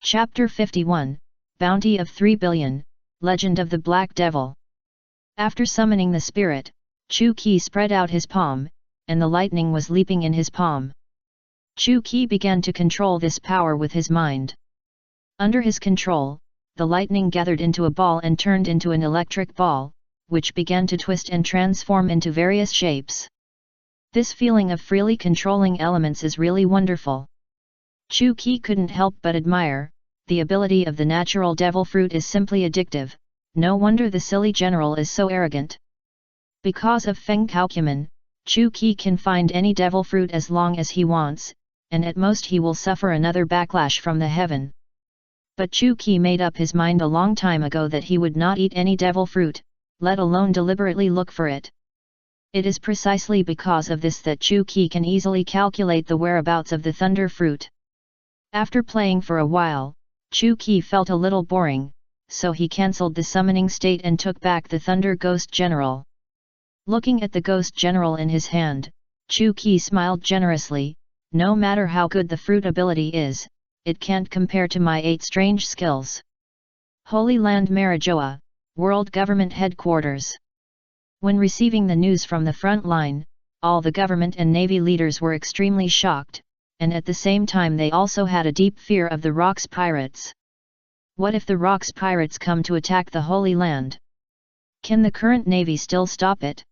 Chapter 51, Bounty of 3 Billion, Legend of the Black Devil. After summoning the spirit, Chu Qi spread out his palm, and the lightning was leaping in his palm. Chu Qi began to control this power with his mind. Under his control, the lightning gathered into a ball and turned into an electric ball, which began to twist and transform into various shapes. This feeling of freely controlling elements is really wonderful. Chu Qi couldn't help but admire. The ability of the natural devil fruit is simply addictive. No wonder the silly general is so arrogant. Because of Feng Kaokuman, Chu Qi can find any devil fruit as long as he wants, and at most he will suffer another backlash from the heaven. But Chu Qi made up his mind a long time ago that he would not eat any devil fruit, let alone deliberately look for it. It is precisely because of this that Chu Qi can easily calculate the whereabouts of the thunder fruit. After playing for a while, Chu Qi felt a little boring, so he cancelled the summoning state and took back the Thunder Ghost General. Looking at the Ghost General in his hand, Chu Qi smiled generously. No matter how good the fruit ability is, it can't compare to my 8 strange skills. Holy Land Marijoa, World Government Headquarters. When receiving the news from the front line, all the government and navy leaders were extremely shocked, and at the same time they also had a deep fear of the Rocks Pirates. What if the Rocks Pirates come to attack the Holy Land? Can the current navy still stop it?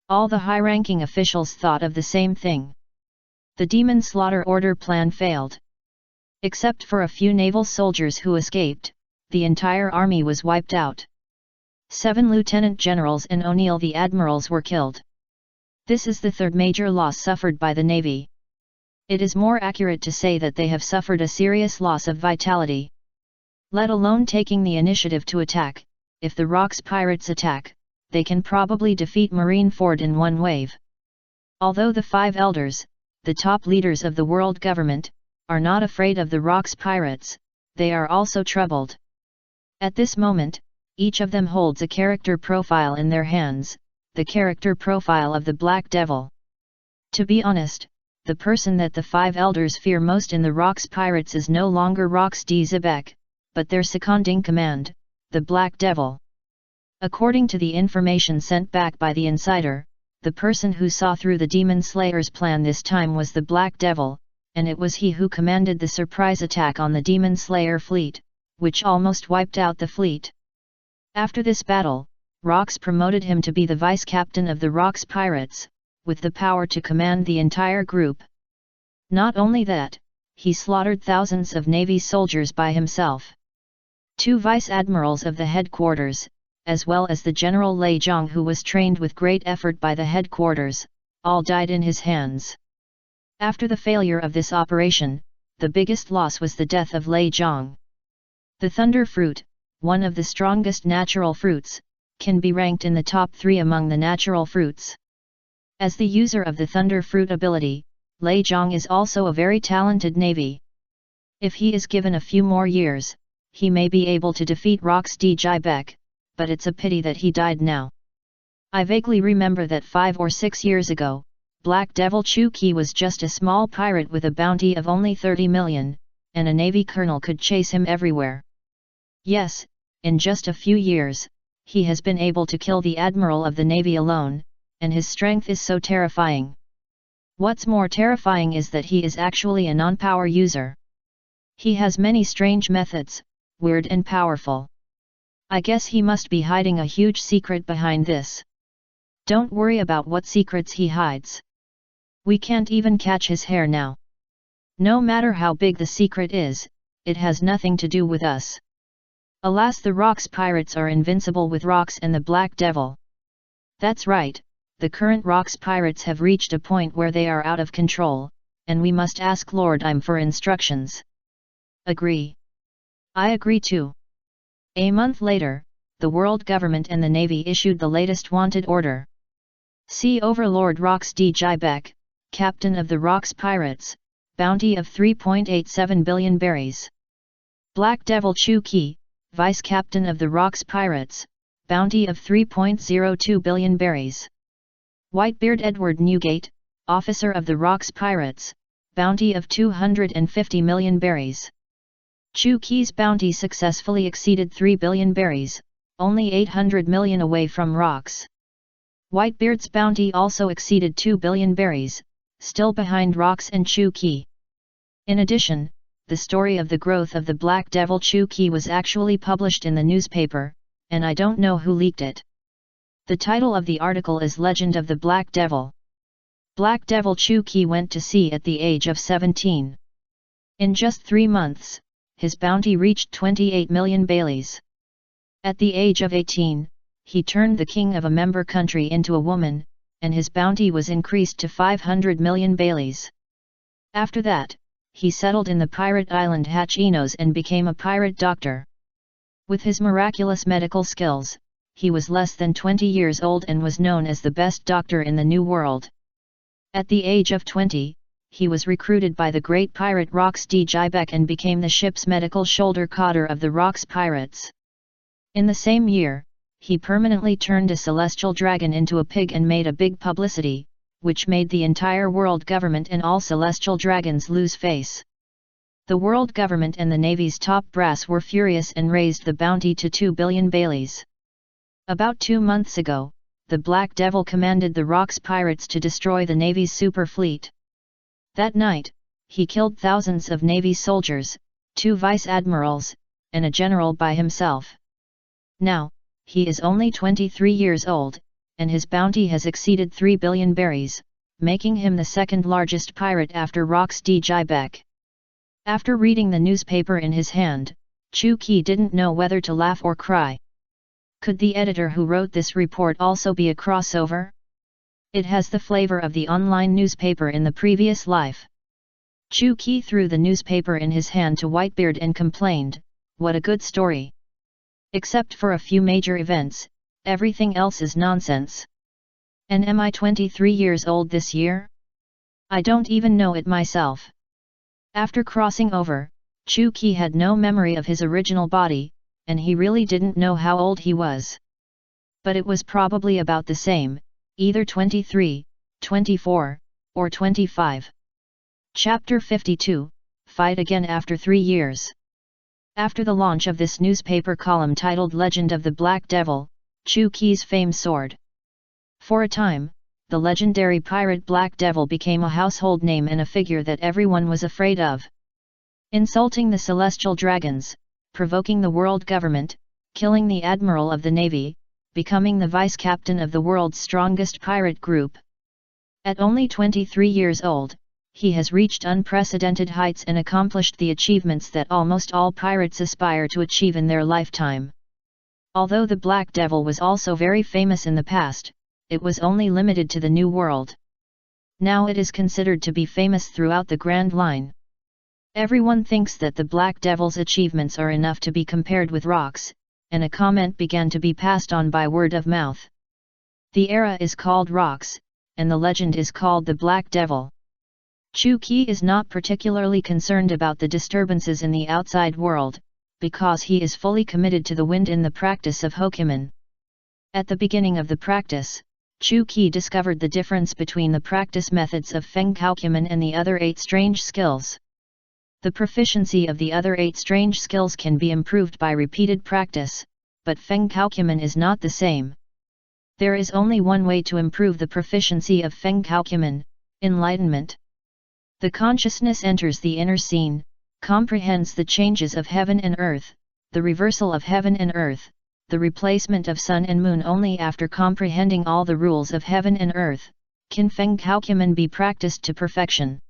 All the high-ranking officials thought of the same thing. The Demon Slaughter Order plan failed. Except for a few naval soldiers who escaped, the entire army was wiped out. 7 lieutenant generals and O'Neill the admirals were killed. This is the third major loss suffered by the navy. It is more accurate to say that they have suffered a serious loss of vitality. Let alone taking the initiative to attack. If the Rocks Pirates attack, they can probably defeat Marineford in one wave. Although the 5 elders, the top leaders of the world government, are not afraid of the Rocks Pirates, they are also troubled. At this moment, each of them holds a character profile in their hands, the character profile of the Black Devil. To be honest, the person that the 5 elders fear most in the Rocks Pirates is no longer Rox D. Zebek, but their seconding command, the Black Devil. According to the information sent back by the insider, the person who saw through the Demon Slayer's plan this time was the Black Devil, and it was he who commanded the surprise attack on the Demon Slayer fleet, which almost wiped out the fleet. After this battle, Rox promoted him to be the vice-captain of the Rocks Pirates, with the power to command the entire group. Not only that, he slaughtered thousands of Navy soldiers by himself. 2 vice-admirals of the headquarters, as well as the General Lei Zhang who was trained with great effort by the headquarters, all died in his hands. After the failure of this operation, the biggest loss was the death of Lei Zhang. The Thunder Fruit, one of the strongest natural fruits, can be ranked in the top 3 among the natural fruits. As the user of the Thunder Fruit ability, Lei Zhang is also a very talented navy. If he is given a few more years, he may be able to defeat Rox D. Jibek, but it's a pity that he died now. I vaguely remember that 5 or 6 years ago, Black Devil Chu Qi was just a small pirate with a bounty of only 30 million, and a navy colonel could chase him everywhere. Yes, in just a few years, he has been able to kill the admiral of the navy alone, and his strength is so terrifying. What's more terrifying is that he is actually a non-power user. He has many strange methods, weird and powerful. I guess he must be hiding a huge secret behind this. Don't worry about what secrets he hides. We can't even catch his hair now. No matter how big the secret is, it has nothing to do with us. Alas, the Rocks Pirates are invincible with Rox and the Black Devil. That's right. The current Rocks Pirates have reached a point where they are out of control, and we must ask Lord Im for instructions. Agree. I agree too. A month later, the world government and the navy issued the latest wanted order. See Overlord Rox D. Jibek, captain of the Rocks Pirates, bounty of 3.87 billion berries. Black Devil Chu Qi, vice captain of the Rocks Pirates, bounty of 3.02 billion berries. Whitebeard Edward Newgate, officer of the Rocks Pirates, bounty of 250 million berries. Chu Qi's bounty successfully exceeded 3 billion berries, only 800 million away from rocks. Whitebeard's bounty also exceeded 2 billion berries, still behind rocks and Chu Qi. In addition, the story of the growth of the Black Devil Chu Qi was actually published in the newspaper, and I don't know who leaked it. The title of the article is Legend of the Black Devil. Black Devil Chu Qi went to sea at the age of 17. In just 3 months, his bounty reached 28 million baileys. At the age of 18, he turned the king of a member country into a woman, and his bounty was increased to 500 million baileys. After that, he settled in the pirate island Hachinos and became a pirate doctor. With his miraculous medical skills, he was less than 20 years old and was known as the best doctor in the New World. At the age of 20, he was recruited by the great pirate Rox D. Jibek and became the ship's medical shoulder cotter of the Rox pirates. In the same year, he permanently turned a celestial dragon into a pig and made a big publicity, which made the entire world government and all celestial dragons lose face. The world government and the Navy's top brass were furious and raised the bounty to 2 billion baileys. About 2 months ago, the Black Devil commanded the Rox pirates to destroy the Navy's super fleet. That night, he killed thousands of Navy soldiers, 2 vice-admirals, and a general by himself. Now, he is only 23 years old, and his bounty has exceeded 3 billion berries, making him the second largest pirate after Rox D. Jibek. After reading the newspaper in his hand, Chu Qi didn't know whether to laugh or cry. Could the editor who wrote this report also be a crossover? It has the flavor of the online newspaper in the previous life. Chu Qi threw the newspaper in his hand to Whitebeard and complained, "What a good story! Except for a few major events, everything else is nonsense. And am I 23 years old this year? I don't even know it myself." After crossing over, Chu Qi had no memory of his original body, and he really didn't know how old he was. But it was probably about the same, either 23, 24, or 25. Chapter 52, Fight Again After 3 Years. After the launch of this newspaper column titled Legend of the Black Devil, Chu Qi's fame soared. For a time, the legendary pirate Black Devil became a household name and a figure that everyone was afraid of. Insulting the celestial dragons, provoking the world government, killing the admiral of the navy, becoming the vice-captain of the world's strongest pirate group. At only 23 years old, he has reached unprecedented heights and accomplished the achievements that almost all pirates aspire to achieve in their lifetime. Although the Black Devil was also very famous in the past, it was only limited to the New World. Now it is considered to be famous throughout the Grand Line. Everyone thinks that the Black Devil's achievements are enough to be compared with rocks, and a comment began to be passed on by word of mouth. The era is called rocks, and the legend is called the Black Devil. Chu Qi is not particularly concerned about the disturbances in the outside world, because he is fully committed to the wind in the practice of Hokumen. At the beginning of the practice, Chu Qi discovered the difference between the practice methods of Feng Kaokumen and the other 8 strange skills. The proficiency of the other 8 strange skills can be improved by repeated practice, but Feng Kaokumen is not the same. There is only one way to improve the proficiency of Feng Kaokumen: enlightenment. The consciousness enters the inner scene, comprehends the changes of heaven and earth, the reversal of heaven and earth, the replacement of sun and moon. Only after comprehending all the rules of heaven and earth, can Feng Kaokumen be practiced to perfection.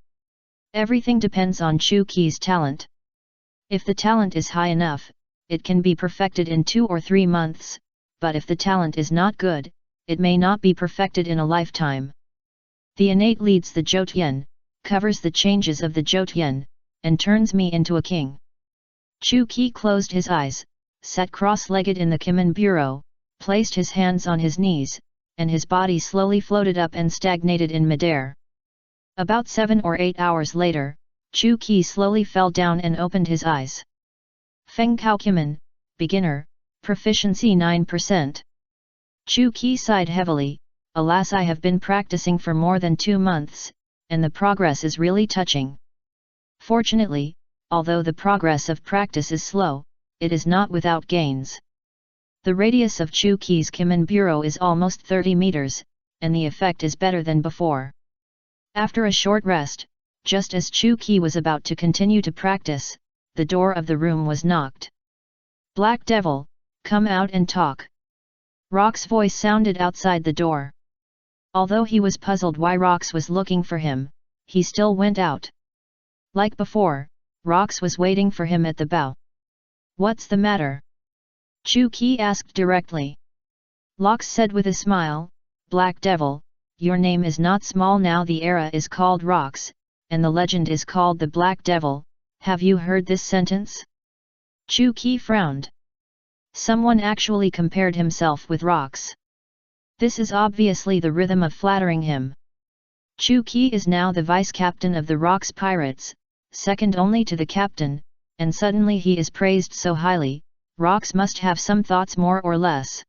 Everything depends on Chu Qi's talent. If the talent is high enough, it can be perfected in 2 or 3 months, but if the talent is not good, it may not be perfected in a lifetime. The innate leads the Jotyen, covers the changes of the Jotyen, and turns me into a king. Chu Qi closed his eyes, sat cross-legged in the Kimen bureau, placed his hands on his knees, and his body slowly floated up and stagnated in midair. About 7 or 8 hours later, Chu Qi slowly fell down and opened his eyes. Feng Kaokumen, beginner, proficiency 9%. Chu Qi sighed heavily. Alas, I have been practicing for more than 2 months, and the progress is really touching. Fortunately, although the progress of practice is slow, it is not without gains. The radius of Chu Ki's Kimin Bureau is almost 30 meters, and the effect is better than before. After a short rest, just as Chu Ki was about to continue to practice, the door of the room was knocked. "Black Devil, come out and talk." Rock's voice sounded outside the door. Although he was puzzled why Rox was looking for him, he still went out. Like before, Rox was waiting for him at the bow. "What's the matter?" Chu Ki asked directly. Lox said with a smile, "Black Devil, your name is not small now. The era is called Rox, and the legend is called the Black Devil. Have you heard this sentence?" Chu Ki frowned. Someone actually compared himself with Rox. This is obviously the rhythm of flattering him. Chu Ki is now the vice-captain of the Rox pirates, second only to the captain, and suddenly he is praised so highly. Rox must have some thoughts more or less.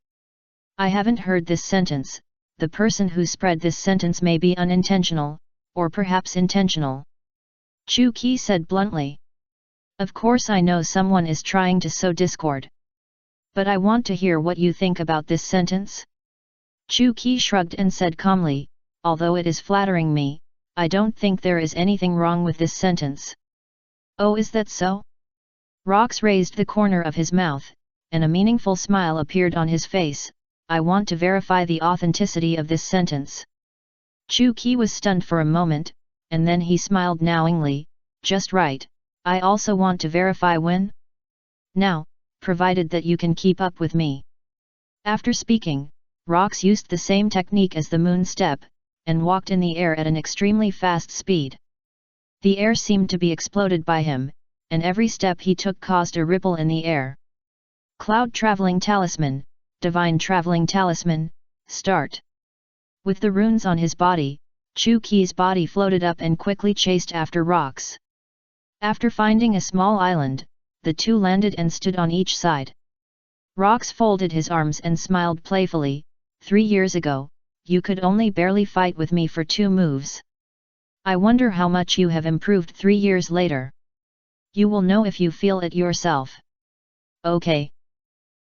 "I haven't heard this sentence. The person who spread this sentence may be unintentional, or perhaps intentional," Chu Ki said bluntly. "Of course I know someone is trying to sow discord. But I want to hear what you think about this sentence." Chu Ki shrugged and said calmly, "Although it is flattering me, I don't think there is anything wrong with this sentence." "Oh, is that so?" Rox raised the corner of his mouth, and a meaningful smile appeared on his face. "I want to verify the authenticity of this sentence." Chu Ki was stunned for a moment, and then he smiled knowingly. "Just right, I also want to verify when? Now, provided that you can keep up with me." After speaking, Rox used the same technique as the moon step, and walked in the air at an extremely fast speed. The air seemed to be exploded by him, and every step he took caused a ripple in the air. Cloud Traveling Talisman, Divine Traveling Talisman, start. With the runes on his body, Chu Ki's body floated up and quickly chased after Rox. After finding a small island, the two landed and stood on each side. Rox folded his arms and smiled playfully. 3 years ago, you could only barely fight with me for 2 moves. I wonder how much you have improved 3 years later. You will know if you feel it yourself." "Okay."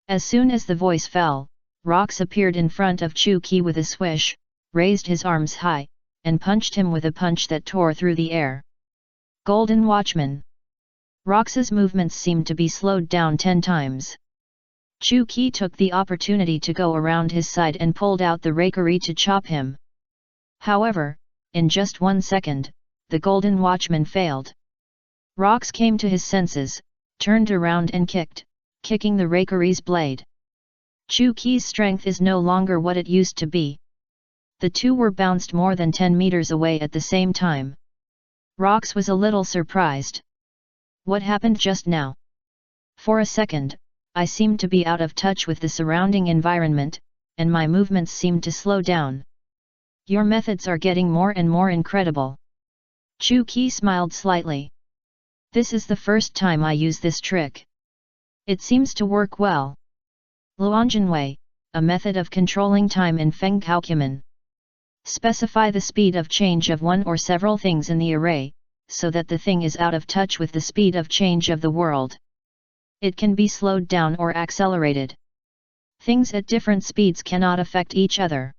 As soon as the voice fell, Rox appeared in front of Chu Ki with a swish, raised his arms high, and punched him with a punch that tore through the air. Golden Watchman. Rox's movements seemed to be slowed down 10 times. Chu Ki took the opportunity to go around his side and pulled out the rakery to chop him. However, in just 1 second, the Golden Watchman failed. Rox came to his senses, turned around and kicked, kicking the rakery's blade. Chu Ki's strength is no longer what it used to be. The two were bounced more than 10 meters away at the same time. Rox was a little surprised. What happened just now? For a second, I seemed to be out of touch with the surrounding environment, and my movements seemed to slow down. Your methods are getting more and more incredible. Chu Ki smiled slightly. This is the first time I use this trick. It seems to work well. Luanjinwei, a method of controlling time in Feng Kaokuman. Specify the speed of change of one or several things in the array, so that the thing is out of touch with the speed of change of the world. It can be slowed down or accelerated. Things at different speeds cannot affect each other.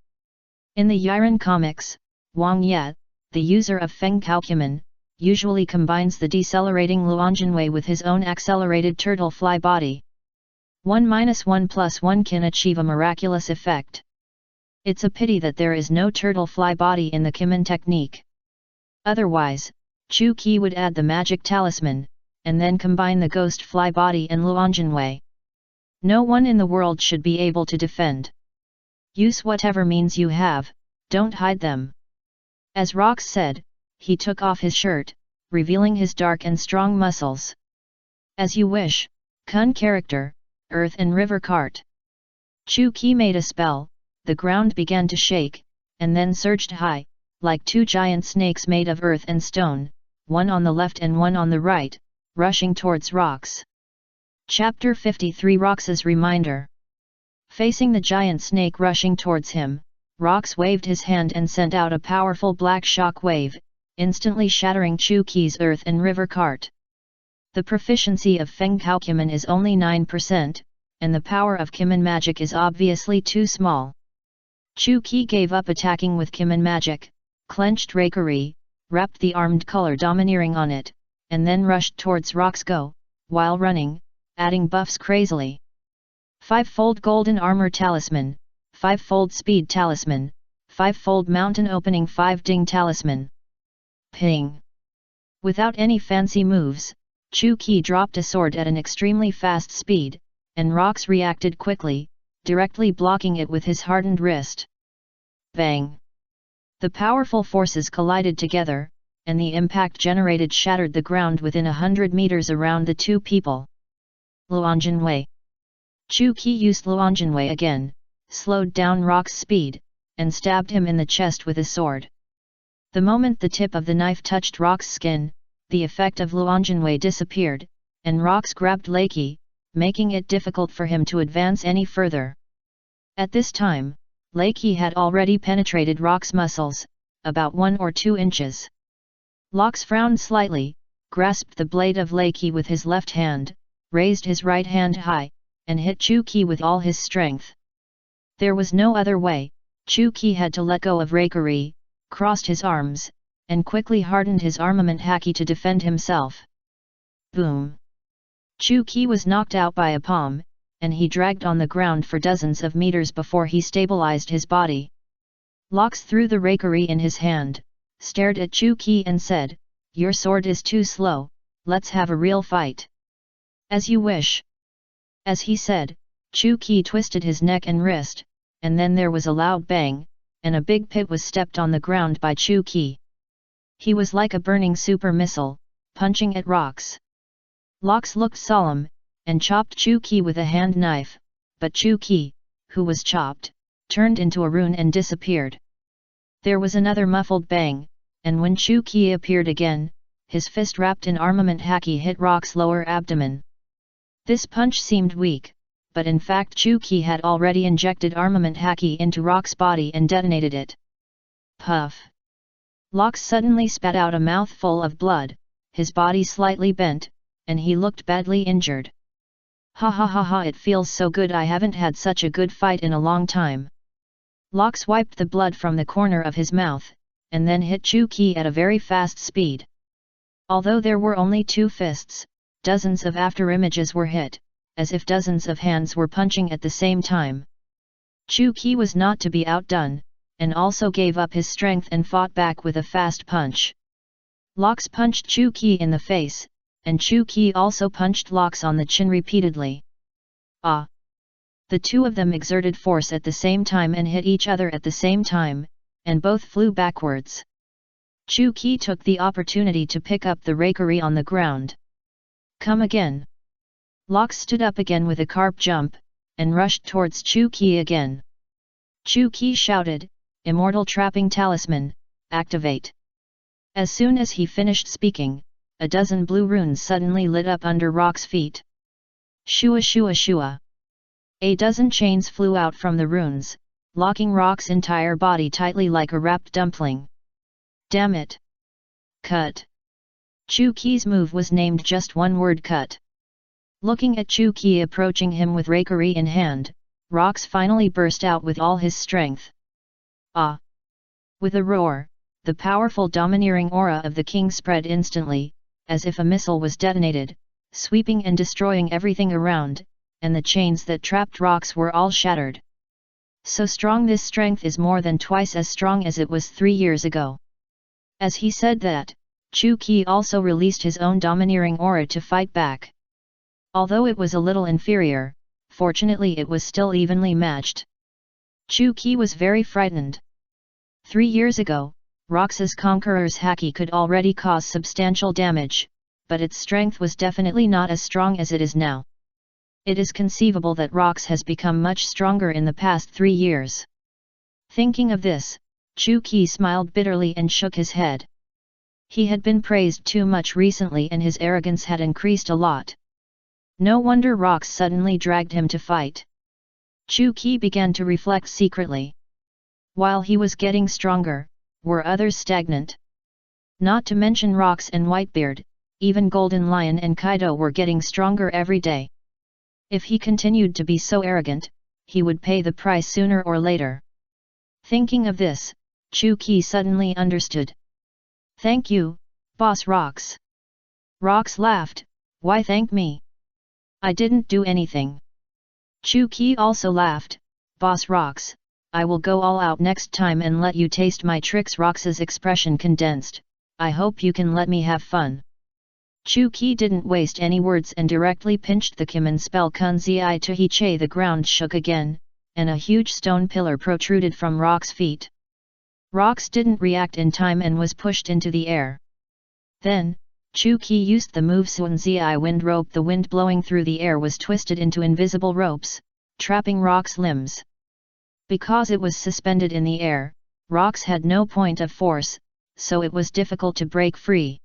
In the Yiren comics, Wang Ye, the user of Feng Kaokuman, usually combines the decelerating Luanjinwei with his own accelerated turtle fly body. 1 - 1 + 1 can achieve a miraculous effect. It's a pity that there is no turtle fly body in the Kimin technique. Otherwise, Chu Ki would add the magic talisman, and then combine the ghost fly body and Luanjinwei. No one in the world should be able to defend. Use whatever means you have, don't hide them. As Rox said, he took off his shirt, revealing his dark and strong muscles. As you wish, Kun character, earth and river cart. Chu Ki made a spell, the ground began to shake, and then surged high, like 2 giant snakes made of earth and stone, one on the left and one on the right, rushing towards Rox. Chapter 53 Rox's Reminder. Facing the giant snake rushing towards him, Rox waved his hand and sent out a powerful black shock wave, instantly shattering Chu Ki's earth and river cart. The proficiency of Feng Kao Kimen is only 9%, and the power of Kimen magic is obviously too small. Chu Qi gave up attacking with Kimen magic, clenched Reikari, wrapped the armed color domineering on it, and then rushed towards Roxgo, while running, adding buffs crazily. 5-fold golden armor talisman, 5-fold speed talisman, 5-fold mountain opening 5 ding talisman. Ping! Without any fancy moves, Chu Qi dropped a sword at an extremely fast speed, and Rox reacted quickly, directly blocking it with his hardened wrist. Bang! The powerful forces collided together, and the impact generated shattered the ground within 100 meters around the two people. Luanjinwei. Chu Qi used Luanjinwei again, slowed down Rox's speed, and stabbed him in the chest with his sword. The moment the tip of the knife touched Rox's skin, the effect of Luanjinwei disappeared, and Rox grabbed Lakey, making it difficult for him to advance any further. At this time, Lakey had already penetrated Rox's muscles, about 1 or 2 inches. Lox frowned slightly, grasped the blade of Lakey with his left hand, raised his right hand high, and hit Chu Qi with all his strength. There was no other way. Chu Qi had to let go of Reikari, crossed his arms, and quickly hardened his armament haki to defend himself. Boom! Chu Qi was knocked out by a palm, and he dragged on the ground for dozens of meters before he stabilized his body. Lox threw the Reikari in his hand, stared at Chu Qi and said, "Your sword is too slow, let's have a real fight." "As you wish." As he said, Chu Qi twisted his neck and wrist, and then there was a loud bang, and a big pit was stepped on the ground by Chu Qi. He was like a burning super missile, punching at Rox. Lox looked solemn, and chopped Chu Qi with a hand knife, but Chu Qi, who was chopped, turned into a rune and disappeared. There was another muffled bang, and when Chu Qi appeared again, his fist wrapped in armament haki hit Rox's lower abdomen. This punch seemed weak, but in fact Chu Qi had already injected armament haki into Rox's body and detonated it. Puff! Lox suddenly spat out a mouthful of blood, his body slightly bent, and he looked badly injured. "Ha ha ha ha, it feels so good, I haven't had such a good fight in a long time." Lox wiped the blood from the corner of his mouth, and then hit Chu Qi at a very fast speed. Although there were only 2 fists, dozens of afterimages were hit, as if dozens of hands were punching at the same time. Chu Qi was not to be outdone, and also gave up his strength and fought back with a fast punch. Lox punched Chu Qi in the face, and Chu Qi also punched Lox on the chin repeatedly. Ah! The two of them exerted force at the same time and hit each other at the same time, and both flew backwards. Chu Qi took the opportunity to pick up the Reikari on the ground. "Come again!" Lox stood up again with a carp jump, and rushed towards Chu Qi again. Chu Qi shouted, "Immortal Trapping Talisman, activate!" As soon as he finished speaking, a dozen blue runes suddenly lit up under Rox's feet. Shua shua shua! A dozen chains flew out from the runes, locking Rox's entire body tightly like a wrapped dumpling. Damn it! Cut! Chu Qi's move was named just one word: cut. Looking at Chu Qi approaching him with Reikari in hand, Rox finally burst out with all his strength. Ah! With a roar, the powerful domineering aura of the king spread instantly, as if a missile was detonated, sweeping and destroying everything around, and the chains that trapped Rox were all shattered. So strong, this strength is more than twice as strong as it was 3 years ago. As he said that, Chu Qi also released his own domineering aura to fight back. Although it was a little inferior, fortunately it was still evenly matched. Chu Qi was very frightened. 3 years ago, Rox's Conqueror's haki could already cause substantial damage, but its strength was definitely not as strong as it is now. It is conceivable that Rox has become much stronger in the past 3 years. Thinking of this, Chu Qi smiled bitterly and shook his head. He had been praised too much recently and his arrogance had increased a lot. No wonder Rox suddenly dragged him to fight. Chu Qi began to reflect secretly. While he was getting stronger, were others stagnant? Not to mention Rox and Whitebeard, even Golden Lion and Kaido were getting stronger every day. If he continued to be so arrogant, he would pay the price sooner or later. Thinking of this, Chuki suddenly understood. "Thank you, Boss Rox." Rox laughed, "Why thank me? I didn't do anything." Chuki also laughed, "Boss Rox, I will go all out next time and let you taste my tricks." Rox's expression condensed, "I hope you can let me have fun." Chuki didn't waste any words and directly pinched the Kimen spell Kunzi to Hiche. The ground shook again, and a huge stone pillar protruded from Rox's feet. Rox didn't react in time and was pushed into the air. Then, Chuki used the move Sunzi wind rope. The wind blowing through the air was twisted into invisible ropes, trapping Rox's limbs. Because it was suspended in the air, Rox had no point of force, so it was difficult to break free.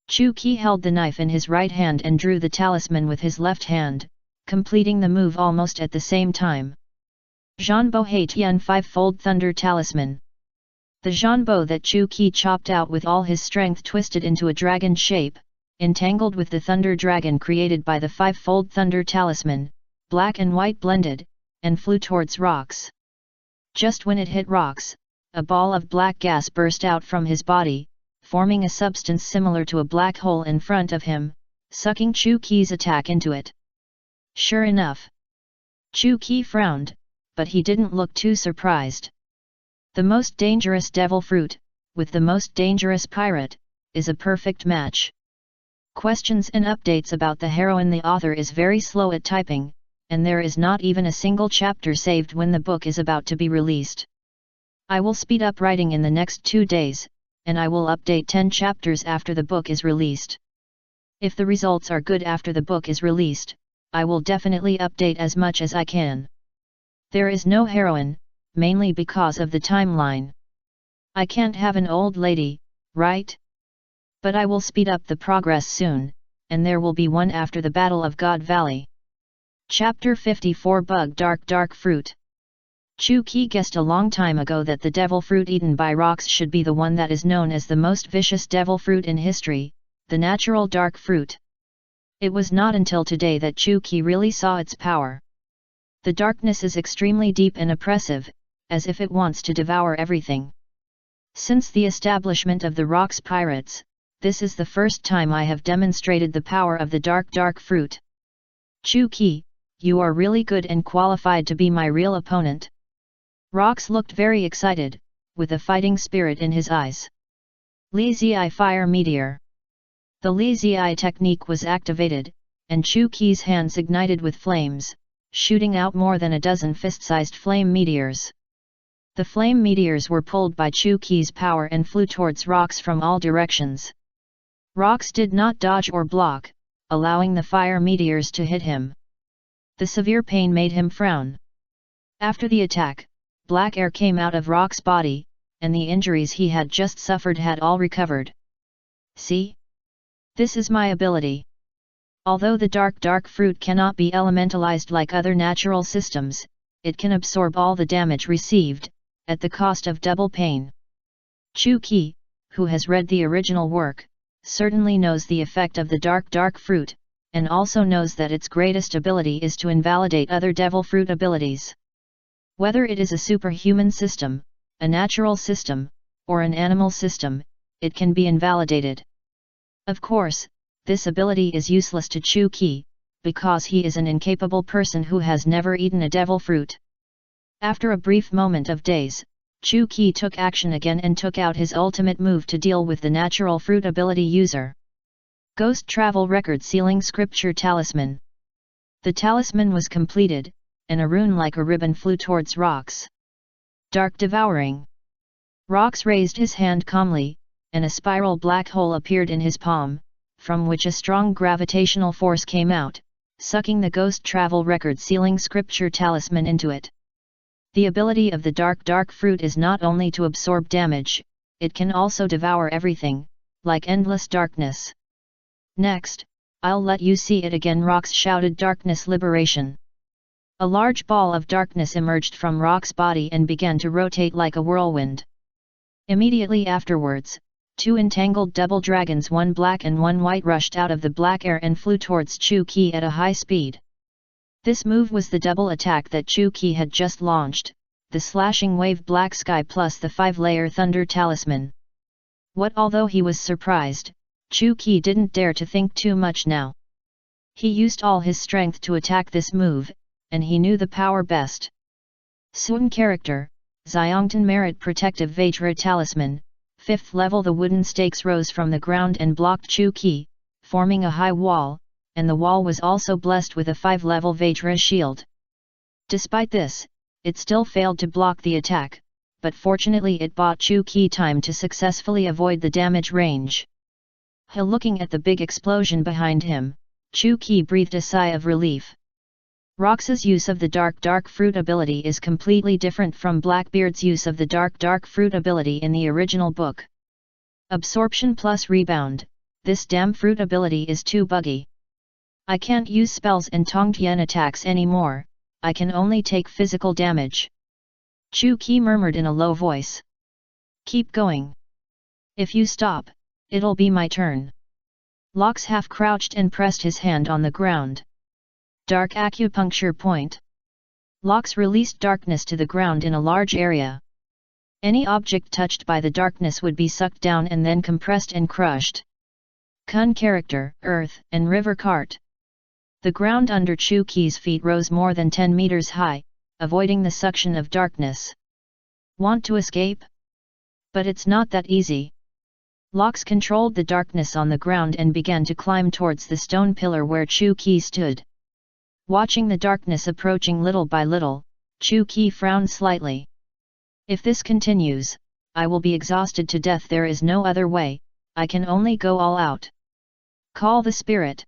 Chuki held the knife in his right hand and drew the talisman with his left hand, completing the move almost at the same time. Zhanbo Haitian Five-Fold Thunder Talisman. The Zhanbo that Chuki chopped out with all his strength twisted into a dragon shape, entangled with the thunder dragon created by the Five-Fold Thunder Talisman, black and white blended, and flew towards Rox. Just when it hit Rox, a ball of black gas burst out from his body, forming a substance similar to a black hole in front of him, sucking Chuki's attack into it. Sure enough. Chuki frowned, but he didn't look too surprised. The most dangerous devil fruit, with the most dangerous pirate, is a perfect match. Questions and updates about the heroine. The author is very slow at typing, and there is not even a single chapter saved when the book is about to be released. I will speed up writing in the next 2 days, and I will update 10 chapters after the book is released. If the results are good after the book is released, I will definitely update as much as I can. There is no heroine, mainly because of the timeline. I can't have an old lady, right? But I will speed up the progress soon, and there will be one after the Battle of God Valley. Chapter 54 Bug Dark Fruit. Chuki guessed a long time ago that the devil fruit eaten by Rox should be the one that is known as the most vicious devil fruit in history, the natural dark fruit. It was not until today that Chuki really saw its power. The darkness is extremely deep and oppressive, as if it wants to devour everything. Since the establishment of the Rox Pirates, this is the first time I have demonstrated the power of the dark fruit. Chuki, you are really good and qualified to be my real opponent. Rox looked very excited, with a fighting spirit in his eyes. Li Zi Fire Meteor. The Li Zi technique was activated, and Chuki's hands ignited with flames, shooting out more than a dozen fist-sized flame meteors. The flame meteors were pulled by Chuki's power and flew towards Rox from all directions. Rox did not dodge or block, allowing the fire meteors to hit him. The severe pain made him frown. After the attack, black air came out of Rox's body, and the injuries he had just suffered had all recovered. See? This is my ability. Although the dark fruit cannot be elementalized like other natural systems, it can absorb all the damage received, at the cost of double pain. Chuki, who has read the original work, certainly knows the effect of the dark fruit, and also knows that its greatest ability is to invalidate other devil fruit abilities. Whether it is a superhuman system, a natural system, or an animal system, it can be invalidated. Of course, this ability is useless to Chuki, because he is an incapable person who has never eaten a devil fruit. After a brief moment of daze, Chuki took action again and took out his ultimate move to deal with the natural fruit ability user. Ghost Travel Record Sealing Scripture Talisman. The talisman was completed, and a rune like a ribbon flew towards Rox. Dark Devouring. Rox raised his hand calmly, and a spiral black hole appeared in his palm, from which a strong gravitational force came out, sucking the Ghost Travel Record Sealing Scripture Talisman into it. The ability of the dark fruit is not only to absorb damage, it can also devour everything, like endless darkness. Next, I'll let you see it again. Rox shouted. Darkness Liberation. A large ball of darkness emerged from Rox's body and began to rotate like a whirlwind. Immediately afterwards, Two entangled double dragons, one black and one white, rushed out of the black air and flew towards Chu Qi at a high speed. This move was the double attack that Chu Qi had just launched, the slashing wave black sky plus the 5-layer thunder talisman. Although he was surprised, Chu Qi didn't dare to think too much now. He used all his strength to attack this move, and he knew the power best. Sun character, Xiongtan Merit Protective Vajra Talisman, 5th level. The wooden stakes rose from the ground and blocked Chu Qi, forming a high wall, and the wall was also blessed with a 5-level Vajra shield. Despite this, it still failed to block the attack, but fortunately it bought Chu Qi time to successfully avoid the damage range. Looking at the big explosion behind him, Chu Qi breathed a sigh of relief. Rox's use of the dark fruit ability is completely different from Blackbeard's use of the dark fruit ability in the original book. Absorption plus rebound, this damn fruit ability is too buggy. I can't use spells and Tongtian attacks anymore, I can only take physical damage. Chu Qi murmured in a low voice. Keep going. If you stop, it'll be my turn. Lox half crouched and pressed his hand on the ground. Dark acupuncture point. Lox released darkness to the ground in a large area. Any object touched by the darkness would be sucked down and then compressed and crushed. Kun character, earth and river cart. The ground under Chu Qi's feet rose more than 10 meters high, avoiding the suction of darkness. Want to escape? But it's not that easy. Lox controlled the darkness on the ground and began to climb towards the stone pillar where Chu Qi stood. Watching the darkness approaching little by little, Chu Qi frowned slightly. If this continues, I will be exhausted to death. There is no other way, I can only go all out. Call the spirit.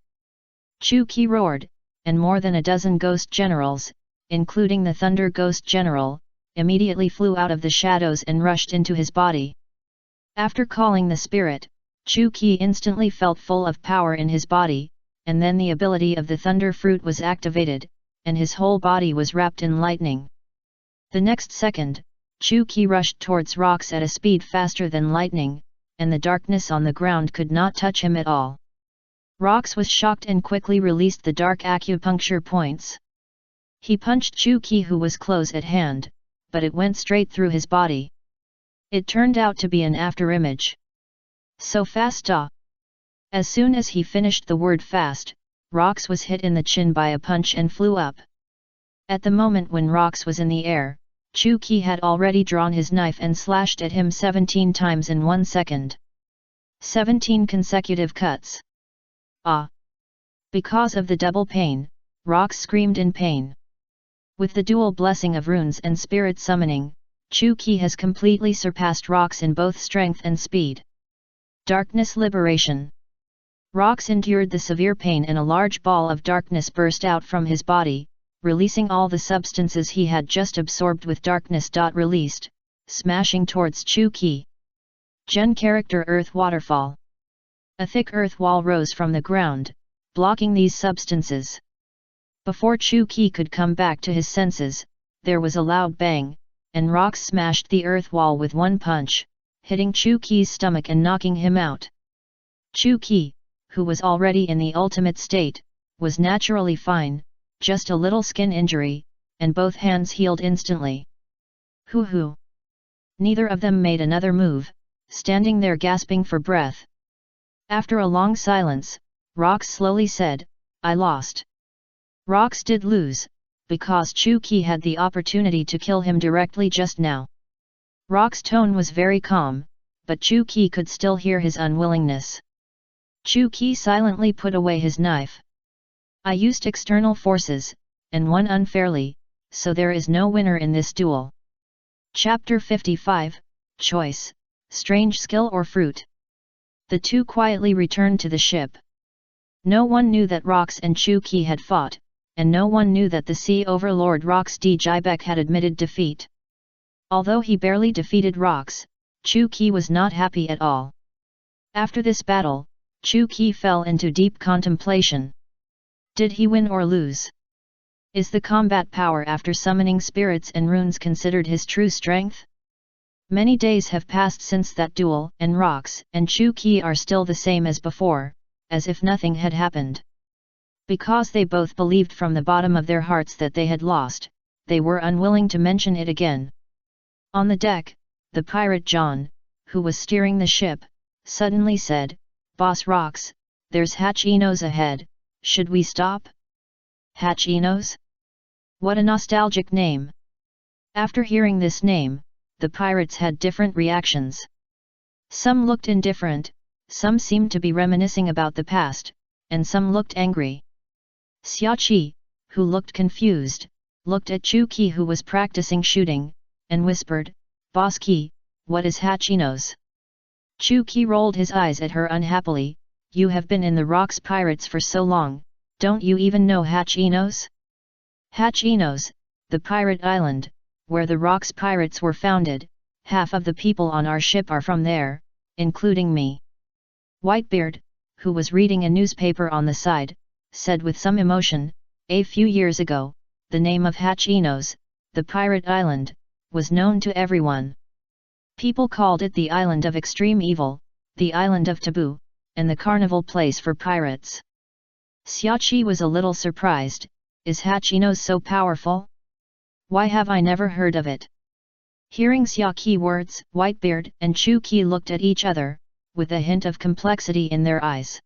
Chu Qi roared, and more than a dozen ghost generals, including the Thunder Ghost General, immediately flew out of the shadows and rushed into his body. After calling the spirit, Chu Qi instantly felt full of power in his body, and then the ability of the Thunder Fruit was activated, and his whole body was wrapped in lightning. The next second, Chu Qi rushed towards Rox at a speed faster than lightning, and the darkness on the ground could not touch him at all. Rox was shocked and quickly released the dark acupuncture points. He punched Chu Qi, who was close at hand, but it went straight through his body. It turned out to be an afterimage. So fast. As soon as he finished the word fast, Rox was hit in the chin by a punch and flew up. At the moment when Rox was in the air, Chu Qi had already drawn his knife and slashed at him 17 times in 1 second. 17 consecutive cuts. Ah! Because of the double pain, Rox screamed in pain. With the dual blessing of runes and spirit summoning, Chu Qi has completely surpassed Rox in both strength and speed. Darkness liberation. Rox endured the severe pain and a large ball of darkness burst out from his body, releasing all the substances he had just absorbed with darkness. Released, smashing towards Chu Qi. Gen character Earth Waterfall. A thick earth wall rose from the ground, blocking these substances. Before Chu Qi could come back to his senses, there was a loud bang, and Rox smashed the earth wall with one punch, hitting Chu Qi's stomach and knocking him out. Chu Qi, who was already in the ultimate state, was naturally fine, just a little skin injury, and both hands healed instantly. Hoo! Neither of them made another move, standing there gasping for breath. After a long silence, Rox slowly said, I lost. Rox did lose, because Chu Qi had the opportunity to kill him directly just now. Rox's tone was very calm, but Chu Qi could still hear his unwillingness. Chu Qi silently put away his knife. I used external forces, and won unfairly, so there is no winner in this duel. Chapter 55, Choice, Strange Skill or Fruit. The two quietly returned to the ship. No one knew that Rox and Chu Qi had fought, and no one knew that the Sea Overlord Rox D. Jibek had admitted defeat. Although he barely defeated Rox, Chu Qi was not happy at all. After this battle, Chu Qi fell into deep contemplation. Did he win or lose? Is the combat power after summoning spirits and runes considered his true strength? Many days have passed since that duel, and Rox and Chu Qi are still the same as before, as if nothing had happened. Because they both believed from the bottom of their hearts that they had lost, they were unwilling to mention it again. On the deck, the pirate John, who was steering the ship, suddenly said, "Boss Rox, there's Hachinos ahead, should we stop?" Hachinos? What a nostalgic name! After hearing this name, the pirates had different reactions. Some looked indifferent, some seemed to be reminiscing about the past, and some looked angry. Xiaoqi, who looked confused, looked at Chu Qi who was practicing shooting, and whispered, "Boss Qi, what is Hachinos?" Chu Qi rolled his eyes at her unhappily. "You have been in the Rocks Pirates for so long, don't you even know Hachinos?" Hachinos, the pirate island, where the Rocks Pirates were founded. Half of the people on our ship are from there, including me. Whitebeard, who was reading a newspaper on the side, said with some emotion, "A few years ago, the name of Hachinos, the pirate island, was known to everyone. People called it the island of extreme evil, the island of taboo, and the carnival place for pirates." Xiaoqi was a little surprised. "Is Hachinos so powerful? Why have I never heard of it?" Hearing Xiaoqi words, Whitebeard and Chu Qi looked at each other, with a hint of complexity in their eyes.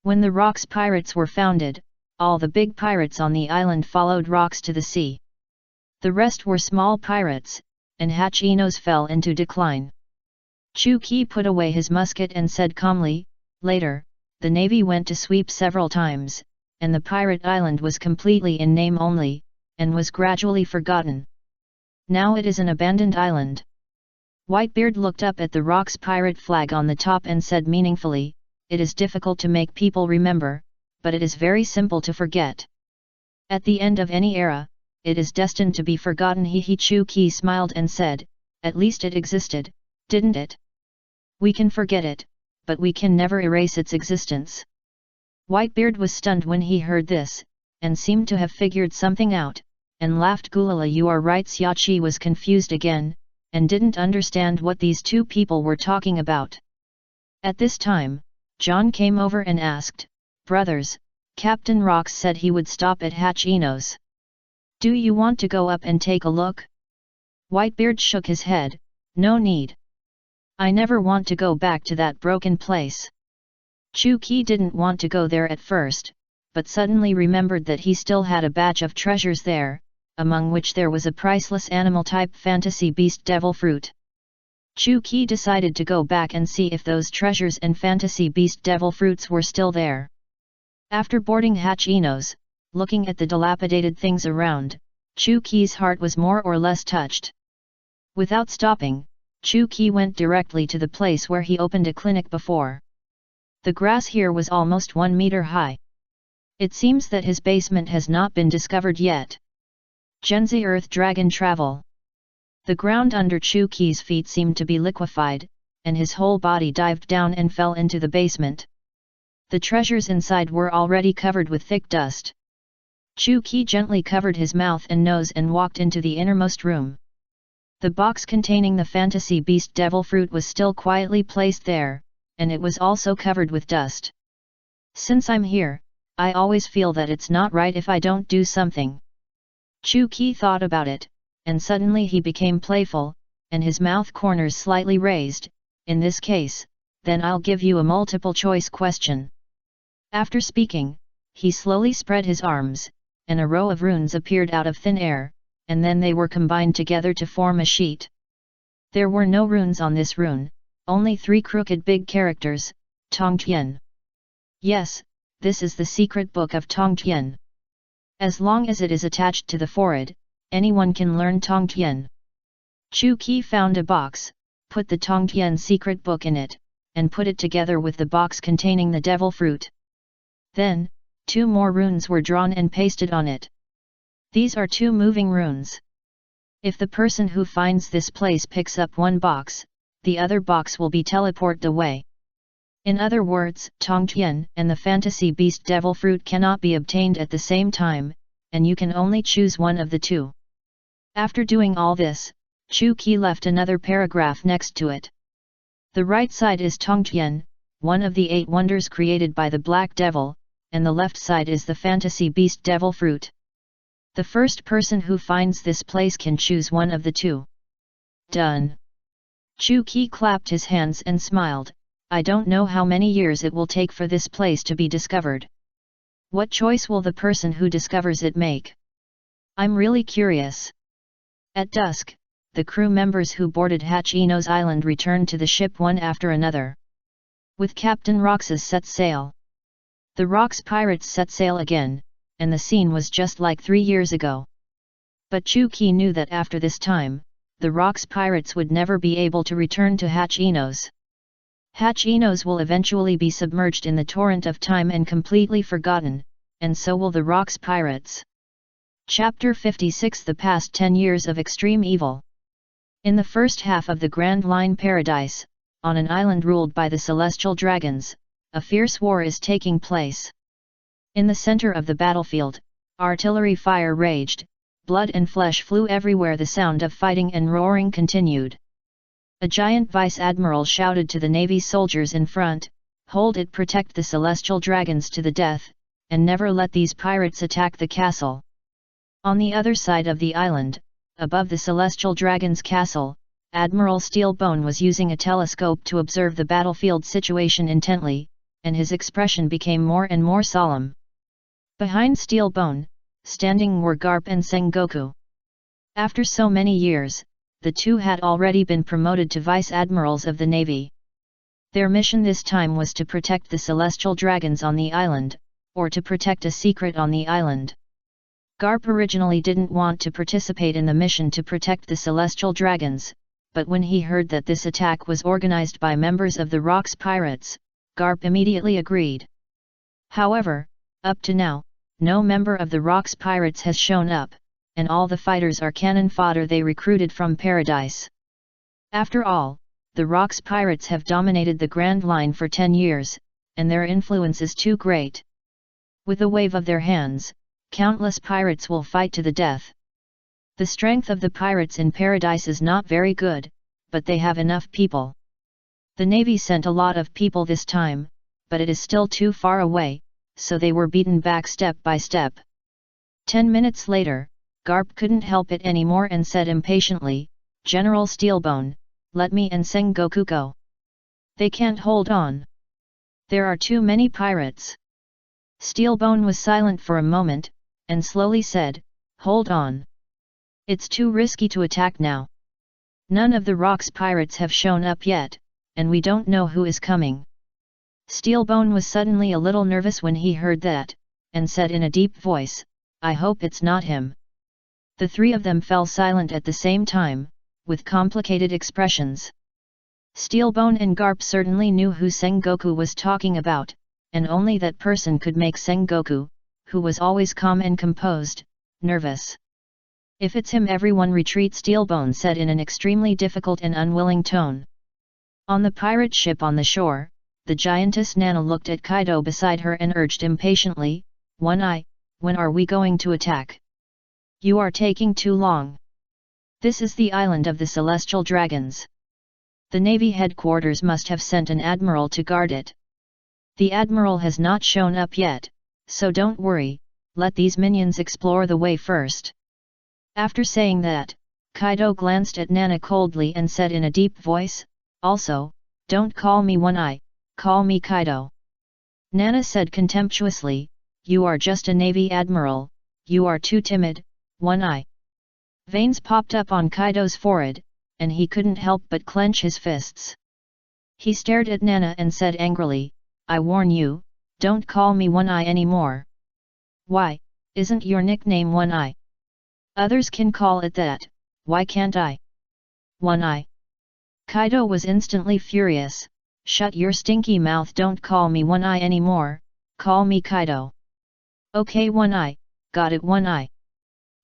When the Rocks Pirates were founded, all the big pirates on the island followed Rocks to the sea. The rest were small pirates, and Hachinos fell into decline. Chu Qi put away his musket and said calmly, "Later, the navy went to sweep several times, and the pirate island was completely in name only, and was gradually forgotten. Now it is an abandoned island." Whitebeard looked up at the Rocks pirate flag on the top and said meaningfully, "It is difficult to make people remember, but it is very simple to forget. At the end of any era, it is destined to be forgotten." Chu Qi smiled and said, "At least it existed, didn't it? We can forget it, but we can never erase its existence." Whitebeard was stunned when he heard this, and seemed to have figured something out, and laughed. "Gulala, you are right." Xiaoqi was confused again, and didn't understand what these two people were talking about. At this time, John came over and asked, "Brothers, Captain Rox said he would stop at Hachinos. Do you want to go up and take a look?" Whitebeard shook his head, "No need. I never want to go back to that broken place." Chu Qi didn't want to go there at first, but suddenly remembered that he still had a batch of treasures there, among which there was a priceless animal-type fantasy beast devil fruit. Chu Qi decided to go back and see if those treasures and fantasy beast devil fruits were still there. After boarding Hachinos, looking at the dilapidated things around, Chu Qi's heart was more or less touched. Without stopping, Chu Qi went directly to the place where he opened a clinic before. The grass here was almost 1 meter high. It seems that his basement has not been discovered yet. Genzi Earth Dragon Travel. The ground under Chu Qi's feet seemed to be liquefied, and his whole body dived down and fell into the basement. The treasures inside were already covered with thick dust. Chu Qi gently covered his mouth and nose and walked into the innermost room. The box containing the fantasy beast devil fruit was still quietly placed there, and it was also covered with dust. "Since I'm here, I always feel that it's not right if I don't do something." Chu Qi thought about it, and suddenly he became playful, and his mouth corners slightly raised. "In this case, then I'll give you a multiple choice question." After speaking, he slowly spread his arms, and a row of runes appeared out of thin air, and then they were combined together to form a sheet. There were no runes on this rune, only 3 crooked big characters, Tongtian. Yes, this is the secret book of Tongtian. As long as it is attached to the forehead, anyone can learn Tongtian. Chu Qi found a box, put the Tongtian secret book in it, and put it together with the box containing the devil fruit. Then, 2 more runes were drawn and pasted on it. These are 2 moving runes. If the person who finds this place picks up one box, the other box will be teleported away. In other words, Tongtian and the fantasy beast devil fruit cannot be obtained at the same time, and you can only choose one of the 2. After doing all this, Chu-ki left another paragraph next to it. The right side is Tongtian, one of the 8 wonders created by the Black Devil, and the left side is the fantasy beast devil fruit. The first person who finds this place can choose one of the 2. Done. Chu-ki clapped his hands and smiled. I don't know how many years it will take for this place to be discovered. What choice will the person who discovers it make? I'm really curious. At dusk, the crew members who boarded Hachino's island returned to the ship one after another. With Captain Roxas set sail. The Rox pirates set sail again, and the scene was just like 3 years ago. But Chu-ki knew that after this time, the Rox pirates would never be able to return to Hachino's. Hachino's will eventually be submerged in the torrent of time and completely forgotten, and so will the Rox pirates. Chapter 56 The Past 10 Years of Extreme Evil. In the first half of the Grand Line Paradise, on an island ruled by the Celestial Dragons, a fierce war is taking place. In the center of the battlefield, artillery fire raged, blood and flesh flew everywhere. The sound of fighting and roaring continued. A giant vice-admiral shouted to the Navy soldiers in front, "Hold it, protect the Celestial Dragons to the death, and never let these pirates attack the castle." On the other side of the island, above the Celestial Dragon's castle, Admiral Steelbone was using a telescope to observe the battlefield situation intently, and his expression became more and more solemn. Behind Steelbone, standing were Garp and Sengoku. After so many years, the 2 had already been promoted to vice-admirals of the Navy. Their mission this time was to protect the Celestial Dragons on the island, or to protect a secret on the island. Garp originally didn't want to participate in the mission to protect the Celestial Dragons, but when he heard that this attack was organized by members of the Rox pirates, Garp immediately agreed. However, up to now, no member of the Rox pirates has shown up, and all the fighters are cannon fodder they recruited from Paradise. After all, the Rox pirates have dominated the Grand Line for 10 years, and their influence is too great. With a wave of their hands, countless pirates will fight to the death. The strength of the pirates in Paradise is not very good, but they have enough people. The Navy sent a lot of people this time, but it is still too far away, so they were beaten back step by step. 10 minutes later, Garp couldn't help it anymore and said impatiently, "General Steelbone, let me and Sengoku go. They can't hold on. There are too many pirates." Steelbone was silent for a moment, and slowly said, "Hold on. It's too risky to attack now. None of the Rox pirates have shown up yet, and we don't know who is coming." Steelbone was suddenly a little nervous when he heard that, and said in a deep voice, "I hope it's not him." The 3 of them fell silent at the same time, with complicated expressions. Steelbone and Garp certainly knew who Sengoku was talking about, and only that person could make Sengoku, who was always calm and composed, nervous. "If it's him, everyone retreat," Steelbone said in an extremely difficult and unwilling tone. On the pirate ship on the shore, the giantess Nana looked at Kaido beside her and urged impatiently, "One Eye, when are we going to attack? You are taking too long. This is the island of the Celestial Dragons. The Navy headquarters must have sent an admiral to guard it. The admiral has not shown up yet, so don't worry, let these minions explore the way first." After saying that, Kaido glanced at Nana coldly and said in a deep voice, "Also, don't call me One Eye, call me Kaido." Nana said contemptuously, "You are just a Navy admiral, you are too timid, One Eye." Veins popped up on Kaido's forehead, and he couldn't help but clench his fists. He stared at Nana and said angrily, "I warn you, don't call me One Eye anymore." "Why, isn't your nickname One Eye? Others can call it that, why can't I?" "One Eye." Kaido was instantly furious. "Shut your stinky mouth, don't call me One Eye anymore, call me Kaido." "Okay One Eye, got it One Eye."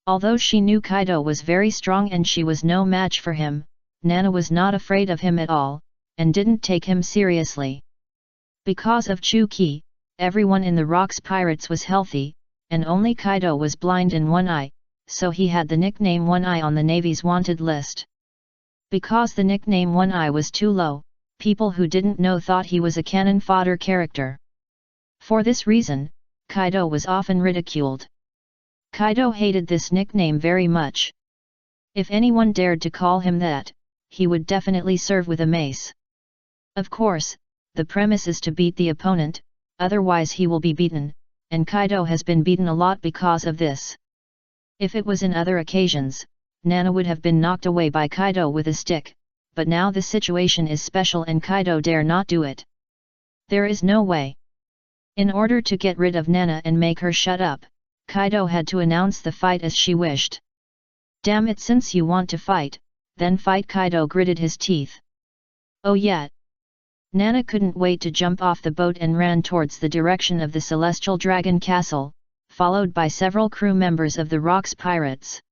Although she knew Kaido was very strong and she was no match for him, Nana was not afraid of him at all, and didn't take him seriously. Because of Chu-ki, everyone in the Rox Pirates was healthy, and only Kaido was blind in one eye, so he had the nickname One Eye on the Navy's wanted list. Because the nickname One Eye was too low, people who didn't know thought he was a cannon fodder character. For this reason, Kaido was often ridiculed. Kaido hated this nickname very much. If anyone dared to call him that, he would definitely serve with a mace. Of course, the premise is to beat the opponent, otherwise he will be beaten, and Kaido has been beaten a lot because of this. If it was in other occasions, Nana would have been knocked away by Kaido with a stick, but now the situation is special and Kaido dare not do it. There is no way. In order to get rid of Nana and make her shut up, Kaido had to announce the fight as she wished. Damn it, since you want to fight, then fight. Kaido gritted his teeth. Oh yeah. Nana couldn't wait to jump off the boat and ran towards the direction of the Celestial Dragon Castle, followed by several crew members of the Rocks Pirates.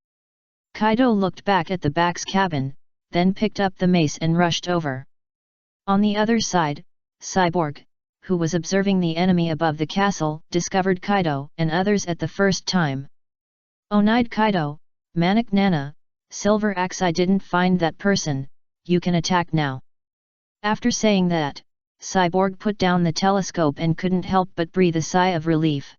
Kaido looked back at the back's cabin, then picked up the mace and rushed over. On the other side, Cyborg, who was observing the enemy above the castle, discovered Kaido and others at the first time. Onide Kaido, Manic Nana, Silver Axe, I didn't find that person, you can attack now. After saying that, Cyborg put down the telescope and couldn't help but breathe a sigh of relief.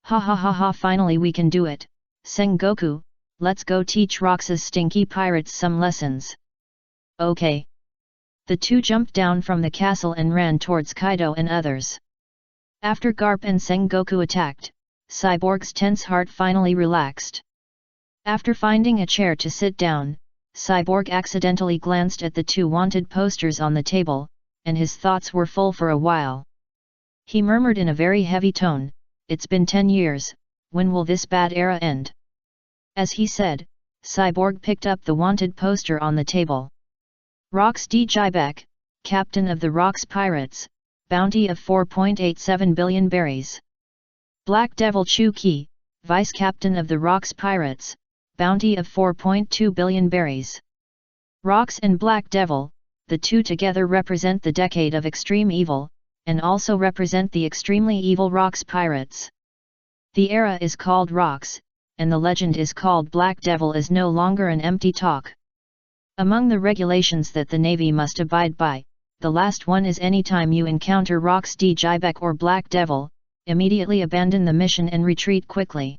Ha ha ha ha, finally we can do it, Sengoku, let's go teach Rox's stinky pirates some lessons. Okay. The two jumped down from the castle and ran towards Kaido and others. After Garp and Sengoku attacked, Cyborg's tense heart finally relaxed. After finding a chair to sit down, Cyborg accidentally glanced at the two wanted posters on the table, and his thoughts were full for a while. He murmured in a very heavy tone, "It's been 10 years, when will this bad era end?" As he said, Cyborg picked up the wanted poster on the table. Rox D. Jibek, Captain of the Rocks Pirates, bounty of 4.87 billion berries. Black Devil Chu Ki, Vice Captain of the Rocks Pirates, bounty of 4.2 billion berries. Rocks and Black Devil, the two together represent the decade of extreme evil, and also represent the extremely evil Rocks Pirates. The era is called Rocks, and the legend is called Black Devil is no longer an empty talk. Among the regulations that the Navy must abide by, the last one is anytime you encounter Rox D. Jibek or Black Devil, immediately abandon the mission and retreat quickly.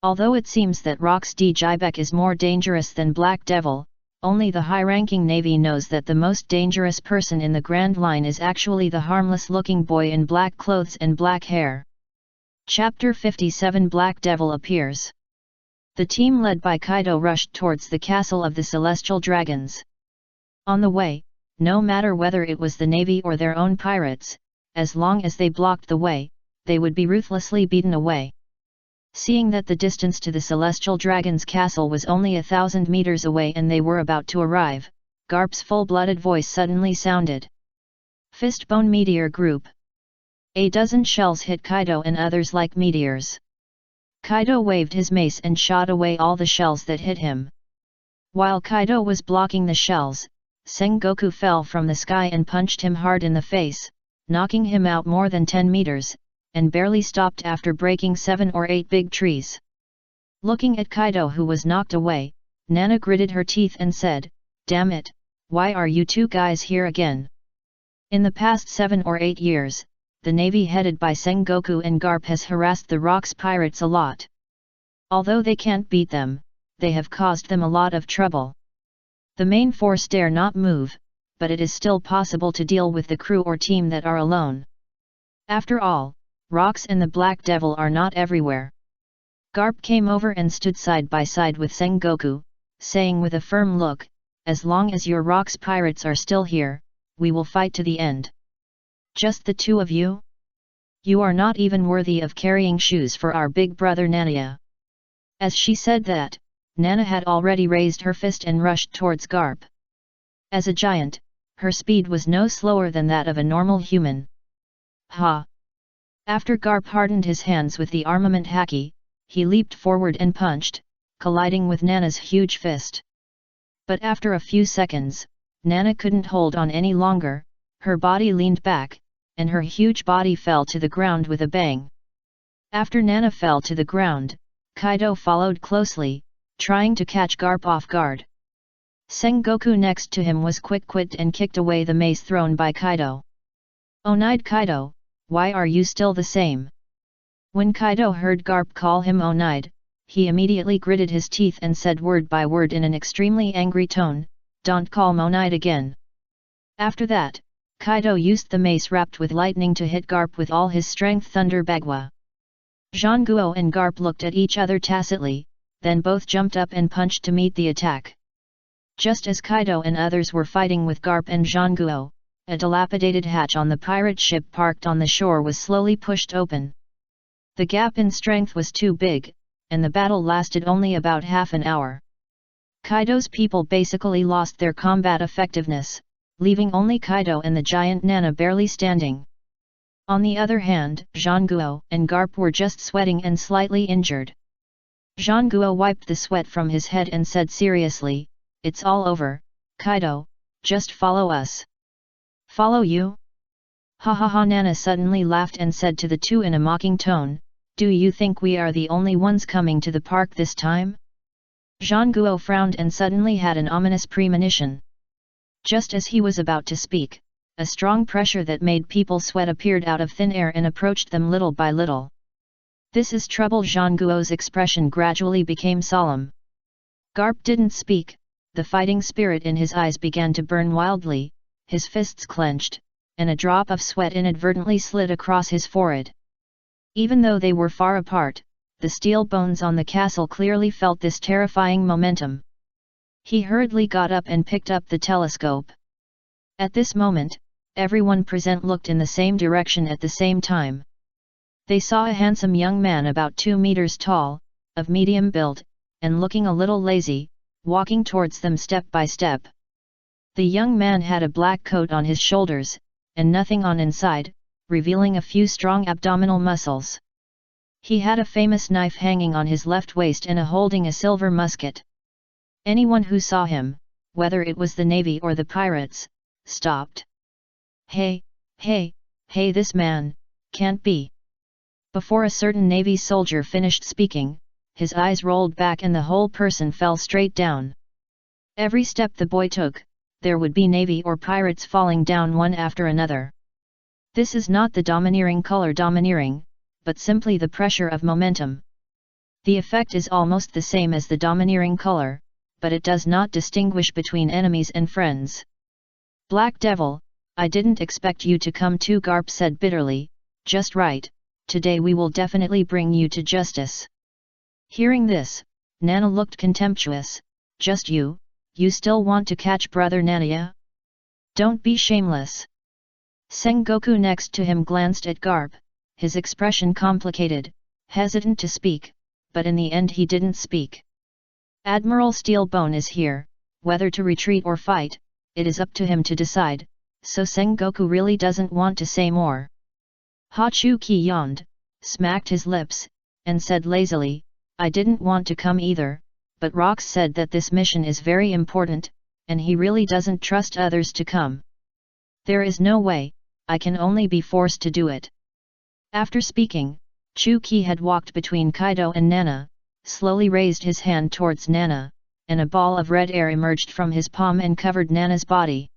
Although it seems that Rox D. Jibek is more dangerous than Black Devil, only the high-ranking Navy knows that the most dangerous person in the Grand Line is actually the harmless-looking boy in black clothes and black hair. Chapter 57 Black Devil appears. The team led by Kaido rushed towards the castle of the Celestial Dragons. On the way, no matter whether it was the Navy or their own pirates, as long as they blocked the way, they would be ruthlessly beaten away. Seeing that the distance to the Celestial Dragon's castle was only 1,000 meters away and they were about to arrive, Garp's full-blooded voice suddenly sounded. Fistbone Meteor Group. A dozen shells hit Kaido and others like meteors. Kaido waved his mace and shot away all the shells that hit him. While Kaido was blocking the shells, Sengoku fell from the sky and punched him hard in the face, knocking him out more than 10 meters, and barely stopped after breaking 7 or 8 big trees. Looking at Kaido, who was knocked away, Nana gritted her teeth and said, "Damn it, why are you two guys here again?" In the past 7 or 8 years, the Navy headed by Sengoku and Garp has harassed the Rocks Pirates a lot. Although they can't beat them, they have caused them a lot of trouble. The main force dare not move, but it is still possible to deal with the crew or team that are alone. After all, Rocks and the Black Devil are not everywhere. Garp came over and stood side by side with Sengoku, saying with a firm look, "As long as your Rocks Pirates are still here, we will fight to the end." "Just the two of you? You are not even worthy of carrying shoes for our big brother Nania." As she said that, Nana had already raised her fist and rushed towards Garp. As a giant, her speed was no slower than that of a normal human. Ha! After Garp hardened his hands with the armament haki, he leaped forward and punched, colliding with Nana's huge fist. But after a few seconds, Nana couldn't hold on any longer, her body leaned back, and her huge body fell to the ground with a bang. After Nana fell to the ground, Kaido followed closely, trying to catch Garp off guard. Sengoku next to him was quick-witted and kicked away the mace thrown by Kaido. Onaid Kaido, why are you still the same? When Kaido heard Garp call him Onaid, he immediately gritted his teeth and said word by word in an extremely angry tone, "Don't call Onaid again." After that, Kaido used the mace wrapped with lightning to hit Garp with all his strength. Thunder Bagua. Zhanguo and Garp looked at each other tacitly, then both jumped up and punched to meet the attack. Just as Kaido and others were fighting with Garp and Zhanguo, a dilapidated hatch on the pirate ship parked on the shore was slowly pushed open. The gap in strength was too big, and the battle lasted only about half an hour. Kaido's people basically lost their combat effectiveness, leaving only Kaido and the giant Nana barely standing. On the other hand, Zhanguo and Garp were just sweating and slightly injured. Zhanguo wiped the sweat from his head and said seriously, "It's all over, Kaido, just follow us." "Follow you?" Ha ha ha! Nana suddenly laughed and said to the two in a mocking tone, "Do you think we are the only ones coming to the park this time?" Zhanguo frowned and suddenly had an ominous premonition. Just as he was about to speak, a strong pressure that made people sweat appeared out of thin air and approached them little by little. "This is trouble." Zhanguo's expression gradually became solemn. Garp didn't speak, the fighting spirit in his eyes began to burn wildly, his fists clenched, and a drop of sweat inadvertently slid across his forehead. Even though they were far apart, the steel bones on the castle clearly felt this terrifying momentum. He hurriedly got up and picked up the telescope. At this moment, everyone present looked in the same direction at the same time. They saw a handsome young man about 2 meters tall, of medium build, and looking a little lazy, walking towards them step by step. The young man had a black coat on his shoulders, and nothing on inside, revealing a few strong abdominal muscles. He had a famous knife hanging on his left waist and holding a silver musket. Anyone who saw him, whether it was the navy or the pirates, stopped. Hey, this man, can't be." Before a certain navy soldier finished speaking, his eyes rolled back and the whole person fell straight down. Every step the boy took, there would be navy or pirates falling down one after another. This is not the domineering color domineering, but simply the pressure of momentum. The effect is almost the same as the domineering color, but it does not distinguish between enemies and friends. "Black Devil, I didn't expect you to come too," Garp said bitterly. "Just right, today we will definitely bring you to justice." Hearing this, Nana looked contemptuous. "Just you still want to catch brother Nanaya? Don't be shameless." Sengoku next to him glanced at Garp, his expression complicated, hesitant to speak, but in the end he didn't speak. "Admiral Steelbone is here, whether to retreat or fight, it is up to him to decide, so Sengoku really doesn't want to say more." Hachuki yawned, smacked his lips, and said lazily, "I didn't want to come either, but Rox said that this mission is very important, and he really doesn't trust others to come. There is no way, I can only be forced to do it." After speaking, Chuki had walked between Kaido and Nana, slowly raised his hand towards Nana, and a ball of red air emerged from his palm and covered Nana's body.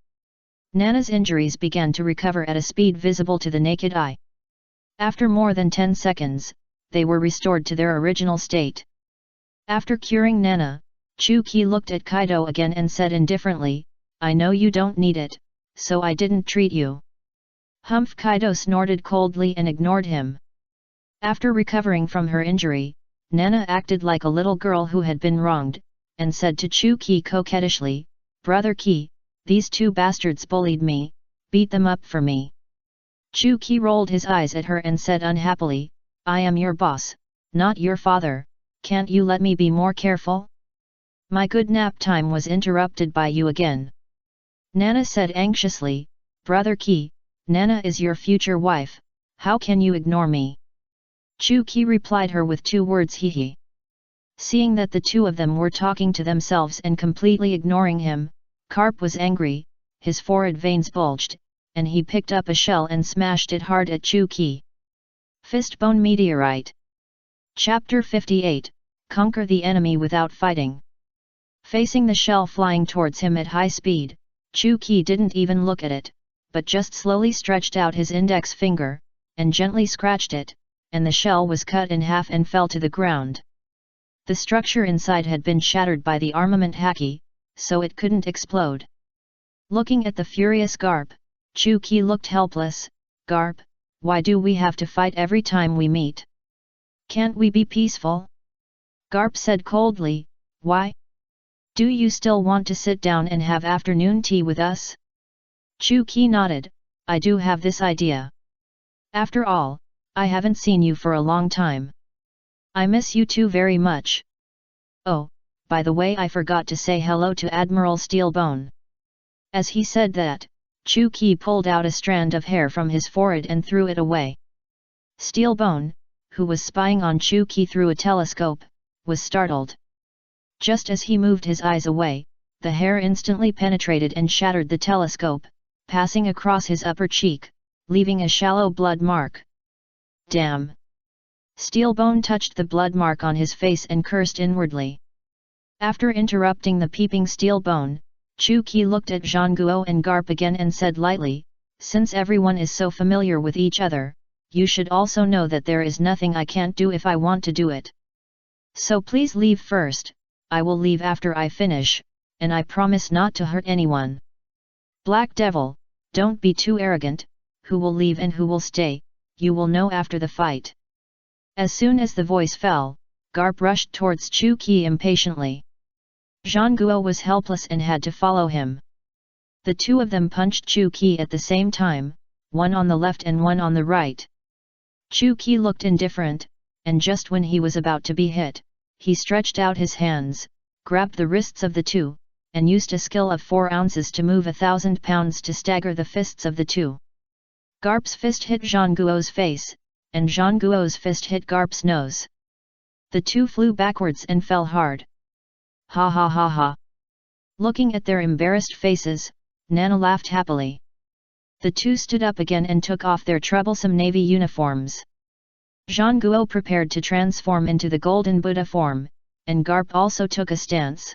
Nana's injuries began to recover at a speed visible to the naked eye. After more than 10 seconds, they were restored to their original state. After curing Nana, Chuki looked at Kaido again and said indifferently, "I know you don't need it, so I didn't treat you." Humph! Kaido snorted coldly and ignored him. After recovering from her injury, Nana acted like a little girl who had been wronged, and said to Chuki coquettishly, "Brother Ki, these two bastards bullied me, beat them up for me." Chuki rolled his eyes at her and said unhappily, "I am your boss, not your father, can't you let me be more careful?" "My good nap time was interrupted by you again." Nana said anxiously, "Brother Ki, Nana is your future wife, how can you ignore me?" Chuki replied her with 2 words, "Hee." Seeing that the two of them were talking to themselves and completely ignoring him, Garp was angry, his forehead veins bulged, and he picked up a shell and smashed it hard at Chuki. Fistbone Meteorite. Chapter 58, Conquer the Enemy Without Fighting. Facing the shell flying towards him at high speed, Chu-Ki didn't even look at it, but just slowly stretched out his index finger, and gently scratched it, and the shell was cut in half and fell to the ground. The structure inside had been shattered by the armament haki, so it couldn't explode. Looking at the furious Garp, Chu-Ki looked helpless. Garp, why do we have to fight every time we meet? Can't we be peaceful? Garp said coldly, why? Do you still want to sit down and have afternoon tea with us? Chu-Ki nodded, I do have this idea. After all, I haven't seen you for a long time. I miss you too very much. Oh, by the way, I forgot to say hello to Admiral Steelbone. As he said that, Chu-Ki pulled out a strand of hair from his forehead and threw it away. Steelbone, who was spying on Chu-Ki through a telescope, was startled. Just as he moved his eyes away, the hair instantly penetrated and shattered the telescope, passing across his upper cheek, leaving a shallow blood mark. Damn! Steelbone touched the blood mark on his face and cursed inwardly. After interrupting the peeping Steelbone, Chu-Ki looked at Zhangguo and Garp again and said lightly, since everyone is so familiar with each other, you should also know that there is nothing I can't do if I want to do it. So please leave first, I will leave after I finish, and I promise not to hurt anyone. Black Devil, don't be too arrogant, who will leave and who will stay, you will know after the fight. As soon as the voice fell, Garp rushed towards Chu-Ki impatiently. Zhangguo was helpless and had to follow him. The two of them punched Chu-Ki at the same time, one on the left and one on the right. Chu-Ki looked indifferent, and just when he was about to be hit, he stretched out his hands, grabbed the wrists of the two, and used a skill of 4 ounces to move 1,000 pounds to stagger the fists of the two. Garp's fist hit Zhangguo's face, and Zhangguo's fist hit Garp's nose. The two flew backwards and fell hard. Ha ha ha ha. Looking at their embarrassed faces, Nana laughed happily. The two stood up again and took off their troublesome navy uniforms. Zhangguo prepared to transform into the Golden Buddha form, and Garp also took a stance.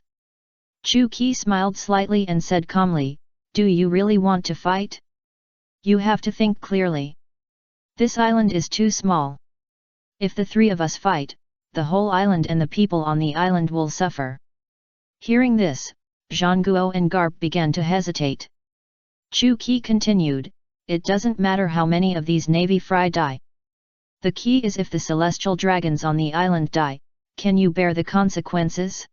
Chu-Ki smiled slightly and said calmly, do you really want to fight? You have to think clearly. This island is too small. If the three of us fight, the whole island and the people on the island will suffer. Hearing this, Zhangguo and Garp began to hesitate. Chu-Ki continued, it doesn't matter how many of these navy fry die. The key is if the celestial dragons on the island die, can you bear the consequences?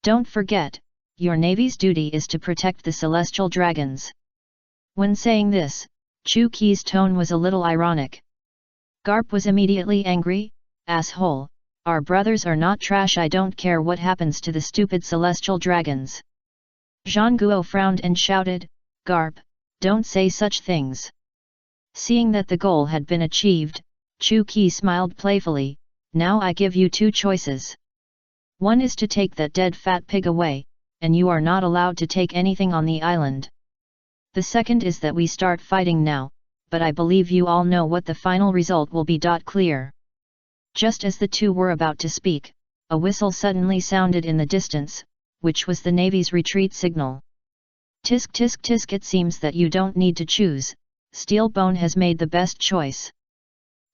Don't forget, your navy's duty is to protect the celestial dragons. When saying this, Chu-Ki's tone was a little ironic. Garp was immediately angry, asshole, our brothers are not trash, I don't care what happens to the stupid celestial dragons. Zhangguo frowned and shouted, Garp, don't say such things. Seeing that the goal had been achieved, Chu-Ki smiled playfully, now I give you two choices. One is to take that dead fat pig away, and you are not allowed to take anything on the island. The second is that we start fighting now, but I believe you all know what the final result will be. Clear. Just as the two were about to speak, a whistle suddenly sounded in the distance, which was the Navy's retreat signal. Tisk tisk tisk, it seems that you don't need to choose, Steelbone has made the best choice.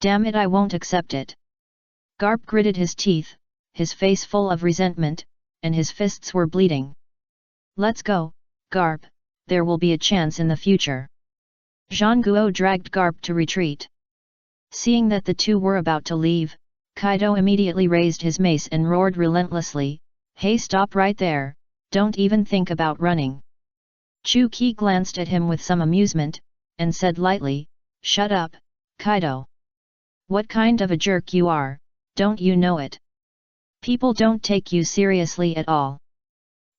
Damn it, I won't accept it. Garp gritted his teeth, his face full of resentment, and his fists were bleeding. Let's go, Garp, there will be a chance in the future. Zhangguo dragged Garp to retreat. Seeing that the two were about to leave, Kaido immediately raised his mace and roared relentlessly, hey, stop right there, don't even think about running. Chu-Ki glanced at him with some amusement, and said lightly, shut up, Kaido. What kind of a jerk you are, don't you know it? People don't take you seriously at all.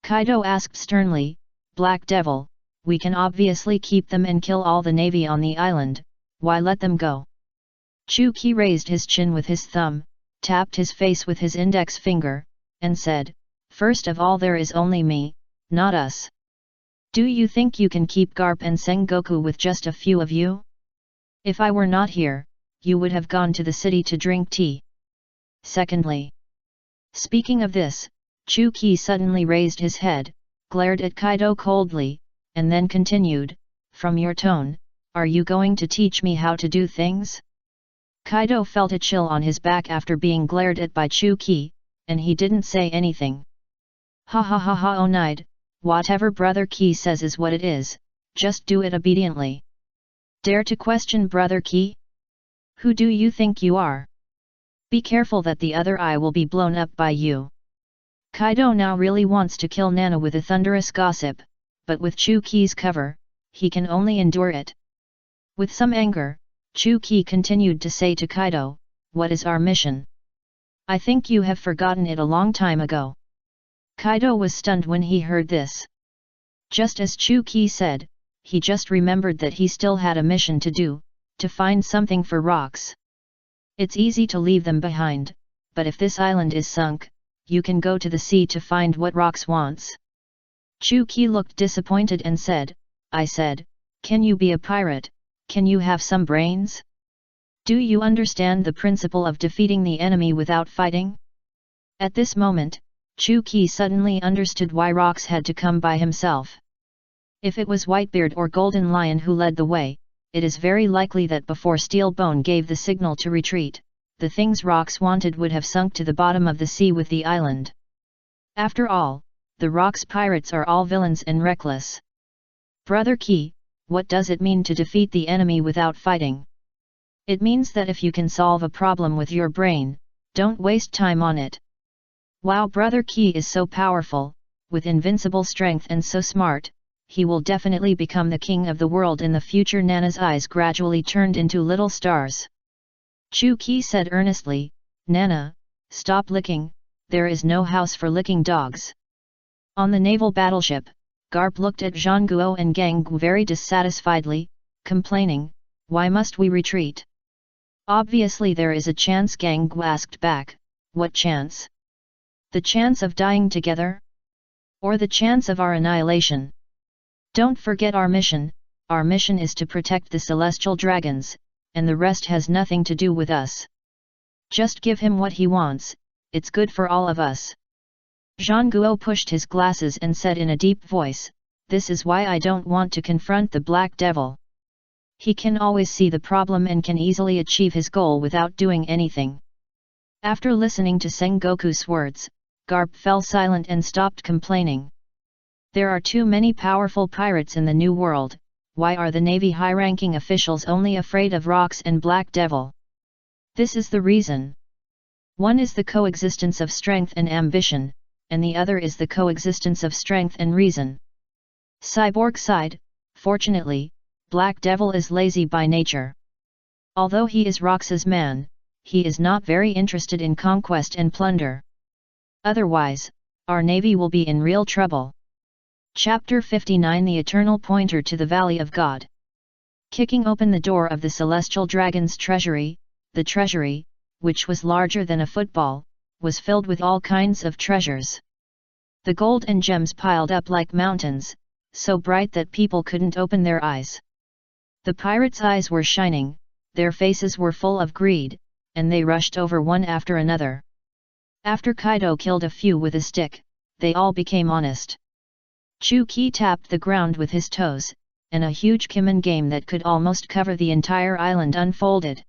Kaido asked sternly, Black Devil, we can obviously keep them and kill all the navy on the island, why let them go? Chu-Ki raised his chin with his thumb, tapped his face with his index finger, and said, first of all, there is only me, not us. Do you think you can keep Garp and Sengoku with just a few of you? If I were not here, you would have gone to the city to drink tea. Secondly, speaking of this, Chu Qi suddenly raised his head, glared at Kaido coldly, and then continued, "From your tone, are you going to teach me how to do things?" Kaido felt a chill on his back after being glared at by Chu Qi, and he didn't say anything. "Ha ha ha ha, Oneide, whatever Brother Qi says is what it is, just do it obediently. Dare to question Brother Qi? Who do you think you are? Be careful that the other eye will be blown up by you." Kaido now really wants to kill Nana with a thunderous gossip, but with Chu Qi's cover, he can only endure it. With some anger, Chu Qi continued to say to Kaido, "What is our mission? I think you have forgotten it a long time ago." Kaido was stunned when he heard this. Just as Chu Qi said, he just remembered that he still had a mission to do, to find something for rocks. It's easy to leave them behind, but if this island is sunk, you can go to the sea to find what rocks wants. Chu Qi looked disappointed and said, "I said, can you be a pirate? Can you have some brains? Do you understand the principle of defeating the enemy without fighting?" At this moment, Chu Qi suddenly understood why Rocks had to come by himself. If it was Whitebeard or Golden Lion who led the way, it is very likely that before Steelbone gave the signal to retreat, the things Rocks wanted would have sunk to the bottom of the sea with the island. After all, the Rocks pirates are all villains and reckless. "Brother Qi, what does it mean to defeat the enemy without fighting?" "It means that if you can solve a problem with your brain, don't waste time on it." Wow, Brother Qi is so powerful, with invincible strength and so smart, he will definitely become the king of the world in the future. Nana's eyes gradually turned into little stars. Chu Qi said earnestly, "Nana, stop licking, there is no house for licking dogs." On the naval battleship, Garp looked at Zhang Guo and Gang Gu very dissatisfiedly, complaining, "Why must we retreat?" "Obviously there is a chance," Gang Gu asked back. "What chance? The chance of dying together? Or the chance of our annihilation? Don't forget our mission is to protect the celestial dragons, and the rest has nothing to do with us. Just give him what he wants, it's good for all of us." Zhang Guo pushed his glasses and said in a deep voice, "This is why I don't want to confront the Black Devil. He can always see the problem and can easily achieve his goal without doing anything." After listening to Sengoku's words, Garp fell silent and stopped complaining. There are too many powerful pirates in the New World. Why are the Navy high-ranking officials only afraid of Rocks and Black Devil? This is the reason. One is the coexistence of strength and ambition, and the other is the coexistence of strength and reason. Cyborg sighed, "Fortunately, Black Devil is lazy by nature. Although he is Rox's man, he is not very interested in conquest and plunder. Otherwise, our navy will be in real trouble." Chapter 59, The Eternal Pointer to the Valley of God. Kicking open the door of the Celestial Dragon's treasury, the treasury, which was larger than a football, was filled with all kinds of treasures. The gold and gems piled up like mountains, so bright that people couldn't open their eyes. The pirates' eyes were shining, their faces were full of greed, and they rushed over one after another. After Kaido killed a few with a stick, they all became honest. Chu Qi tapped the ground with his toes, and a huge Kimen game that could almost cover the entire island unfolded.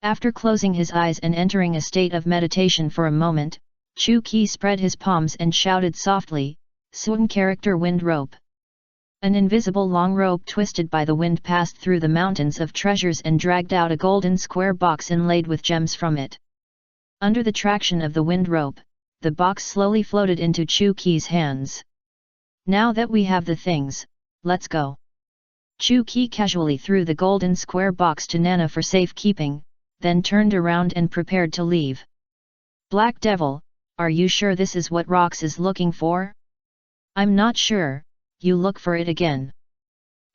After closing his eyes and entering a state of meditation for a moment, Chu Qi spread his palms and shouted softly, "Suan character wind rope." An invisible long rope twisted by the wind passed through the mountains of treasures and dragged out a golden square box inlaid with gems from it. Under the traction of the wind rope, the box slowly floated into Chu Qi's hands. "Now that we have the things, let's go." Chu Qi casually threw the golden square box to Nana for safekeeping, then turned around and prepared to leave. "Black Devil, are you sure this is what Rox is looking for?" "I'm not sure, you look for it again."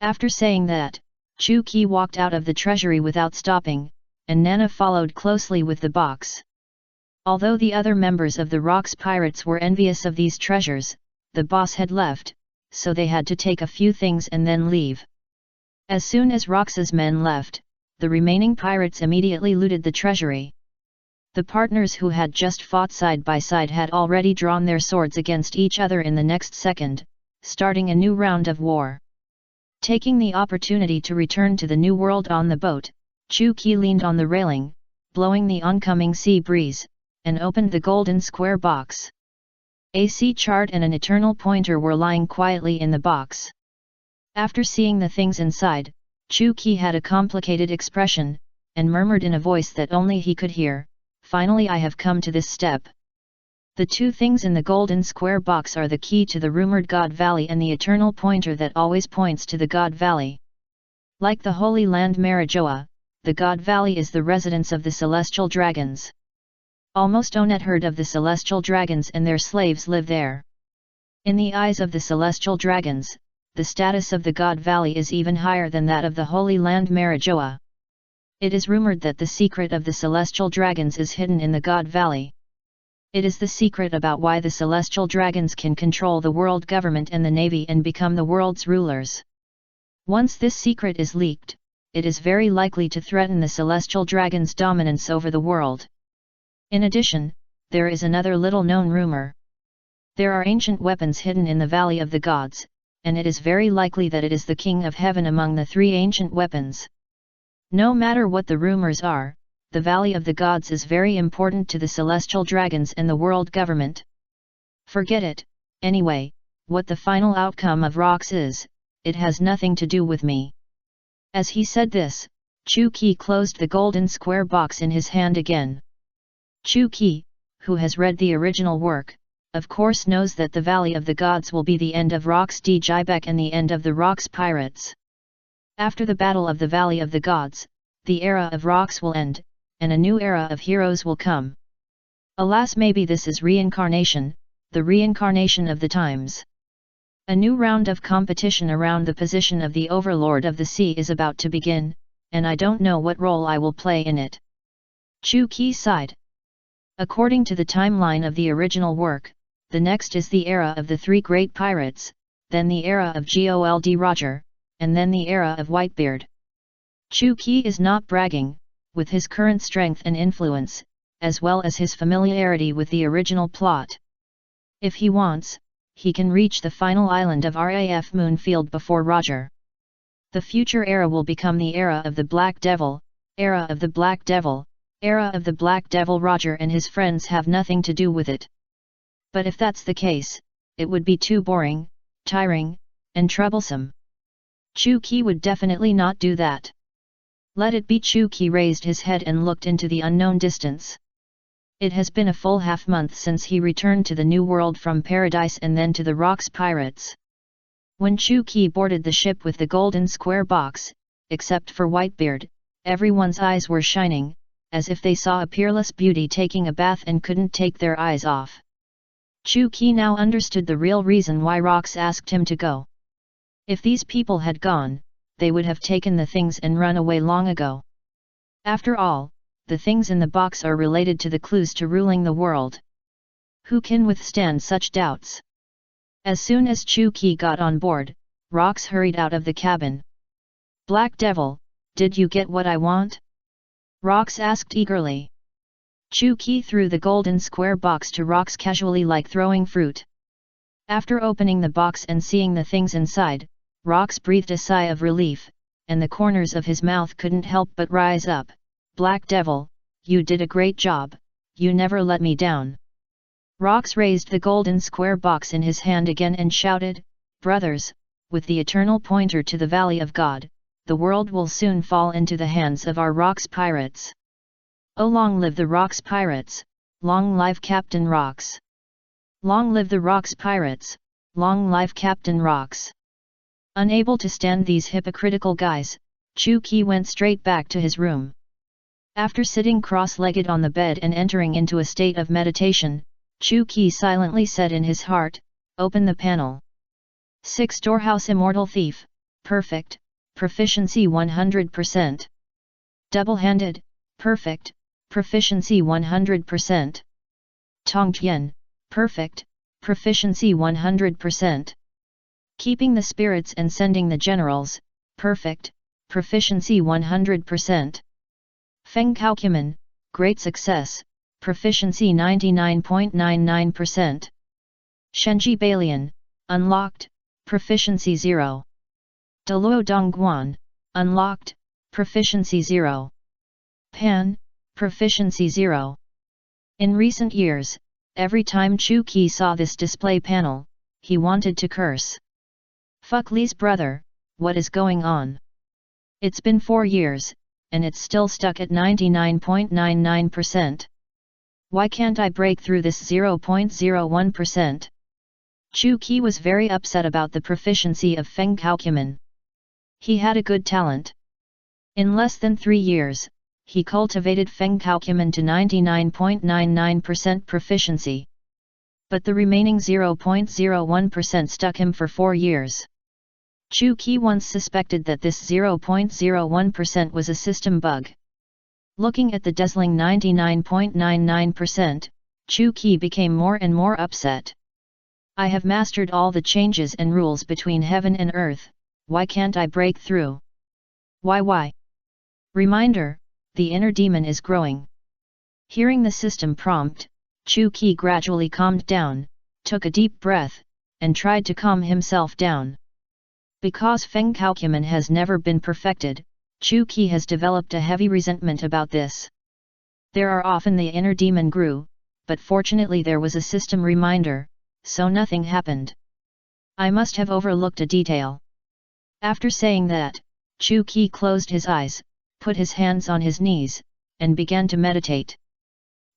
After saying that, Chu Qi walked out of the treasury without stopping, and Nana followed closely with the box. Although the other members of the Rox pirates were envious of these treasures, the boss had left, so they had to take a few things and then leave. As soon as Rox's men left, the remaining pirates immediately looted the treasury. The partners who had just fought side by side had already drawn their swords against each other in the next second, starting a new round of war. Taking the opportunity to return to the new world on the boat, Chu Qi leaned on the railing, blowing the oncoming sea breeze, and opened the golden square box. A sea chart and an eternal pointer were lying quietly in the box. After seeing the things inside, Chu Qi had a complicated expression, and murmured in a voice that only he could hear, "Finally I have come to this step." The two things in the golden square box are the key to the rumored God Valley and the eternal pointer that always points to the God Valley. Like the Holy Land Marijoa, the God Valley is the residence of the celestial dragons. Almost unheard of the celestial dragons and their slaves live there. In the eyes of the celestial dragons, the status of the God Valley is even higher than that of the Holy Land Marijoa. It is rumored that the secret of the celestial dragons is hidden in the God Valley. It is the secret about why the celestial dragons can control the world government and the navy and become the world's rulers. Once this secret is leaked, it is very likely to threaten the celestial dragons' dominance over the world. In addition, there is another little-known rumor. There are ancient weapons hidden in the Valley of the Gods, and it is very likely that it is the King of Heaven among the three ancient weapons. No matter what the rumors are, the Valley of the Gods is very important to the celestial dragons and the world government. Forget it, anyway, what the final outcome of rocks is, it has nothing to do with me. As he said this, Chu Qi closed the golden square box in his hand again. Chu Qi, who has read the original work, of course knows that the Valley of the Gods will be the end of Rocks D. Jibek and the end of the Rocks Pirates. After the Battle of the Valley of the Gods, the era of rocks will end, and a new era of heroes will come. Alas, maybe this is reincarnation, the reincarnation of the times. A new round of competition around the position of the Overlord of the Sea is about to begin, and I don't know what role I will play in it. Chu Qi sighed. According to the timeline of the original work, the next is the era of the three great pirates, then the era of Gold Roger, and then the era of Whitebeard. Chu Qi is not bragging, with his current strength and influence, as well as his familiarity with the original plot. If he wants, he can reach the final island of Raf Moonfield before Roger. The future era will become the era of the Black Devil, era of the Black Devil, era of the Black Devil. Roger and his friends have nothing to do with it. But if that's the case, it would be too boring, tiring, and troublesome. Chu Qi would definitely not do that. Let it be. Chu Qi raised his head and looked into the unknown distance. It has been a full half-month since he returned to the New World from Paradise and then to the Rocks Pirates. When Chu Qi boarded the ship with the golden square box, except for Whitebeard, everyone's eyes were shining, as if they saw a peerless beauty taking a bath and couldn't take their eyes off. Chu Qi now understood the real reason why Rocks asked him to go. If these people had gone, they would have taken the things and run away long ago. After all, the things in the box are related to the clues to ruling the world. Who can withstand such doubts? As soon as Chu Qi got on board, Rocks hurried out of the cabin. "Black Devil, did you get what I want?" Rocks asked eagerly. Chu Qi threw the golden square box to Rocks casually, like throwing fruit. After opening the box and seeing the things inside, Rocks breathed a sigh of relief, and the corners of his mouth couldn't help but rise up. "Black Devil, you did a great job, you never let me down." Rocks raised the golden square box in his hand again and shouted, "Brothers, with the eternal pointer to the Valley of God, the world will soon fall into the hands of our Rocks Pirates. Oh, long live the Rocks Pirates, long live Captain Rocks! Long live the Rocks Pirates, long live Captain Rocks!" Unable to stand these hypocritical guys, Chu Qi went straight back to his room. After sitting cross-legged on the bed and entering into a state of meditation, Chu Qi silently said in his heart, "Open the panel." 6 Storehouse Immortal Thief, perfect, proficiency 100%. Double-handed, perfect, proficiency 100%. Tongjian, perfect, proficiency 100%. Keeping the spirits and sending the generals, perfect, proficiency 100%. Feng Kaokuman, great success, proficiency 99.99%. Shenji Balian, unlocked, proficiency 0. Deluo Dongguan, unlocked, proficiency 0. Pan, proficiency 0. In recent years, every time Chu Qi saw this display panel, he wanted to curse. Fuck Li's brother, what is going on? It's been 4 years, and it's still stuck at 99.99%. Why can't I break through this 0.01%? Chu Qi was very upset about the proficiency of Feng Kaokuman. He had a good talent. In less than 3 years, he cultivated Feng Kaokuman to 99.99% proficiency. But the remaining 0.01% stuck him for 4 years. Chu Qi once suspected that this 0.01% was a system bug. Looking at the dazzling 99.99%, Chu Qi became more and more upset. I have mastered all the changes and rules between heaven and earth, why can't I break through? Why? Reminder, the inner demon is growing. Hearing the system prompt, Chu Qi gradually calmed down, took a deep breath, and tried to calm himself down. Because Feng Kaokuman has never been perfected, Chu Qi has developed a heavy resentment about this. There are often the inner demon grew, but fortunately there was a system reminder, so nothing happened. I must have overlooked a detail. After saying that, Chu Qi closed his eyes, put his hands on his knees, and began to meditate.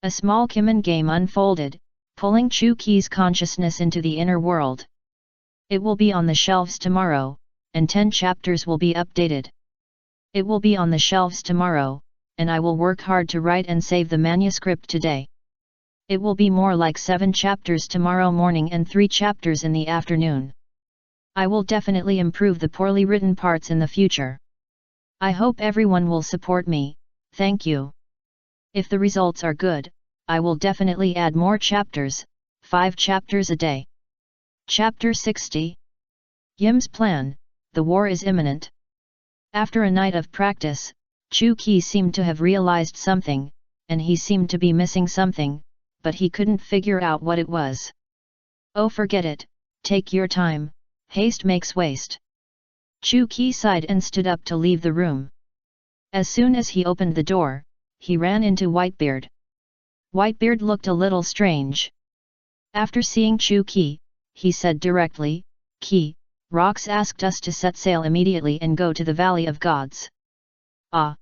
A small Kimen game unfolded, pulling Chu Qi's consciousness into the inner world. It will be on the shelves tomorrow, and 10 chapters will be updated. It will be on the shelves tomorrow, and I will work hard to write and save the manuscript today. It will be more like 7 chapters tomorrow morning and 3 chapters in the afternoon. I will definitely improve the poorly written parts in the future. I hope everyone will support me, thank you. If the results are good, I will definitely add more chapters, 5 chapters a day. Chapter 60. Yim's plan, the war is imminent. After a night of practice, Chu Qi seemed to have realized something, and he seemed to be missing something, but he couldn't figure out what it was. Oh, forget it, take your time, haste makes waste. Chu Qi sighed and stood up to leave the room. As soon as he opened the door, he ran into Whitebeard. Whitebeard looked a little strange. After seeing Chu Qi, he said directly, "Qi, Rox asked us to set sail immediately and go to the Valley of Gods." Ah!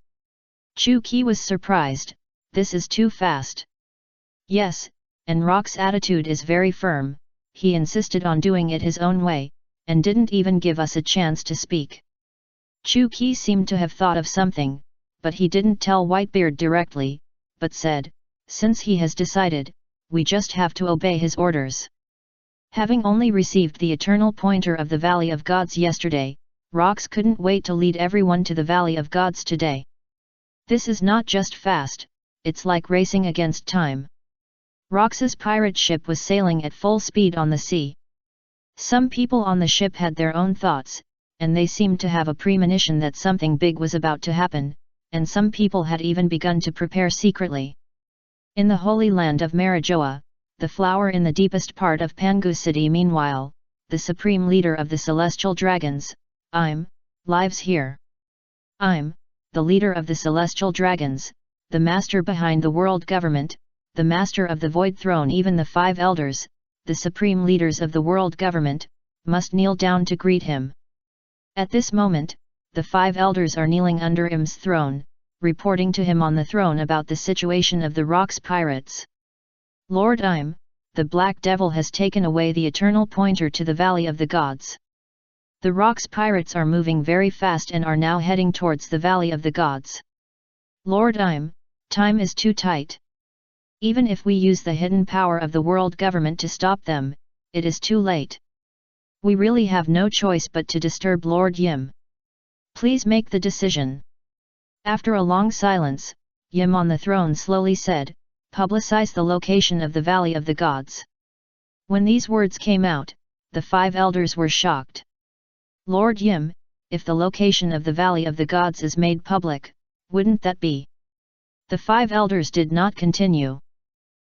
Chu Qi was surprised, this is too fast. Yes, and Rox's attitude is very firm, he insisted on doing it his own way, and didn't even give us a chance to speak. Chu Qi seemed to have thought of something, but he didn't tell Whitebeard directly, but said, since he has decided, we just have to obey his orders. Having only received the eternal pointer of the Valley of Gods yesterday, Rox couldn't wait to lead everyone to the Valley of Gods today. This is not just fast, it's like racing against time. Rox's pirate ship was sailing at full speed on the sea. Some people on the ship had their own thoughts, and they seemed to have a premonition that something big was about to happen, and some people had even begun to prepare secretly. In the holy land of Marijoa, the flower in the deepest part of Pangu City, meanwhile, the supreme leader of the celestial dragons, lives here. The leader of the celestial dragons, the master behind the world government, the master of the void throne. Even the 5 elders, the supreme leaders of the world government, must kneel down to greet him. At this moment, the 5 elders are kneeling under Im's throne, reporting to him on the throne about the situation of the Rox pirates. Lord Im, the Black Devil has taken away the eternal pointer to the Valley of the Gods. The Rox pirates are moving very fast and are now heading towards the Valley of the Gods. Lord Im, time is too tight. Even if we use the hidden power of the world government to stop them, it is too late. We really have no choice but to disturb Lord Yim. Please make the decision. After a long silence, Yim on the throne slowly said, publicize the location of the Valley of the Gods. When these words came out, the 5 elders were shocked. Lord Yim, if the location of the Valley of the Gods is made public, wouldn't that be? The 5 elders did not continue.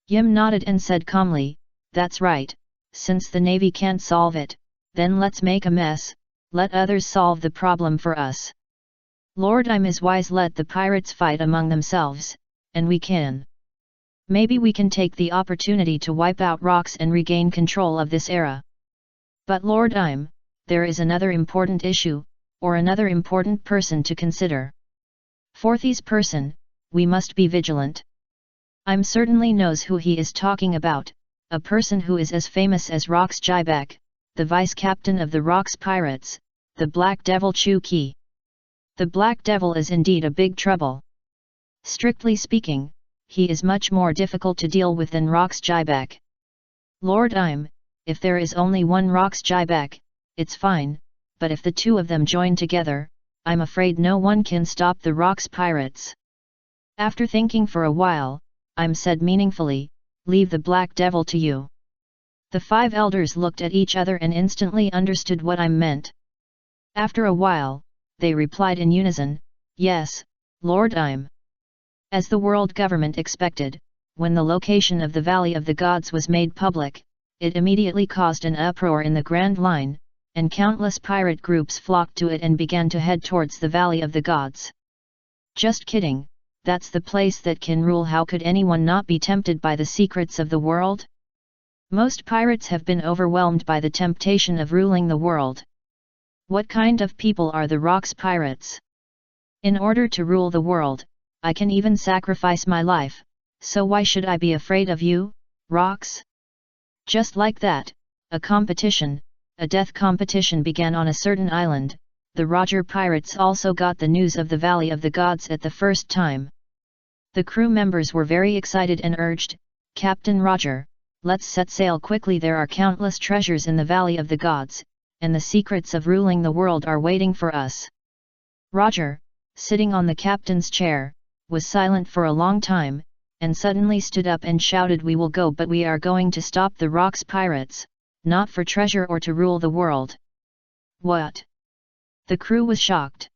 Yim nodded and said calmly, "That's right, since the Navy can't solve it, then let's make a mess, let others solve the problem for us. Lord Im is wise, let the pirates fight among themselves, and we can. Maybe we can take the opportunity to wipe out rocks and regain control of this era. But Lord Im, there is another important issue, or another important person to consider. Fourthies person, we must be vigilant. Im certainly knows who he is talking about, a person who is as famous as Rox Jibek, the vice-captain of the Rox Pirates, the Black Devil Chu Ki. The Black Devil is indeed a big trouble. Strictly speaking, he is much more difficult to deal with than Rox Jibek. Lord Im, if there is only one Rox Jibek, it's fine, but if the two of them join together, I'm afraid no one can stop the Rox Pirates." After thinking for a while, Im said meaningfully, "Leave the Black Devil to you." The 5 elders looked at each other and instantly understood what Im meant. After a while, they replied in unison, "Yes, Lord Im." As the world government expected, when the location of the Valley of the Gods was made public, it immediately caused an uproar in the Grand Line, and countless pirate groups flocked to it and began to head towards the Valley of the Gods. Just kidding, that's the place that can rule. How could anyone not be tempted by the secrets of the world? Most pirates have been overwhelmed by the temptation of ruling the world. What kind of people are the Rox Pirates? In order to rule the world, I can even sacrifice my life, so why should I be afraid of you, Rox? Just like that, a death competition began on a certain island. The Roger Pirates also got the news of the Valley of the Gods at the first time. The crew members were very excited and urged, "Captain Roger, let's set sail quickly. There are countless treasures in the Valley of the Gods, and the secrets of ruling the world are waiting for us." Roger, sitting on the captain's chair, was silent for a long time, and suddenly stood up and shouted, "We will go, but we are going to stop the Rox Pirates, not for treasure or to rule the world." "What?" The crew was shocked.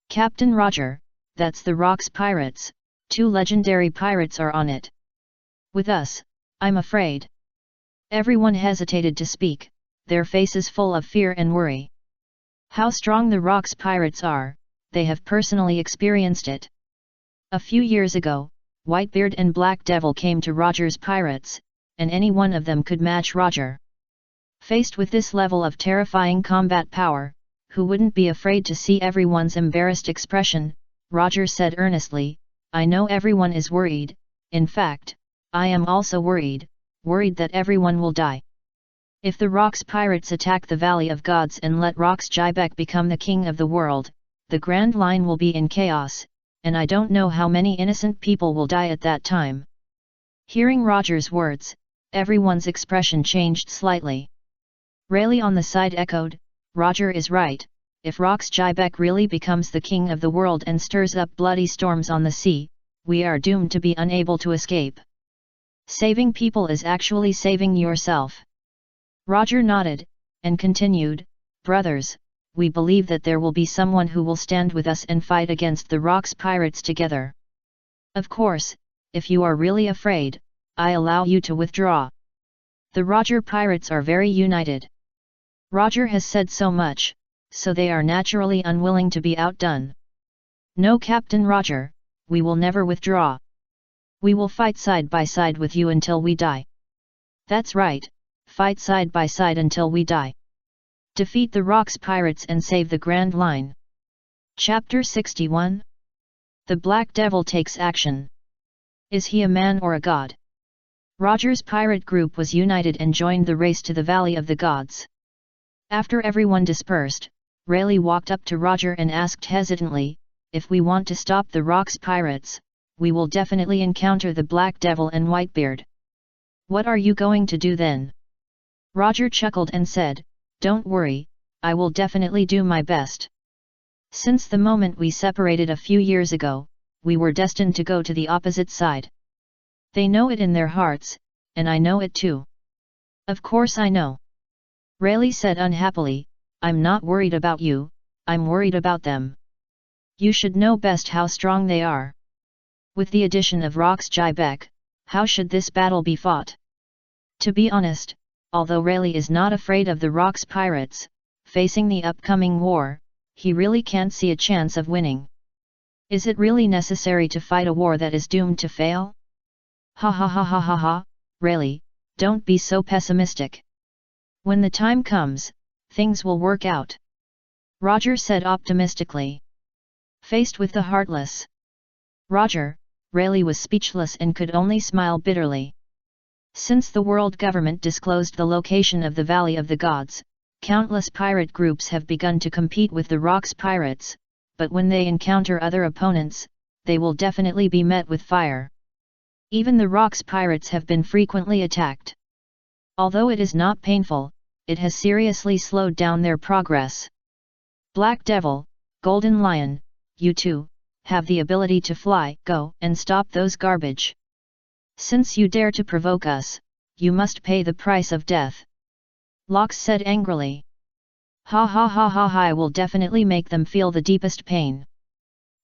"Captain Roger, that's the Rox Pirates, 2 legendary pirates are on it. With us, I'm afraid." Everyone hesitated to speak, their faces full of fear and worry. How strong the Rox Pirates are, they have personally experienced it. A few years ago, Whitebeard and Black Devil came to Roger's pirates, and any one of them could match Roger. Faced with this level of terrifying combat power, who wouldn't be afraid to see everyone's embarrassed expression? Roger said earnestly, "I know everyone is worried, in fact, I am also worried that everyone will die. If the Rox Pirates attack the Valley of Gods and let Rox Jibek become the king of the world, the Grand Line will be in chaos, and I don't know how many innocent people will die at that time." Hearing Roger's words, everyone's expression changed slightly. Rayleigh on the side echoed, "Roger is right, if Rox Jibek really becomes the king of the world and stirs up bloody storms on the sea, we are doomed to be unable to escape. Saving people is actually saving yourself." Roger nodded, and continued, "Brothers, we believe that there will be someone who will stand with us and fight against the Rox Pirates together. Of course, if you are really afraid, I allow you to withdraw. The Roger Pirates are very united. Roger has said so much, so they are naturally unwilling to be outdone. No, Captain Roger, we will never withdraw. We will fight side by side with you until we die." "That's right, fight side by side until we die. Defeat the Rox Pirates and save the Grand Line." Chapter 61. The Black Devil takes action. Is he a man or a god? Roger's pirate group was united and joined the race to the Valley of the Gods. After everyone dispersed, Rayleigh walked up to Roger and asked hesitantly, "If we want to stop the Rox Pirates, we will definitely encounter the Black Devil and Whitebeard. What are you going to do then?" Roger chuckled and said, "Don't worry, I will definitely do my best. Since the moment we separated a few years ago, we were destined to go to the opposite side. They know it in their hearts, and I know it too." "Of course I know." Rayleigh said unhappily, "I'm not worried about you, I'm worried about them. You should know best how strong they are. With the addition of Rox Jibek, How should this battle be fought? To be honest, although Rayleigh is not afraid of the Rocks pirates, facing the upcoming war, he really can't see a chance of winning. Is it really necessary to fight a war that is doomed to fail? Ha ha ha ha ha ha, Rayleigh, don't be so pessimistic. When the time comes, things will work out. Roger said optimistically. Faced with the heartless Roger, Rayleigh was speechless and could only smile bitterly. Since the world government disclosed the location of the Valley of the Gods, countless pirate groups have begun to compete with the Rocks pirates, but when they encounter other opponents, they will definitely be met with fire. Even the Rocks pirates have been frequently attacked. Although it is not painful, it has seriously slowed down their progress. Black Devil, Golden Lion, you two, have the ability to fly, go and stop those garbage. Since you dare to provoke us, you must pay the price of death. Lox said angrily. Ha ha ha ha ha, I will definitely make them feel the deepest pain.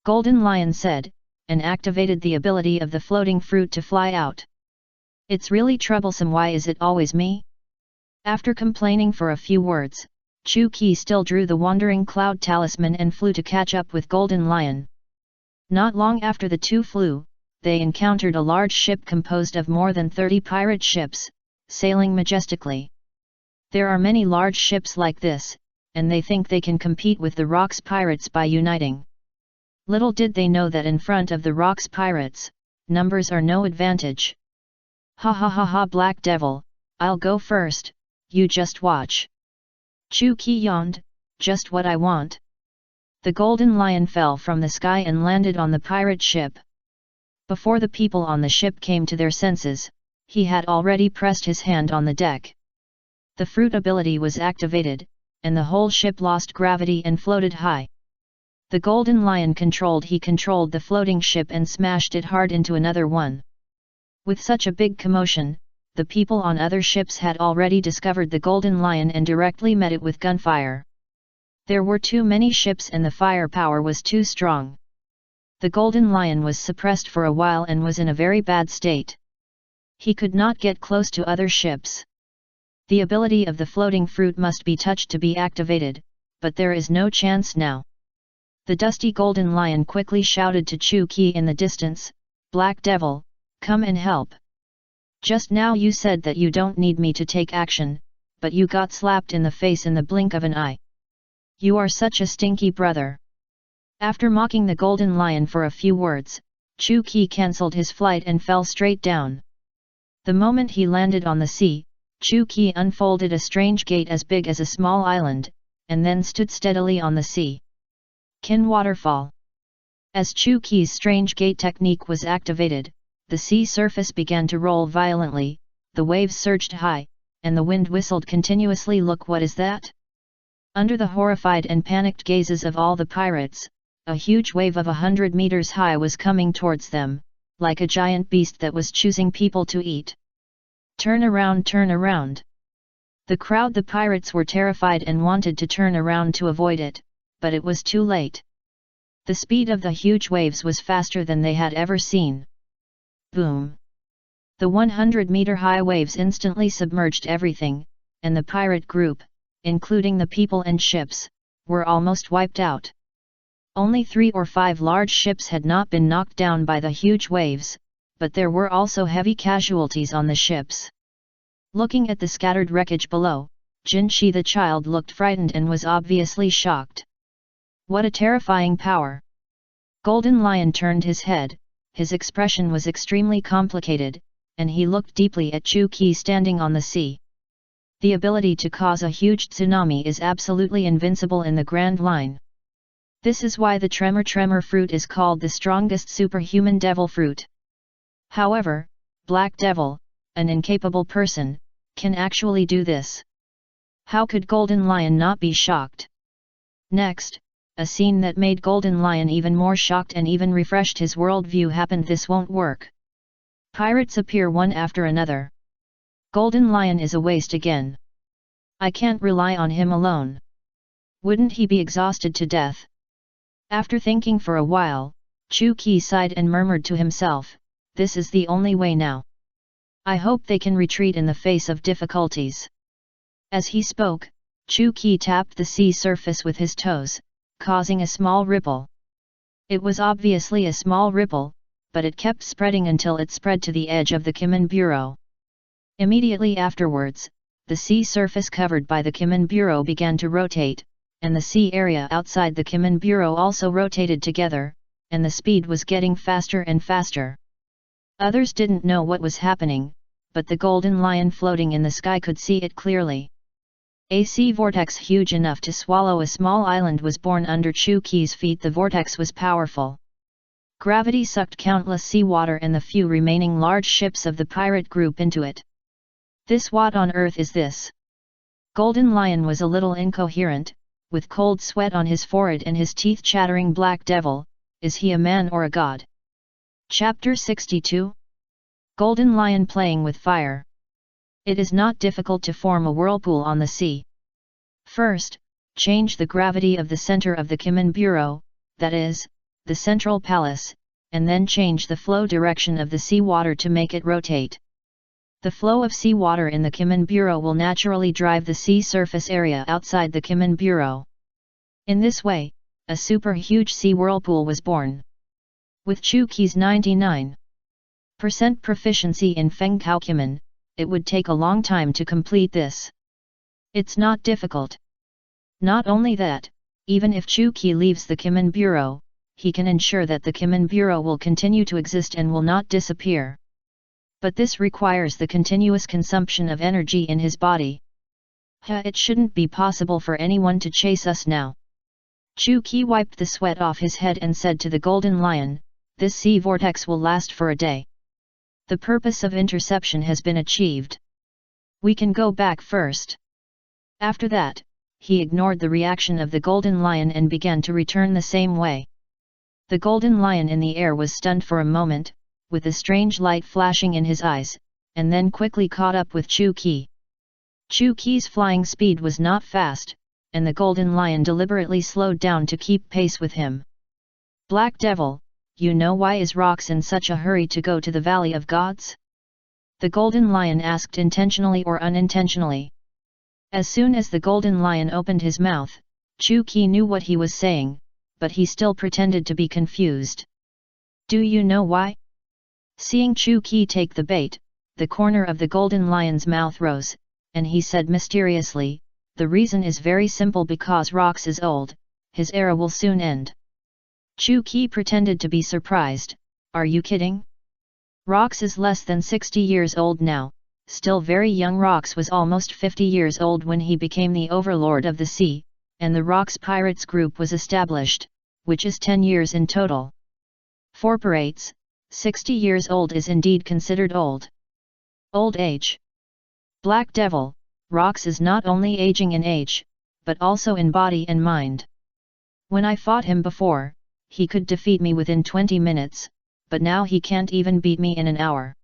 Golden Lion said, and activated the ability of the floating fruit to fly out. It's really troublesome, why is it always me? After complaining for a few words, Chu Qi still drew the wandering cloud talisman and flew to catch up with Golden Lion. Not long after the two flew, they encountered a large ship composed of more than 30 pirate ships, sailing majestically. There are many large ships like this, and they think they can compete with the Rocks pirates by uniting. Little did they know that in front of the Rocks pirates, numbers are no advantage. Ha ha ha ha, Black Devil, I'll go first, you just watch. Chu Qi yawned, just what I want. The Golden Lion fell from the sky and landed on the pirate ship. Before the people on the ship came to their senses, he had already pressed his hand on the deck. The fruit ability was activated, and the whole ship lost gravity and floated high. The Golden Lion controlled the floating ship and smashed it hard into another one. With such a big commotion, the people on other ships had already discovered the Golden Lion and directly met it with gunfire. There were too many ships and the firepower was too strong. The Golden Lion was suppressed for a while and was in a very bad state. He could not get close to other ships. The ability of the floating fruit must be touched to be activated, but there is no chance now. The dusty Golden Lion quickly shouted to Chu Qi in the distance, Black Devil, come and help. Just now you said that you don't need me to take action, but you got slapped in the face in the blink of an eye. You are such a stinky brother. After mocking the Golden Lion for a few words, Chu Qi cancelled his flight and fell straight down. The moment he landed on the sea, Chu Qi unfolded a strange gate as big as a small island, and then stood steadily on the sea. Qin Waterfall. As Chu Qi's strange gate technique was activated, the sea surface began to roll violently, the waves surged high, and the wind whistled continuously. Look, what is that? Under the horrified and panicked gazes of all the pirates, a huge wave of 100 meters high was coming towards them, like a giant beast that was choosing people to eat. Turn around, turn around. The pirates were terrified and wanted to turn around to avoid it, but it was too late. The speed of the huge waves was faster than they had ever seen. Boom! The 100-meter-high waves instantly submerged everything, and the pirate group, including the people and ships, were almost wiped out. Only 3 or 5 large ships had not been knocked down by the huge waves, but there were also heavy casualties on the ships. Looking at the scattered wreckage below, Jinshi the child looked frightened and was obviously shocked. What a terrifying power! Golden Lion turned his head, his expression was extremely complicated, and he looked deeply at Chu Qi standing on the sea. The ability to cause a huge tsunami is absolutely invincible in the Grand Line. This is why the Tremor fruit is called the strongest superhuman devil fruit. However, Black Devil, an incapable person, can actually do this. How could Golden Lion not be shocked? Next, a scene that made Golden Lion even more shocked and even refreshed his worldview happened. This won't work. Pirates appear one after another. Golden Lion is a waste again. I can't rely on him alone. Wouldn't he be exhausted to death? After thinking for a while, Chu Qi sighed and murmured to himself, this is the only way now. I hope they can retreat in the face of difficulties." As he spoke, Chu Qi tapped the sea surface with his toes, causing a small ripple. It was obviously a small ripple, but it kept spreading until it spread to the edge of the Kimen Bureau. Immediately afterwards, the sea surface covered by the Kimen Bureau began to rotate, and the sea area outside the Kimen Bureau also rotated together, and the speed was getting faster and faster. Others didn't know what was happening, but the golden lion floating in the sky could see it clearly. A sea vortex huge enough to swallow a small island was born under Chu Qi's feet. The vortex was powerful. Gravity sucked countless seawater and the few remaining large ships of the pirate group into it. "This what on earth is this?" Golden Lion was a little incoherent, with cold sweat on his forehead and his teeth chattering. "Black Devil, is he a man or a god?" Chapter 62. Golden Lion playing with fire. It is not difficult to form a whirlpool on the sea. First, change the gravity of the center of the Kimen Bureau, that is, the central palace, and then change the flow direction of the seawater to make it rotate. The flow of seawater in the Kimen Bureau will naturally drive the sea surface area outside the Kimen Bureau. In this way, a super huge sea whirlpool was born. With Chu Qi's 99% proficiency in Feng Kao Kimen, it would take a long time to complete this. It's not difficult. Not only that, even if Chu Qi leaves the Kimen Bureau, he can ensure that the Kimen Bureau will continue to exist and will not disappear. But this requires the continuous consumption of energy in his body. It shouldn't be possible for anyone to chase us now. Chu Qi wiped the sweat off his head and said to the Golden Lion, "This sea vortex will last for a day. The purpose of interception has been achieved. We can go back first." After that, he ignored the reaction of the Golden Lion and began to return the same way. The Golden Lion in the air was stunned for a moment, with a strange light flashing in his eyes, and then quickly caught up with Chu Qi. Chu Qi's flying speed was not fast, and the Golden Lion deliberately slowed down to keep pace with him. "Black Devil, you know why is Rox in such a hurry to go to the Valley of Gods?" The Golden Lion asked intentionally or unintentionally. As soon as the Golden Lion opened his mouth, Chu Qi knew what he was saying, but he still pretended to be confused. "Do you know why?" Seeing Chu Qi take the bait, the corner of the Golden Lion's mouth rose, and he said mysteriously, "The reason is very simple, because Rox is old, his era will soon end." Chu Qi pretended to be surprised. "Are you kidding? Rox is less than 60 years old now, still very young. Rox was almost 50 years old when he became the overlord of the sea, and the Rox Pirates group was established, which is 10 years in total. For pirates, 60 years old is indeed considered old. Old age. Black Devil, Rox is not only aging in age, but also in body and mind. When I fought him before, he could defeat me within 20 minutes, but now he can't even beat me in an hour."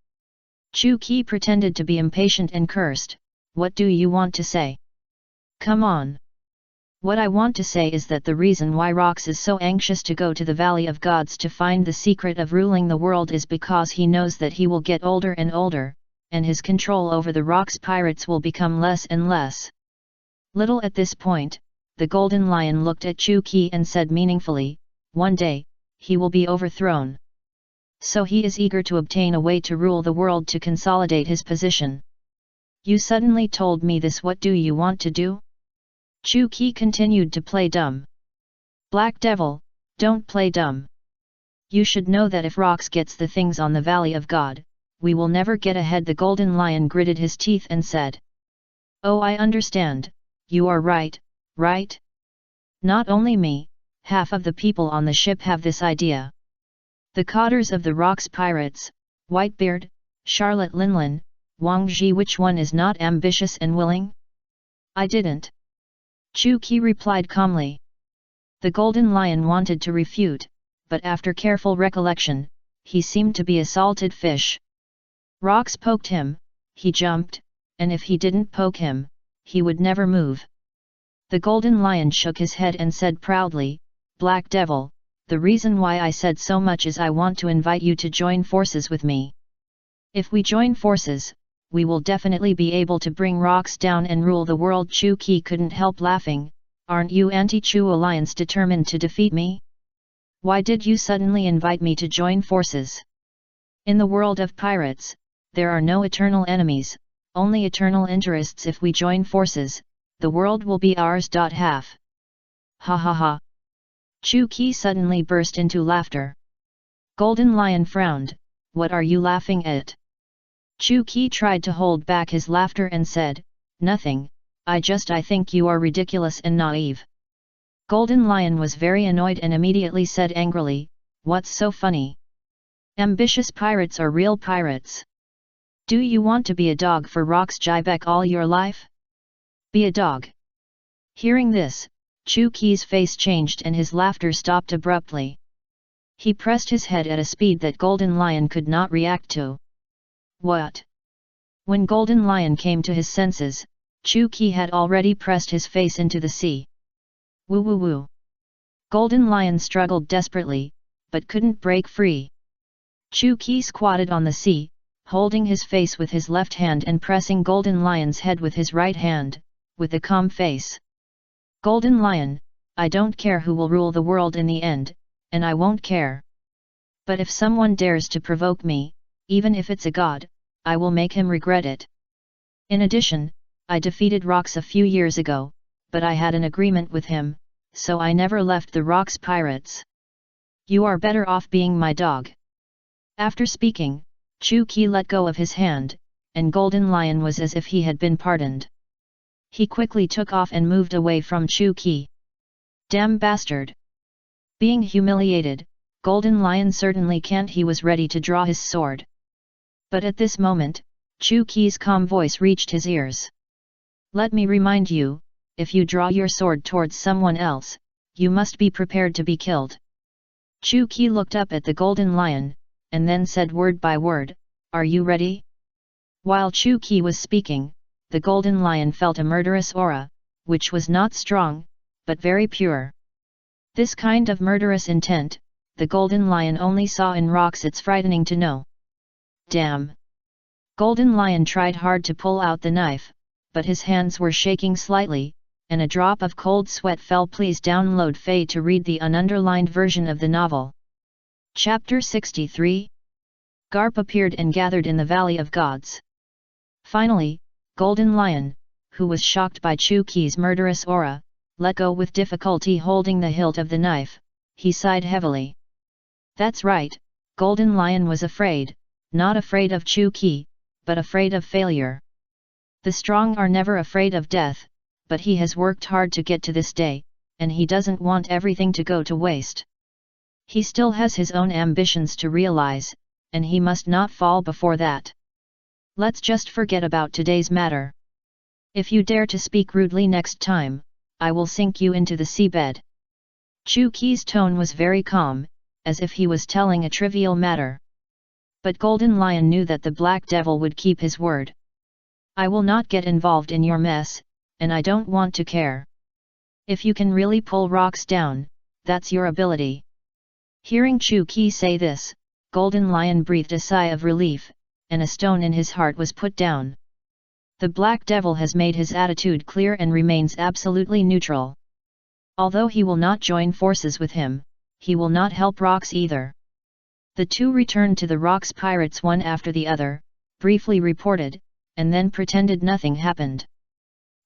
Chu Qi pretended to be impatient and cursed, "What do you want to say? Come on." "What I want to say is that the reason why Rox is so anxious to go to the Valley of Gods to find the secret of ruling the world is because he knows that he will get older and older, and his control over the Rox pirates will become less and less." Little at this point, the Golden Lion looked at Chu Qi and said meaningfully, "One day, he will be overthrown. So he is eager to obtain a way to rule the world to consolidate his position." "You suddenly told me this. What do you want to do?" Chu Qi continued to play dumb. "Black Devil, don't play dumb. You should know that if Rox gets the things on the Valley of God, we will never get ahead." The Golden Lion gritted his teeth and said, "Oh, I understand, you are right, right? Not only me, half of the people on the ship have this idea. The cotters of the Rox pirates, Whitebeard, Charlotte Linlin, Wang Ji. Which one is not ambitious and willing?" "I didn't." Chu Qi replied calmly. The Golden Lion wanted to refute, but after careful recollection, he seemed to be a salted fish. Rox poked him, he jumped, and if he didn't poke him, he would never move. The Golden Lion shook his head and said proudly, "Black Devil, the reason why I said so much is I want to invite you to join forces with me." If we join forces, we will definitely be able to bring rocks down and rule the world. Chu Qi couldn't help laughing. Aren't you anti-Chu alliance determined to defeat me? Why did you suddenly invite me to join forces? In the world of pirates, there are no eternal enemies, only eternal interests. If we join forces, the world will be ours. Half. Ha ha ha. Chu Qi suddenly burst into laughter. Golden Lion frowned. What are you laughing at? Chu Qi tried to hold back his laughter and said, nothing, I think you are ridiculous and naive. Golden Lion was very annoyed and immediately said angrily, what's so funny? Ambitious pirates are real pirates. Do you want to be a dog for rocks Jibek all your life? Be a dog. Hearing this, Chu Qi's face changed and his laughter stopped abruptly. He pressed his head at a speed that Golden Lion could not react to. What? When Golden Lion came to his senses, Chu Qi had already pressed his face into the sea. Woo woo woo. Golden Lion struggled desperately, but couldn't break free. Chu Qi squatted on the sea, holding his face with his left hand and pressing Golden Lion's head with his right hand, with a calm face. Golden Lion, I don't care who will rule the world in the end, and I won't care. But if someone dares to provoke me, even if it's a god, I will make him regret it. In addition, I defeated Rocks a few years ago, but I had an agreement with him, so I never left the Rocks pirates. You are better off being my dog. After speaking, Chu Qi let go of his hand, and Golden Lion was as if he had been pardoned. He quickly took off and moved away from Chu Qi. Damn bastard! Being humiliated, Golden Lion certainly can't. He was ready to draw his sword. But at this moment, Chu Qi's calm voice reached his ears. Let me remind you, if you draw your sword towards someone else, you must be prepared to be killed. Chu Qi looked up at the Golden Lion, and then said word by word, are you ready? While Chu Qi was speaking, the Golden Lion felt a murderous aura, which was not strong, but very pure. This kind of murderous intent, the Golden Lion only saw in rocks. It's frightening to know. Damn! Golden Lion tried hard to pull out the knife, but his hands were shaking slightly, and a drop of cold sweat fell. Please download Faye to read the ununderlined version of the novel. Chapter 63. Garp appeared and gathered in the Valley of Gods. Finally, Golden Lion, who was shocked by Chu Qi's murderous aura, let go with difficulty holding the hilt of the knife. He sighed heavily. That's right, Golden Lion was afraid, not afraid of Chu Qi, but afraid of failure. The strong are never afraid of death, but he has worked hard to get to this day, and he doesn't want everything to go to waste. He still has his own ambitions to realize, and he must not fall before that. Let's just forget about today's matter. If you dare to speak rudely next time, I will sink you into the seabed. Chu Qi's tone was very calm, as if he was telling a trivial matter. But Golden Lion knew that the Black Devil would keep his word. I will not get involved in your mess, and I don't want to care. If you can really pull rocks down, that's your ability. Hearing Chu Qi say this, Golden Lion breathed a sigh of relief, and a stone in his heart was put down. The Black Devil has made his attitude clear and remains absolutely neutral. Although he will not join forces with him, he will not help Rocks either. The two returned to the Rocks pirates one after the other, briefly reported, and then pretended nothing happened.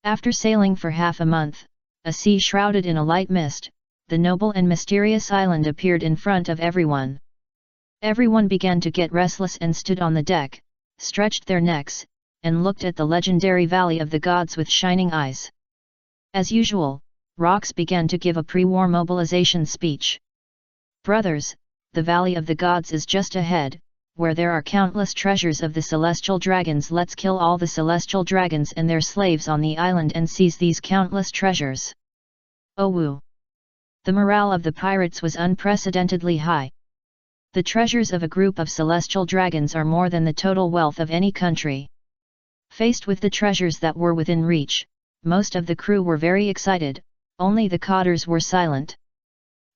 After sailing for half a month, a sea shrouded in a light mist, the noble and mysterious island appeared in front of everyone. Everyone began to get restless and stood on the deck, stretched their necks, and looked at the legendary Valley of the Gods with shining eyes. As usual, Rocks began to give a pre-war mobilization speech. Brothers, the Valley of the Gods is just ahead, where there are countless treasures of the celestial dragons. Let's kill all the celestial dragons and their slaves on the island and seize these countless treasures. Oh woo! The morale of the pirates was unprecedentedly high. The treasures of a group of celestial dragons are more than the total wealth of any country. Faced with the treasures that were within reach, most of the crew were very excited, only the cotters were silent.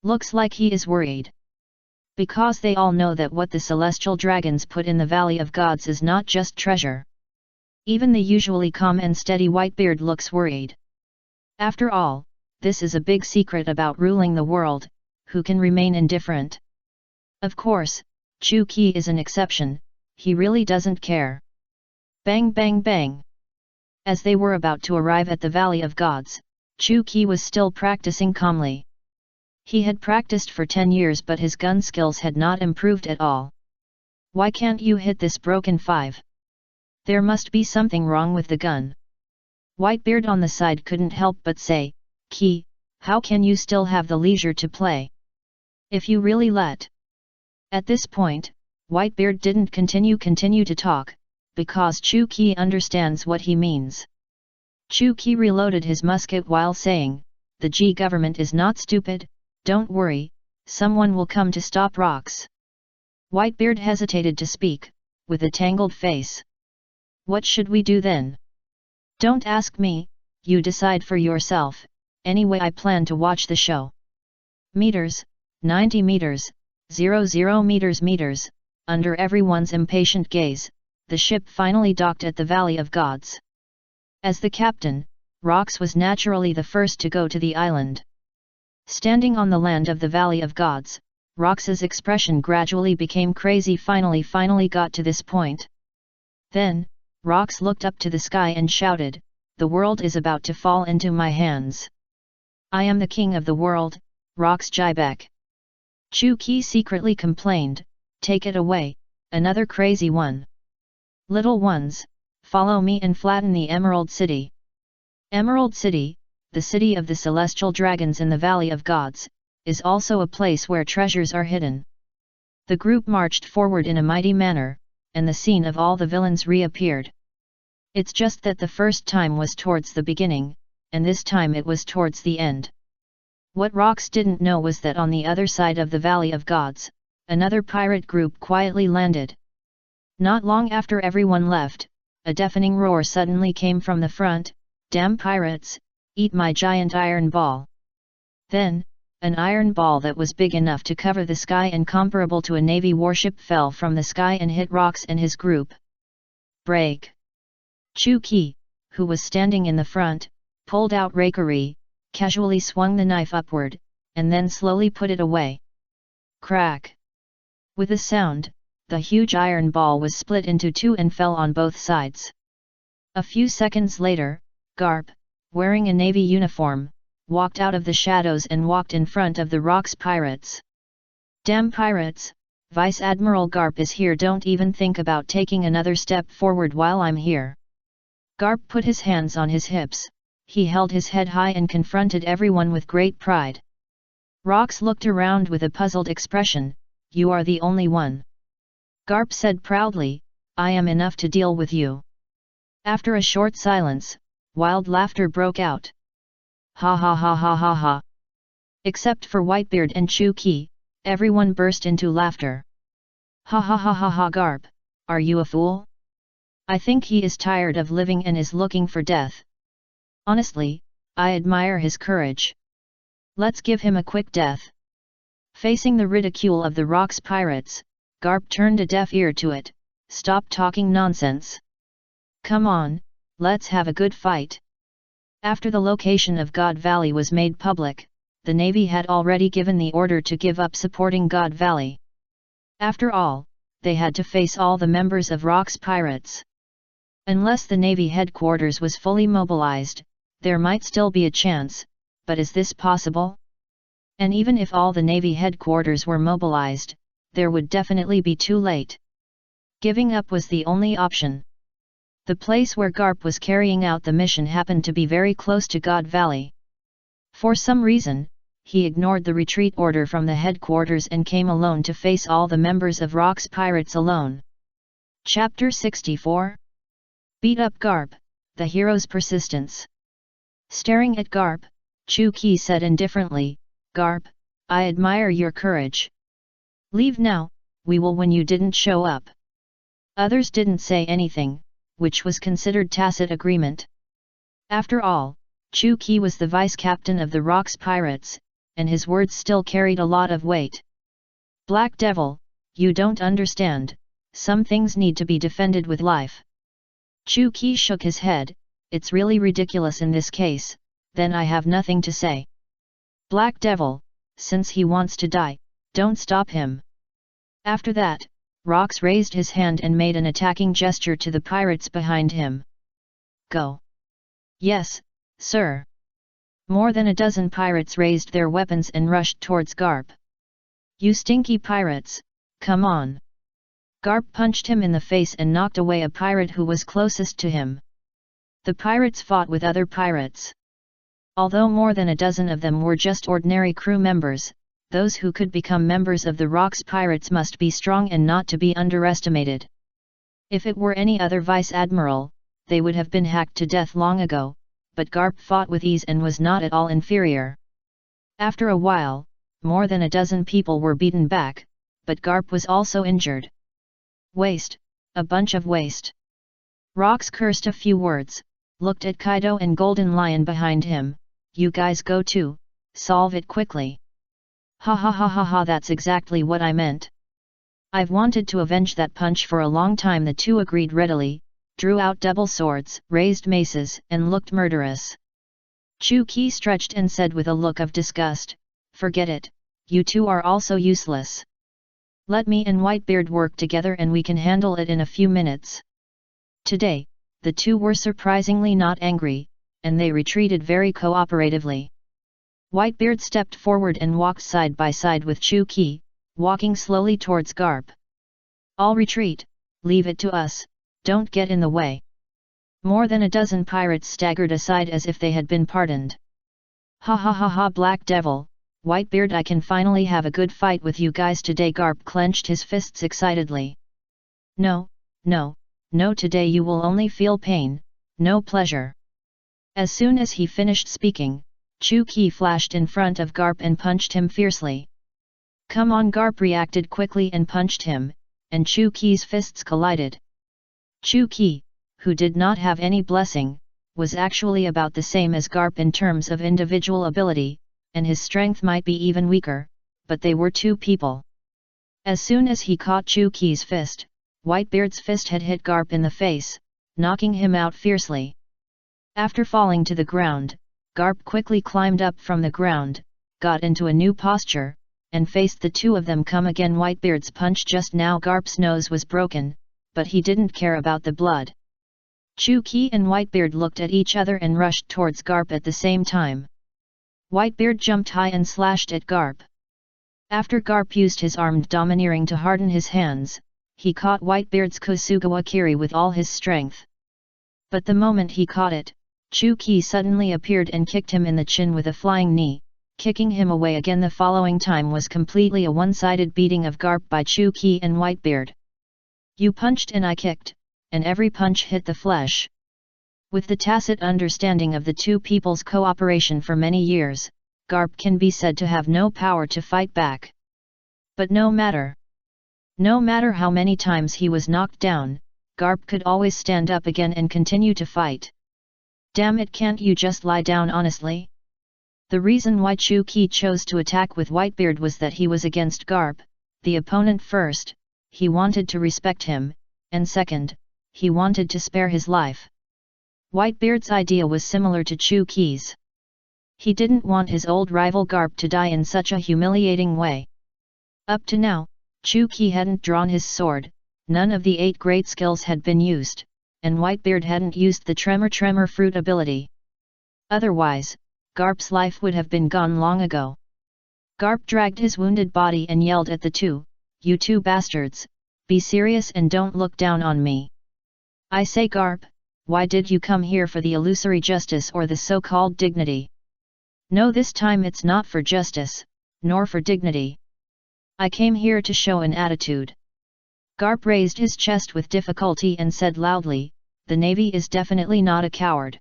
Looks like he is worried. Because they all know that what the celestial dragons put in the Valley of Gods is not just treasure. Even the usually calm and steady Whitebeard looks worried. After all, this is a big secret about ruling the world. Who can remain indifferent? Of course, Chu Qi is an exception. He really doesn't care. Bang bang bang. As they were about to arrive at the Valley of Gods, Chu Qi was still practicing calmly. He had practiced for 10 years, but his gun skills had not improved at all. Why can't you hit this broken 5? There must be something wrong with the gun. Whitebeard on the side couldn't help but say, Qi, how can you still have the leisure to play? If you really let. At this point, Whitebeard didn't continue to talk, because Chu Qi understands what he means. Chu Qi reloaded his musket while saying, the G government is not stupid, don't worry, someone will come to stop rocks. Whitebeard hesitated to speak, with a tangled face. What should we do then? Don't ask me, you decide for yourself, anyway I plan to watch the show. Meters, 90 meters, 00 meters, under everyone's impatient gaze, the ship finally docked at the Valley of Gods. As the captain, Rox was naturally the first to go to the island. Standing on the land of the Valley of Gods, Rox's expression gradually became crazy. Finally got to this point. Then, Rox looked up to the sky and shouted, the world is about to fall into my hands. I am the king of the world, Rox Jibek. Chu Qi secretly complained, take it away, another crazy one. Little ones, follow me and flatten the Emerald City. Emerald City, the city of the celestial dragons in the Valley of Gods, is also a place where treasures are hidden. The group marched forward in a mighty manner, and the scene of all the villains reappeared. It's just that the first time was towards the beginning, and this time it was towards the end. What Rox didn't know was that on the other side of the Valley of Gods, another pirate group quietly landed. Not long after everyone left, a deafening roar suddenly came from the front, damn pirates, eat my giant iron ball. Then, an iron ball that was big enough to cover the sky and comparable to a navy warship fell from the sky and hit Rox and his group. Break! Chu Qi, who was standing in the front, pulled out rakery, casually swung the knife upward, and then slowly put it away. Crack! With a sound, the huge iron ball was split into two and fell on both sides. A few seconds later, Garp, wearing a navy uniform, walked out of the shadows and walked in front of the Rox pirates. Damn pirates, Vice Admiral Garp is here, don't even think about taking another step forward while I'm here. Garp put his hands on his hips, he held his head high and confronted everyone with great pride. Rox looked around with a puzzled expression, you are the only one. Garp said proudly, I am enough to deal with you. After a short silence, wild laughter broke out. Ha ha ha ha ha ha. Except for Whitebeard and Chu Qi, everyone burst into laughter. Ha ha ha ha ha. Garp, are you a fool? I think he is tired of living and is looking for death. Honestly, I admire his courage. Let's give him a quick death. Facing the ridicule of the Rox pirates, Garp turned a deaf ear to it. Stop talking nonsense. Come on, let's have a good fight. After the location of God Valley was made public, the Navy had already given the order to give up supporting God Valley. After all, they had to face all the members of Rox pirates. Unless the Navy headquarters was fully mobilized, there might still be a chance, but is this possible? And even if all the Navy headquarters were mobilized, there would definitely be too late. Giving up was the only option. The place where Garp was carrying out the mission happened to be very close to God Valley. For some reason, he ignored the retreat order from the headquarters and came alone to face all the members of Rox pirates alone. Chapter 64. Beat up Garp, the hero's persistence. Staring at Garp, Chu Qi said indifferently, Garp, I admire your courage. Leave now, we will when you didn't show up. Others didn't say anything, which was considered tacit agreement. After all, Chu Qi was the vice captain of the Rox pirates, and his words still carried a lot of weight. Black Devil, you don't understand, some things need to be defended with life. Chu Qi shook his head, it's really ridiculous in this case, then I have nothing to say. Black Devil, since he wants to die, don't stop him. After that, Rox raised his hand and made an attacking gesture to the pirates behind him. Go. Yes, sir. More than a dozen pirates raised their weapons and rushed towards Garp. You stinky pirates, come on. Garp punched him in the face and knocked away a pirate who was closest to him. The pirates fought with other pirates. Although more than a dozen of them were just ordinary crew members, those who could become members of the Rox pirates must be strong and not to be underestimated. If it were any other vice admiral, they would have been hacked to death long ago, but Garp fought with ease and was not at all inferior. After a while, more than a dozen people were beaten back, but Garp was also injured. Waste, a bunch of waste. Rox cursed a few words, looked at Kaido and Golden Lion behind him. You guys go too, solve it quickly. Ha ha ha ha ha, that's exactly what I meant. I've wanted to avenge that punch for a long time. The two agreed readily, drew out double swords, raised maces, and looked murderous. Chu Qi stretched and said with a look of disgust, forget it, you two are also useless. Let me and Whitebeard work together and we can handle it in a few minutes. Today, the two were surprisingly not angry, and they retreated very cooperatively. Whitebeard stepped forward and walked side by side with Chu Qi, walking slowly towards Garp. All retreat, leave it to us, don't get in the way. More than a dozen pirates staggered aside as if they had been pardoned. Ha ha ha ha, Black Devil, Whitebeard, I can finally have a good fight with you guys today. Garp clenched his fists excitedly. No, no, no, today you will only feel pain, no pleasure. As soon as he finished speaking, Chu Qi flashed in front of Garp and punched him fiercely. Come on, Garp reacted quickly and punched him, and Chu Qi's fists collided. Chu Qi, who did not have any blessing, was actually about the same as Garp in terms of individual ability, and his strength might be even weaker, but they were two people. As soon as he caught Chu Qi's fist, Whitebeard's fist had hit Garp in the face, knocking him out fiercely. After falling to the ground, Garp quickly climbed up from the ground, got into a new posture, and faced the two of them come again. Whitebeard's punch just now, Garp's nose was broken, but he didn't care about the blood. Chu Qi and Whitebeard looked at each other and rushed towards Garp at the same time. Whitebeard jumped high and slashed at Garp. After Garp used his armed domineering to harden his hands, he caught Whitebeard's Kosugawa Kiri with all his strength. But the moment he caught it, Chu Qi suddenly appeared and kicked him in the chin with a flying knee, kicking him away again. The following time was completely a one-sided beating of Garp by Chu Qi and Whitebeard. You punched and I kicked, and every punch hit the flesh. With the tacit understanding of the two people's cooperation for many years, Garp can be said to have no power to fight back. But no matter how many times he was knocked down, Garp could always stand up again and continue to fight. Damn it, can't you just lie down honestly? The reason why Chu Qi chose to attack with Whitebeard was that he was against Garp, the opponent. First, he wanted to respect him, and second, he wanted to spare his life. Whitebeard's idea was similar to Chu Qi's. He didn't want his old rival Garp to die in such a humiliating way. Up to now, Chu Qi hadn't drawn his sword, none of the 8 great skills had been used, and Whitebeard hadn't used the Tremor Fruit ability. Otherwise, Garp's life would have been gone long ago. Garp dragged his wounded body and yelled at the two, "You two bastards, be serious and don't look down on me. I say, Garp, why did you come here for the illusory justice or the so-called dignity? No, this time it's not for justice, nor for dignity. I came here to show an attitude." Garp raised his chest with difficulty and said loudly, "The Navy is definitely not a coward.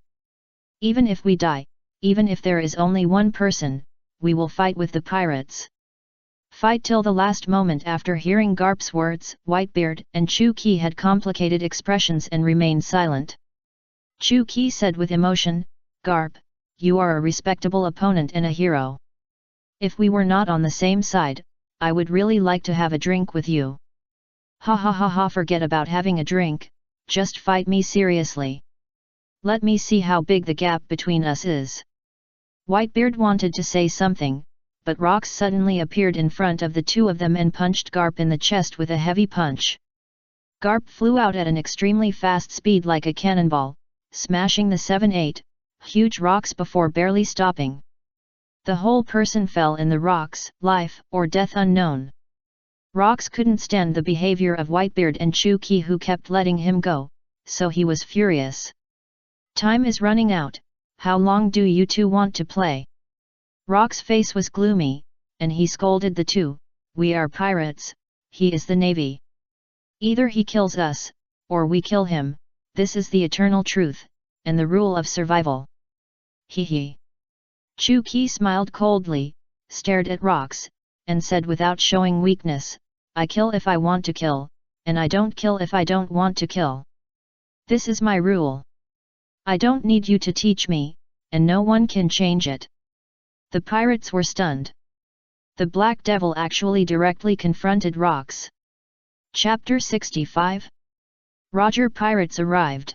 Even if we die, even if there is only one person, we will fight with the pirates. Fight till the last moment." After hearing Garp's words, Whitebeard and Chu Qi had complicated expressions and remained silent. Chu Qi said with emotion, "Garp, you are a respectable opponent and a hero. If we were not on the same side, I would really like to have a drink with you. Ha ha ha ha, forget about having a drink, just fight me seriously. Let me see how big the gap between us is. Whitebeard wanted to say something, but Rox suddenly appeared in front of the two of them and punched Garp in the chest with a heavy punch. Garp flew out at an extremely fast speed like a cannonball, smashing the 7-8 huge rocks before barely stopping. The whole person fell in the rocks, life or death unknown. Rox couldn't stand the behavior of Whitebeard and Chuki, who kept letting him go, so he was furious. Time is running out, how long do you two want to play? Rox's face was gloomy, and he scolded the two, we are pirates, he is the navy. Either he kills us, or we kill him, this is the eternal truth, and the rule of survival. Hee hee. Chuki smiled coldly, stared at Rox, and said without showing weakness, I kill if I want to kill, and I don't kill if I don't want to kill. This is my rule. I don't need you to teach me, and no one can change it. The pirates were stunned. The Black Devil actually directly confronted Rox. Chapter 65. Roger Pirates arrived.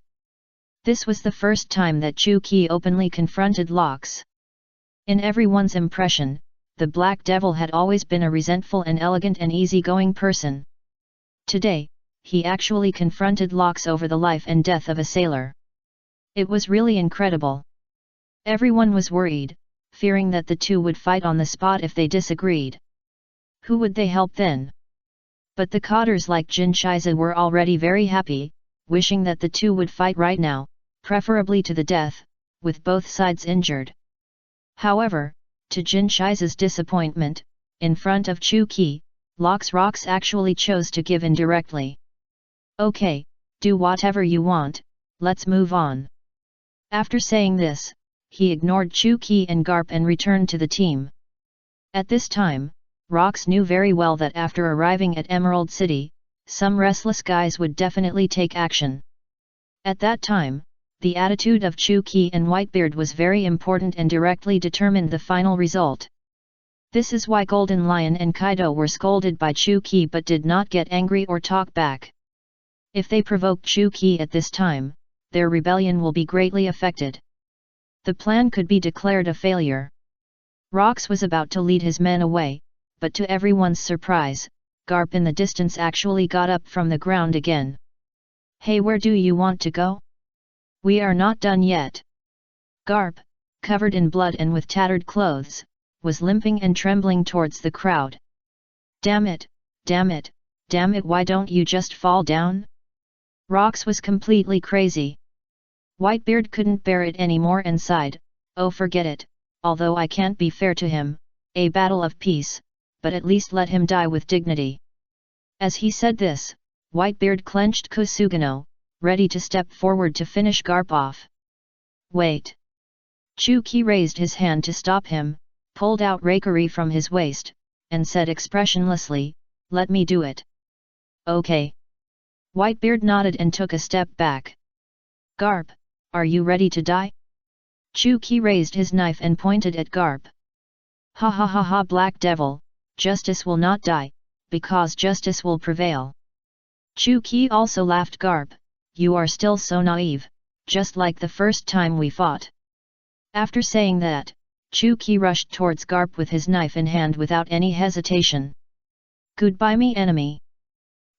This was the first time that Chuki openly confronted Rox. In everyone's impression, the Black Devil had always been a resentful and elegant and easygoing person. Today, he actually confronted Rox over the life and death of a sailor. It was really incredible. Everyone was worried, fearing that the two would fight on the spot if they disagreed. Who would they help then? But the cotters like Jin Shiza were already very happy, wishing that the two would fight right now, preferably to the death, with both sides injured. However, to Jin Shiza's disappointment, in front of Chuki, Rox actually chose to give in directly. Okay, do whatever you want, let's move on. After saying this, he ignored Chuki and Garp and returned to the team. At this time, Rox knew very well that after arriving at Emerald City, some restless guys would definitely take action. At that time, the attitude of Chuki and Whitebeard was very important and directly determined the final result. This is why Golden Lion and Kaido were scolded by Chuki but did not get angry or talk back. If they provoke Chuki at this time, their rebellion will be greatly affected. The plan could be declared a failure. Rox was about to lead his men away, but to everyone's surprise, Garp in the distance actually got up from the ground again. Hey, where do you want to go? We are not done yet. Garp, covered in blood and with tattered clothes, was limping and trembling towards the crowd. Damn it, damn it, damn it, why don't you just fall down? Rox was completely crazy. Whitebeard couldn't bear it anymore and sighed, oh forget it, although I can't be fair to him, a battle of peace, but at least let him die with dignity. As he said this, Whitebeard clenched Kusugano, ready to step forward to finish Garp off. Wait. Chuki raised his hand to stop him, pulled out Reikari from his waist, and said expressionlessly, let me do it. Okay. Whitebeard nodded and took a step back. Garp, are you ready to die? Chuki raised his knife and pointed at Garp. Ha ha ha ha, Black Devil, justice will not die, because justice will prevail. Chuki also laughed. Garp, you are still so naive, just like the first time we fought. After saying that, Chuki rushed towards Garp with his knife in hand without any hesitation. Goodbye me enemy.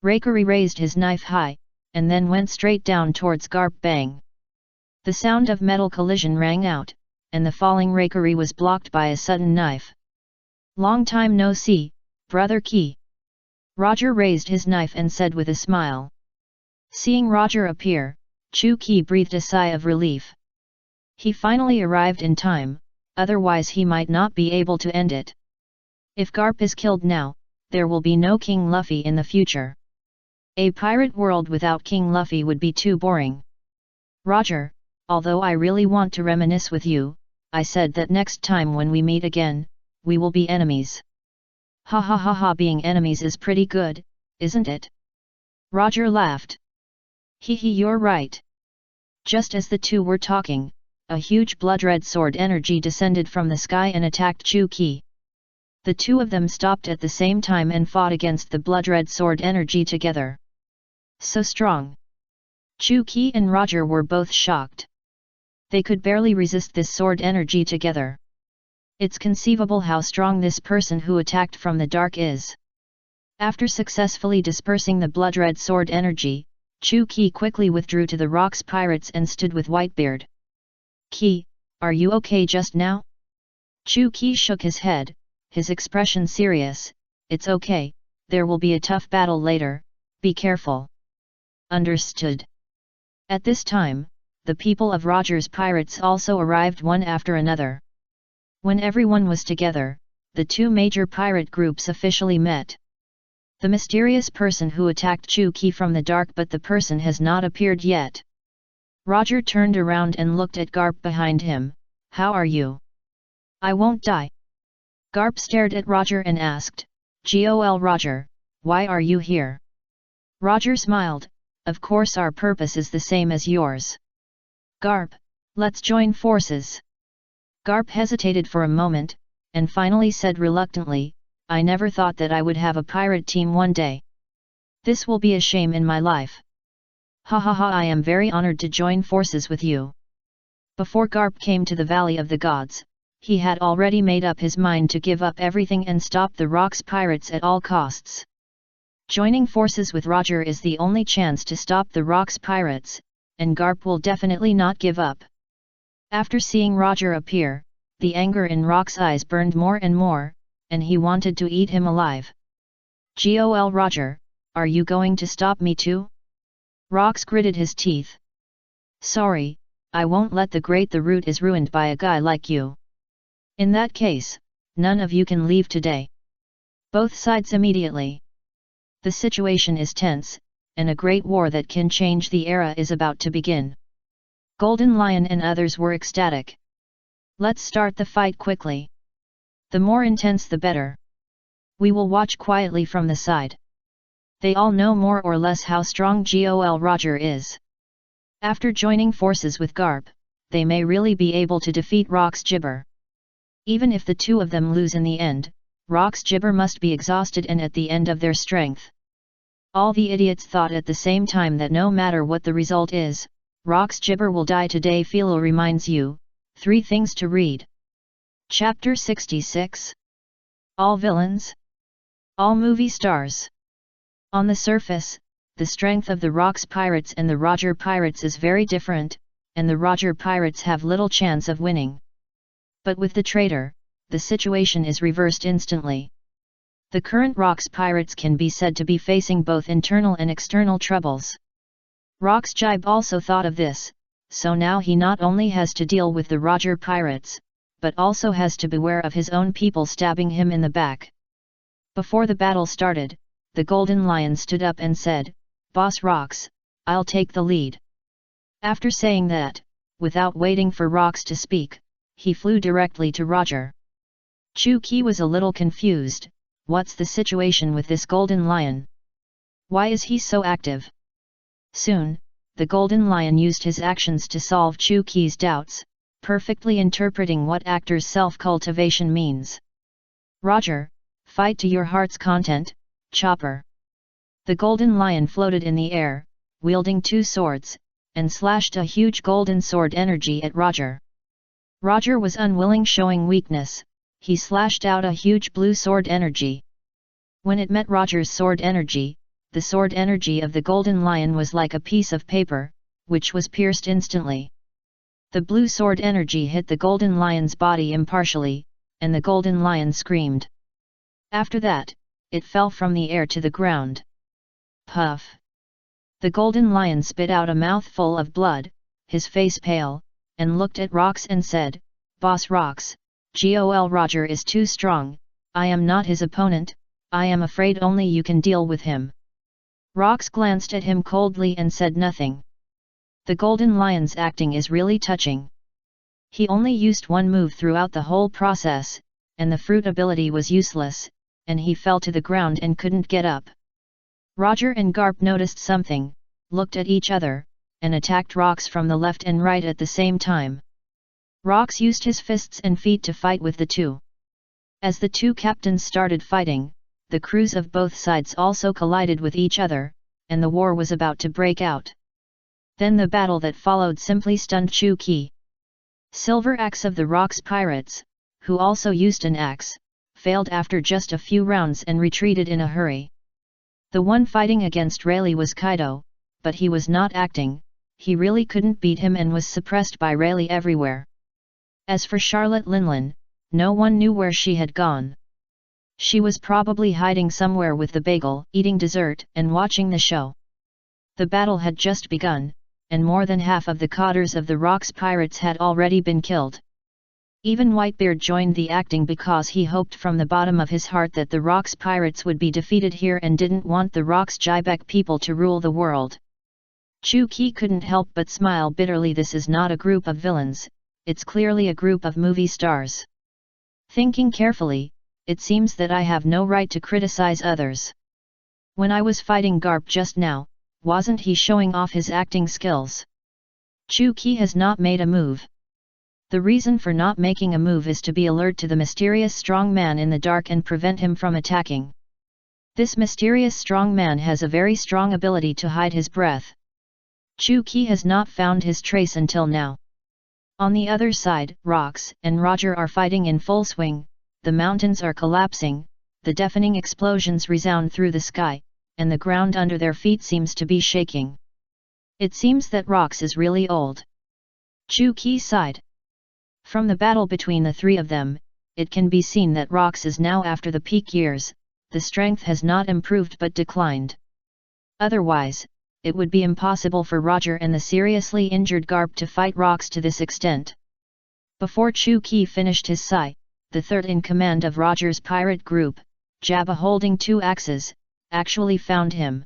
Reikari raised his knife high, and then went straight down towards Garp. Bang! The sound of metal collision rang out, and the falling Reikari was blocked by a sudden knife. Long time no see, brother Key. Roger raised his knife and said with a smile. Seeing Roger appear, Chuki breathed a sigh of relief. He finally arrived in time, otherwise he might not be able to end it. If Garp is killed now, there will be no King Luffy in the future. A pirate world without King Luffy would be too boring. Roger, although I really want to reminisce with you, I said that next time when we meet again, we will be enemies. Ha ha ha ha, being enemies is pretty good, isn't it? Roger laughed. Hee hee, you're right. Just as the two were talking, a huge blood-red sword energy descended from the sky and attacked Chuki. The two of them stopped at the same time and fought against the blood-red sword energy together. So strong! Chu-Ki and Roger were both shocked. They could barely resist this sword energy together. It's conceivable how strong this person who attacked from the dark is. After successfully dispersing the blood-red sword energy, Chu-Ki quickly withdrew to the rocks pirates and stood with Whitebeard. "Ki, are you okay just now?" Chu-Ki shook his head, his expression serious. "It's okay, there will be a tough battle later, be careful." "Understood." At this time, the people of Roger's pirates also arrived one after another. When everyone was together, the two major pirate groups officially met. The mysterious person who attacked Chu-Ki from the dark, but the person has not appeared yet. Roger turned around and looked at Garp behind him. "How are you?" "I won't die." Garp stared at Roger and asked, "Gol Roger, why are you here?" Roger smiled, "Of course our purpose is the same as yours." "Garp, let's join forces." Garp hesitated for a moment, and finally said reluctantly, "I never thought that I would have a pirate team one day. This will be a shame in my life. Ha ha ha, I am very honored to join forces with you." Before Garp came to the Valley of the Gods, he had already made up his mind to give up everything and stop the Rocks pirates at all costs. Joining forces with Roger is the only chance to stop the Rocks pirates, and Garp will definitely not give up. After seeing Roger appear, the anger in Rock's eyes burned more and more, and he wanted to eat him alive. "Gol Roger, are you going to stop me too?" Rox gritted his teeth. "Sorry, I won't let the route is ruined by a guy like you. In that case, none of you can leave today." Both sides immediately. The situation is tense, and a great war that can change the era is about to begin. Golden Lion and others were ecstatic. "Let's start the fight quickly. The more intense the better. We will watch quietly from the side." They all know more or less how strong Gol Roger is. After joining forces with Garp, they may really be able to defeat Rox Gibber. Even if the two of them lose in the end, Rox Gibber must be exhausted and at the end of their strength. All the idiots thought at the same time that no matter what the result is, Rox Gibber will die today. Philo reminds you, 3 things to read. Chapter 66. All villains? All movie stars. On the surface, the strength of the Rocks pirates and the Roger pirates is very different, and the Roger pirates have little chance of winning. But with the traitor, the situation is reversed instantly. The current Rocks pirates can be said to be facing both internal and external troubles. Rox Jibe also thought of this, so now he not only has to deal with the Roger pirates, but also has to beware of his own people stabbing him in the back. Before the battle started, the Golden Lion stood up and said, "Boss Rox, I'll take the lead." After saying that, without waiting for Rox to speak, he flew directly to Roger. Chu-Ki was a little confused. What's the situation with this Golden Lion? Why is he so active? Soon, the Golden Lion used his actions to solve Chu-Ki's doubts, perfectly interpreting what actor's self-cultivation means. "Roger, fight to your heart's content, Chopper." The Golden Lion floated in the air, wielding 2 swords, and slashed a huge golden sword energy at Roger. Roger was unwilling, showing weakness. He slashed out a huge blue sword energy. When it met Roger's sword energy, the sword energy of the Golden Lion was like a piece of paper, which was pierced instantly. The blue sword energy hit the Golden Lion's body impartially, and the Golden Lion screamed. After that, it fell from the air to the ground. Puff! The Golden Lion spit out a mouthful of blood, his face pale, and looked at Rox and said, "Boss Rox, Gol Roger is too strong, I am not his opponent, I am afraid only you can deal with him." Rox glanced at him coldly and said nothing. The Golden Lion's acting is really touching. He only used 1 move throughout the whole process, and the fruit ability was useless, and he fell to the ground and couldn't get up. Roger and Garp noticed something, looked at each other, and attacked Rox from the left and right at the same time. Rox used his fists and feet to fight with the two. As the two captains started fighting, the crews of both sides also collided with each other, and the war was about to break out. Then the battle that followed simply stunned Chu Qi. Silver Axe of the Rocks pirates, who also used an axe, failed after just a few rounds and retreated in a hurry. The one fighting against Rayleigh was Kaido, but he was not acting, he really couldn't beat him and was suppressed by Rayleigh everywhere. As for Charlotte Linlin, no one knew where she had gone. She was probably hiding somewhere with the bagel, eating dessert and watching the show. The battle had just begun, and more than half of the cotters of the Rocks pirates had already been killed. Even Whitebeard joined the acting because he hoped from the bottom of his heart that the Rocks pirates would be defeated here and didn't want the Rocks Jibek people to rule the world. Chu Qi couldn't help but smile bitterly. This is not a group of villains, it's clearly a group of movie stars. Thinking carefully, it seems that I have no right to criticize others. When I was fighting Garp just now, wasn't he showing off his acting skills? Chu Qi has not made a move. The reason for not making a move is to be alert to the mysterious strong man in the dark and prevent him from attacking. This mysterious strong man has a very strong ability to hide his breath. Chu Qi has not found his trace until now. On the other side, Rox and Roger are fighting in full swing, the mountains are collapsing, the deafening explosions resound through the sky, and the ground under their feet seems to be shaking. It seems that Rox is really old. Chu Qi sighed. From the battle between the three of them, it can be seen that Rox is now after the peak years, the strength has not improved but declined. Otherwise, it would be impossible for Roger and the seriously injured Garp to fight Rox to this extent. Before Chu Qi finished his sigh, the third in command of Roger's pirate group, Jabba holding two axes, actually found him.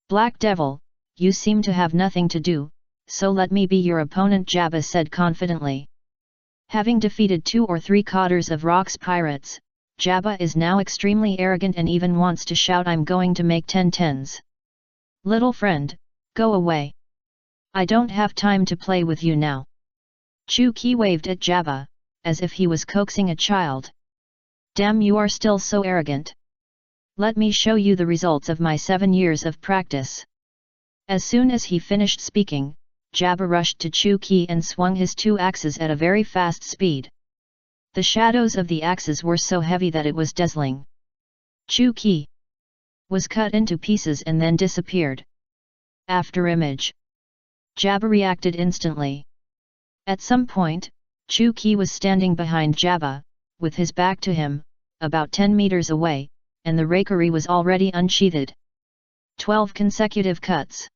"Black Devil, you seem to have nothing to do, so let me be your opponent," Jabba said confidently. Having defeated 2 or 3 cotters of Rox pirates, Jabba is now extremely arrogant and even wants to shout, "I'm going to make 10 tens. Little friend, go away. I don't have time to play with you now." Chu Qi waved at Jabba, as if he was coaxing a child. "Damn, you are still so arrogant. Let me show you the results of my 7 years of practice." As soon as he finished speaking, Jabba rushed to Chu Qi and swung his 2 axes at a very fast speed. The shadows of the axes were so heavy that it was dazzling. Chu Qi was cut into pieces and then disappeared. After image. Jabba reacted instantly. At some point, Chu Qi was standing behind Jabba, with his back to him, about 10 meters away, and the rakery was already unsheathed. 12 consecutive cuts.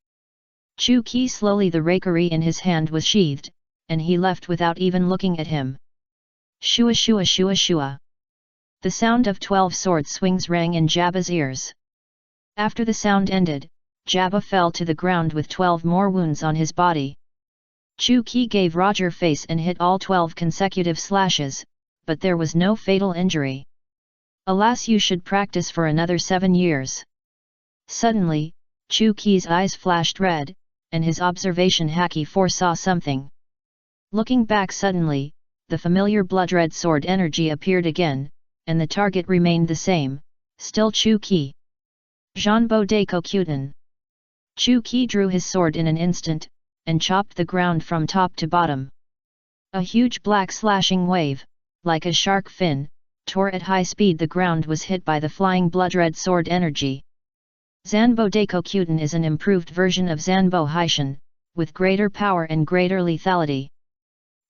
Chu Qi slowly, the rakery in his hand was sheathed, and he left without even looking at him. Shua shua shua shua. The sound of 12 sword swings rang in Jabba's ears. After the sound ended, Jabba fell to the ground with 12 more wounds on his body. Chu Qi gave Roger face and hit all 12 consecutive slashes, but there was no fatal injury. "Alas, you should practice for another 7 years. Suddenly, Chu Qi's eyes flashed red, and his observation haki foresaw something. Looking back suddenly, the familiar blood-red sword energy appeared again, and the target remained the same, still Chu Qi. Zhanbo Daikokyutan. Chu Qi drew his sword in an instant, and chopped the ground from top to bottom. A huge black slashing wave, like a shark fin, tore at high speed. The ground was hit by the flying blood-red sword energy. Zanbo Daikokyutan is an improved version of Zanbo Haishan, with greater power and greater lethality.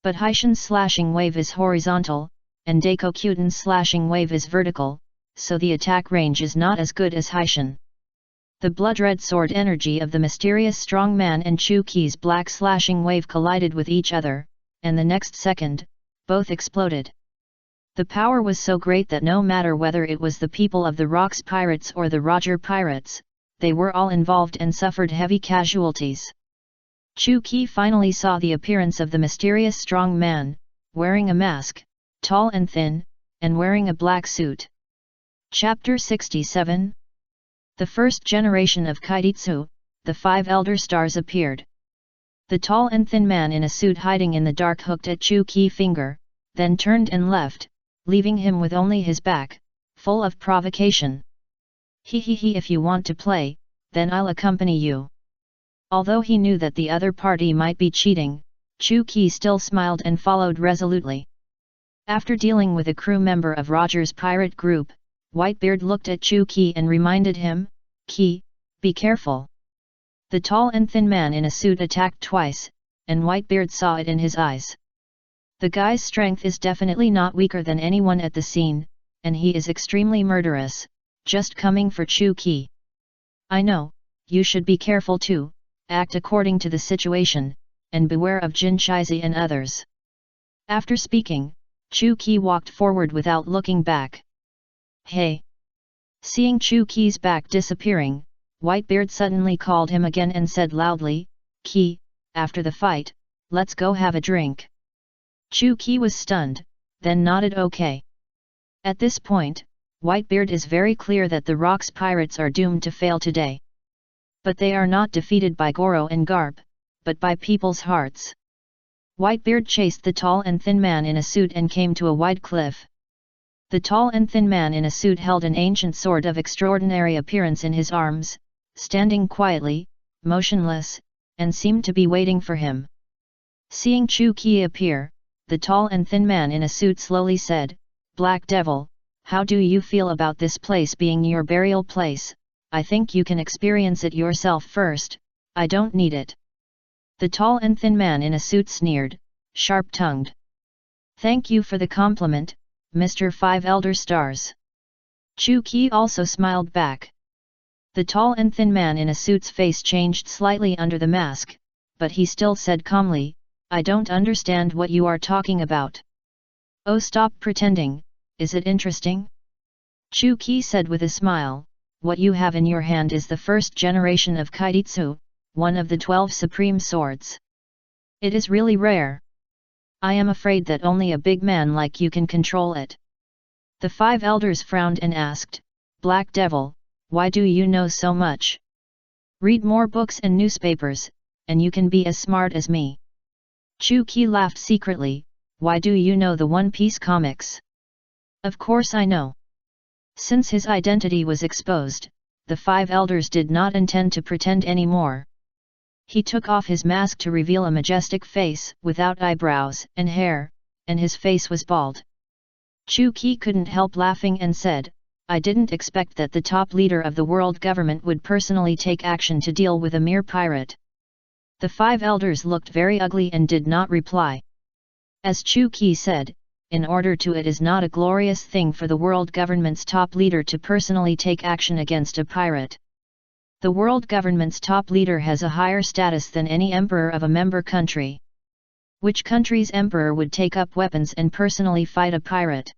But Haishan's slashing wave is horizontal, and Daikokyutan's slashing wave is vertical, so the attack range is not as good as Haishan. The blood-red sword energy of the mysterious strong man and Chu Qi's black slashing wave collided with each other, and the next second, both exploded. The power was so great that no matter whether it was the people of the Rocks pirates or the Roger pirates, they were all involved and suffered heavy casualties. Chu Qi finally saw the appearance of the mysterious strong man, wearing a mask, tall and thin, and wearing a black suit. Chapter 67. The first generation of Kaititsu, the 5 elder stars appeared. The tall and thin man in a suit hiding in the dark hooked at Chu Qi finger, then turned and left, leaving him with only his back, full of provocation. He, if you want to play, then I'll accompany you. Although he knew that the other party might be cheating, Chu Qi still smiled and followed resolutely. After dealing with a crew member of Roger's pirate group, Whitebeard looked at Chu Qi and reminded him, "Qi, be careful." The tall and thin man in a suit attacked twice, and Whitebeard saw it in his eyes. The guy's strength is definitely not weaker than anyone at the scene, and he is extremely murderous, just coming for Chu Qi. "I know, you should be careful too, act according to the situation, and beware of Jin Shizi and others." After speaking, Chu Qi walked forward without looking back. "Hey!" Seeing Chu Qi's back disappearing, Whitebeard suddenly called him again and said loudly, "Qi, after the fight, let's go have a drink." Chu Qi was stunned, then nodded okay. At this point, Whitebeard is very clear that the Rocks pirates are doomed to fail today. But they are not defeated by Goro and Garp, but by people's hearts. Whitebeard chased the tall and thin man in a suit and came to a wide cliff. The tall and thin man in a suit held an ancient sword of extraordinary appearance in his arms, standing quietly, motionless, and seemed to be waiting for him. Seeing Chu Qi appear, the tall and thin man in a suit slowly said, "Black Devil, how do you feel about this place being your burial place? I think you can experience it yourself first, I don't need it." The tall and thin man in a suit sneered, sharp-tongued. "Thank you for the compliment, Mr. Five Elder Stars." Chu Qi also smiled back. The tall and thin man in a suit's face changed slightly under the mask, but he still said calmly, "I don't understand what you are talking about." "Oh, stop pretending, is it interesting?" Chu Qi said with a smile, "What you have in your hand is the first generation of Kaititsu, one of the 12 supreme swords. It is really rare. I am afraid that only a big man like you can control it." The 5 elders frowned and asked, "Black Devil, why do you know so much? Read more books and newspapers, and you can be as smart as me." Chu Qi laughed secretly, "Why do you know the One Piece comics?" "Of course I know." Since his identity was exposed, the 5 elders did not intend to pretend anymore. He took off his mask to reveal a majestic face without eyebrows and hair, and his face was bald. Chu Qi couldn't help laughing and said, "I didn't expect that the top leader of the world government would personally take action to deal with a mere pirate." The 5 elders looked very ugly and did not reply. As Chu Qi said, in order to it is not a glorious thing for the world government's top leader to personally take action against a pirate. The world government's top leader has a higher status than any emperor of a member country. Which country's emperor would take up weapons and personally fight a pirate?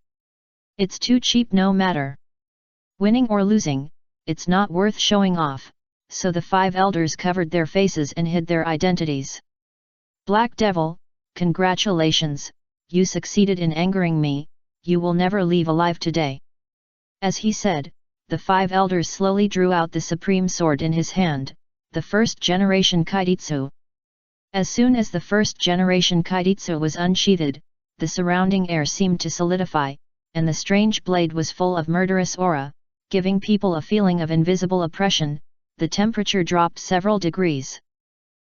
It's too cheap no matter. Winning or losing, it's not worth showing off, so the 5 elders covered their faces and hid their identities. "Black Devil, congratulations, you succeeded in angering me, you will never leave alive today." As he said, the 5 elders slowly drew out the supreme sword in his hand, the first generation Kaititsu. As soon as the first generation Kaititsu was unsheathed, the surrounding air seemed to solidify, and the strange blade was full of murderous aura, giving people a feeling of invisible oppression. The temperature dropped several degrees.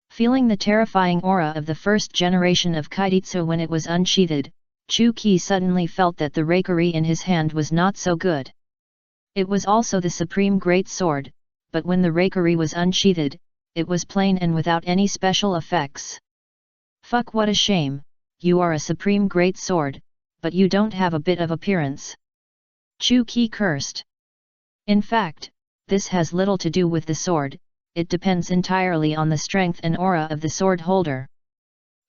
Feeling the terrifying aura of the first generation of Kaititsu when it was unsheathed, Chu Qi suddenly felt that the rakery in his hand was not so good. It was also the supreme great sword, but when the rakery was unsheathed, it was plain and without any special effects. "Fuck, what a shame, you are a supreme great sword, but you don't have a bit of appearance." Chu Qi cursed. In fact, this has little to do with the sword, it depends entirely on the strength and aura of the sword holder.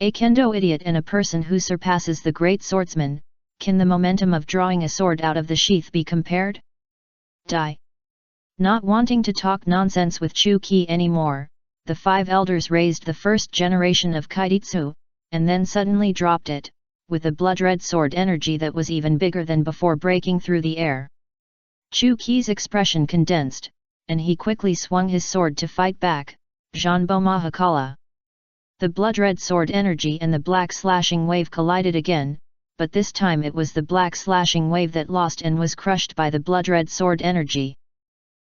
A kendo idiot and a person who surpasses the great swordsman, can the momentum of drawing a sword out of the sheath be compared? Die. Not wanting to talk nonsense with Chu Qi anymore, the 5 elders raised the first generation of Kaititsu, and then suddenly dropped it, with a blood-red sword energy that was even bigger than before breaking through the air. Chu Qi's expression condensed, and he quickly swung his sword to fight back, Janbo Mahakala. The blood-red sword energy and the black slashing wave collided again, but this time it was the black slashing wave that lost and was crushed by the blood-red sword energy.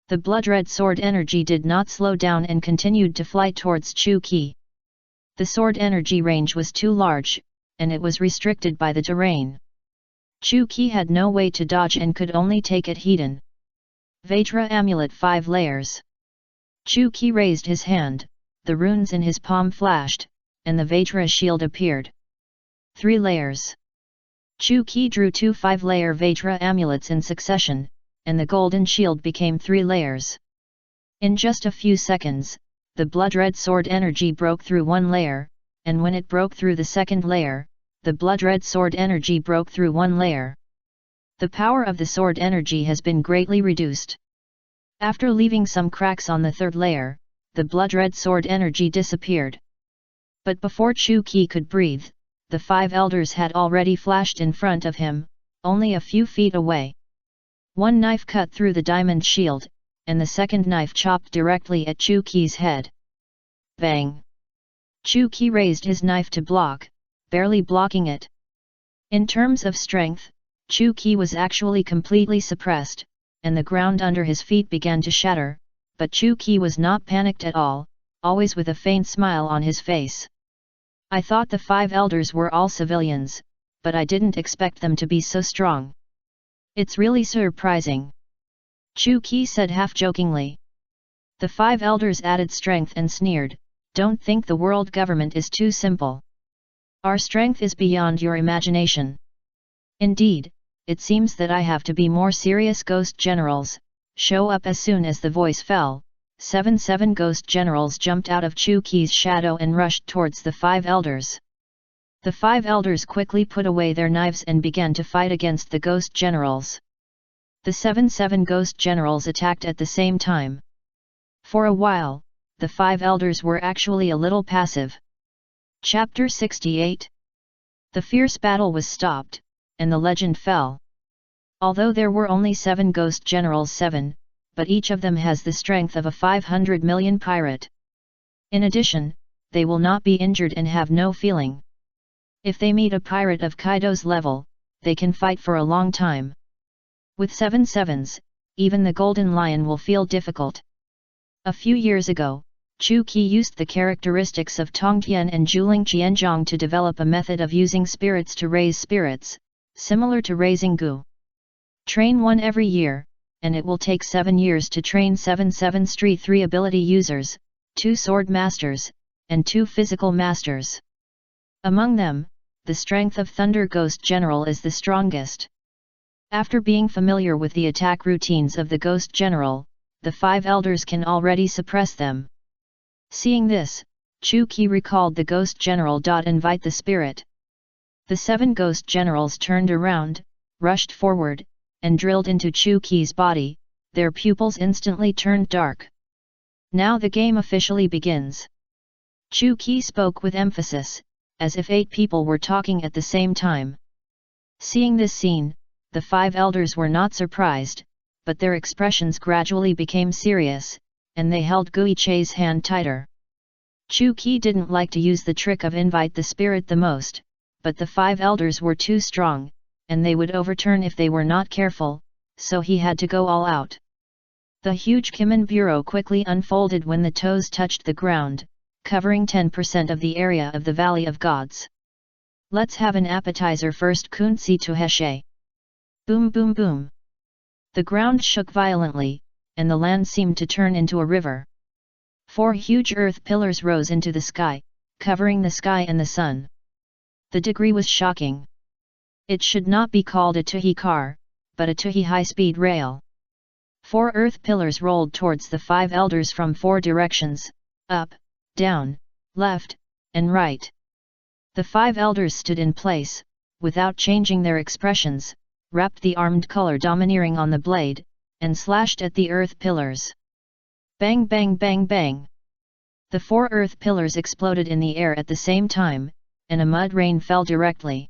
The blood-red sword energy did not slow down and continued to fly towards Chu Qi. The sword energy range was too large, and it was restricted by the terrain. Chu Qi had no way to dodge and could only take it hidden. Vajra Amulet 5 layers. Chu Qi raised his hand, the runes in his palm flashed, and the Vajra shield appeared. 3 layers. Chu Qi drew 2 5-layer Vajra amulets in succession, and the golden shield became 3 layers. In just a few seconds, the blood-red sword energy broke through 1 layer, and when it broke through the second layer, the blood-red sword energy broke through 1 layer. The power of the sword energy has been greatly reduced. After leaving some cracks on the third layer, the blood-red sword energy disappeared. But before Chu Qi could breathe, the 5 elders had already flashed in front of him, only a few feet away. One knife cut through the diamond shield, and the second knife chopped directly at Chu Qi's head. Bang! Chu Qi raised his knife to block, barely blocking it. In terms of strength, Chu Qi was actually completely suppressed, and the ground under his feet began to shatter, but Chu Qi was not panicked at all, always with a faint smile on his face. I thought the 5 elders were all civilians, but I didn't expect them to be so strong. It's really surprising. Chu Qi said half-jokingly. The 5 elders added strength and sneered, "Don't think the world government is too simple. Our strength is beyond your imagination. Indeed, it seems that I have to be more serious." Ghost generals, show up. As soon as the voice fell, 7 ghost generals jumped out of Chu Qi's shadow and rushed towards the 5 elders. The 5 elders quickly put away their knives and began to fight against the ghost generals. The 7 ghost generals attacked at the same time. For a while, the 5 elders were actually a little passive. Chapter 68. The fierce battle was stopped, and the legend fell. Although there were only 7 ghost generals, but each of them has the strength of a 500 million pirate. In addition, they will not be injured and have no feeling. If they meet a pirate of Kaido's level, they can fight for a long time. With 7 sevens, even the Golden Lion will feel difficult. A few years ago, Chu Qi used the characteristics of Tongtian and Zhuling Qianzhong to develop a method of using spirits to raise spirits, similar to raising gu. Train 1 every year, and it will take 7 years to train 7 Street 3 ability users, 2 sword masters, and 2 physical masters. Among them, the strength of Thunder Ghost General is the strongest. After being familiar with the attack routines of the Ghost General, the 5 elders can already suppress them. Seeing this, Chu Qi recalled the Ghost General. Invite the spirit. The 7 Ghost Generals turned around, rushed forward, and drilled into Chu Qi's body. Their pupils instantly turned dark. Now the game officially begins. Chu Qi spoke with emphasis, as if 8 people were talking at the same time. Seeing this scene, the 5 elders were not surprised, but their expressions gradually became serious, and they held Gui Che's hand tighter. Chu Qi didn't like to use the trick of invite the spirit the most, but the 5 elders were too strong, and they would overturn if they were not careful, so he had to go all out. The huge Kimen bureau quickly unfolded when the toes touched the ground, covering 10% of the area of the Valley of Gods. Let's have an appetizer first. Kunsi to Heshe. Boom boom boom. The ground shook violently, and the land seemed to turn into a river. 4 huge earth pillars rose into the sky, covering the sky and the sun. The degree was shocking. It should not be called a Tuhi car, but a Tuhi high-speed rail. 4 earth pillars rolled towards the 5 elders from 4 directions, up, down, left, and right. The 5 elders stood in place, without changing their expressions, wrapped the armed color domineering on the blade, and slashed at the earth pillars. Bang bang bang bang! The 4 earth pillars exploded in the air at the same time, and a mud rain fell directly.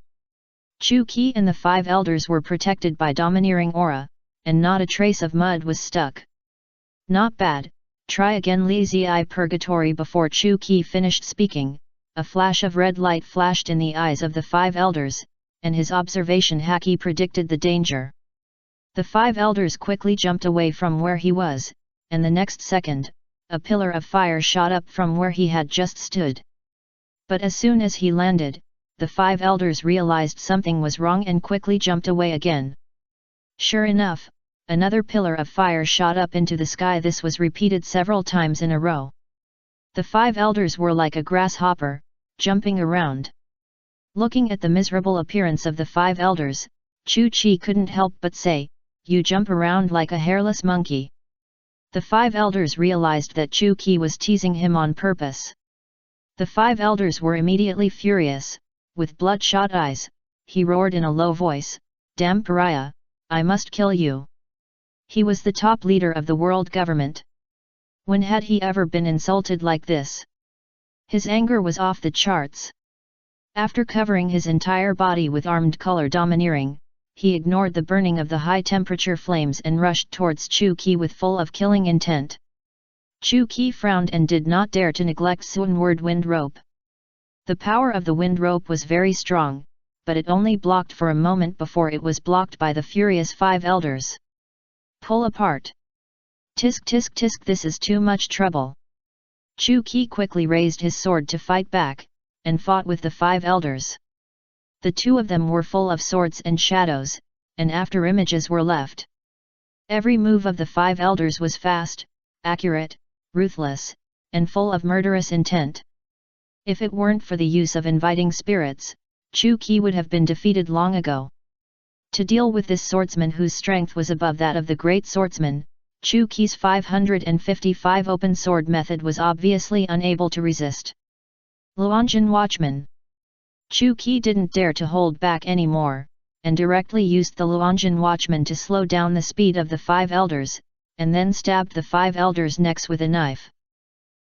Chu Qi and the 5 elders were protected by domineering aura, and not a trace of mud was stuck. Not bad, try again. Li Zi Purgatory. Before Chu Qi finished speaking, a flash of red light flashed in the eyes of the 5 elders, and his observation Haki predicted the danger. The 5 elders quickly jumped away from where he was, and the next second, a pillar of fire shot up from where he had just stood. But as soon as he landed, the 5 elders realized something was wrong and quickly jumped away again. Sure enough, another pillar of fire shot up into the sky. This was repeated several times in a row. The 5 elders were like a grasshopper, jumping around. Looking at the miserable appearance of the 5 elders, Chu Chi couldn't help but say, "You jump around like a hairless monkey." The 5 elders realized that Chu Qi was teasing him on purpose. The 5 elders were immediately furious. With bloodshot eyes, he roared in a low voice, "Damn pariah, I must kill you." He was the top leader of the world government. When had he ever been insulted like this? His anger was off the charts. After covering his entire body with armed color domineering, he ignored the burning of the high-temperature flames and rushed towards Chu Qi with full of killing intent. Chu Qi frowned and did not dare to neglect Sunward wind rope. The power of the wind rope was very strong, but it only blocked for a moment before it was blocked by the furious 5 elders. "Pull apart! Tisk tisk tisk, this is too much trouble." Chu Qi quickly raised his sword to fight back, and fought with the 5 elders. The 2 of them were full of swords and shadows, and after images were left. Every move of the 5 elders was fast, accurate, ruthless, and full of murderous intent. If it weren't for the use of inviting spirits, Chu Qi would have been defeated long ago. To deal with this swordsman whose strength was above that of the great swordsman, Chu Qi's 555 open sword method was obviously unable to resist. Luanjin Watchman. Chu Qi didn't dare to hold back anymore, and directly used the Luanjin Watchman to slow down the speed of the 5 elders, and then stabbed the 5 elders' necks with a knife.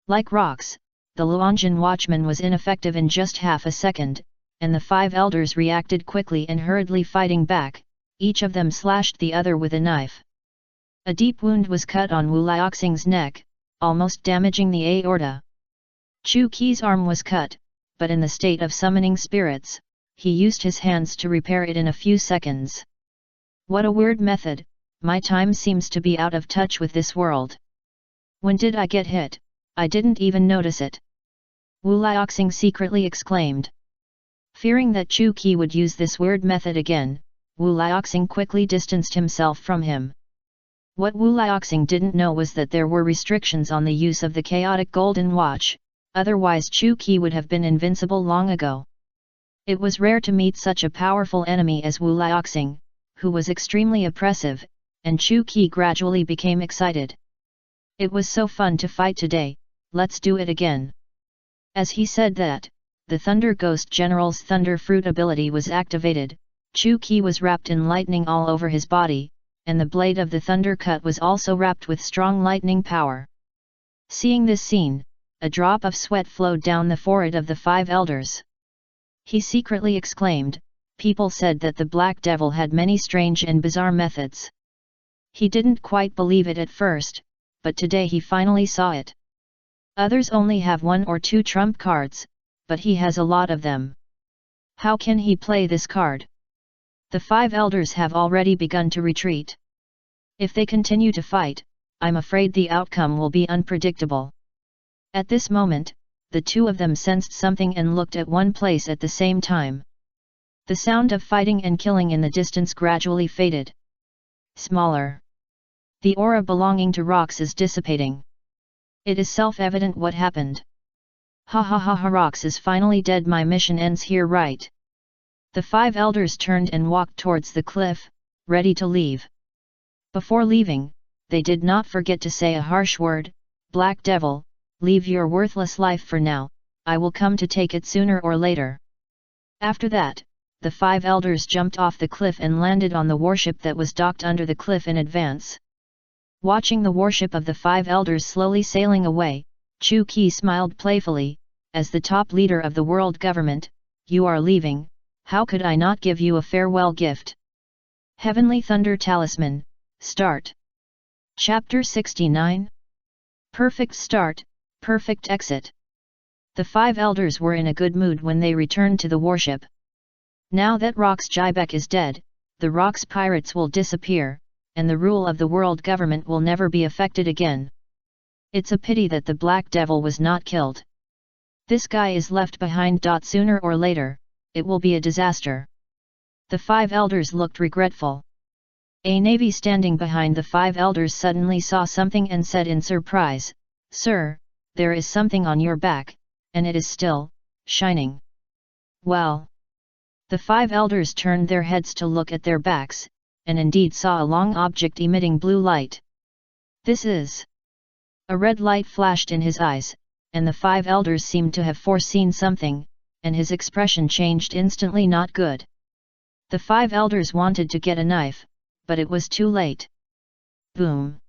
Like rocks, the Luanjin Watchman was ineffective in just half a second, and the 5 elders reacted quickly and hurriedly fighting back. Each of them slashed the other with a knife. A deep wound was cut on Wu Liaoxing's neck, almost damaging the aorta. Chu Qi's arm was cut, but in the state of summoning spirits, he used his hands to repair it in a few seconds. What a weird method! My time seems to be out of touch with this world. When did I get hit? I didn't even notice it. Wu Liaoxing secretly exclaimed. Fearing that Chu Qi would use this weird method again, Wu Liaoxing quickly distanced himself from him. What Wu Liaoxing didn't know was that there were restrictions on the use of the chaotic golden watch, otherwise Chu Qi would have been invincible long ago. It was rare to meet such a powerful enemy as Wu Liaoxing, who was extremely oppressive, and Chu Qi gradually became excited. It was so fun to fight today, let's do it again. As he said that, the Thunder Ghost General's Thunder Fruit ability was activated. Chu Qi was wrapped in lightning all over his body, and the blade of the Thunder Cut was also wrapped with strong lightning power. Seeing this scene, a drop of sweat flowed down the forehead of the 5 elders. He secretly exclaimed, people said that the Black Devil had many strange and bizarre methods. He didn't quite believe it at first, but today he finally saw it. Others only have 1 or 2 trump cards, but he has a lot of them. How can he play this card? The 5 elders have already begun to retreat. If they continue to fight, I'm afraid the outcome will be unpredictable. At this moment, the 2 of them sensed something and looked at one place at the same time. The sound of fighting and killing in the distance gradually faded. Smaller. The aura belonging to rocks is dissipating. It is self-evident what happened. Ha ha ha ha, Rox is finally dead, my mission ends here, right? The 5 elders turned and walked towards the cliff, ready to leave. Before leaving, they did not forget to say a harsh word, Black Devil, leave your worthless life for now, I will come to take it sooner or later. After that, the 5 elders jumped off the cliff and landed on the warship that was docked under the cliff in advance. Watching the warship of the 5 elders slowly sailing away, Chu Qi smiled playfully. As the top leader of the world government, you are leaving, how could I not give you a farewell gift? Heavenly Thunder Talisman, start. Chapter 69. Perfect start, perfect exit. The 5 elders were in a good mood when they returned to the warship. Now that Rox Jibek is dead, the Rox pirates will disappear, and the rule of the world government will never be affected again. It's a pity that the Black Devil was not killed. This guy is left behind. Sooner or later, it will be a disaster. The 5 elders looked regretful. A navy standing behind the 5 elders suddenly saw something and said in surprise, "Sir, there is something on your back, and it is still shining." Well. The 5 elders turned their heads to look at their backs, and indeed saw a long object emitting blue light. "This is..." A red light flashed in his eyes, and the 5 elders seemed to have foreseen something, and his expression changed instantly. Not good. The 5 elders wanted to get a knife, but it was too late. Boom!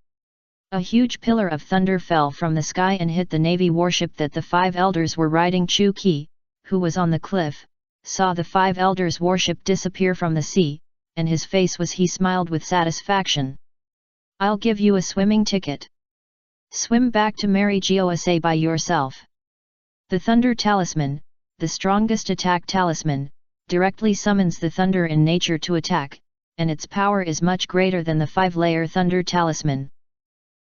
A huge pillar of thunder fell from the sky and hit the navy warship that the 5 elders were riding. Chu Qi, who was on the cliff, saw the 5 elders' warship disappear from the sea, and his face was he smiled with satisfaction. "I'll give you a swimming ticket. Swim back to Mary Gosa by yourself." The Thunder Talisman, the strongest attack talisman, directly summons the thunder in nature to attack, and its power is much greater than the 5-layer Thunder Talisman.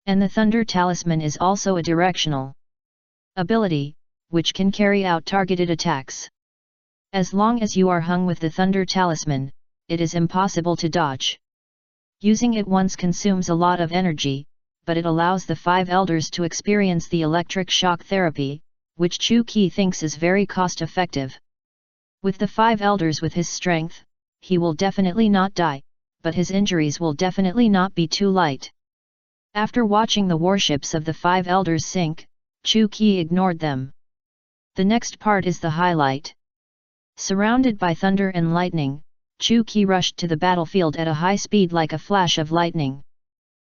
And the Thunder Talisman is also a directional ability, which can carry out targeted attacks. As long as you are hung with the Thunder Talisman, it is impossible to dodge. Using it once consumes a lot of energy, but it allows the 5 elders to experience the electric shock therapy, which Chu Qi thinks is very cost-effective. With the 5 elders with his strength, he will definitely not die, but his injuries will definitely not be too light. After watching the warships of the 5 elders sink, Chu Qi ignored them. The next part is the highlight. Surrounded by thunder and lightning, Chu Qi rushed to the battlefield at a high speed like a flash of lightning.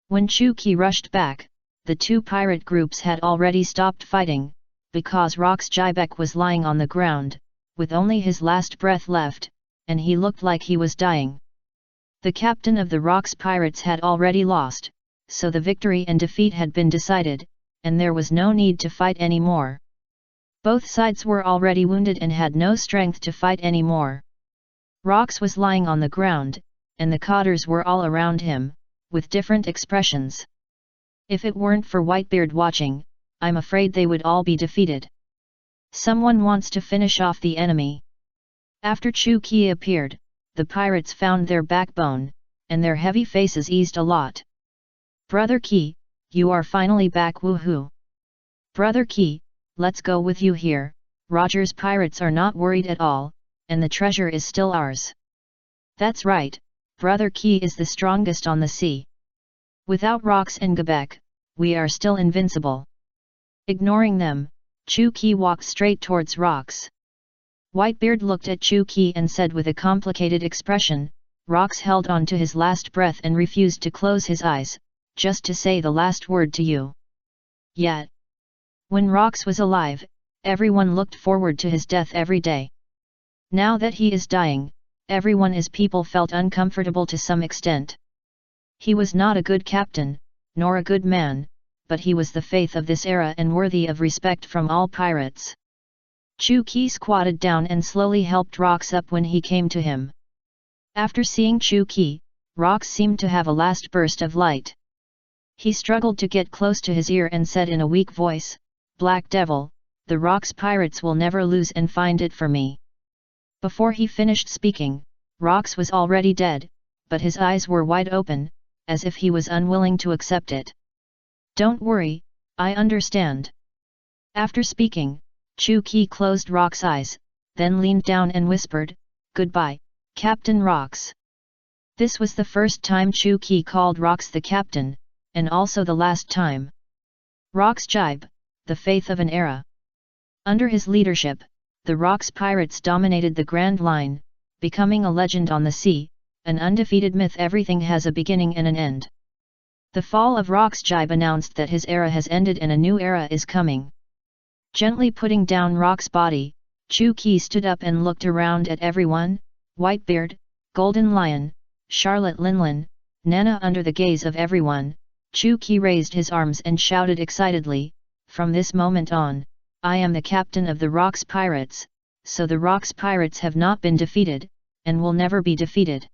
When Chu Qi rushed back, the 2 pirate groups had already stopped fighting, because Rox Jibek was lying on the ground, with only his last breath left, and he looked like he was dying. The captain of the Rox pirates had already lost, so the victory and defeat had been decided, and there was no need to fight anymore. Both sides were already wounded and had no strength to fight anymore. Rox was lying on the ground, and the cotters were all around him, with different expressions. If it weren't for Whitebeard watching, I'm afraid they would all be defeated. Someone wants to finish off the enemy. After Chu Qi appeared, the pirates found their backbone, and their heavy faces eased a lot. "Brother Qi, you are finally back, woohoo! Brother Qi, let's go with you here." Roger's pirates are not worried at all, and the treasure is still ours. "That's right, Brother Qi is the strongest on the sea. Without Rox and Gebek, we are still invincible." Ignoring them, Chu Qi walked straight towards Rox. Whitebeard looked at Chu Qi and said with a complicated expression, "Rox held on to his last breath and refused to close his eyes, just to say the last word to you. Yet, when Rox was alive, everyone looked forward to his death every day. Now that he is dying, everyone as people felt uncomfortable to some extent. He was not a good captain, nor a good man, but he was the faith of this era and worthy of respect from all pirates." Chu Qi squatted down and slowly helped Rox up when he came to him. After seeing Chu Qi, Rox seemed to have a last burst of light. He struggled to get close to his ear and said in a weak voice, "Black Devil, the Rox pirates will never lose and find it for me." Before he finished speaking, Rox was already dead, but his eyes were wide open, as if he was unwilling to accept it. "Don't worry, I understand." After speaking, Chu Qi closed Rox's eyes, then leaned down and whispered, "Goodbye, Captain Rox." This was the first time Chu Qi called Rox the captain, and also the last time. Rox Jibe, the faith of an era. Under his leadership, the Rox pirates dominated the Grand Line, becoming a legend on the sea, an undefeated myth. Everything has a beginning and an end. The fall of Rox Jibe announced that his era has ended and a new era is coming. Gently putting down Rox's body, Chu Qi stood up and looked around at everyone, Whitebeard, Golden Lion, Charlotte Linlin, Nana. Under the gaze of everyone, Chu Qi raised his arms and shouted excitedly, "From this moment on, I am the captain of the Rox pirates," so the Rox pirates have not been defeated, and will never be defeated.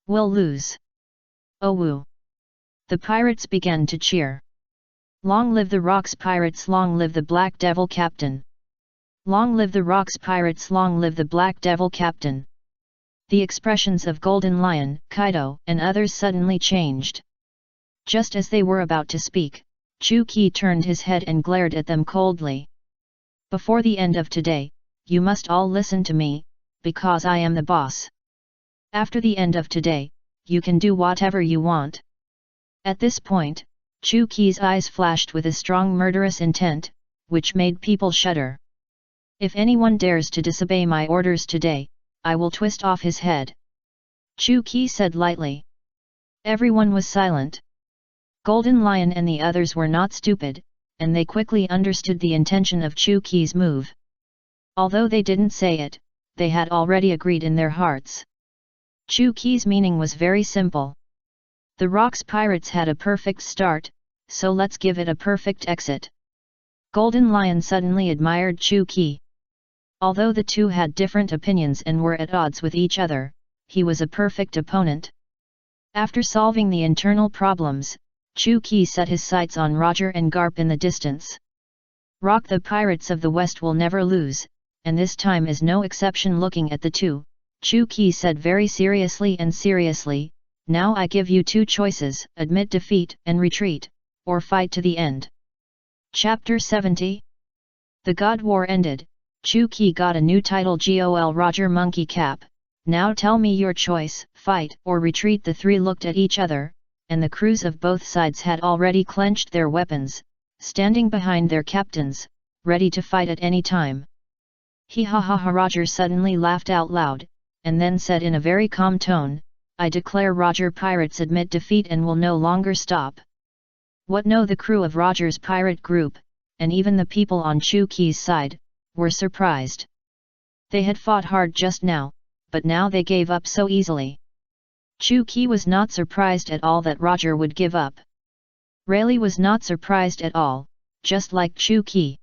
We'll lose. Oh woo! The pirates began to cheer. Long live the Rocks Pirates, long live the Black Devil Captain! Long live the Rocks Pirates, long live the Black Devil Captain! The expressions of Golden Lion, Kaido, and others suddenly changed. Just as they were about to speak, Chu-Ki turned his head and glared at them coldly. Before the end of today, you must all listen to me, because I am the boss. After the end of today, you can do whatever you want. At this point, Chu-Ki's eyes flashed with a strong murderous intent, which made people shudder. If anyone dares to disobey my orders today, I will twist off his head. Chu-Ki said lightly. Everyone was silent. Golden Lion and the others were not stupid, and they quickly understood the intention of Chu-Ki's move. Although they didn't say it, they had already agreed in their hearts. Chu-Ki's meaning was very simple. The Rocks Pirates had a perfect start, so let's give it a perfect exit. Golden Lion suddenly admired Chu-Ki. Although the two had different opinions and were at odds with each other, he was a perfect opponent. After solving the internal problems, Chu-Ki set his sights on Roger and Garp in the distance. Rock the Pirates of the West will never lose, and this time is no exception. Looking at the two, Chu-Ki said very seriously, now I give you two choices, admit defeat and retreat, or fight to the end. Chapter 70. The God War ended. Chu-Ki got a new title, Gol Roger Monkey Cap. Now tell me your choice, fight or retreat. The three looked at each other, and the crews of both sides had already clenched their weapons, standing behind their captains, ready to fight at any time. He ha ha ha! Roger suddenly laughed out loud, and then said in a very calm tone, I declare Roger Pirates admit defeat and will no longer stop. What? No, the crew of Roger's pirate group, and even the people on Chu-Ki's side, were surprised. They had fought hard just now, but now they gave up so easily. Chu-Ki was not surprised at all that Roger would give up. Rayleigh was not surprised at all, just like Chu-Ki.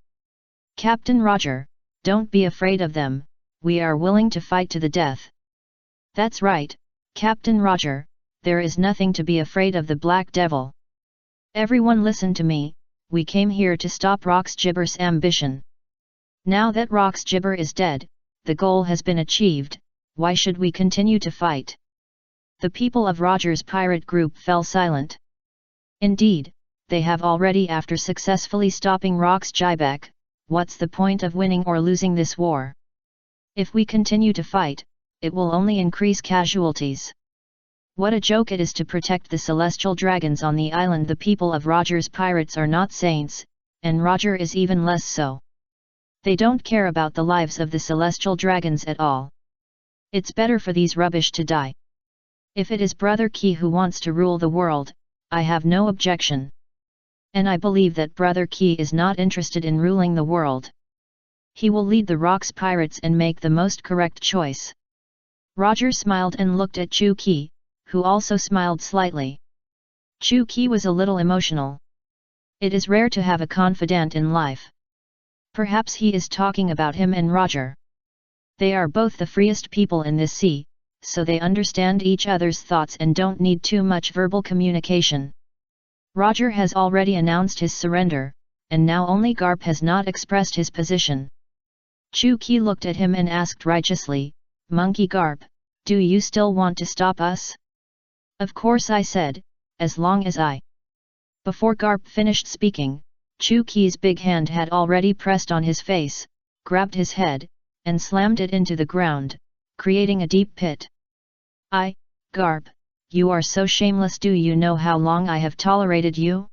Captain Roger, don't be afraid of them, we are willing to fight to the death. That's right, Captain Roger, there is nothing to be afraid of the Black Devil. Everyone listen to me, we came here to stop Roxjibber's ambition. Now that Roxjibber is dead, the goal has been achieved, why should we continue to fight? The people of Roger's pirate group fell silent. Indeed, they have already. After successfully stopping Roxjibber, what's the point of winning or losing this war? If we continue to fight, it will only increase casualties. What a joke it is to protect the celestial dragons on the island. The people of Roger's pirates are not saints, and Roger is even less so. They don't care about the lives of the celestial dragons at all. It's better for these rubbish to die. If it is Brother Key who wants to rule the world, I have no objection. And I believe that Brother Key is not interested in ruling the world. He will lead the Rocks Pirates and make the most correct choice. Roger smiled and looked at Chu-Ki, who also smiled slightly. Chu-Ki was a little emotional. It is rare to have a confidant in life. Perhaps he is talking about him and Roger. They are both the freest people in this sea, so they understand each other's thoughts and don't need too much verbal communication. Roger has already announced his surrender, and now only Garp has not expressed his position. Chu-Ki looked at him and asked righteously, Monkey Garp, do you still want to stop us? Of course, I said, as long as I. Before Garp finished speaking, Chu-Ki's big hand had already pressed on his face, grabbed his head, and slammed it into the ground, creating a deep pit. Garp, you are so shameless. Do you know how long I have tolerated you?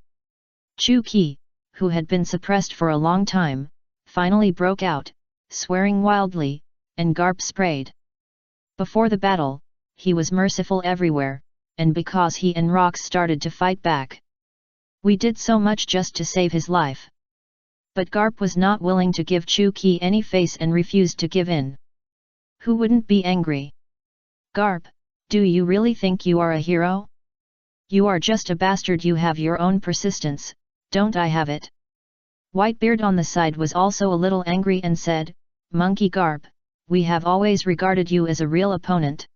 Chu-Ki, who had been suppressed for a long time, finally broke out, swearing wildly, and Garp sprayed. Before the battle, he was merciful everywhere, and because he and Rox started to fight back. We did so much just to save his life. But Garp was not willing to give Chu-Ki any face and refused to give in. Who wouldn't be angry? Garp, do you really think you are a hero? You are just a bastard. You have your own persistence, don't I have it? Whitebeard on the side was also a little angry and said, Monkey Garp, we have always regarded you as a real opponent.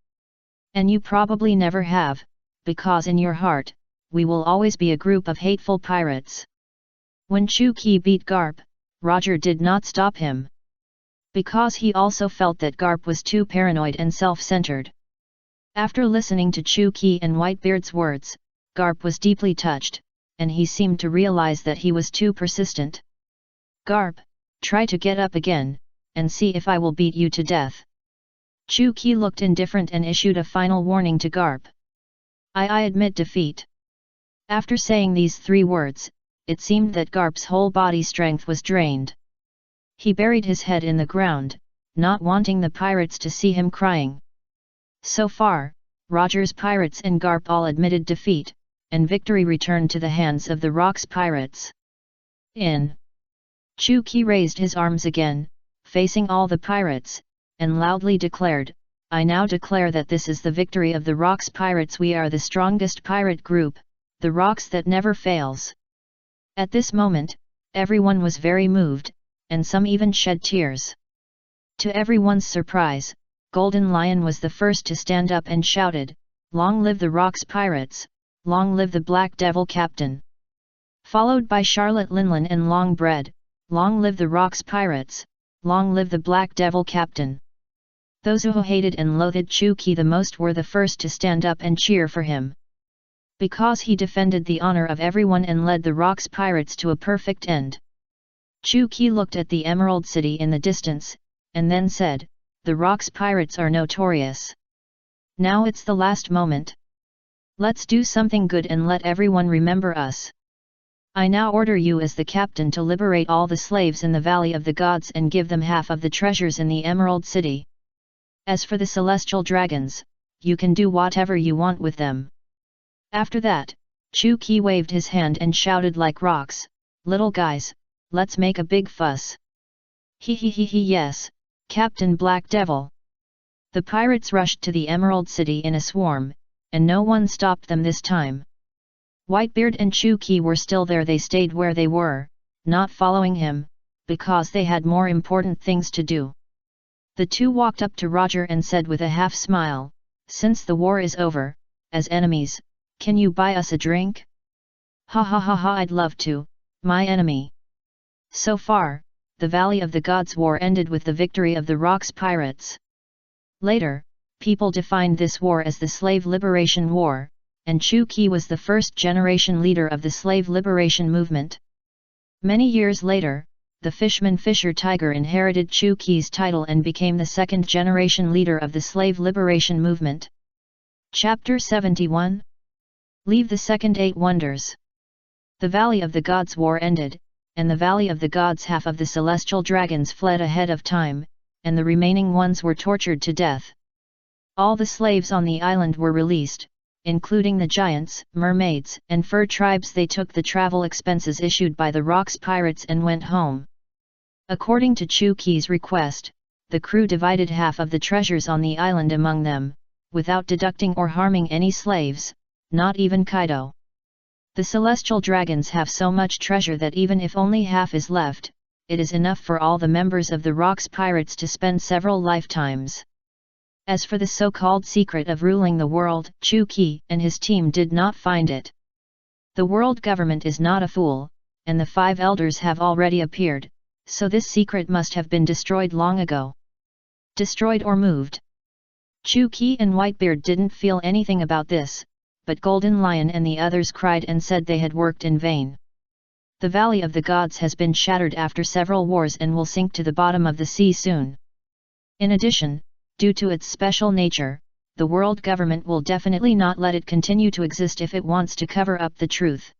And you probably never have, because in your heart, we will always be a group of hateful pirates. When Chu Ki beat Garp, Roger did not stop him. Because he also felt that Garp was too paranoid and self-centered. After listening to Chu Ki and Whitebeard's words, Garp was deeply touched, and he seemed to realize that he was too persistent. Garp, try to get up again, and see if I will beat you to death. Chu Ki looked indifferent and issued a final warning to Garp. I admit defeat. After saying these 3 words, it seemed that Garp's whole body strength was drained. He buried his head in the ground, not wanting the pirates to see him crying. So far, Roger's pirates and Garp all admitted defeat, and victory returned to the hands of the Rock's pirates. Chu Ki raised his arms again, facing all the pirates, and loudly declared, I now declare that this is the victory of the Rock's pirates. We are the strongest pirate group, the Rocks that never fails. At this moment, everyone was very moved, and some even shed tears. To everyone's surprise, Golden Lion was the first to stand up and shouted, Long live the Rock's pirates, long live the Black Devil Captain. Followed by Charlotte Linlin and Longbread, long live the Rock's pirates, long live the Black Devil Captain. Those who hated and loathed Chu Ki the most were the first to stand up and cheer for him. Because he defended the honor of everyone and led the Rock's pirates to a perfect end. Chu Ki looked at the Emerald City in the distance, and then said, the Rock's pirates are notorious. Now it's the last moment. Let's do something good and let everyone remember us. I now order you as the captain to liberate all the slaves in the Valley of the Gods and give them half of the treasures in the Emerald City. As for the celestial dragons, you can do whatever you want with them. After that, Chu Ki waved his hand and shouted like rocks, little guys, let's make a big fuss. He yes, Captain Black Devil. The pirates rushed to the Emerald City in a swarm, and no one stopped them this time. Whitebeard and Chu Ki were still there. They stayed where they were, not following him, because they had more important things to do. The 2 walked up to Roger and said with a half smile, since the war is over, as enemies, can you buy us a drink? Ha ha ha ha, I'd love to, my enemy. So far, the Valley of the Gods war ended with the victory of the Rock's pirates. Later, people defined this war as the Slave Liberation War, and Chu Ki was the first-generation leader of the slave liberation movement. Many years later, the Fishman Fisher Tiger inherited Chu Ki's title and became the second-generation leader of the slave liberation movement. Chapter 71. Leave the Second 8 Wonders. The Valley of the Gods war ended, and the Valley of the Gods half of the celestial dragons fled ahead of time, and the remaining ones were tortured to death. All the slaves on the island were released, including the giants, mermaids, and fur tribes. They took the travel expenses issued by the Rock's pirates and went home. According to Chu Ki's request, the crew divided half of the treasures on the island among them, without deducting or harming any slaves, not even Kaido. The celestial dragons have so much treasure that even if only half is left, it is enough for all the members of the Rock's pirates to spend several lifetimes. As for the so-called secret of ruling the world, Chu Ki and his team did not find it. The world government is not a fool, and the 5 elders have already appeared, so this secret must have been destroyed long ago. Destroyed or moved. Chu Ki and Whitebeard didn't feel anything about this, but Golden Lion and the others cried and said they had worked in vain. The Valley of the Gods has been shattered after several wars and will sink to the bottom of the sea soon. In addition, due to its special nature, the world government will definitely not let it continue to exist if it wants to cover up the truth.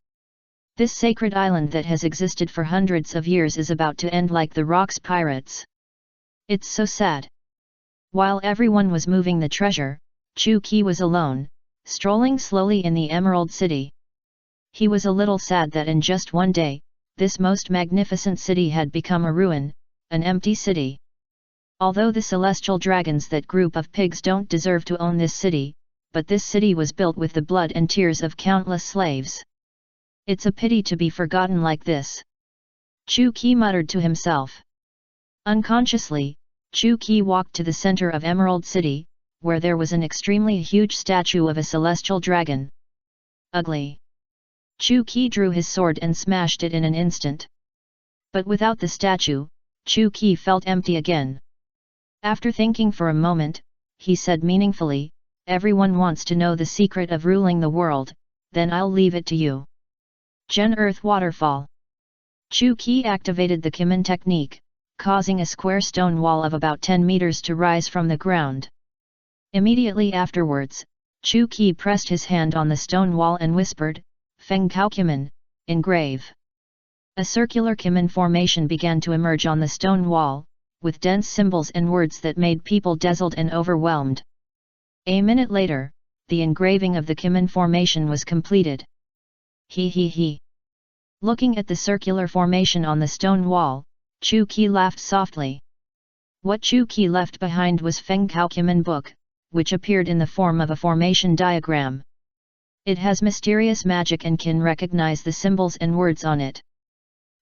This sacred island that has existed for hundreds of years is about to end like the Rock's pirates. It's so sad. While everyone was moving the treasure, Chu Ki was alone, strolling slowly in the Emerald City. He was a little sad that in just one day, this most magnificent city had become a ruin, an empty city. Although the celestial dragons, that group of pigs, don't deserve to own this city, but this city was built with the blood and tears of countless slaves. It's a pity to be forgotten like this. Chu Ki muttered to himself. Unconsciously, Chu Qi walked to the center of Emerald City, where there was an extremely huge statue of a celestial dragon. Ugly. Chu Qi drew his sword and smashed it in an instant. But without the statue, Chu Qi felt empty again. After thinking for a moment, he said meaningfully, "Everyone wants to know the secret of ruling the world, then I'll leave it to you." Gen Earth Waterfall. Chu Qi activated the Kimin technique, causing a square stone wall of about 10 meters to rise from the ground. Immediately afterwards, Chu Qi pressed his hand on the stone wall and whispered, "Feng Cao Kimin, engrave." A circular Kimin formation began to emerge on the stone wall, with dense symbols and words that made people dazzled and overwhelmed. A minute later, the engraving of the Kimin formation was completed. He he he. Looking at the circular formation on the stone wall, Chu Qi laughed softly. What Chu Qi left behind was Feng Cao Kimin book, which appeared in the form of a formation diagram. It has mysterious magic and can recognize the symbols and words on it.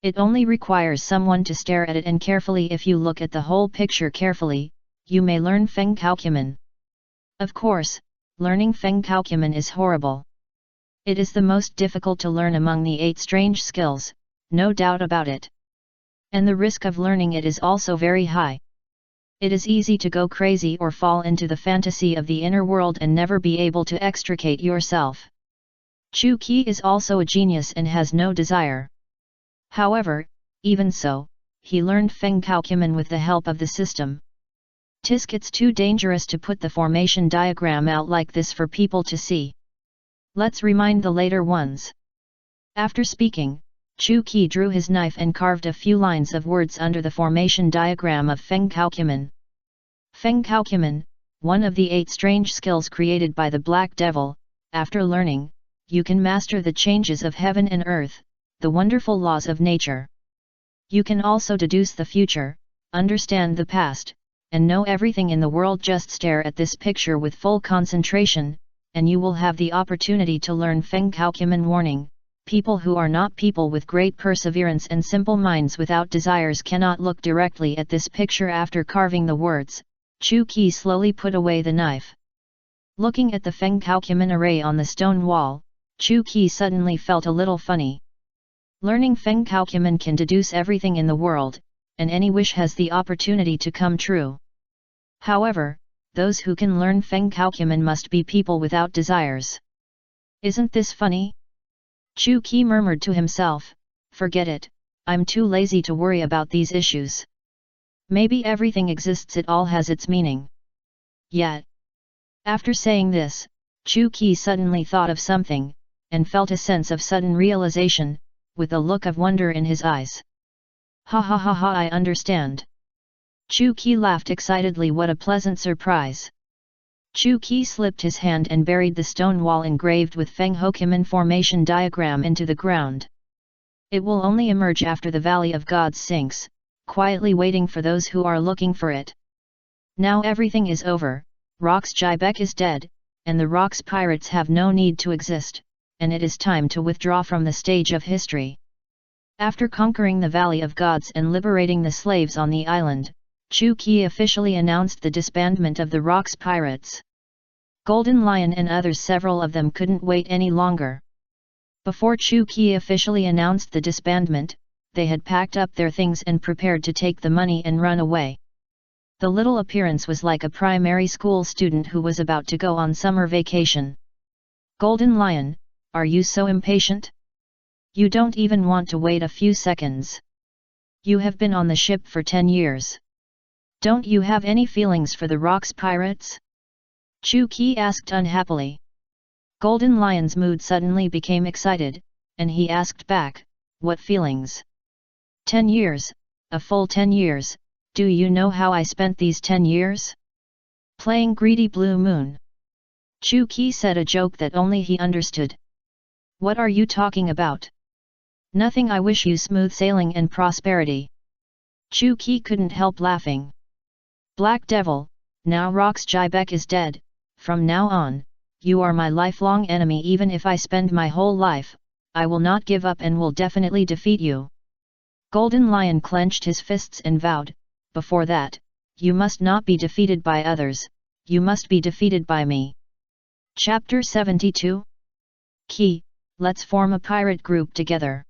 It only requires someone to stare at it and carefully. If you look at the whole picture carefully, you may learn Feng Cao Kimin. Of course, learning Feng Cao Kimin is horrible. It is the most difficult to learn among the 8 strange skills, no doubt about it. And the risk of learning it is also very high. It is easy to go crazy or fall into the fantasy of the inner world and never be able to extricate yourself. Chu Qi is also a genius and has no desire. However, even so, he learned Feng Cao Kimin with the help of the system. Tisk, it's too dangerous to put the formation diagram out like this for people to see. Let's remind the later ones. After speaking, Chu Qi drew his knife and carved a few lines of words under the formation diagram of Feng Cao Kimin. Feng Cao Kimin, one of the 8 strange skills created by the Black Devil. After learning, you can master the changes of heaven and earth, the wonderful laws of nature. You can also deduce the future, understand the past, and know everything in the world. Just stare at this picture with full concentration, and you will have the opportunity to learn Feng Cao Kimin. Warning: people who are not people with great perseverance and simple minds without desires cannot look directly at this picture. After carving the words, Chu Qi slowly put away the knife. Looking at the Feng Cao Kimin array on the stone wall, Chu Qi suddenly felt a little funny. Learning Feng Cao Kimin can deduce everything in the world, and any wish has the opportunity to come true. However, those who can learn Feng Cao Kimin must be people without desires. Isn't this funny? Chu Qi murmured to himself, "Forget it, I'm too lazy to worry about these issues. Maybe everything exists, it all has its meaning." Yet, after saying this, Chu Qi suddenly thought of something, and felt a sense of sudden realization, with a look of wonder in his eyes. "Ha ha ha ha, I understand." Chu Qi laughed excitedly. What a pleasant surprise. Chu Qi slipped his hand and buried the stone wall engraved with Feng Cao Kimin formation diagram into the ground. It will only emerge after the Valley of Gods sinks, quietly waiting for those who are looking for it. Now everything is over, Rox Jibek is dead, and the Rox pirates have no need to exist, and it is time to withdraw from the stage of history. After conquering the Valley of Gods and liberating the slaves on the island, Chu Qi officially announced the disbandment of the Rox pirates. Golden Lion and others, several of them, couldn't wait any longer. Before Chu Qi officially announced the disbandment, they had packed up their things and prepared to take the money and run away. The little appearance was like a primary school student who was about to go on summer vacation. "Golden Lion, are you so impatient? You don't even want to wait a few seconds. You have been on the ship for 10 years. Don't you have any feelings for the Rox pirates?" Chu Qi asked unhappily. Golden Lion's mood suddenly became excited, and he asked back, "What feelings?" 10 years, a full 10 years, do you know how I spent these 10 years? Playing Greedy Blue Moon. Chu Qi said a joke that only he understood. "What are you talking about?" "Nothing, I wish you smooth sailing and prosperity." Chu Qi couldn't help laughing. "Black Devil, now Rox Jibek is dead, from now on, you are my lifelong enemy. Even if I spend my whole life, I will not give up and will definitely defeat you." Golden Lion clenched his fists and vowed, "Before that, you must not be defeated by others, you must be defeated by me. Chapter 72. Key, let's form a pirate group together.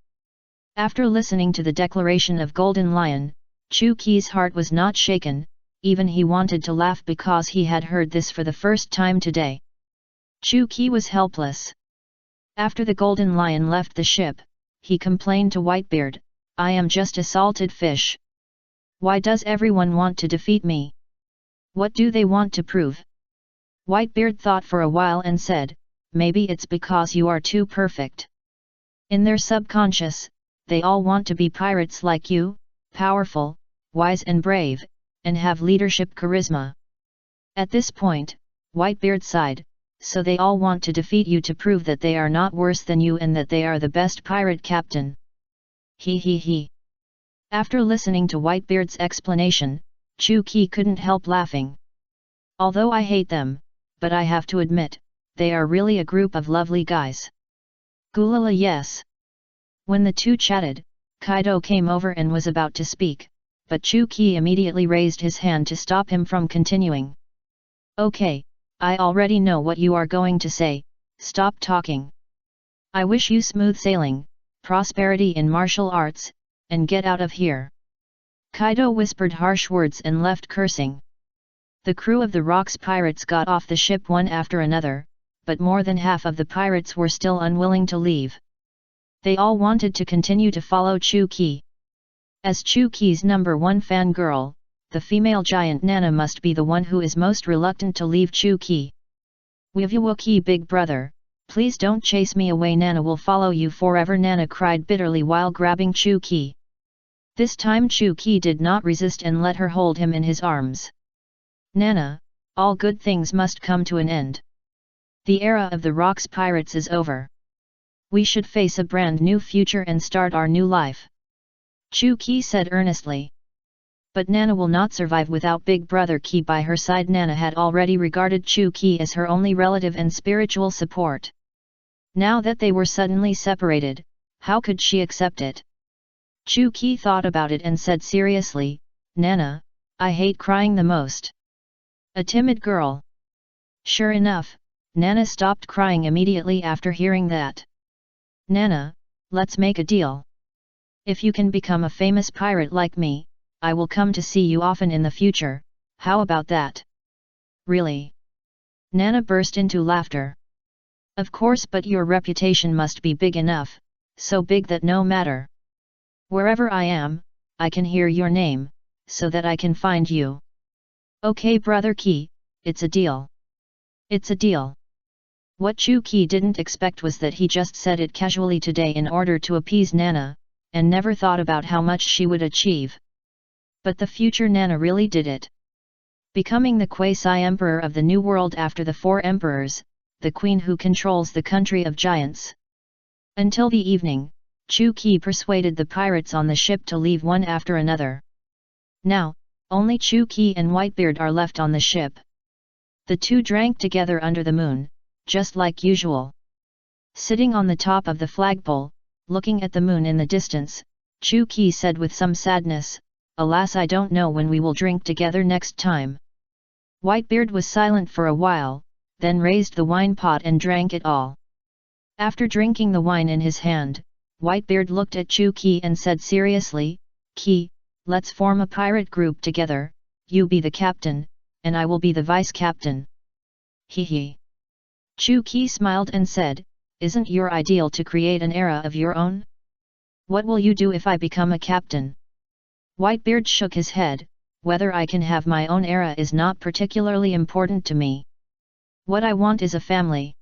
After listening to the declaration of Golden Lion, Chu Qi's heart was not shaken, even he wanted to laugh because he had heard this for the first time today. Chu Qi was helpless. After the Golden Lion left the ship, he complained to Whitebeard, I am just a salted fish. Why does everyone want to defeat me? What do they want to prove? Whitebeard thought for a while and said, maybe it's because you are too perfect. In their subconscious, they all want to be pirates like you, powerful, wise and brave, and have leadership charisma. At this point, Whitebeard sighed, so they all want to defeat you to prove that they are not worse than you and that they are the best pirate captain. He he he. After listening to Whitebeard's explanation, Chu Qi couldn't help laughing. Although I hate them, but I have to admit, they are really a group of lovely guys. Gulala yes. When the two chatted, Kaido came over and was about to speak, but Chu Qi immediately raised his hand to stop him from continuing. Okay, I already know what you are going to say, stop talking. I wish you smooth sailing, prosperity in martial arts, and get out of here. Kaido whispered harsh words and left cursing. The crew of the Rocks pirates got off the ship one after another, but more than half of the pirates were still unwilling to leave. They all wanted to continue to follow Chu Qi. As Chu Qi's #1 fangirl, the female giant Nana must be the one who is most reluctant to leave Chu Qi. Wivyawaki big brother, please don't chase me away, Nana will follow you forever, Nana cried bitterly while grabbing Chu Qi. This time Chu Qi did not resist and let her hold him in his arms. Nana, all good things must come to an end. The era of the Rocks pirates is over. We should face a brand new future and start our new life. Chu Qi said earnestly. But Nana will not survive without Big Brother Qi by her side. Nana had already regarded Chu Qi as her only relative and spiritual support. Now that they were suddenly separated, how could she accept it? Chu Qi thought about it and said seriously, Nana, I hate crying the most. A timid girl. Sure enough, Nana stopped crying immediately after hearing that. Nana, let's make a deal. If you can become a famous pirate like me, I will come to see you often in the future, how about that? Really? Nana burst into laughter. Of course, but your reputation must be big enough, so big that no matter wherever I am, I can hear your name, so that I can find you. Okay Brother Qi, it's a deal. It's a deal. What Chu Qi didn't expect was that he just said it casually today in order to appease Nana, and never thought about how much she would achieve. But the future Nana really did it. Becoming the quasi-emperor of the New World after the 4 emperors, the queen who controls the country of giants. Until the evening, Chu Qi persuaded the pirates on the ship to leave one after another. Now, only Chu Qi and Whitebeard are left on the ship. The two drank together under the moon, just like usual. Sitting on the top of the flagpole, looking at the moon in the distance, Chu Qi said with some sadness, Alas, I don't know when we will drink together next time. Whitebeard was silent for a while, then raised the wine pot and drank it all. After drinking the wine in his hand, Whitebeard looked at Chu Qi and said seriously, Qi, let's form a pirate group together, you be the captain, and I will be the vice-captain. He he. Chu Qi smiled and said, Isn't your ideal to create an era of your own? What will you do if I become a captain? Whitebeard shook his head, whether I can have my own era is not particularly important to me. What I want is a family.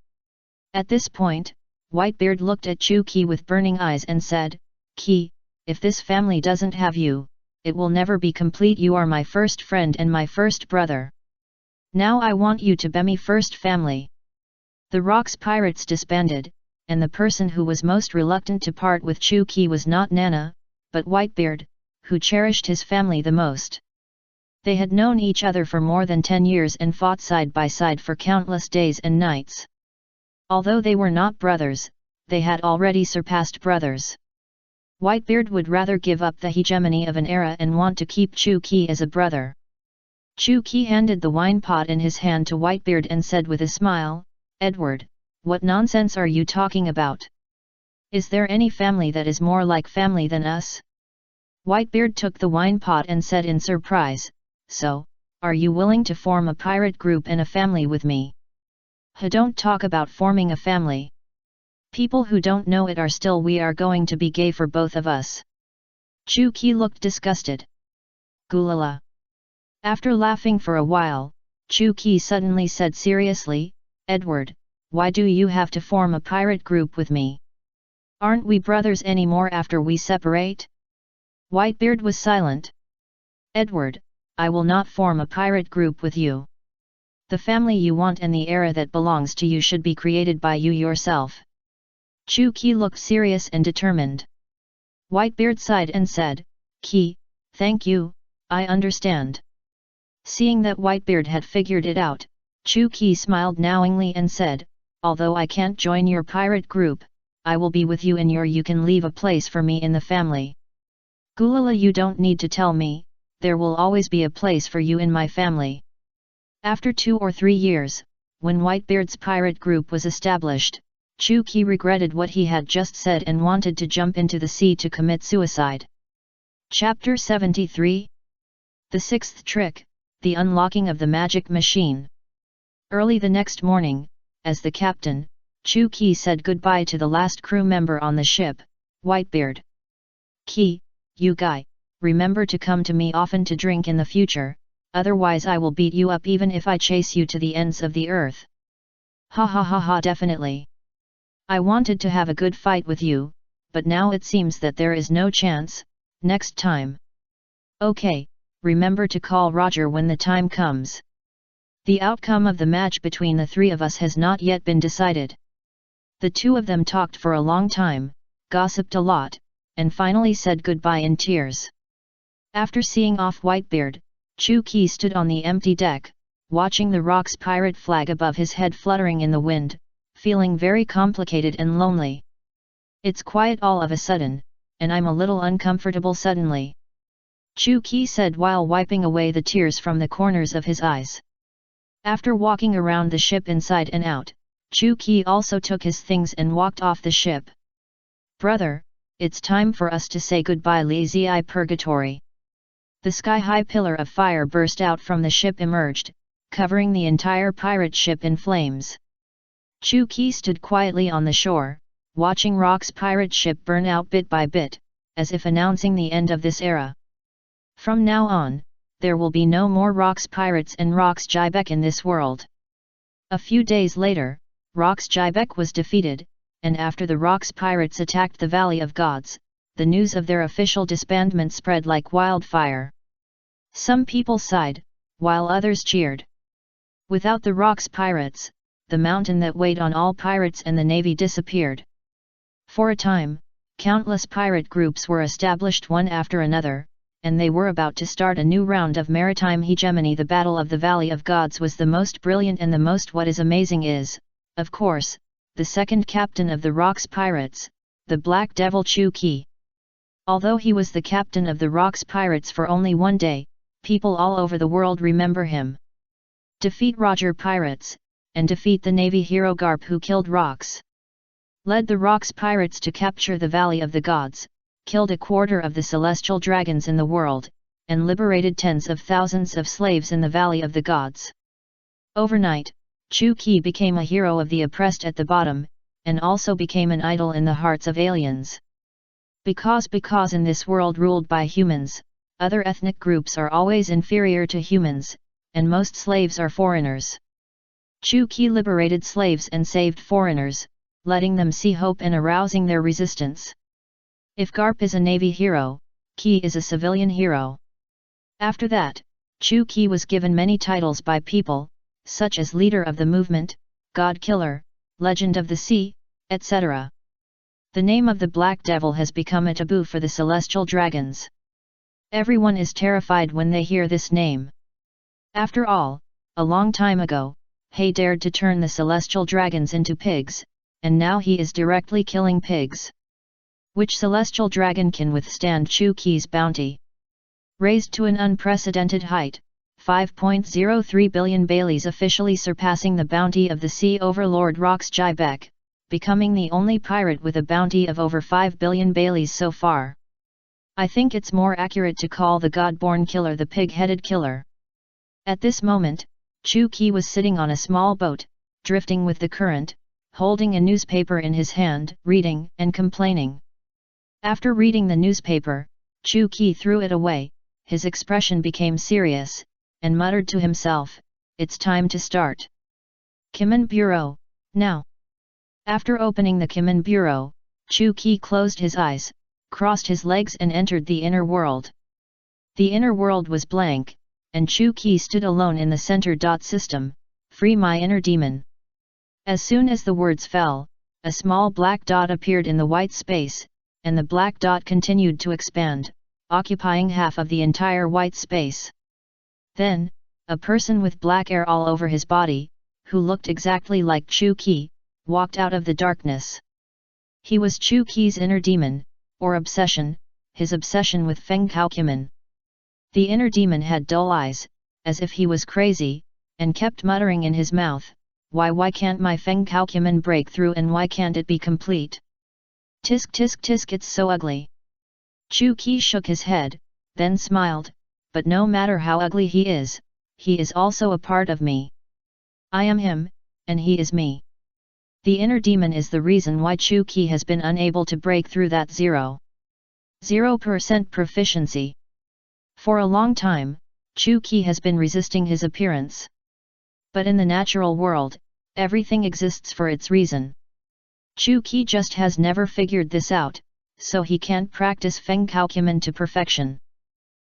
At this point, Whitebeard looked at Chu Qi with burning eyes and said, Qi, if this family doesn't have you, it will never be complete. You are my first friend and my first brother. Now I want you to be my first family. The Rocks pirates disbanded, and the person who was most reluctant to part with Chu Qi was not Nana, but Whitebeard, who cherished his family the most. They had known each other for more than 10 years and fought side by side for countless days and nights. Although they were not brothers, they had already surpassed brothers. Whitebeard would rather give up the hegemony of an era and want to keep Chu Qi as a brother. Chu Qi handed the wine pot in his hand to Whitebeard and said with a smile, "Edward, what nonsense are you talking about? Is there any family that is more like family than us?" Whitebeard took the wine pot and said in surprise, "So, are you willing to form a pirate group and a family with me?" Don't talk about forming a family. People who don't know it are still we are going to be gay for both of us. Chu Qi looked disgusted. Gulala. After laughing for a while, Chu Qi suddenly said seriously, "Edward, why do you have to form a pirate group with me? Aren't we brothers anymore after we separate?" Whitebeard was silent. "Edward, I will not form a pirate group with you. The family you want and the era that belongs to you should be created by you yourself." Chu Qi looked serious and determined. Whitebeard sighed and said, "Qi, thank you, I understand." Seeing that Whitebeard had figured it out, Chu Qi smiled knowingly and said, "Although I can't join your pirate group, I will be with you in your you can leave a place for me in the family." "Gulala, you don't need to tell me, there will always be a place for you in my family." After 2 or 3 years, when Whitebeard's pirate group was established, Chu Qi regretted what he had just said and wanted to jump into the sea to commit suicide. Chapter 73. The Sixth Trick, the Unlocking of the Magic Machine. Early the next morning, as the captain, Chu Qi said goodbye to the last crew member on the ship, Whitebeard. "Qi, you guy, remember to come to me often to drink in the future, otherwise I will beat you up even if I chase you to the ends of the earth." "Ha ha ha ha, definitely. I wanted to have a good fight with you, but now it seems that there is no chance, next time." "Okay, remember to call Roger when the time comes." The outcome of the match between the three of us has not yet been decided. The two of them talked for a long time, gossiped a lot, and finally said goodbye in tears. After seeing off Whitebeard, Chu Qi stood on the empty deck, watching the Rock's pirate flag above his head fluttering in the wind, feeling very complicated and lonely. "It's quiet all of a sudden, and I'm a little uncomfortable suddenly," Chu Qi said while wiping away the tears from the corners of his eyes. After walking around the ship inside and out, Chu Qi also took his things and walked off the ship. "Brother, it's time for us to say goodbye, lazy eye purgatory." The sky-high pillar of fire burst out from the ship emerged, covering the entire pirate ship in flames. Chu Qi stood quietly on the shore, watching Rock's pirate ship burn out bit by bit, as if announcing the end of this era. From now on, there will be no more Rock's pirates and Rock's Jibek in this world. A few days later, Rock's Jibek was defeated, and after the Rock's pirates attacked the Valley of Gods, the news of their official disbandment spread like wildfire. Some people sighed, while others cheered. Without the Rock's pirates, the mountain that weighed on all pirates and the navy disappeared. For a time, countless pirate groups were established one after another, and they were about to start a new round of maritime hegemony. The Battle of the Valley of Gods was the most brilliant and the most what is amazing is, of course, the second captain of the Rock's pirates, the Black Devil Chu Qi. Although he was the captain of the Rock's pirates for only one day, people all over the world remember him. Defeat Roger pirates, and defeat the Navy hero Garp who killed Rocks. Led the Rocks pirates to capture the Valley of the Gods, killed a quarter of the celestial dragons in the world, and liberated tens of thousands of slaves in the Valley of the Gods. Overnight, Chu Qi became a hero of the oppressed at the bottom, and also became an idol in the hearts of aliens. Because in this world ruled by humans, other ethnic groups are always inferior to humans, and most slaves are foreigners. Chu Qi liberated slaves and saved foreigners, letting them see hope and arousing their resistance. If Garp is a Navy hero, Qi is a civilian hero. After that, Chu Qi was given many titles by people, such as Leader of the Movement, God Killer, Legend of the Sea, etc. The name of the Black Devil has become a taboo for the celestial dragons. Everyone is terrified when they hear this name. After all, a long time ago, He dared to turn the celestial dragons into pigs, and now he is directly killing pigs. Which celestial dragon can withstand Chu Qi's bounty? Raised to an unprecedented height, 5.03 billion Baileys, officially surpassing the bounty of the sea overlord Rox Jibek, becoming the only pirate with a bounty of over 5 billion Baileys so far. I think it's more accurate to call the god-born killer the pig-headed killer. At this moment, Chu Qi was sitting on a small boat, drifting with the current, holding a newspaper in his hand, reading and complaining. After reading the newspaper, Chu Qi threw it away, his expression became serious, and muttered to himself, "It's time to start. Kimen Bureau, now." After opening the Kimen Bureau, Chu Qi closed his eyes, crossed his legs and entered the inner world. The inner world was blank, and Chu Qi stood alone in the center. System, free my inner demon. As soon as the words fell, a small black dot appeared in the white space, and the black dot continued to expand, occupying half of the entire white space. Then, a person with black hair all over his body, who looked exactly like Chu Qi, walked out of the darkness. He was Chu Qi's inner demon, or obsession, his obsession with Feng Kaokuman. The inner demon had dull eyes, as if he was crazy, and kept muttering in his mouth, why can't my Feng Kaokuman break through, and why can't it be complete? Tisk tisk tisk, it's so ugly." Chu Qi shook his head, then smiled, "But no matter how ugly he is also a part of me. I am him, and he is me." The inner demon is the reason why Chu Qi has been unable to break through that 0% proficiency. For a long time, Chu Qi has been resisting his appearance. But in the natural world, everything exists for its reason. Chu Qi just has never figured this out, so he can't practice Feng Kaokuman to perfection.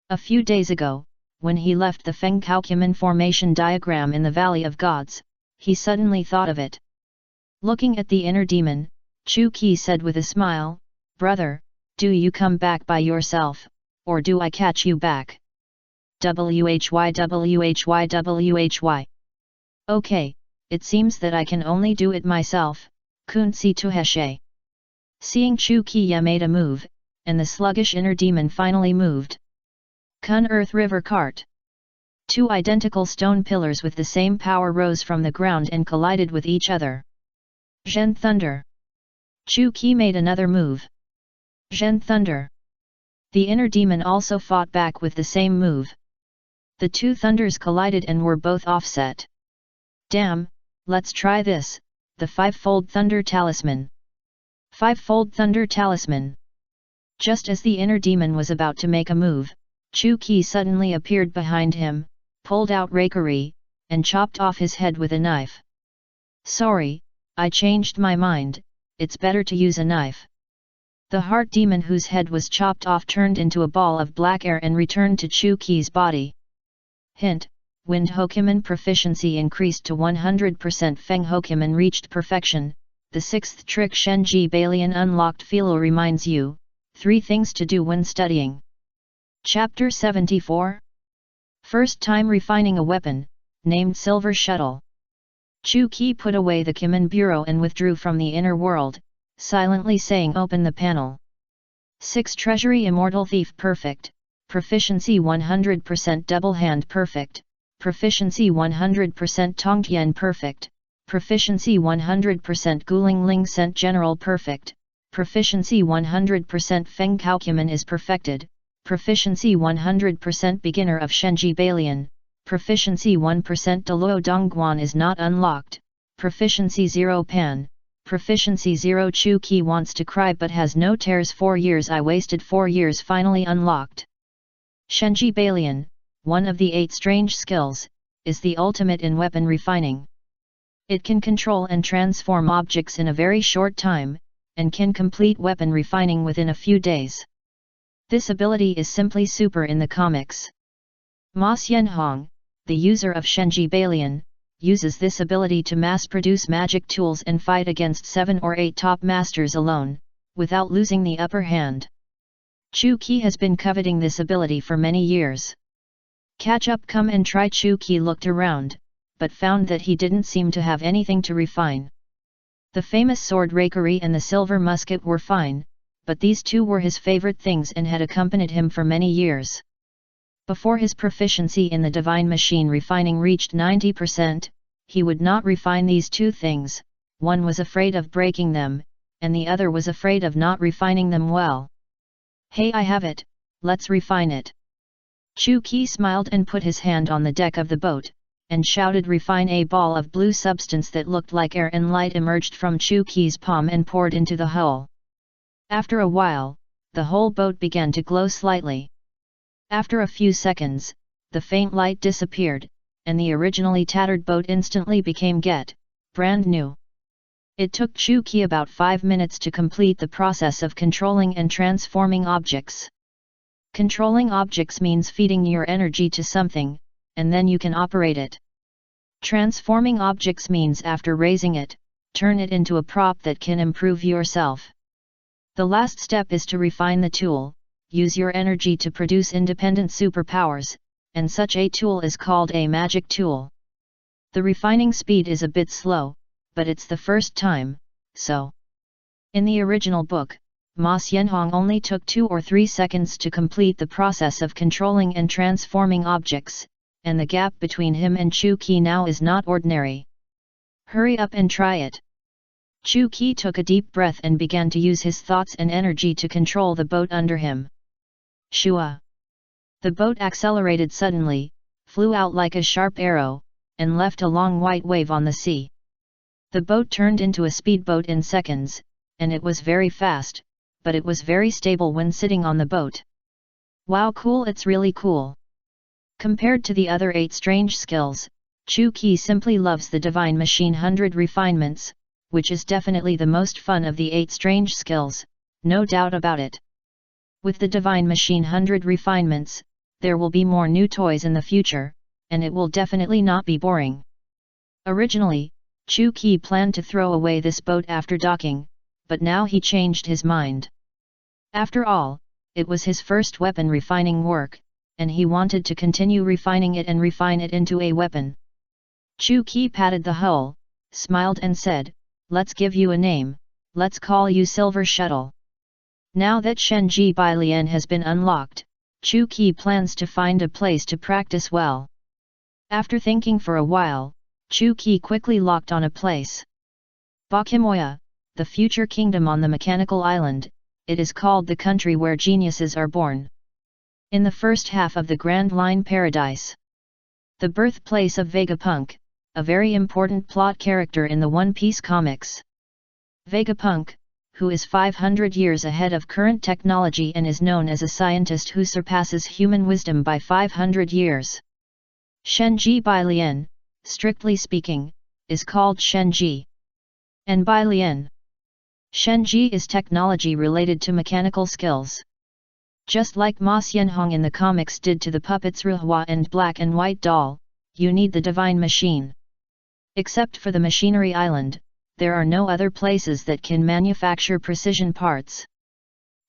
A few days ago, when he left the Feng Kaokuman formation diagram in the Valley of Gods, he suddenly thought of it. Looking at the inner demon, Chu Qi said with a smile, "Brother, do you come back by yourself, or do I catch you back?" Why. Okay, it seems that I can only do it myself, Kunsi Tuheshe. Seeing Chu Qi made a move, and the sluggish inner demon finally moved. Kun Earth River Cart. Two identical stone pillars with the same power rose from the ground and collided with each other. Zhen Thunder. Chu Qi made another move. Zhen Thunder. The inner demon also fought back with the same move. The two thunders collided and were both offset. Damn, let's try this, the five-fold thunder talisman. Five-fold thunder talisman. Just as the inner demon was about to make a move, Chu Qi suddenly appeared behind him, pulled out rakery, and chopped off his head with a knife. Sorry, I changed my mind, it's better to use a knife. The heart demon whose head was chopped off turned into a ball of black air and returned to Chu Qi's body. Hint, Wind Hokuman proficiency increased to 100%. Feng Hokuman reached perfection. The sixth trick Shenji Balian unlocked. Philo reminds you, 3 things to do when studying. Chapter 74. First time refining a weapon, named Silver Shuttle. Chu Qi put away the Kimen Bureau and withdrew from the inner world, silently saying, "Open the panel." 6 Treasury Immortal Thief perfect, proficiency 100%. Double Hand perfect, proficiency 100%. Tongtian perfect, proficiency 100%. Guling Ling Scent General perfect, proficiency 100%. Feng Kaokuman is perfected, proficiency 100%. Beginner of Shenji Balian, proficiency 1%. Deluo Dongguan is not unlocked, proficiency 0. Pan, proficiency 0. Chu Qi wants to cry but has no tears. 4 years I wasted. 4 years finally unlocked. Shenji Balian, one of the 8 strange skills, is the ultimate in weapon refining. It can control and transform objects in a very short time, and can complete weapon refining within a few days. This ability is simply super in the comics. Ma Xianhong, the user of Shenji Balian, uses this ability to mass-produce magic tools and fight against 7 or 8 top masters alone, without losing the upper hand. Chu Qi has been coveting this ability for many years. Catch up, come and try. Chu Qi looked around, but found that he didn't seem to have anything to refine. The famous sword rakery and the silver musket were fine, but these two were his favorite things and had accompanied him for many years. Before his proficiency in the divine machine refining reached 90%, he would not refine these two things. One was afraid of breaking them, and the other was afraid of not refining them well. Hey, I have it, let's refine it. Chu Qi smiled and put his hand on the deck of the boat, and shouted, refine. A ball of blue substance that looked like air and light emerged from Chu Qi's palm and poured into the hull. After a while, the whole boat began to glow slightly. After a few seconds, the faint light disappeared, and the originally tattered boat instantly became brand new. It took Chu Qi about 5 minutes to complete the process of controlling and transforming objects. Controlling objects means feeding your energy to something, and then you can operate it. Transforming objects means after raising it, turn it into a prop that can improve yourself. The last step is to refine the tool, use your energy to produce independent superpowers, and such a tool is called a magic tool. The refining speed is a bit slow, but it's the first time, so. In the original book, Ma Xianhong only took 2 or 3 seconds to complete the process of controlling and transforming objects, and the gap between him and Chu Qi now is not ordinary. Hurry up and try it. Chu Qi took a deep breath and began to use his thoughts and energy to control the boat under him. Shua! The boat accelerated suddenly, flew out like a sharp arrow, and left a long white wave on the sea. The boat turned into a speedboat in seconds, and it was very fast, but it was very stable when sitting on the boat. Wow, cool, it's really cool. Compared to the other 8 strange skills, Chu Qi simply loves the divine machine 100 refinements, which is definitely the most fun of the 8 strange skills, no doubt about it. With the divine machine 100 refinements, there will be more new toys in the future, and it will definitely not be boring. Originally, Chu Qi planned to throw away this boat after docking, but now he changed his mind. After all, it was his first weapon refining work, and he wanted to continue refining it and refine it into a weapon. Chu Qi patted the hull, smiled and said, let's give you a name, let's call you Silver Shuttle. Now that Shenji Bailian has been unlocked, Chu Qi plans to find a place to practice well. After thinking for a while, Chu Qi quickly locked on a place. Bakimoya, the future kingdom on the mechanical island, it is called the country where geniuses are born. In the first half of the Grand Line Paradise. The birthplace of Vegapunk, a very important plot character in the One Piece comics. Vegapunk, who is 500 years ahead of current technology and is known as a scientist who surpasses human wisdom by 500 years. Shenji Bailian, strictly speaking, is called Shenji. And Bailian. Shenji is technology related to mechanical skills. Just like Ma Xianhong in the comics did to the puppets Ruhua and Black and White Doll, you need the divine machine. Except for the Machinery Island, there are no other places that can manufacture precision parts.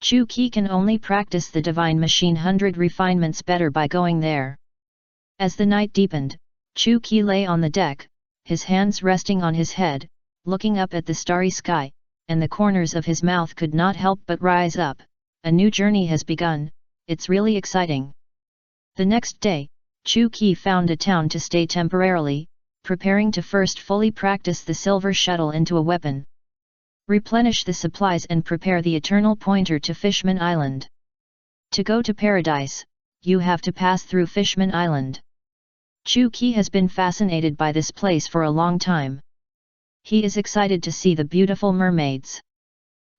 Chu Qi can only practice the divine machine 100 refinements better by going there. As the night deepened, Chu Qi lay on the deck, his hands resting on his head, looking up at the starry sky, and the corners of his mouth could not help but rise up. A new journey has begun, it's really exciting. The next day, Chu Qi found a town to stay temporarily, preparing to first fully practice the silver shuttle into a weapon. Replenish the supplies and prepare the eternal pointer to Fishman Island. To go to paradise, you have to pass through Fishman Island. Chu Qi has been fascinated by this place for a long time. He is excited to see the beautiful mermaids.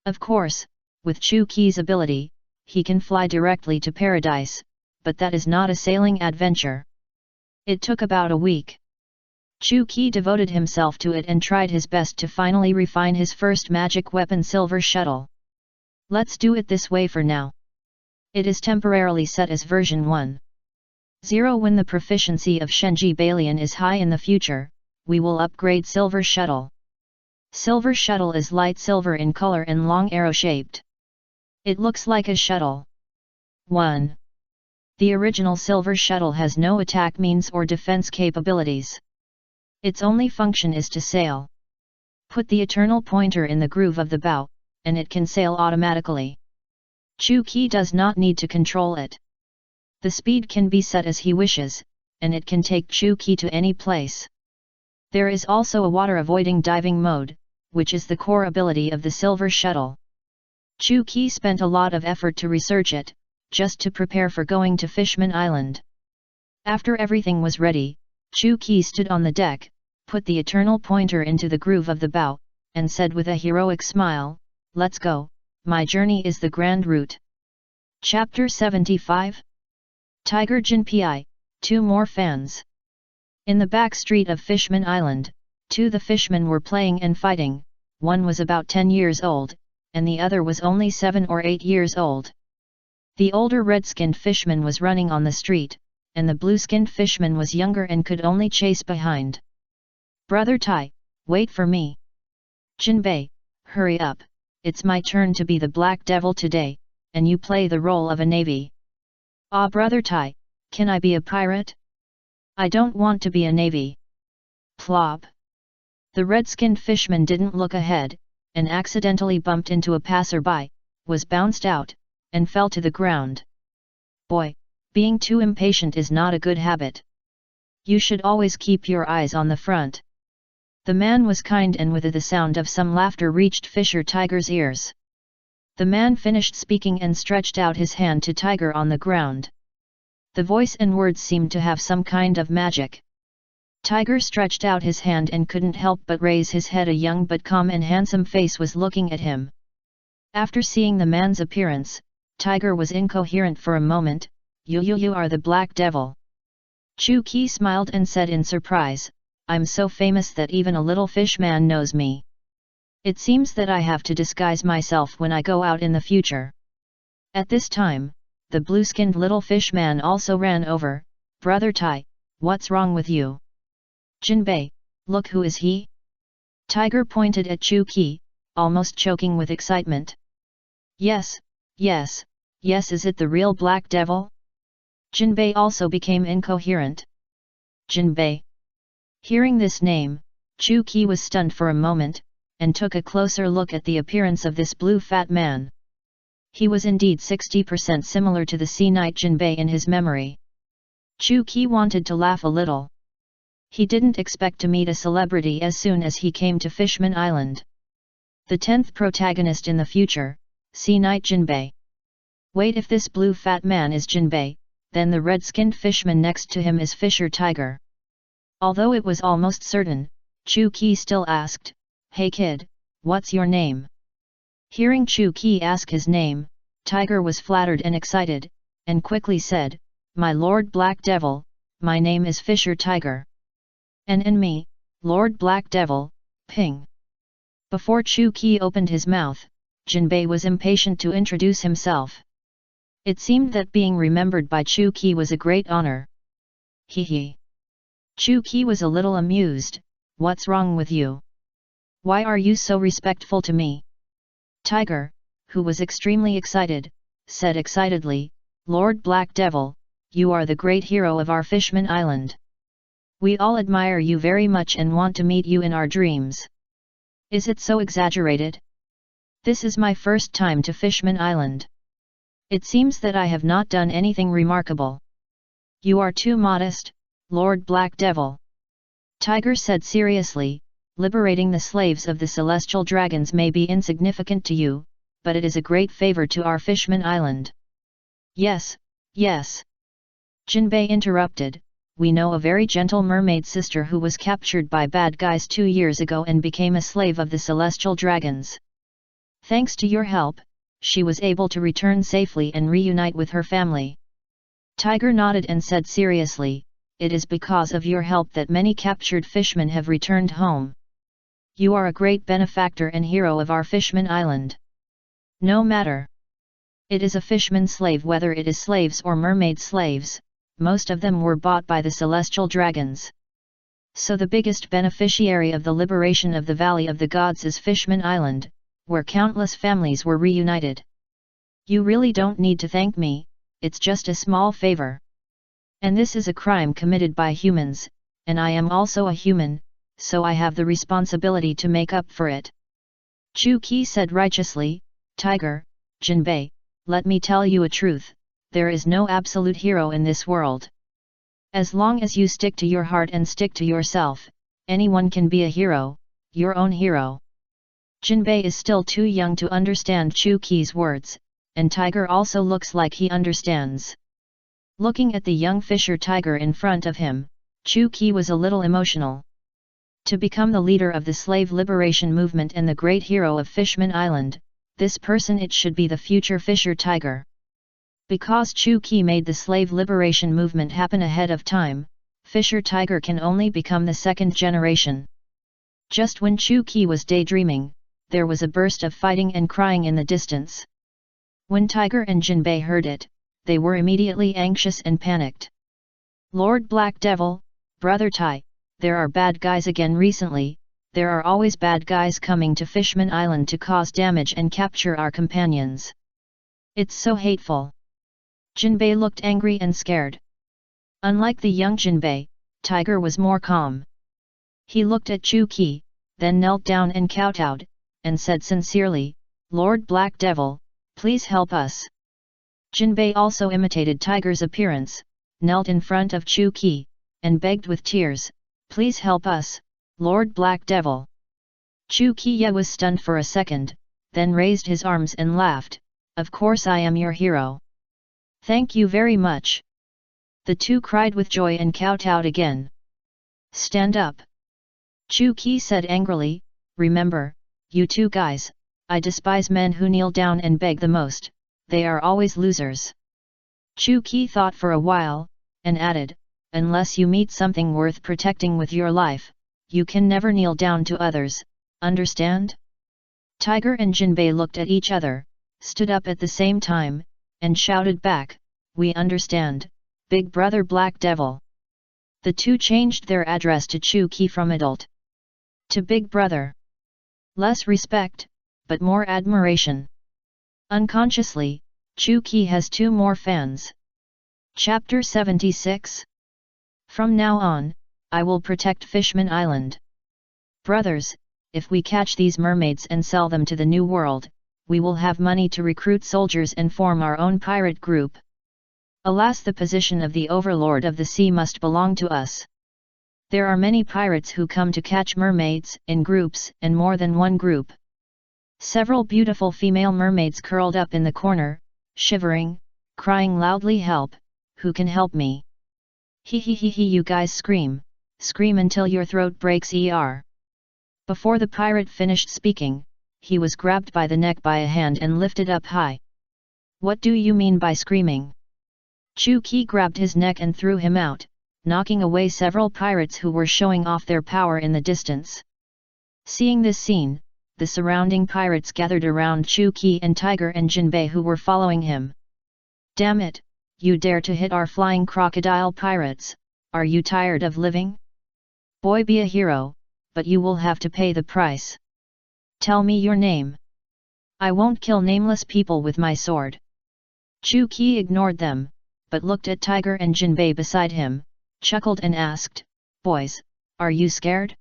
Of course, with Chu Qi's ability, he can fly directly to paradise, but that is not a sailing adventure. It took about a week. Chu Qi devoted himself to it and tried his best to finally refine his first magic weapon Silver Shuttle. Let's do it this way for now. It is temporarily set as version 1.0. When the proficiency of Shenji Bailian is high in the future, we will upgrade Silver Shuttle. Silver Shuttle is light silver in color and long arrow-shaped. It looks like a shuttle. 1. The original Silver Shuttle has no attack means or defense capabilities. Its only function is to sail. Put the eternal pointer in the groove of the bow, and it can sail automatically. Chu Qi does not need to control it. The speed can be set as he wishes, and it can take Chu-Ki to any place. There is also a water-avoiding diving mode, which is the core ability of the Silver Shuttle. Chu-Ki spent a lot of effort to research it, just to prepare for going to Fishman Island. After everything was ready, Chu-Ki stood on the deck, put the eternal pointer into the groove of the bow, and said with a heroic smile, "Let's go, my journey is the grand route." Chapter 75 Tiger Jinpi, 2 more fans. In the back street of Fishman Island, 2 the fishmen were playing and fighting. One was about 10 years old, and the other was only 7 or 8 years old. The older red-skinned fishman was running on the street, and the blue-skinned fishman was younger and could only chase behind. "Brother Tai, wait for me." "Jinbei, hurry up, it's my turn to be the Black Devil today, and you play the role of a navy." "Ah, Brother Tai, can I be a pirate?" "I don't want to be a navy." Plop. The red-skinned fishman didn't look ahead, and accidentally bumped into a passerby, was bounced out, and fell to the ground. "Boy, being too impatient is not a good habit. You should always keep your eyes on the front." The man was kind, and with the sound of some laughter reached Fisher Tiger's ears. The man finished speaking and stretched out his hand to Tiger on the ground. The voice and words seemed to have some kind of magic. Tiger stretched out his hand and couldn't help but raise his head. A young but calm and handsome face was looking at him. After seeing the man's appearance, Tiger was incoherent for a moment. You are the Black Devil." Chu-Ki smiled and said in surprise, "I'm so famous that even a little fish man knows me. It seems that I have to disguise myself when I go out in the future." At this time, the blue-skinned little fish man also ran over. "Brother Tai, what's wrong with you?" "Jinbei, look who is he?" Tiger pointed at Chu-Ki, almost choking with excitement. Yes, is it the real Black Devil?" Jinbei also became incoherent. "Jinbei." Hearing this name, Chu-Ki was stunned for a moment, and took a closer look at the appearance of this blue fat man. He was indeed 60% similar to the sea knight Jinbei in his memory. Chu-Ki wanted to laugh a little. He didn't expect to meet a celebrity as soon as he came to Fishman Island. The 10th protagonist in the future, Sea Knight Jinbei. Wait, if this blue fat man is Jinbei, then the red-skinned fishman next to him is Fisher Tiger. Although it was almost certain, Chu-Ki still asked, "Hey kid, what's your name?" Hearing Chu-Ki ask his name, Tiger was flattered and excited, and quickly said, "My Lord Black Devil, my name is Fisher Tiger." And me, Lord Black Devil, ping." Before Chu-Ki opened his mouth, Jinbei was impatient to introduce himself. It seemed that being remembered by Chu-Ki was a great honor. Hee. Chu-Ki was a little amused. "What's wrong with you? Why are you so respectful to me?" Tiger, who was extremely excited, said excitedly, "Lord Black Devil, you are the great hero of our Fishman Island. We all admire you very much and want to meet you in our dreams." "Is it so exaggerated? This is my first time to Fishman Island. It seems that I have not done anything remarkable." "You are too modest, Lord Black Devil." Tiger said seriously, "Liberating the slaves of the celestial dragons may be insignificant to you, but it is a great favor to our Fishman Island." Yes. Jinbei interrupted, "We know a very gentle mermaid sister who was captured by bad guys 2 years ago and became a slave of the celestial dragons. Thanks to your help, she was able to return safely and reunite with her family." Tiger nodded and said seriously, "It is because of your help that many captured fishmen have returned home. You are a great benefactor and hero of our Fishman Island." "No matter. It is a fishman slave, whether it is slaves or mermaid slaves, most of them were bought by the celestial dragons. So the biggest beneficiary of the liberation of the Valley of the Gods is Fishman Island, where countless families were reunited. You really don't need to thank me, it's just a small favor. And this is a crime committed by humans, and I am also a human, so I have the responsibility to make up for it." Chu-Ki said righteously, "Tiger, Jinbei, let me tell you a truth, there is no absolute hero in this world. As long as you stick to your heart and stick to yourself, anyone can be a hero, your own hero. Jinbei is still too young to understand Chu Qi's words, and Tiger also looks like he understands. Looking at the young fisher tiger in front of him, Chu Qi was a little emotional. To become the leader of the slave liberation movement and the great hero of Fishman Island, this person it should be the future fisher tiger. Because Chu Qi made the slave liberation movement happen ahead of time, Fisher Tiger can only become the second generation. Just when Chu Qi was daydreaming, there was a burst of fighting and crying in the distance. When Tiger and Jinbei heard it, they were immediately anxious and panicked. Lord Black Devil, Brother Tai, there are bad guys again recently, there are always bad guys coming to Fishman Island to cause damage and capture our companions. It's so hateful. Jinbei looked angry and scared. Unlike the young Jinbei, Tiger was more calm. He looked at Chu Qi, then knelt down and kowtowed, and said sincerely, Lord Black Devil, please help us. Jinbei also imitated Tiger's appearance, knelt in front of Chu Qi, and begged with tears, please help us, Lord Black Devil. Chu Qi was stunned for a second, then raised his arms and laughed, of course I am your hero. Thank you very much. The two cried with joy and kowtowed again. Stand up. Chu Qi said angrily, remember, you two guys, I despise men who kneel down and beg the most, they are always losers. Chu Qi thought for a while, and added, unless you meet something worth protecting with your life, you can never kneel down to others, understand? Tiger and Jinbei looked at each other, stood up at the same time, and shouted back, we understand, Big Brother Black Devil. The two changed their address to Chu Qi from adult to Big Brother. Less respect, but more admiration. Unconsciously, Chu Qi has two more fans. Chapter 76. From now on, I will protect Fishman Island. Brothers, if we catch these mermaids and sell them to the New World, we will have money to recruit soldiers and form our own pirate group. Alas, the position of the overlord of the sea must belong to us. There are many pirates who come to catch mermaids, in groups and more than one group. Several beautiful female mermaids curled up in the corner, shivering, crying loudly, help, who can help me? He, you guys scream, scream until your throat breaks. Before the pirate finished speaking, he was grabbed by the neck by a hand and lifted up high. What do you mean by screaming? Chu Qi grabbed his neck and threw him out, knocking away several pirates who were showing off their power in the distance. Seeing this scene, the surrounding pirates gathered around Chu Qi and Tiger and Jinbei who were following him. Damn it, you dare to hit our flying crocodile pirates, are you tired of living? Boy, be a hero, but you will have to pay the price. Tell me your name. I won't kill nameless people with my sword. Chu Qi ignored them, but looked at Tiger and Jinbei beside him, chuckled and asked, boys, are you scared?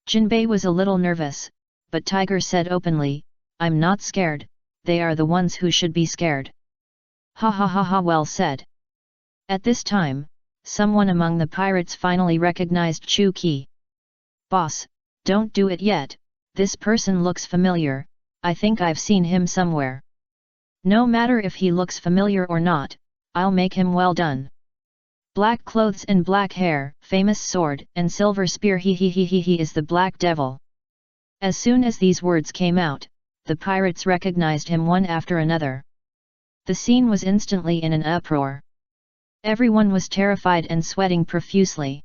Jinbei was a little nervous, but Tiger said openly, I'm not scared, they are the ones who should be scared. Ha ha ha ha, well said. At this time, someone among the pirates finally recognized Chu Qi. Boss, don't do it yet. This person looks familiar, I think I've seen him somewhere. No matter if he looks familiar or not, I'll make him well done. Black clothes and black hair, famous sword and silver spear, he is the Black Devil. As soon as these words came out, the pirates recognized him one after another. The scene was instantly in an uproar. Everyone was terrified and sweating profusely.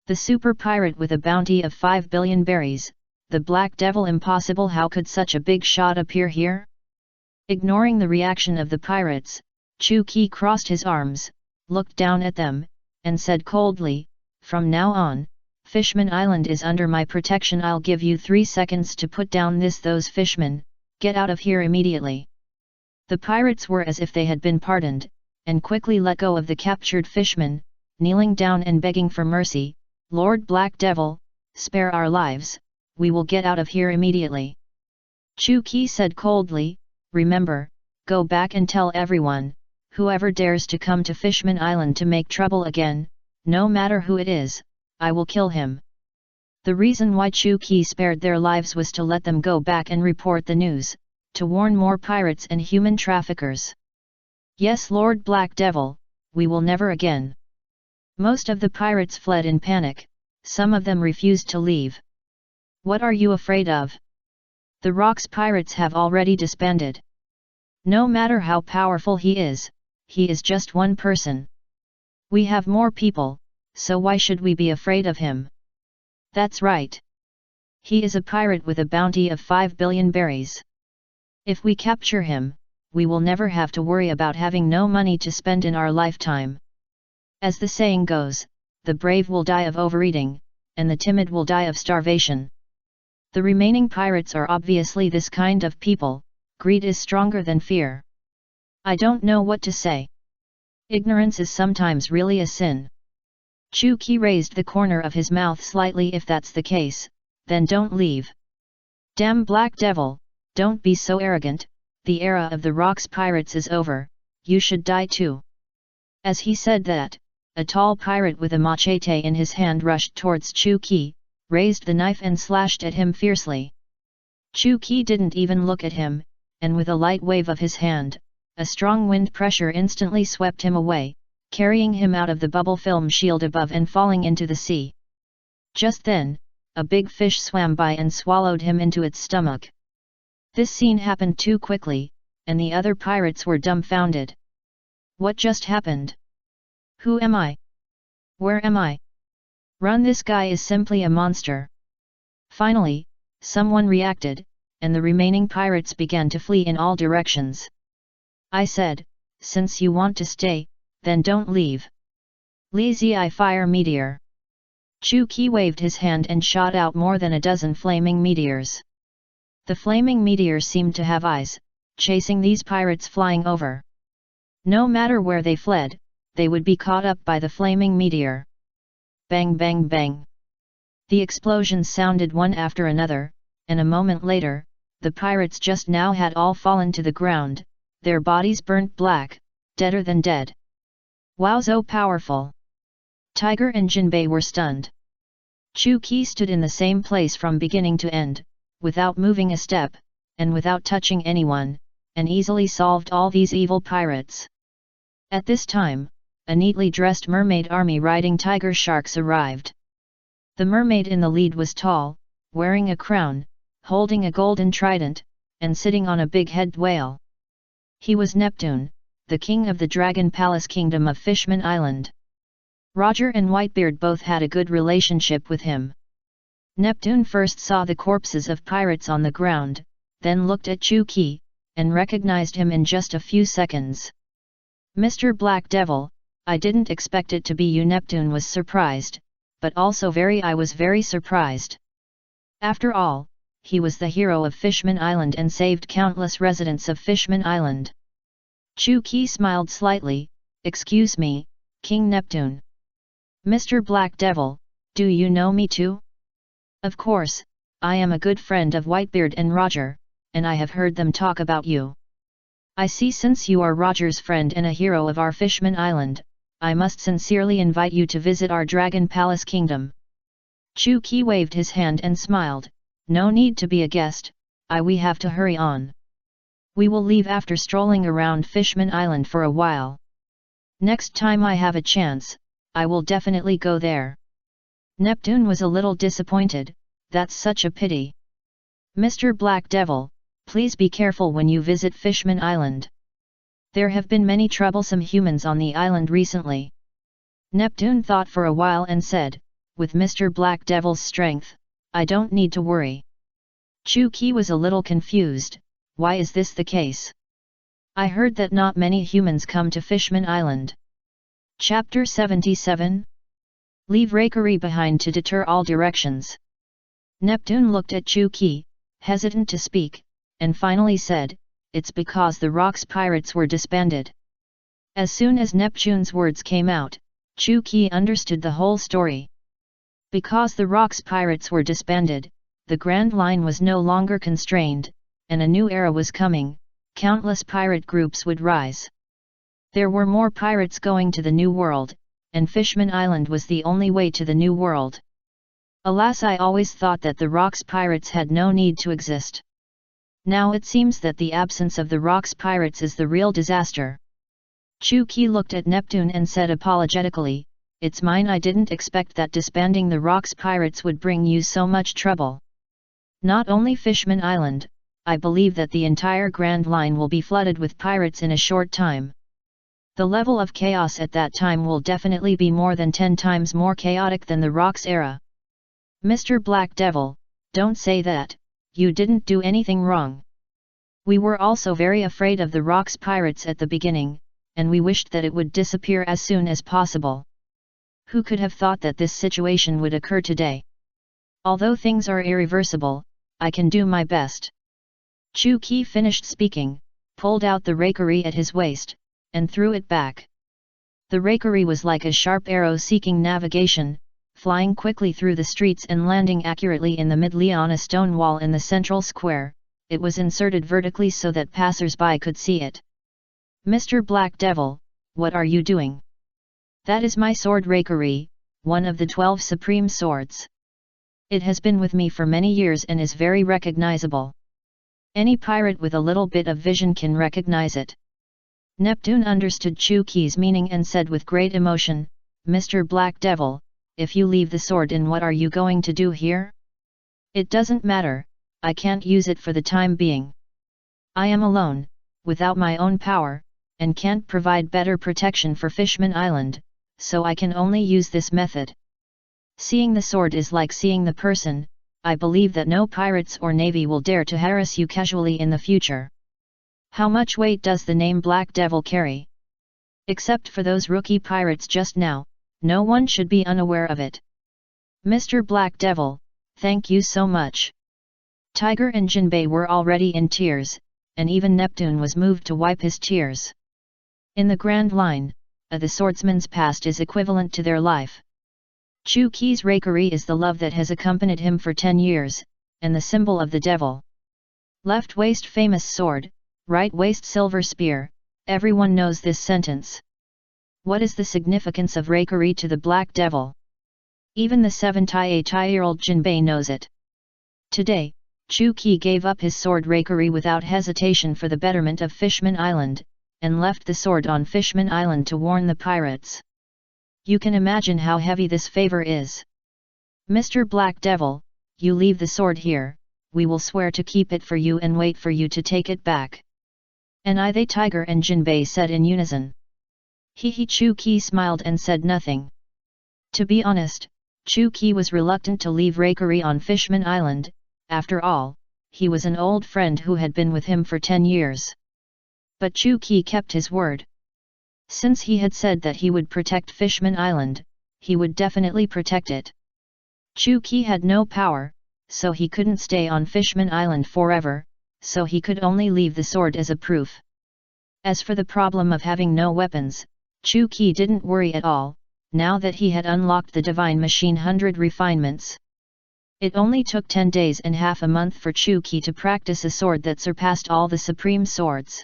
The super pirate with a bounty of 5 billion berries, the Black Devil, impossible, how could such a big shot appear here? Ignoring the reaction of the pirates, Chu Qi crossed his arms, looked down at them, and said coldly, from now on, Fishman Island is under my protection. I'll give you 3 seconds to put down those fishmen, get out of here immediately. The pirates were as if they had been pardoned, and quickly let go of the captured fishmen, kneeling down and begging for mercy, Lord Black Devil, spare our lives, we will get out of here immediately. Chu Qi said coldly, remember, go back and tell everyone, whoever dares to come to Fishman Island to make trouble again, no matter who it is, I will kill him. The reason why Chu Ki spared their lives was to let them go back and report the news, to warn more pirates and human traffickers. Yes, Lord Black Devil, we will never again. Most of the pirates fled in panic, some of them refused to leave. What are you afraid of? The Rock's pirates have already disbanded. No matter how powerful he is just one person. We have more people, so why should we be afraid of him? That's right. He is a pirate with a bounty of 5 billion berries. If we capture him, we will never have to worry about having no money to spend in our lifetime. As the saying goes, the brave will die of overeating, and the timid will die of starvation. The remaining pirates are obviously this kind of people. Greed is stronger than fear. I don't know what to say. Ignorance is sometimes really a sin. Chu Ki raised the corner of his mouth slightly. If that's the case, then don't leave. Damn Black Devil, don't be so arrogant, the era of the Rock's pirates is over, you should die too. As he said that, a tall pirate with a machete in his hand rushed towards Chu Ki, raised the knife and slashed at him fiercely. Chu Ki didn't even look at him, and with a light wave of his hand, a strong wind pressure instantly swept him away, carrying him out of the bubble film shield above and falling into the sea. Just then, a big fish swam by and swallowed him into its stomach. This scene happened too quickly, and the other pirates were dumbfounded. What just happened? Who am I? Where am I? Run, this guy is simply a monster. Finally, someone reacted, and the remaining pirates began to flee in all directions. I said, since you want to stay, then don't leave. Li Zi fire meteor. Chu Ki waved his hand and shot out more than a dozen flaming meteors. The flaming meteors seemed to have eyes, chasing these pirates flying over. No matter where they fled, they would be caught up by the flaming meteor. Bang bang bang. The explosions sounded one after another, and a moment later, the pirates just now had all fallen to the ground, their bodies burnt black, deader than dead. Wow, so powerful! Tiger and Jinbei were stunned. Chu Ki stood in the same place from beginning to end, without moving a step, and without touching anyone, and easily solved all these evil pirates. At this time, a neatly dressed mermaid army riding tiger sharks arrived. The mermaid in the lead was tall, wearing a crown, holding a golden trident, and sitting on a big-headed whale. He was Neptune, the king of the Dragon Palace Kingdom of Fishman Island. Roger and Whitebeard both had a good relationship with him. Neptune first saw the corpses of pirates on the ground, then looked at Chu Ki, and recognized him in just a few seconds. Mr. Black Devil, I didn't expect it to be you. Neptune was surprised, but also I was very surprised. After all, he was the hero of Fishman Island and saved countless residents of Fishman Island. Chu Ki smiled slightly. Excuse me, King Neptune. Mr. Black Devil, do you know me too? Of course, I am a good friend of Whitebeard and Roger, and I have heard them talk about you. I see, since you are Roger's friend and a hero of our Fishman Island, I must sincerely invite you to visit our Dragon Palace Kingdom. Chu Ki waved his hand and smiled. No need to be a guest, we have to hurry on. We will leave after strolling around Fishman Island for a while. Next time I have a chance, I will definitely go there. Neptune was a little disappointed. That's such a pity. Mr. Black Devil, please be careful when you visit Fishman Island. There have been many troublesome humans on the island recently. Neptune thought for a while and said, with Mr. Black Devil's strength, I don't need to worry. Chu Ki was a little confused. Why is this the case? I heard that not many humans come to Fishman Island. Chapter 77. Leave rakery behind to deter all directions. Neptune looked at Chu Ki, hesitant to speak, and finally said, it's because the Rock's pirates were disbanded. As soon as Neptune's words came out, Chu Ki understood the whole story. Because the Rock's pirates were disbanded, the Grand Line was no longer constrained, and a new era was coming. Countless pirate groups would rise. There were more pirates going to the New World, and Fishman Island was the only way to the New World. Alas, I always thought that the Rocks Pirates had no need to exist. Now it seems that the absence of the Rocks Pirates is the real disaster. Chu-Ki looked at Neptune and said apologetically, "It's mine, I didn't expect that disbanding the Rocks Pirates would bring you so much trouble. Not only Fishman Island, I believe that the entire Grand Line will be flooded with pirates in a short time. The level of chaos at that time will definitely be more than 10 times more chaotic than the Rocks era." "Mr. Black Devil, don't say that, you didn't do anything wrong. We were also very afraid of the Rocks Pirates at the beginning, and we wished that it would disappear as soon as possible. Who could have thought that this situation would occur today? Although things are irreversible, I can do my best." Chu-Ki finished speaking, pulled out the rakery at his waist, and threw it back. The rakery was like a sharp arrow seeking navigation, flying quickly through the streets and landing accurately in the middle on a stone wall in the central square. It was inserted vertically so that passers-by could see it. "Mr. Black Devil, what are you doing?" "That is my sword rakery, one of the 12 supreme swords. It has been with me for many years and is very recognizable. Any pirate with a little bit of vision can recognize it." Neptune understood Chu-Ki's meaning and said with great emotion, "Mr. Black Devil, if you leave the sword in, what are you going to do here?" "It doesn't matter, I can't use it for the time being. I am alone, without my own power, and can't provide better protection for Fishman Island, so I can only use this method. Seeing the sword is like seeing the person. I believe that no pirates or navy will dare to harass you casually in the future." "How much weight does the name Black Devil carry?" "Except for those rookie pirates just now, no one should be unaware of it." "Mr. Black Devil, thank you so much." Tiger and Jinbei were already in tears, and even Neptune was moved to wipe his tears. In the Grand Line, the swordsman's past is equivalent to their life. Chu-Ki's rakery is the love that has accompanied him for 10 years, and the symbol of the devil. Left waist famous sword, right waist silver spear, everyone knows this sentence. What is the significance of rakery to the Black Devil? Even the 78-year-old Jinbei knows it. Today, Chu-Ki gave up his sword rakery without hesitation for the betterment of Fishman Island, and left the sword on Fishman Island to warn the pirates. You can imagine how heavy this favor is. "Mr. Black Devil, you leave the sword here, we will swear to keep it for you and wait for you to take it back." "And I," they Tiger and Jinbei said in unison. Chu-Ki smiled and said nothing. To be honest, Chu-Ki was reluctant to leave rakery on Fishman Island. After all, he was an old friend who had been with him for 10 years. But Chu-Ki kept his word. Since he had said that he would protect Fishman Island, he would definitely protect it. Chu-Ki had no power, so he couldn't stay on Fishman Island forever, so he could only leave the sword as a proof. As for the problem of having no weapons, Chu-Ki didn't worry at all, now that he had unlocked the Divine Machine 100 refinements. It only took 10 days and half a month for Chu-Ki to practice a sword that surpassed all the supreme swords.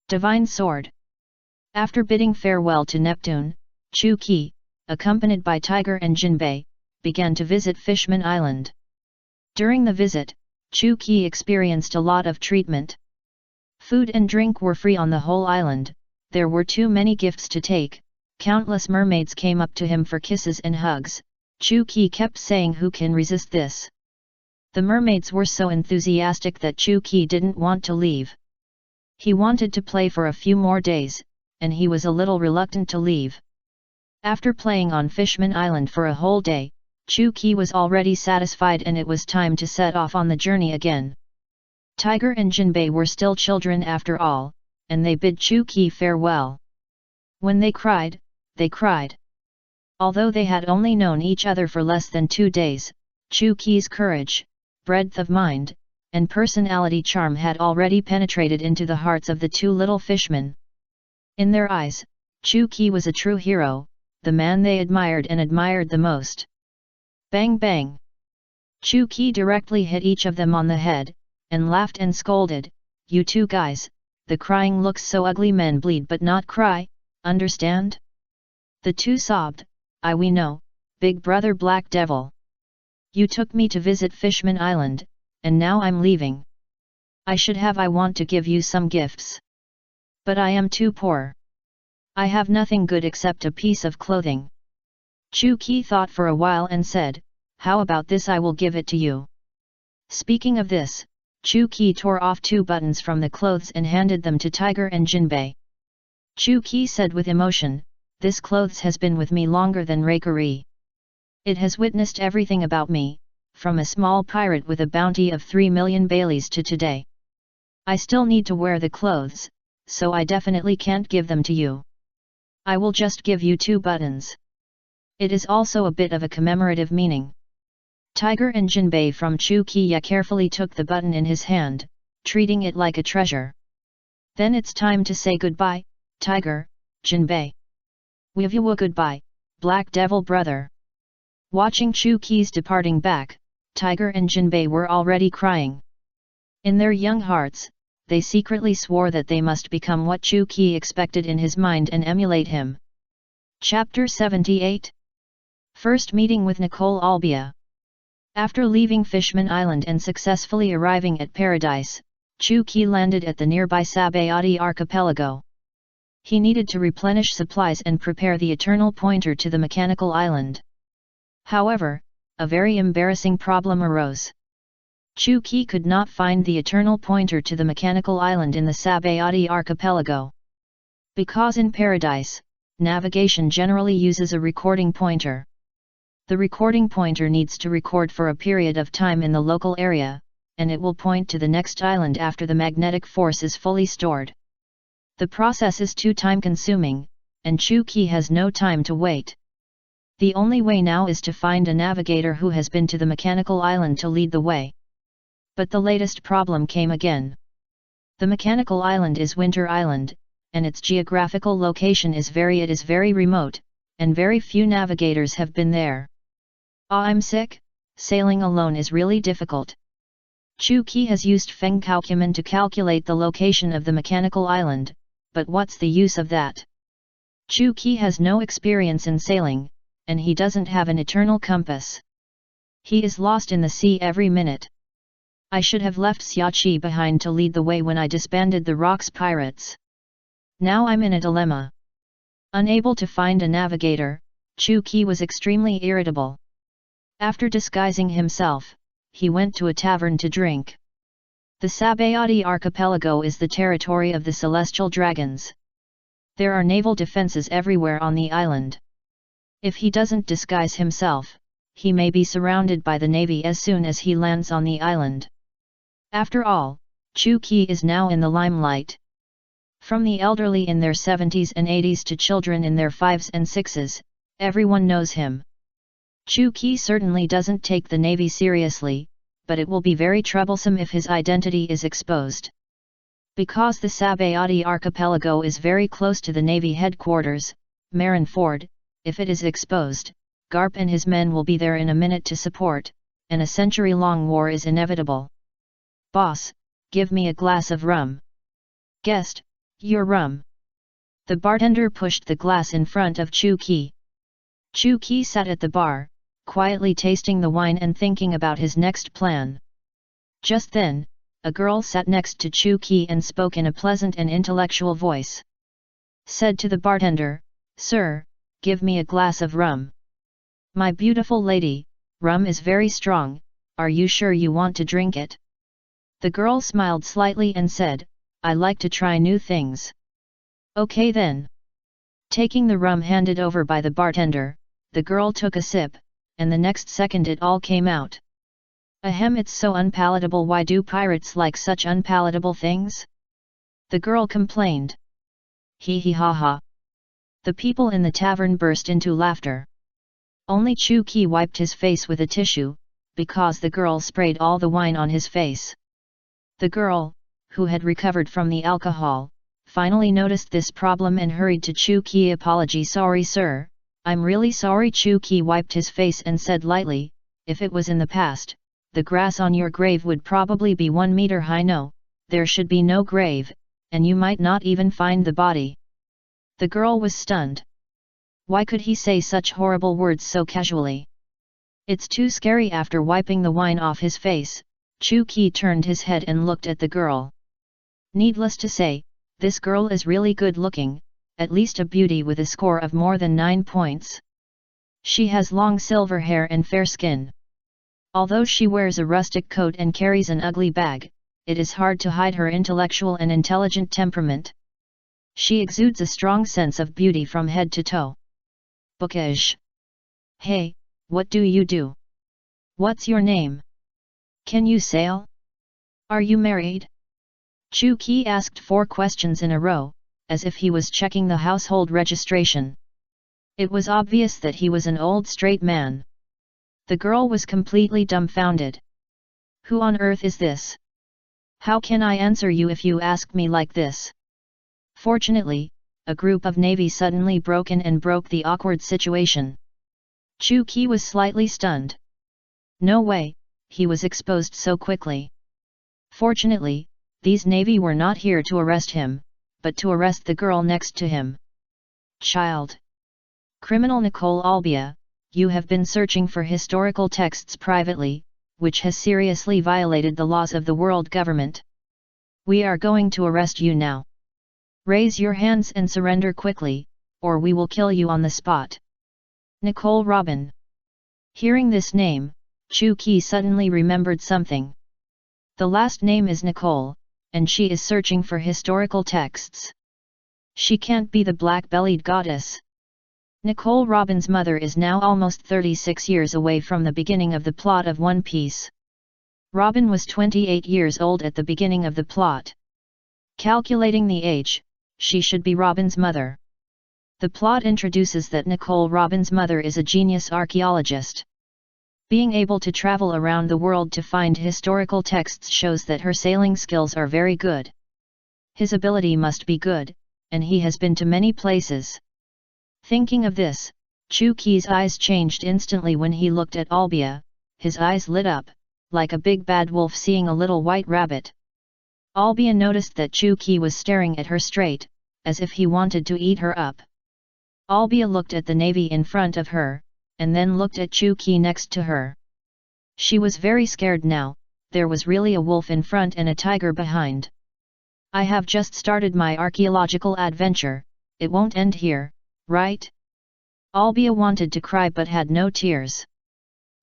Divine Sword. After bidding farewell to Neptune, Chu-Ki, accompanied by Tiger and Jinbei, began to visit Fishman Island. During the visit, Chu-Ki experienced a lot of treatment. Food and drink were free on the whole island, there were too many gifts to take, countless mermaids came up to him for kisses and hugs. Chu-Ki kept saying, "Who can resist this?" The mermaids were so enthusiastic that Chu-Ki didn't want to leave. He wanted to play for a few more days, and he was a little reluctant to leave. After playing on Fishman Island for a whole day, Chu-Ki was already satisfied and it was time to set off on the journey again. Tiger and Jinbei were still children after all, and they bid Chu-Ki farewell. When they cried, they cried. Although they had only known each other for less than 2 days, Chu-Ki's courage, breadth of mind, and personality charm had already penetrated into the hearts of the two little fishmen. In their eyes, Chu-Ki was a true hero, the man they admired and admired the most. Bang bang! Chu-Ki directly hit each of them on the head, and laughed and scolded, "You two guys, the crying looks so ugly, men bleed but not cry, understand? The two sobbed, we know, big brother Black Devil. You took me to visit Fishman Island, and now I'm leaving. I want to give you some gifts. But I am too poor. I have nothing good except a piece of clothing. Chu Qi thought for a while and said, how about this, I will give it to you. Speaking of this, Chu Qi tore off 2 buttons from the clothes and handed them to Tiger and Jinbei. Chu Qi said with emotion, this clothes has been with me longer than Reikari. It has witnessed everything about me, from a small pirate with a bounty of 3 million baileys to today. I still need to wear the clothes, so I definitely can't give them to you. I will just give you 2 buttons. It is also a bit of a commemorative meaning. Tiger and Jinbei from Chu Qi carefully took the button in his hand, treating it like a treasure. Then it's time to say goodbye, Tiger, Jinbei. Wish you a goodbye, Black Devil brother. Watching Chu Qi's departing back, Tiger and Jinbei were already crying. In their young hearts, they secretly swore that they must become what Chu Qi expected in his mind and emulate him. Chapter 78. First meeting with Nicole Albia. After leaving Fishman Island and successfully arriving at Paradise, Chu Qi landed at the nearby Sabayati archipelago. He needed to replenish supplies and prepare the Eternal Pointer to the Mechanical Island. However, a very embarrassing problem arose. Chu Qi could not find the Eternal Pointer to the Mechanical Island in the Sabayati archipelago. Because in Paradise, navigation generally uses a recording pointer. The recording pointer needs to record for a period of time in the local area, and it will point to the next island after the magnetic force is fully stored. The process is too time-consuming, and Chu Qi has no time to wait. The only way now is to find a navigator who has been to the Mechanical Island to lead the way. But the latest problem came again. The Mechanical Island is Winter Island, and its geographical location is very remote, and very few navigators have been there. I'm sick, sailing alone is really difficult. Chu Qi has used Feng Kaokuman to calculate the location of the Mechanical Island, but what's the use of that? Chu Qi has no experience in sailing, and he doesn't have an eternal compass. He is lost in the sea every minute. I should have left Xiaoqi behind to lead the way when I disbanded the Rocks Pirates. Now I'm in a dilemma. Unable to find a navigator, Chu Qi was extremely irritable. After disguising himself, he went to a tavern to drink. The Sabayati archipelago is the territory of the Celestial Dragons. There are naval defenses everywhere on the island. If he doesn't disguise himself, he may be surrounded by the navy as soon as he lands on the island. After all, Chu Qi is now in the limelight. From the elderly in their 70s and 80s to children in their 5s and 6s, everyone knows him. Chu Qi certainly doesn't take the navy seriously, but it will be very troublesome if his identity is exposed. Because the Sabayati archipelago is very close to the navy headquarters, Marineford, if it is exposed, Garp and his men will be there in a minute to support, and a century-long war is inevitable. Boss, give me a glass of rum. Guest, your rum. The bartender pushed the glass in front of Chu Qi. Chu Qi sat at the bar, quietly tasting the wine and thinking about his next plan. Just then, a girl sat next to Chu Qi and spoke in a pleasant and intellectual voice. Said to the bartender, "Sir, give me a glass of rum." "My beautiful lady, rum is very strong, are you sure you want to drink it?" The girl smiled slightly and said, "I like to try new things." "Okay then." Taking the rum handed over by the bartender, the girl took a sip, and the next second it all came out. "Ahem, it's so unpalatable. Why do pirates like such unpalatable things?" the girl complained. "Hee hee ha ha." The people in the tavern burst into laughter. Only Chu Qi wiped his face with a tissue, because the girl sprayed all the wine on his face. The girl, who had recovered from the alcohol, finally noticed this problem and hurried to Chu Qi. "Apology, sorry sir, I'm really sorry." Chu Qi wiped his face and said lightly, "If it was in the past, the grass on your grave would probably be 1 meter high. No, there should be no grave, and you might not even find the body. The girl was stunned. Why could he say such horrible words so casually? It's too scary. After wiping the wine off his face, Chu Qi turned his head and looked at the girl. Needless to say, this girl is really good looking, at least a beauty with a score of more than 9 points. She has long silver hair and fair skin. Although she wears a rustic coat and carries an ugly bag, it is hard to hide her intellectual and intelligent temperament. She exudes a strong sense of beauty from head to toe. Bookish. Hey, what do you do? What's your name? Can you sail? Are you married? Chu Qi asked 4 questions in a row, as if he was checking the household registration. It was obvious that he was an old straight man. The girl was completely dumbfounded. Who on earth is this? How can I answer you if you ask me like this? Fortunately, a group of navy suddenly broke in and broke the awkward situation. Chu Qi was slightly stunned. No way, he was exposed so quickly. Fortunately, these navy were not here to arrest him, but to arrest the girl next to him. Child. Criminal Nicole Albia, you have been searching for historical texts privately, which has seriously violated the laws of the world government. We are going to arrest you now. Raise your hands and surrender quickly, or we will kill you on the spot. Nicole Robin. Hearing this name, Chu Qi suddenly remembered something. The last name is Nicole, and she is searching for historical texts. She can't be the black-bellied goddess. Nicole Robin's mother is now almost 36 years away from the beginning of the plot of One Piece. Robin was 28 years old at the beginning of the plot. Calculating the age, she should be Robin's mother. The plot introduces that Nicole Robin's mother is a genius archaeologist. Being able to travel around the world to find historical texts shows that her sailing skills are very good. His ability must be good, and he has been to many places. Thinking of this, Chu Qi's eyes changed instantly when he looked at Albia. His eyes lit up, like a big bad wolf seeing a little white rabbit. Albia noticed that Chu Qi was staring at her straight, as if he wanted to eat her up. Albia looked at the navy in front of her, and then looked at Chu Qi next to her. She was very scared now. There was really a wolf in front and a tiger behind. I have just started my archaeological adventure, it won't end here, right? Albia wanted to cry but had no tears.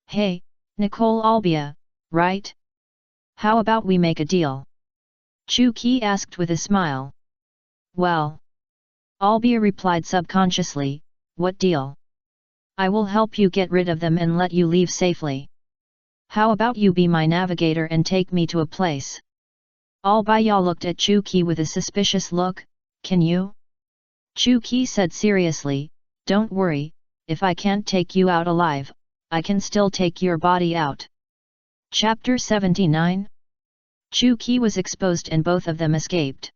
Hey, Nicole Albia, right? How about we make a deal? Chu Qi asked with a smile. Well. Albia replied subconsciously, what deal? I will help you get rid of them and let you leave safely. How about you be my navigator and take me to a place? Albia looked at Chu Qi with a suspicious look. Can you? Chu Qi said seriously, don't worry, if I can't take you out alive, I can still take your body out. Chapter 79. Chu Qi was exposed and both of them escaped.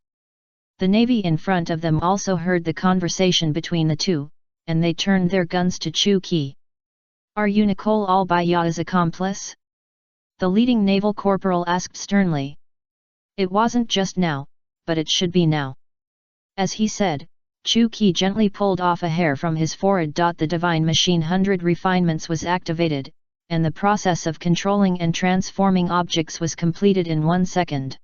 The navy in front of them also heard the conversation between the two, and they turned their guns to Chu Qi. Are you Nicole Albia's accomplice? The leading naval corporal asked sternly. It wasn't just now, but it should be now. As he said, Chu Qi gently pulled off a hair from his forehead. The divine machine 100 refinements was activated, and the process of controlling and transforming objects was completed in 1 second.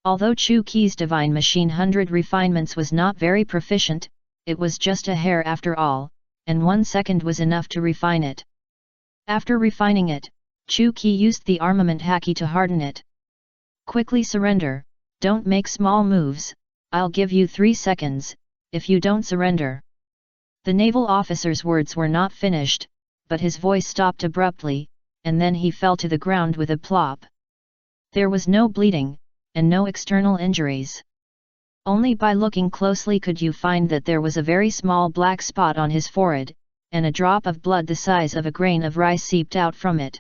Although Chu Qi's divine machine 100 refinements was not very proficient, it was just a hair after all, and 1 second was enough to refine it. After refining it, Chu Qi used the armament haki to harden it. Quickly surrender, don't make small moves, I'll give you 3 seconds, if you don't surrender. The naval officer's words were not finished, but his voice stopped abruptly, and then he fell to the ground with a plop. There was no bleeding, and no external injuries. Only by looking closely could you find that there was a very small black spot on his forehead, and a drop of blood the size of a grain of rice seeped out from it.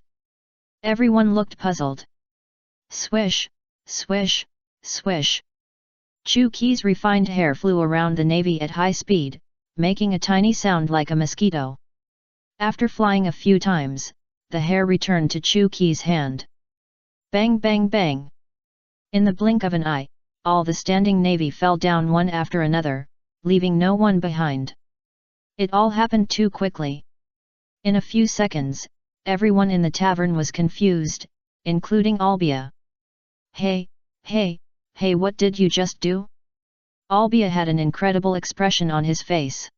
Everyone looked puzzled. Swish, swish, swish. Chu Qi's refined hair flew around the navy at high speed, making a tiny sound like a mosquito. After flying a few times, the hair returned to Chu Qi's hand. Bang bang bang. In the blink of an eye, all the standing navy fell down one after another, leaving no one behind. It all happened too quickly. In a few seconds, everyone in the tavern was confused, including Albia. Hey, what did you just do? Albia had an incredible expression on his face.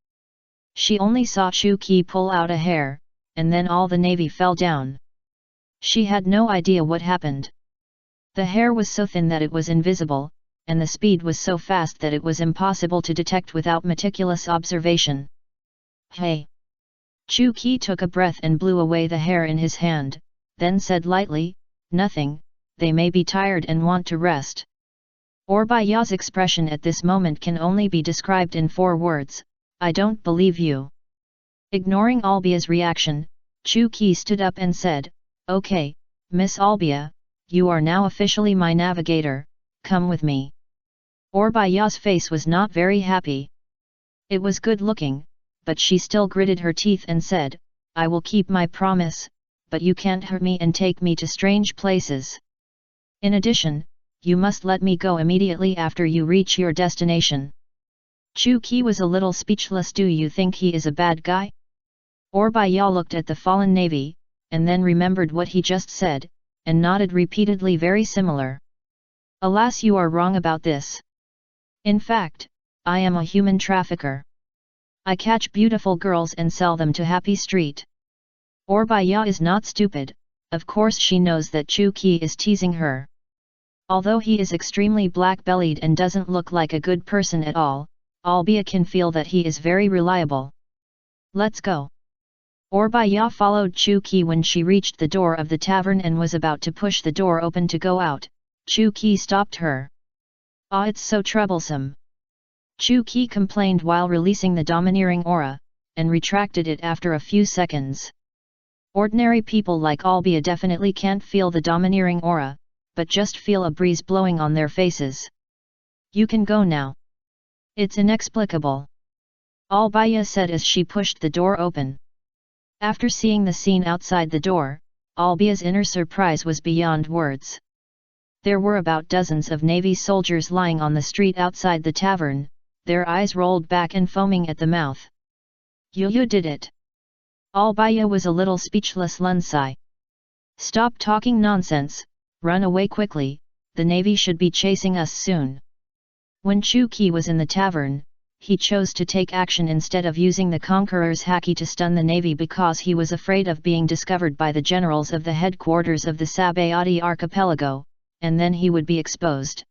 She only saw Chu-Ki pull out a hair, and then all the navy fell down. She had no idea what happened. The hair was so thin that it was invisible, and the speed was so fast that it was impossible to detect without meticulous observation. Hey! Chu-Ki took a breath and blew away the hair in his hand, then said lightly, "Nothing, they may be tired and want to rest." Orbaya's expression at this moment can only be described in 4 words, "I don't believe you." Ignoring Albia's reaction, Chu-Ki stood up and said, "Okay, Miss Albia, you are now officially my navigator, come with me." Orbaya's face was not very happy. It was good looking, but she still gritted her teeth and said, "I will keep my promise, but you can't hurt me and take me to strange places. In addition, you must let me go immediately after you reach your destination." Chu-Ki was a little speechless. "Do you think he is a bad guy?" Orbaya looked at the fallen navy, and then remembered what he just said, and nodded repeatedly. "Very similar. Alas, you are wrong about this. In fact, I am a human trafficker. I catch beautiful girls and sell them to Happy Street." Orbaya is not stupid, of course she knows that Chu-Ki is teasing her. Although he is extremely black-bellied and doesn't look like a good person at all, Albia can feel that he is very reliable. "Let's go." Orbaya followed Chu-Ki. When she reached the door of the tavern and was about to push the door open to go out, Chu-Ki stopped her. "Ah, it's so troublesome." Chu-Ki complained while releasing the domineering aura, and retracted it after a few seconds. Ordinary people like Albia definitely can't feel the domineering aura, but just feel a breeze blowing on their faces. "You can go now." "It's inexplicable," Albia said as she pushed the door open. After seeing the scene outside the door, Albia's inner surprise was beyond words. There were about dozens of Navy soldiers lying on the street outside the tavern, their eyes rolled back and foaming at the mouth. "You did it." Albia was a little speechless. "Lunsai. Stop talking nonsense, run away quickly, the Navy should be chasing us soon." When Chu-Ki was in the tavern, he chose to take action instead of using the Conqueror's haki to stun the Navy because he was afraid of being discovered by the generals of the headquarters of the Sabayati archipelago, and then he would be exposed.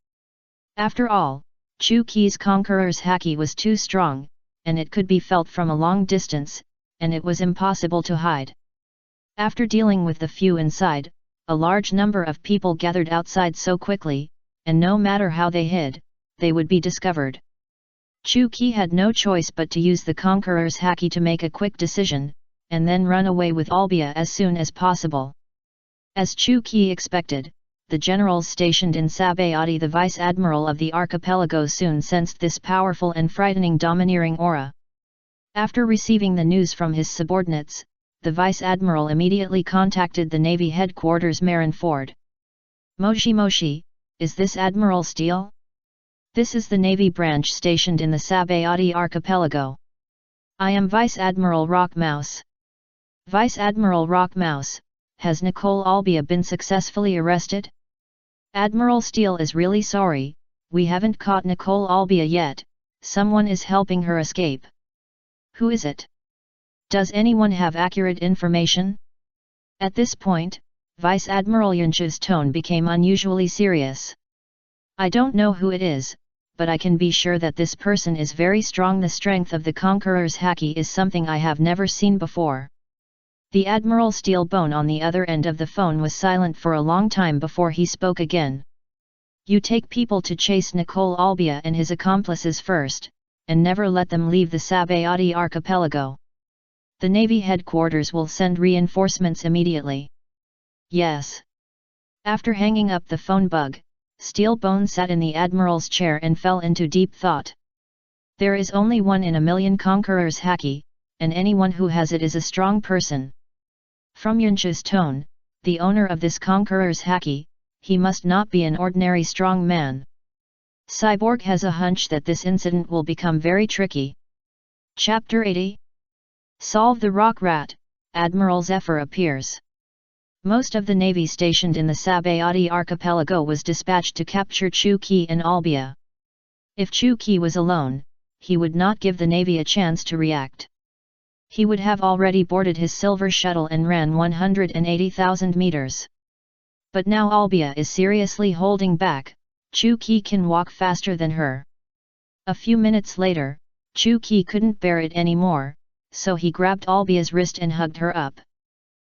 After all, Chu-Ki's Conqueror's haki was too strong, and it could be felt from a long distance, and it was impossible to hide. After dealing with the few inside, a large number of people gathered outside so quickly, and no matter how they hid, they would be discovered. Chu-Ki had no choice but to use the Conqueror's haki to make a quick decision, and then run away with Albia as soon as possible. As Chu-Ki expected, the generals stationed in Sabayati, the vice admiral of the archipelago, soon sensed this powerful and frightening domineering aura. After receiving the news from his subordinates, the vice admiral immediately contacted the Navy headquarters Marineford. Moshi, is this Admiral Steele? This is the Navy branch stationed in the Sabayati archipelago. I am Vice Admiral Rockmouse. Vice Admiral Rockmouse, has Nicole Albia been successfully arrested? Admiral Steele is really sorry, we haven't caught Nicole Albia yet, someone is helping her escape. Who is it? Does anyone have accurate information? At this point, Vice Admiral Yunchu's tone became unusually serious. I don't know who it is, but I can be sure that this person is very strong. The strength of the Conqueror's haki is something I have never seen before. The Admiral Steel Bone on the other end of the phone was silent for a long time before he spoke again. You take people to chase Nicole Albia and his accomplices first, and never let them leave the Sabayati archipelago. The Navy headquarters will send reinforcements immediately. Yes. After hanging up the phone bug, Steel Bone sat in the Admiral's chair and fell into deep thought. There is only 1 in a million Conqueror's haki, and anyone who has it is a strong person. From Yunchu's tone, the owner of this Conqueror's haki, he must not be an ordinary strong man. Cyborg has a hunch that this incident will become very tricky. Chapter 80. Solve the Rock Rat, Admiral Zephyr appears. Most of the navy stationed in the Sabayati archipelago was dispatched to capture Chu-Ki and Albia. If Chu-Ki was alone, he would not give the navy a chance to react. He would have already boarded his silver shuttle and ran 180,000 meters. But now Albia is seriously holding back. Chu-Ki can walk faster than her. A few minutes later, Chu-Ki couldn't bear it anymore, so he grabbed Albia's wrist and hugged her up.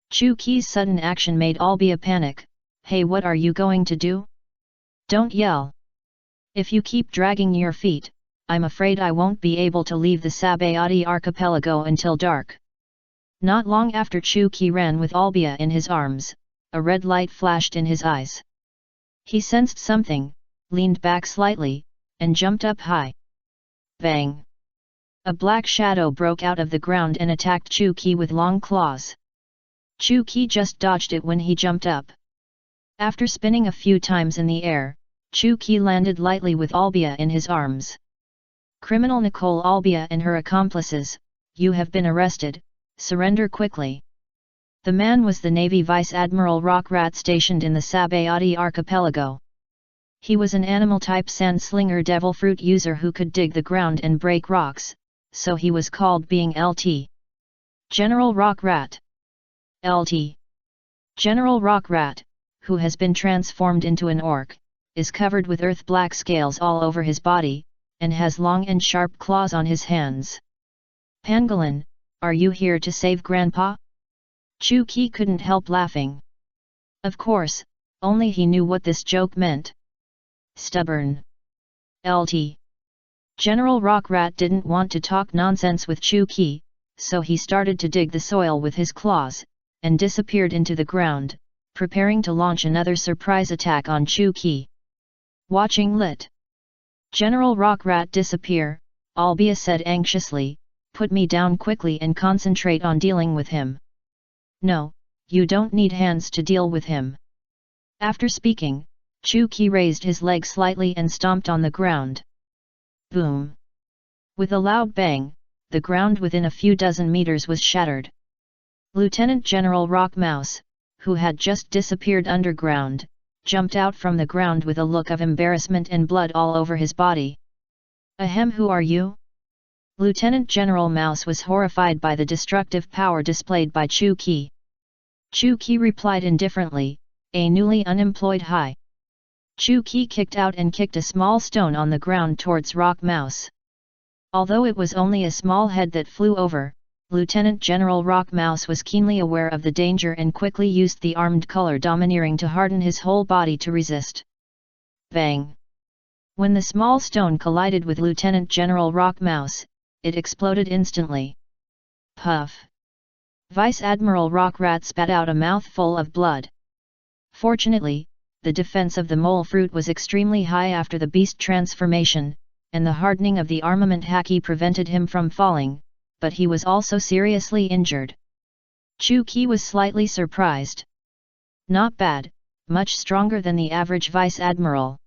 Chu-Ki's sudden action made Albia panic. Hey, what are you going to do? Don't yell. If you keep dragging your feet, I'm afraid I won't be able to leave the Sabayati archipelago until dark. Not long after Chu-Ki ran with Albia in his arms, a red light flashed in his eyes. He sensed something, leaned back slightly, and jumped up high. Bang! A black shadow broke out of the ground and attacked Chu-Ki with long claws. Chu-Ki just dodged it when he jumped up. After spinning a few times in the air, Chu-Ki landed lightly with Albia in his arms. Criminal Nicole Albia and her accomplices, you have been arrested, surrender quickly. The man was the Navy Vice Admiral Rock Rat stationed in the Sabayati archipelago. He was an animal-type sandslinger devil fruit user who could dig the ground and break rocks, so he was called being LT. General Rock Rat. LT. General Rock Rat, who has been transformed into an orc, is covered with earth-black scales all over his body, and has long and sharp claws on his hands. Pangolin, are you here to save Grandpa? Chu-Ki couldn't help laughing. Of course, only he knew what this joke meant. Stubborn. LT. General Rock Rat didn't want to talk nonsense with Chu-Ki, so he started to dig the soil with his claws, and disappeared into the ground, preparing to launch another surprise attack on Chu-Ki. Watching lit. General Rock Rat disappear, Albia said anxiously, put me down quickly and concentrate on dealing with him. No, you don't need hands to deal with him. After speaking, Chu-Ki raised his leg slightly and stomped on the ground. Boom! With a loud bang, the ground within a few dozen meters was shattered. Lieutenant General Rock Mouse, who had just disappeared underground, jumped out from the ground with a look of embarrassment and blood all over his body. Ahem, who are you? Lieutenant General Mouse was horrified by the destructive power displayed by Chu-Ki. Chu-Ki replied indifferently, a newly unemployed high. Chu-Ki kicked out and kicked a small stone on the ground towards Rock Mouse. Although it was only a small head that flew over, Lieutenant General Rock Mouse was keenly aware of the danger and quickly used the armed color domineering to harden his whole body to resist. Bang! When the small stone collided with Lieutenant General Rock Mouse, it exploded instantly. Puff! Vice Admiral Rock Rat spat out a mouthful of blood. Fortunately, the defense of the mole fruit was extremely high after the beast transformation, and the hardening of the armament haki prevented him from falling, but he was also seriously injured. Chu-Ki was slightly surprised. Not bad, much stronger than the average Vice Admiral.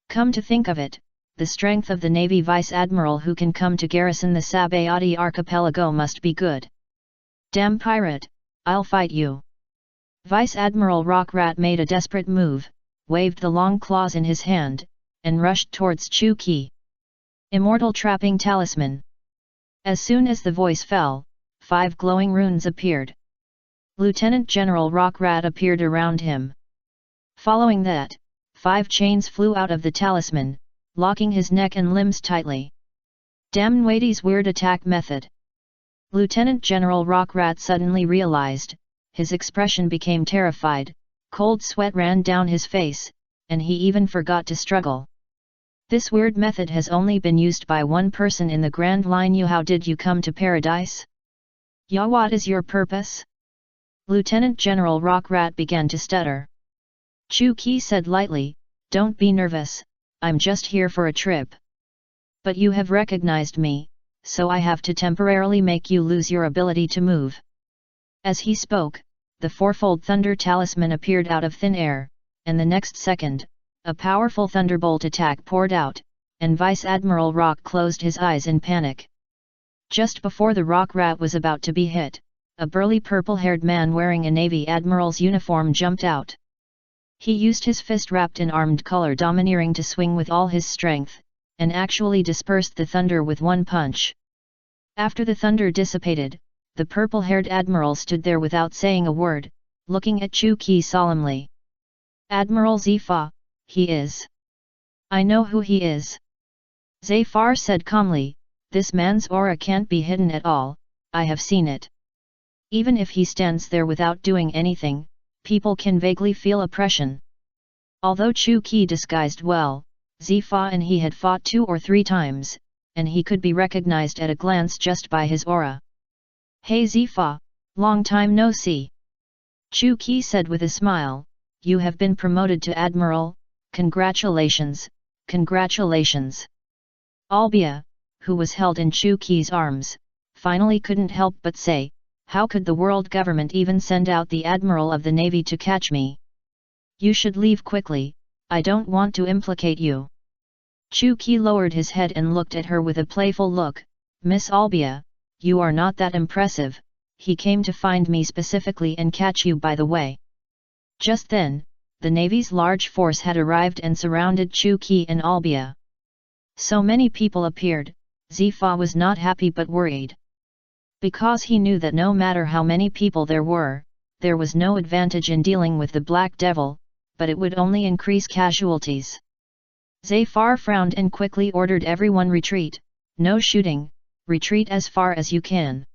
Come to think of it, the strength of the Navy Vice Admiral who can come to garrison the Sabayati archipelago must be good. Damn pirate, I'll fight you. Vice Admiral Rock Rat made a desperate move, waved the long claws in his hand, and rushed towards Chu-Ki. Immortal Trapping Talisman. As soon as the voice fell, 5 glowing runes appeared. Lieutenant General Rock Rat appeared around him. Following that, 5 chains flew out of the talisman, locking his neck and limbs tightly. Damn Nwadi's weird attack method. Lieutenant General Rock Rat suddenly realized, his expression became terrified, cold sweat ran down his face, and he even forgot to struggle. This weird method has only been used by one person in the Grand Line. You, how did you come to paradise? Ya, what is your purpose? Lieutenant General Rock Rat began to stutter. Chu-Ki said lightly, don't be nervous, I'm just here for a trip. But you have recognized me, so I have to temporarily make you lose your ability to move. As he spoke, the fourfold thunder talisman appeared out of thin air, and the next second, a powerful thunderbolt attack poured out, and Vice Admiral Rock closed his eyes in panic. Just before the rock rat was about to be hit, a burly purple-haired man wearing a Navy Admiral's uniform jumped out. He used his fist wrapped in armed color domineering to swing with all his strength, and actually dispersed the thunder with one punch. After the thunder dissipated, the purple-haired admiral stood there without saying a word, looking at Chu Qi solemnly. "Admiral Zifa, he is. I know who he is." Zafar said calmly, "This man's aura can't be hidden at all, I have seen it. Even if he stands there without doing anything, people can vaguely feel oppression." Although Chu Qi disguised well, Zifa and he had fought 2 or 3 times, and he could be recognized at a glance just by his aura. "Hey Zifa, long time no see." Chu Qi said with a smile, "You have been promoted to Admiral, congratulations, congratulations." Albia, who was held in Chu Qi's arms, finally couldn't help but say, "How could the world government even send out the Admiral of the Navy to catch me? You should leave quickly, I don't want to implicate you." Chu Qi lowered his head and looked at her with a playful look. "Miss Albia, you are not that impressive, he came to find me specifically and catch you by the way." Just then, the Navy's large force had arrived and surrounded Chu Qi and Albia. So many people appeared, Zifa was not happy but worried. Because he knew that no matter how many people there was no advantage in dealing with the Black Devil, but it would only increase casualties. Zafar frowned and quickly ordered everyone retreat, "No shooting, retreat as far as you can."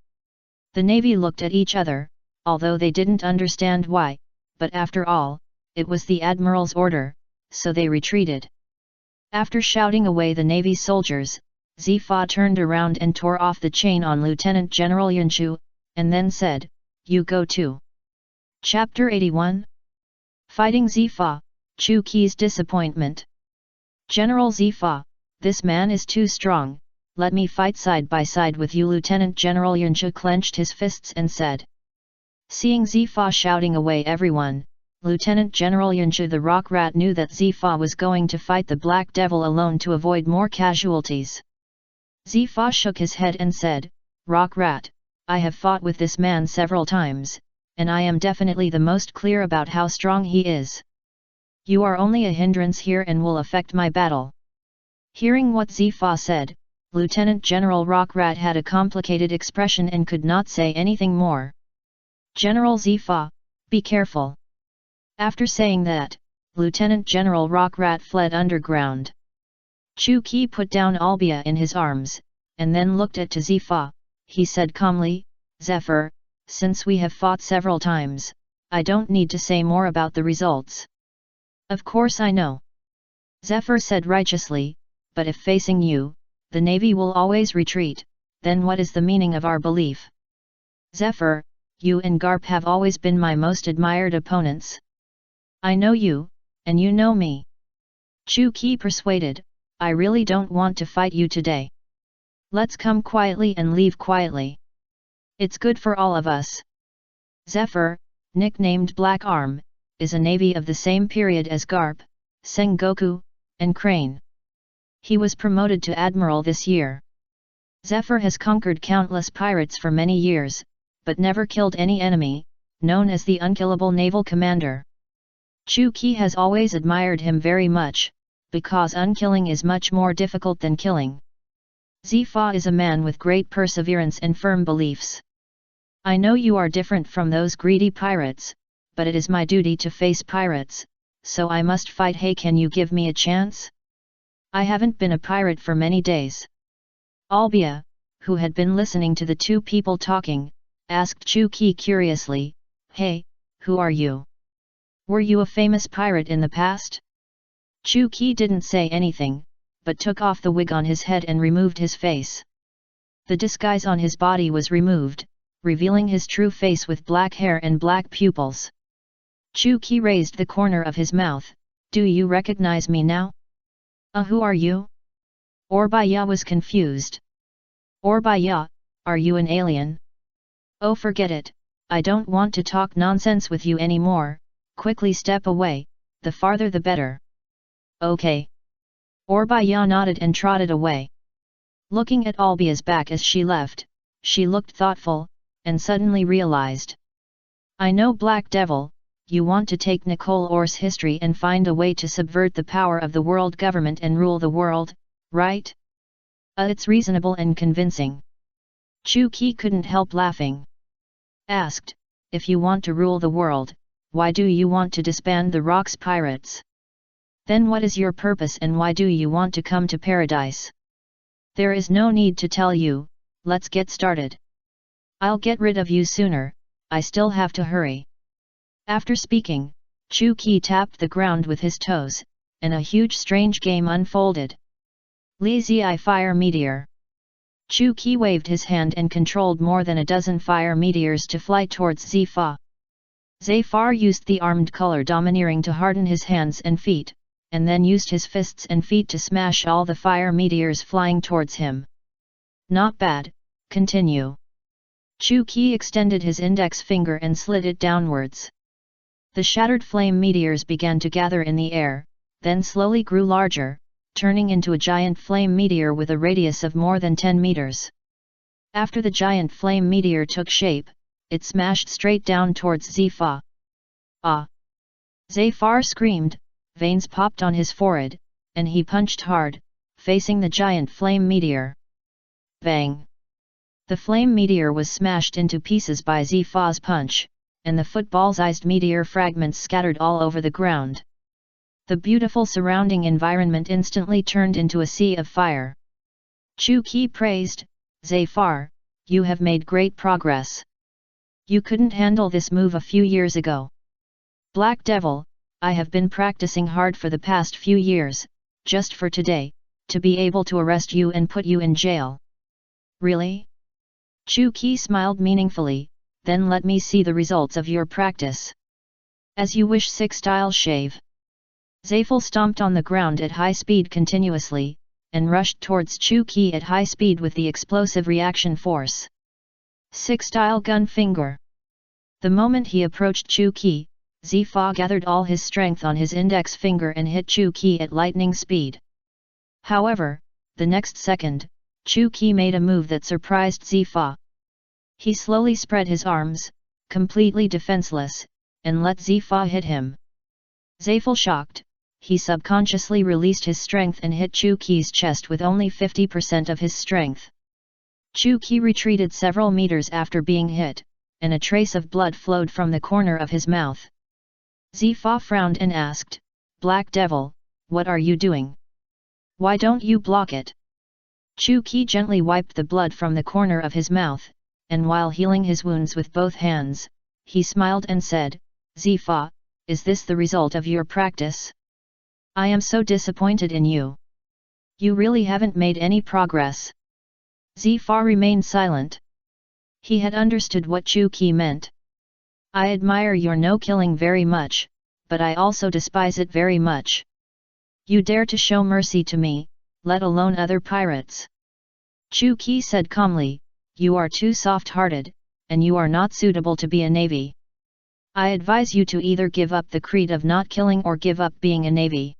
The Navy looked at each other, although they didn't understand why, but after all, it was the Admiral's order, so they retreated. After shouting away the Navy soldiers, Zifa turned around and tore off the chain on Lieutenant General Yunshu, and then said, "You go too." Chapter 81. Fighting Zifa, Chu Qi's disappointment. "General Zifa, this man is too strong, let me fight side by side with you." Lieutenant General Yunshu clenched his fists and said. Seeing Zifa shouting away everyone, Lieutenant General Yunshu the Rock Rat knew that Zifa was going to fight the Black Devil alone to avoid more casualties. Zifa shook his head and said, "Rock Rat, I have fought with this man several times, and I am definitely the most clear about how strong he is. You are only a hindrance here and will affect my battle." Hearing what Zifa said, Lieutenant General Rock Rat had a complicated expression and could not say anything more. "General Zifa, be careful." After saying that, Lieutenant General Rock Rat fled underground. Chu Qi put down Albia in his arms, and then looked at Zifa. He said calmly, "Zephyr, since we have fought several times, I don't need to say more about the results." "Of course I know," Zephyr said righteously, "but if facing you, the Navy will always retreat, then what is the meaning of our belief? Zephyr, you and Garp have always been my most admired opponents. I know you, and you know me." Chu Qi persuaded, "I really don't want to fight you today. Let's come quietly and leave quietly. It's good for all of us." Zephyr, nicknamed Black Arm, is a navy of the same period as Garp, Sengoku, and Crane. He was promoted to Admiral this year. Zephyr has conquered countless pirates for many years, but never killed any enemy, known as the Unkillable Naval Commander. Chu Qi has always admired him very much, because unkilling is much more difficult than killing. Zifa is a man with great perseverance and firm beliefs. "I know you are different from those greedy pirates, but it is my duty to face pirates, so I must fight. Hey, can you give me a chance? I haven't been a pirate for many days." Albia, who had been listening to the two people talking, asked Chu Qi curiously, "Hey, who are you? Were you a famous pirate in the past?" Chu Qi didn't say anything, but took off the wig on his head and removed his face. The disguise on his body was removed, revealing his true face with black hair and black pupils. Chu Qi raised the corner of his mouth, "Do you recognize me now?" Who are you?" Orbaya was confused. "Orbaya, are you an alien?" "Oh, forget it, I don't want to talk nonsense with you anymore, quickly step away, the farther the better." Okay. Orbaya nodded and trotted away. Looking at Albia's back as she left, she looked thoughtful, and suddenly realized. I know, Black Devil, you want to take Nicole Orr's history and find a way to subvert the power of the world government and rule the world, right? It's reasonable and convincing. Chu Qi couldn't help laughing. Asked, if you want to rule the world, why do you want to disband the Rocks Pirates? Then what is your purpose and why do you want to come to paradise? There is no need to tell you, let's get started. I'll get rid of you sooner, I still have to hurry. After speaking, Chu Qi tapped the ground with his toes, and a huge strange game unfolded. Li Zi Fire Meteor. Chu Qi waved his hand and controlled more than a dozen fire meteors to fly towards Zifa. Zafar used the armed color domineering to harden his hands and feet, and then used his fists and feet to smash all the fire meteors flying towards him. Not bad, continue. Chu Qi extended his index finger and slid it downwards. The shattered flame meteors began to gather in the air, then slowly grew larger, turning into a giant flame meteor with a radius of more than 10 meters. After the giant flame meteor took shape, it smashed straight down towards Zifa. Ah! Zafar screamed, veins popped on his forehead, and he punched hard, facing the giant flame meteor. Bang! The flame meteor was smashed into pieces by Zifa's punch, and the football-sized meteor fragments scattered all over the ground. The beautiful surrounding environment instantly turned into a sea of fire. Chu Qi praised, Zafar, you have made great progress. You couldn't handle this move a few years ago. Black Devil, I have been practicing hard for the past few years, just for today, to be able to arrest you and put you in jail. Really? Chu Qi smiled meaningfully, then let me see the results of your practice. As you wish. 6 style shave. Zafal stomped on the ground at high speed continuously, and rushed towards Chu Qi at high speed with the explosive reaction force. 6 style gun finger. The moment he approached Chu Qi, Zifa gathered all his strength on his index finger and hit Chu Qi at lightning speed. However, the next second, Chu Qi made a move that surprised Zifa. He slowly spread his arms, completely defenseless, and let Zifa hit him. Zafal shocked, he subconsciously released his strength and hit Chu Qi's chest with only 50% of his strength. Chu Qi retreated several meters after being hit, and a trace of blood flowed from the corner of his mouth. Zifa frowned and asked, Black Devil, what are you doing? Why don't you block it? Chu Qi gently wiped the blood from the corner of his mouth, and while healing his wounds with both hands, he smiled and said, Zifa, is this the result of your practice? I am so disappointed in you. You really haven't made any progress. Zifa remained silent. He had understood what Chu Qi meant. I admire your no-killing very much, but I also despise it very much. You dare to show mercy to me, let alone other pirates. Chu Qi said calmly, you are too soft-hearted, and you are not suitable to be a navy. I advise you to either give up the creed of not killing or give up being a navy.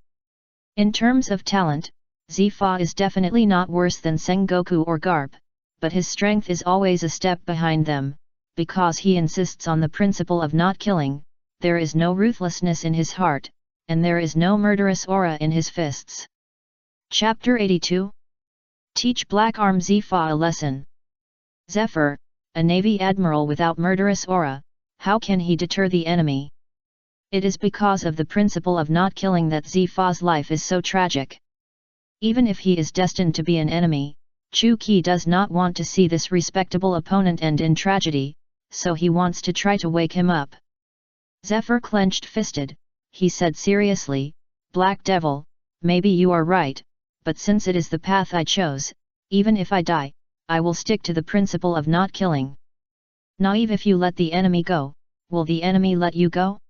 In terms of talent, Zifa is definitely not worse than Sengoku or Garp, but his strength is always a step behind them, because he insists on the principle of not killing, there is no ruthlessness in his heart, and there is no murderous aura in his fists. Chapter 82. Teach Black Arm Zifa a lesson. Zephyr, a navy admiral without murderous aura, how can he deter the enemy? It is because of the principle of not killing that Zifa's life is so tragic. Even if he is destined to be an enemy, Chu Qi does not want to see this respectable opponent end in tragedy, so he wants to try to wake him up. Zephyr clenched-fisted, he said seriously, Black Devil, maybe you are right, but since it is the path I chose, even if I die, I will stick to the principle of not killing. Naive, if you let the enemy go, will the enemy let you go?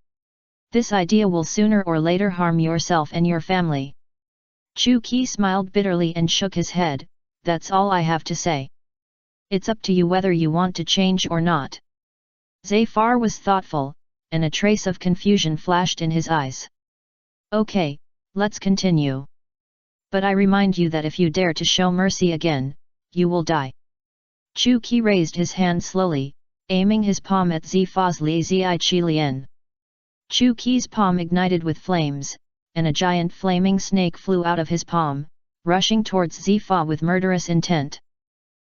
This idea will sooner or later harm yourself and your family. Chu Qi smiled bitterly and shook his head, that's all I have to say. It's up to you whether you want to change or not. Zafar was thoughtful, and a trace of confusion flashed in his eyes. Okay, Let's continue. But I remind you that if you dare to show mercy again, you will die. Chu Qi raised his hand slowly, aiming his palm at Zifa's Li Zi Chi Lien. Chu Qi's palm ignited with flames, and a giant flaming snake flew out of his palm, rushing towards Zifa with murderous intent.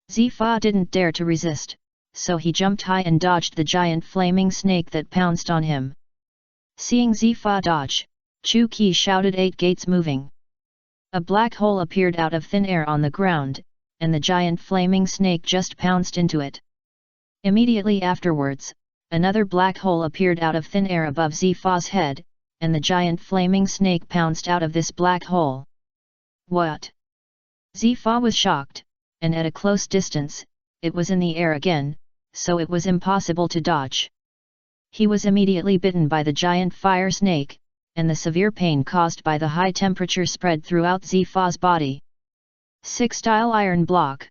Zifa didn't dare to resist, so he jumped high and dodged the giant flaming snake that pounced on him. Seeing Zifa dodge, Chu Qi shouted, 8 gates moving. A black hole appeared out of thin air on the ground, and the giant flaming snake just pounced into it. Immediately afterwards, another black hole appeared out of thin air above Zifa's head, and the giant flaming snake pounced out of this black hole. What? Zifa was shocked, and at a close distance, it was in the air again, so it was impossible to dodge. He was immediately bitten by the giant fire snake, and the severe pain caused by the high temperature spread throughout Zifa's body. 6-style iron block.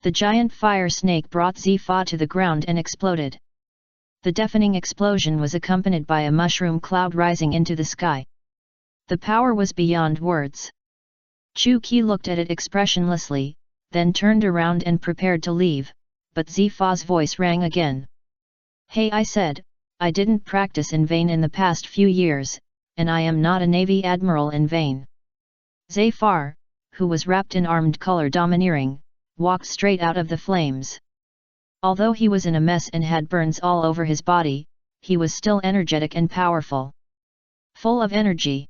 The giant fire snake brought Zifa to the ground and exploded. The deafening explosion was accompanied by a mushroom cloud rising into the sky. The power was beyond words. Chu Qi looked at it expressionlessly, then turned around and prepared to leave, but Zifa's voice rang again. Hey, I said, I didn't practice in vain in the past few years, and I am not a Navy admiral in vain. Zafar, who was wrapped in armed color domineering, walked straight out of the flames. Although he was in a mess and had burns all over his body, he was still energetic and powerful. Full of energy.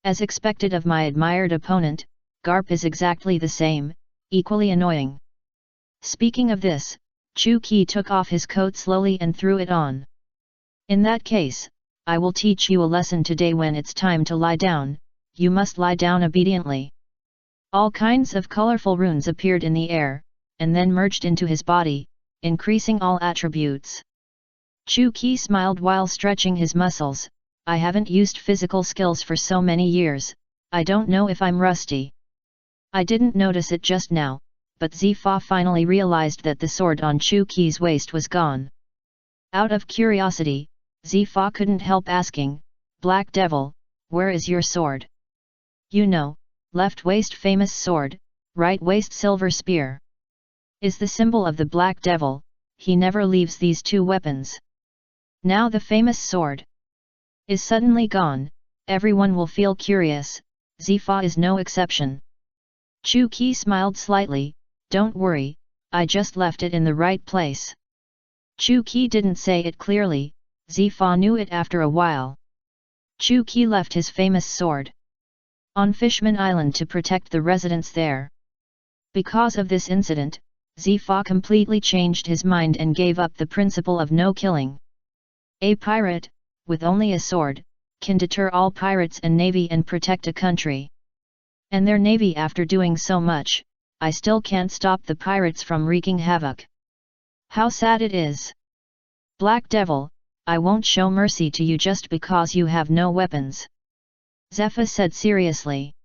As expected of my admired opponent, Garp is exactly the same, equally annoying. Speaking of this, Chu Qi took off his coat slowly and threw it on. In that case, I will teach you a lesson today. When it's time to lie down, you must lie down obediently. All kinds of colorful runes appeared in the air, and then merged into his body, increasing all attributes. Chu Qi smiled while stretching his muscles. I haven't used physical skills for so many years, I don't know if I'm rusty. I didn't notice it just now, but Zifa finally realized that the sword on Chu Qi's waist was gone. Out of curiosity, Zifa couldn't help asking, Black Devil, where is your sword? You know, left waist famous sword, right waist silver spear. Is the symbol of the Black Devil, he never leaves these two weapons. Now the famous sword is suddenly gone, everyone will feel curious, Zifa is no exception. Chu Qi smiled slightly, don't worry, I just left it in the right place. Chu Qi didn't say it clearly, Zifa knew it after a while. Chu Qi left his famous sword on Fishman Island to protect the residents there. Because of this incident, Zifa completely changed his mind and gave up the principle of no killing. A pirate, with only a sword, can deter all pirates and navy and protect a country. And their navy. After doing so much, I still can't stop the pirates from wreaking havoc. How sad it is. Black Devil, I won't show mercy to you just because you have no weapons. Zephyr said seriously.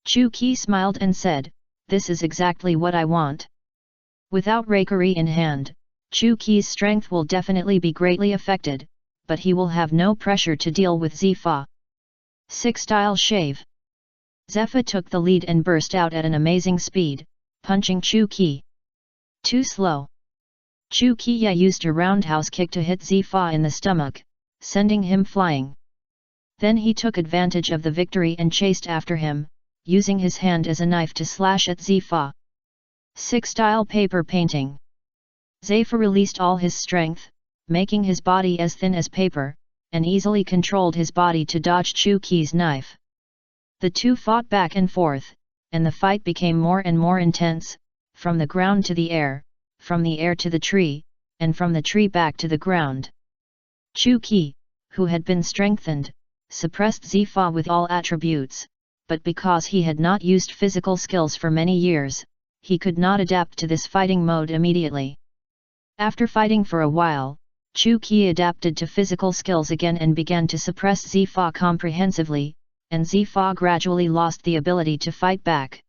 Chu Qi smiled and said, this is exactly what I want. Without rakery in hand, Chu Qi's strength will definitely be greatly affected, but he will have no pressure to deal with Zifa. 6-style shave. Zephyr took the lead and burst out at an amazing speed, punching Chu Qi. Too slow. Chu Qi used a roundhouse kick to hit Zifa in the stomach, sending him flying. Then he took advantage of the victory and chased after him, using his hand as a knife to slash at Zifa. 6-style paper painting. Zephyr released all his strength, making his body as thin as paper, and easily controlled his body to dodge Chu Qi's knife. The two fought back and forth, and the fight became more and more intense, from the ground to the air, from the air to the tree, and from the tree back to the ground. Chu Qi, who had been strengthened, suppressed Zifa with all attributes, but because he had not used physical skills for many years, he could not adapt to this fighting mode immediately. After fighting for a while, Chu Qi adapted to physical skills again and began to suppress Zifa comprehensively, and Zifa gradually lost the ability to fight back.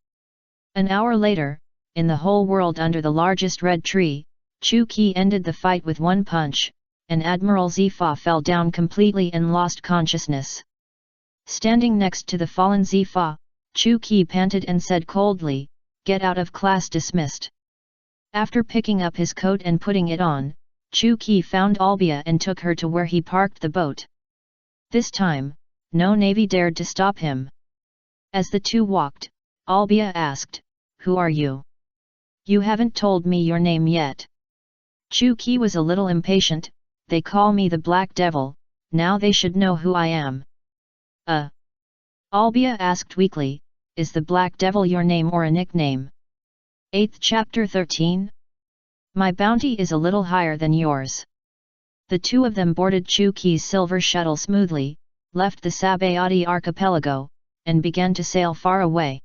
An hour later, in the whole world under the largest red tree, Chu Qi ended the fight with one punch, and Admiral Zifa fell down completely and lost consciousness. Standing next to the fallen Zifa, Chu Qi panted and said coldly, "Get out of class, dismissed." After picking up his coat and putting it on, Chu Qi found Albia and took her to where he parked the boat. This time, no navy dared to stop him. As the two walked, Albia asked, "Who are you? You haven't told me your name yet." Chu Qi was a little impatient. "They call me the Black Devil, now they should know who I am." Albia asked weakly, "Is the Black Devil your name or a nickname?" 8th Chapter 13. My bounty is a little higher than yours. The two of them boarded Chu Qi's silver shuttle smoothly, left the Sabayati archipelago, and began to sail far away.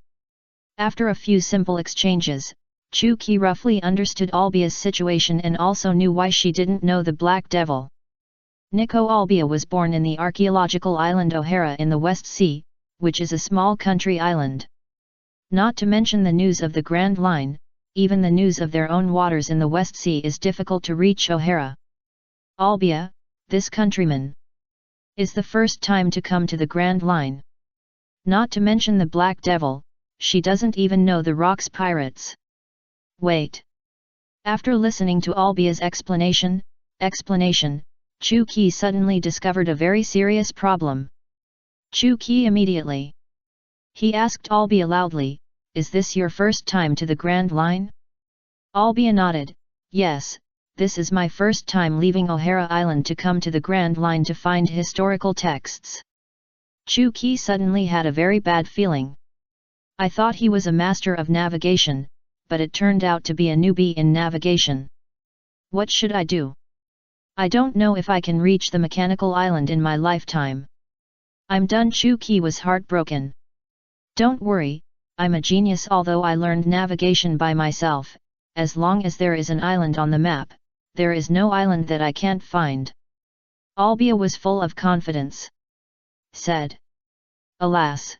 After a few simple exchanges, Chu Qi roughly understood Albia's situation and also knew why she didn't know the Black Devil. Nico Albia was born in the archaeological island O'Hara in the West Sea, which is a small country island. Not to mention the news of the Grand Line, even the news of their own waters in the West Sea is difficult to reach O'Hara. Albia, this countryman, is the first time to come to the Grand Line. Not to mention the Black Devil, she doesn't even know the Rocks Pirates. Wait. After listening to Albia's explanation, Chu Qi suddenly discovered a very serious problem. Chu Qi immediately. He asked Albia loudly, "Is this your first time to the Grand Line?" Albia nodded, "Yes, this is my first time leaving O'Hara Island to come to the Grand Line to find historical texts." Chu Qi suddenly had a very bad feeling. "I thought he was a master of navigation, but it turned out to be a newbie in navigation. What should I do? I don't know if I can reach the mechanical island in my lifetime. I'm done." Chu Qi was heartbroken. "Don't worry, I'm a genius although I learned navigation by myself. As long as there is an island on the map, there is no island that I can't find." Albia was full of confidence. Said. "Alas."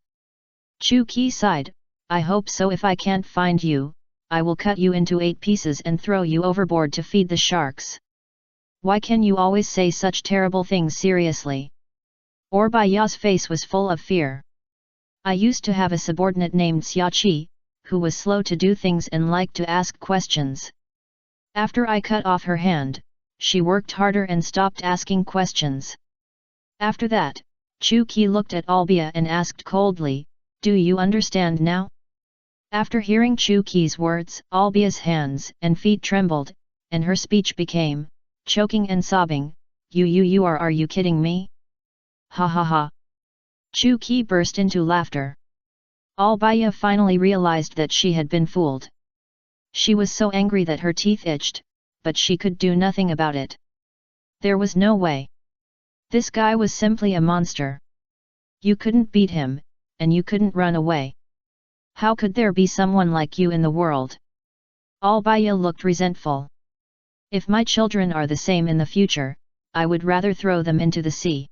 Chu Qi sighed, "I hope so. If I can't find you, I will cut you into 8 pieces and throw you overboard to feed the sharks." "Why can you always say such terrible things seriously?" Orbaya's face was full of fear. "I used to have a subordinate named Xiaoqi, who was slow to do things and liked to ask questions. After I cut off her hand, she worked harder and stopped asking questions. After that," Chu Qi looked at Albia and asked coldly, "Do you understand now?" After hearing Chu Qi's words, Albia's hands and feet trembled, and her speech became choking and sobbing. You are you kidding me? Ha ha ha." Chu Qi burst into laughter. Albia finally realized that she had been fooled. She was so angry that her teeth itched, but she could do nothing about it. There was no way. This guy was simply a monster. You couldn't beat him, and you couldn't run away. How could there be someone like you in the world? Albia looked resentful. "If my children are the same in the future, I would rather throw them into the sea."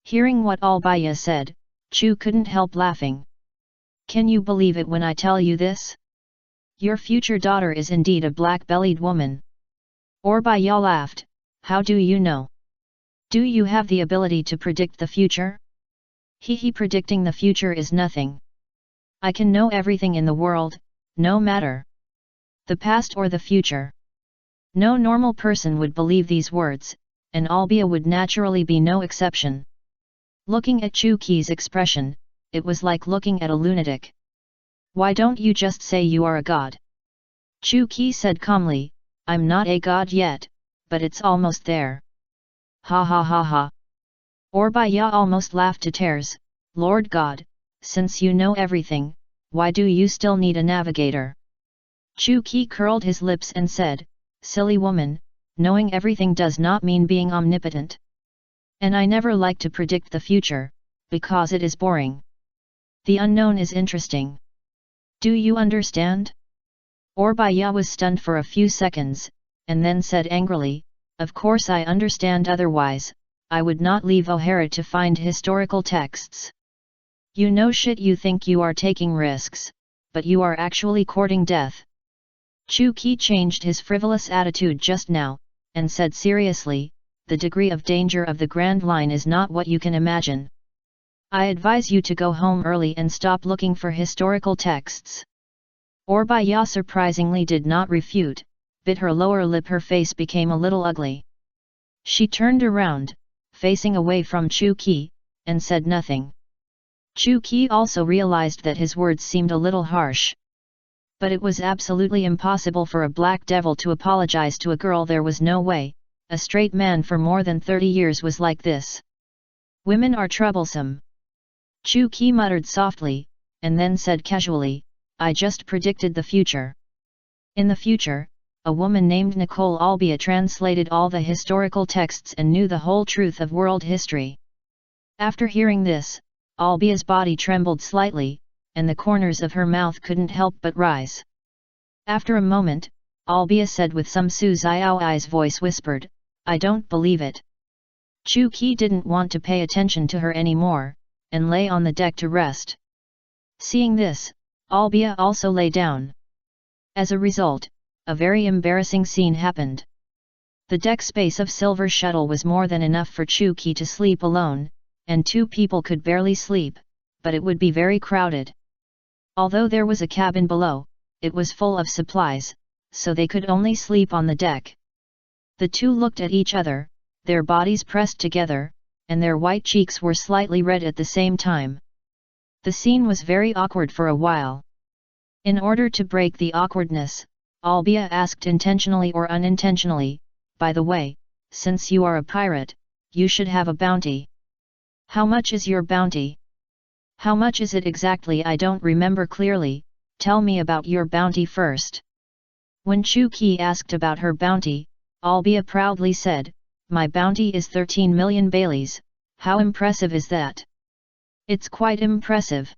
Hearing what Albia said, Chu couldn't help laughing. "Can you believe it when I tell you this? Your future daughter is indeed a black-bellied woman." Orbaia laughed. "How do you know? Do you have the ability to predict the future?" Predicting the future is nothing. I can know everything in the world, no matter the past or the future." No normal person would believe these words, and Albia would naturally be no exception. Looking at Chu Qi's expression, it was like looking at a lunatic. "Why don't you just say you are a god?" Chu Qi said calmly, "I'm not a god yet, but it's almost there." Ha ha ha ha. Orbaia almost laughed to tears. "Lord God, since you know everything, why do you still need a navigator?" Chu Qi curled his lips and said, "Silly woman, knowing everything does not mean being omnipotent. And I never like to predict the future, because it is boring. The unknown is interesting. Do you understand?" Orbaia was stunned for a few seconds, and then said angrily, "Of course I understand, otherwise, I would not leave O'Hara to find historical texts. You know shit. You think you are taking risks, but you are actually courting death." Chu Qi changed his frivolous attitude just now, and said seriously, "The degree of danger of the Grand Line is not what you can imagine. I advise you to go home early and stop looking for historical texts. Orbia surprisingly did not refute, bit her lower lip. Her face became a little ugly. She turned around, facing away from Chu Qi, and said nothing. Chu Qi also realized that his words seemed a little harsh. But it was absolutely impossible for a black devil to apologize to a girl. There was no way, a straight man for more than 30 years was like this. Women are troublesome. Chu Qi muttered softly, and then said casually, I just predicted the future. In the future, a woman named Nicole Albia translated all the historical texts and knew the whole truth of world history. After hearing this, Albia's body trembled slightly, and the corners of her mouth couldn't help but rise. After a moment, Albia said with some Su Xiaoi's voice whispered, I don't believe it. Chu Qi didn't want to pay attention to her anymore, and lay on the deck to rest. Seeing this, Albia also lay down. As a result, a very embarrassing scene happened. The deck space of Silver Shuttle was more than enough for Chu Qi to sleep alone, and two people could barely sleep, but it would be very crowded. Although there was a cabin below, it was full of supplies, so they could only sleep on the deck. The two looked at each other, their bodies pressed together, and their white cheeks were slightly red at the same time. The scene was very awkward for a while. In order to break the awkwardness, Albia asked intentionally or unintentionally, by the way, since you are a pirate, you should have a bounty. How much is your bounty? How much is it exactly? I don't remember clearly, tell me about your bounty first. When Chu Qi asked about her bounty, Albia proudly said, my bounty is 13 million baileys, how impressive is that? It's quite impressive.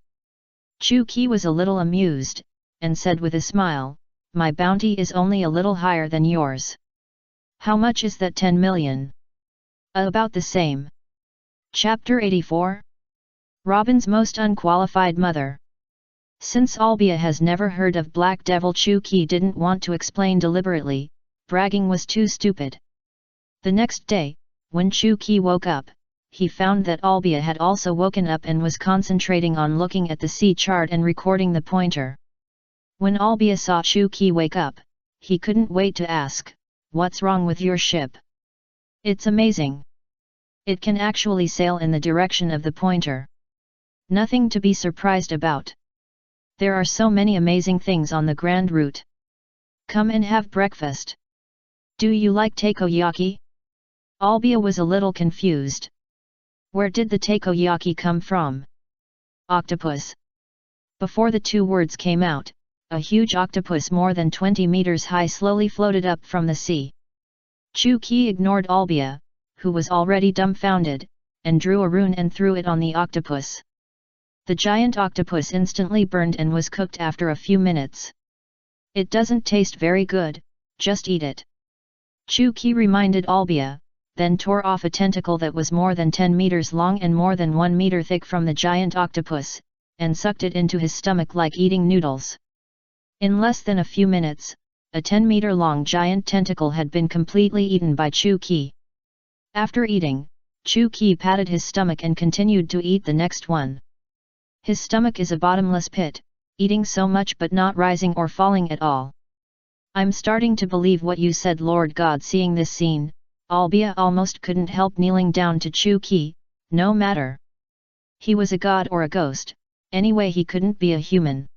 Chu Qi was a little amused, and said with a smile, my bounty is only a little higher than yours. How much is that? 10 million. About the same. Chapter 84. Robin's most unqualified mother. Since Albia has never heard of Black Devil, Chu Qi didn't want to explain deliberately, bragging was too stupid. The next day, when Chu Qi woke up, he found that Albia had also woken up and was concentrating on looking at the sea chart and recording the pointer. When Albia saw Chu Qi wake up, he couldn't wait to ask, what's wrong with your ship? It's amazing. It can actually sail in the direction of the pointer. Nothing to be surprised about. There are so many amazing things on the Grand Route. Come and have breakfast. Do you like takoyaki? Albia was a little confused. Where did the takoyaki come from? Octopus. Before the two words came out, a huge octopus more than 20 meters high slowly floated up from the sea. Chu Qi ignored Albia, who was already dumbfounded, and drew a rune and threw it on the octopus. The giant octopus instantly burned and was cooked after a few minutes. It doesn't taste very good, just eat it. Chu Qi reminded Albia, then tore off a tentacle that was more than 10 meters long and more than 1 meter thick from the giant octopus, and sucked it into his stomach like eating noodles. In less than a few minutes, a 10-meter-long giant tentacle had been completely eaten by Chu Qi. After eating, Chu Qi patted his stomach and continued to eat the next one. His stomach is a bottomless pit, eating so much but not rising or falling at all. I'm starting to believe what you said, Lord God. Seeing this scene, Albia almost couldn't help kneeling down to Chu Qi. No matter. He was a god or a ghost, anyway he couldn't be a human.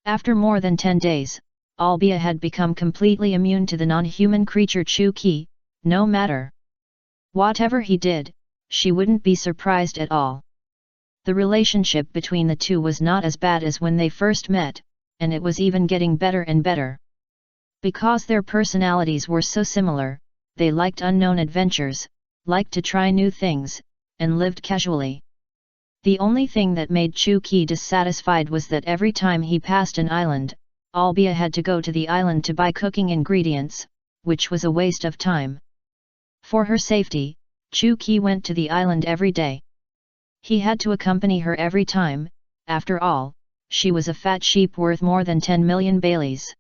After more than 10 days, Albia had become completely immune to the non-human creature Chu Qi. No matter whatever he did, she wouldn't be surprised at all. The relationship between the two was not as bad as when they first met, and it was even getting better and better. Because their personalities were so similar, they liked unknown adventures, liked to try new things, and lived casually. The only thing that made Chu Qi dissatisfied was that every time he passed an island, Albia had to go to the island to buy cooking ingredients, which was a waste of time. For her safety, Chu Qi went to the island every day. He had to accompany her every time. After all, she was a fat sheep worth more than 10 million baileys.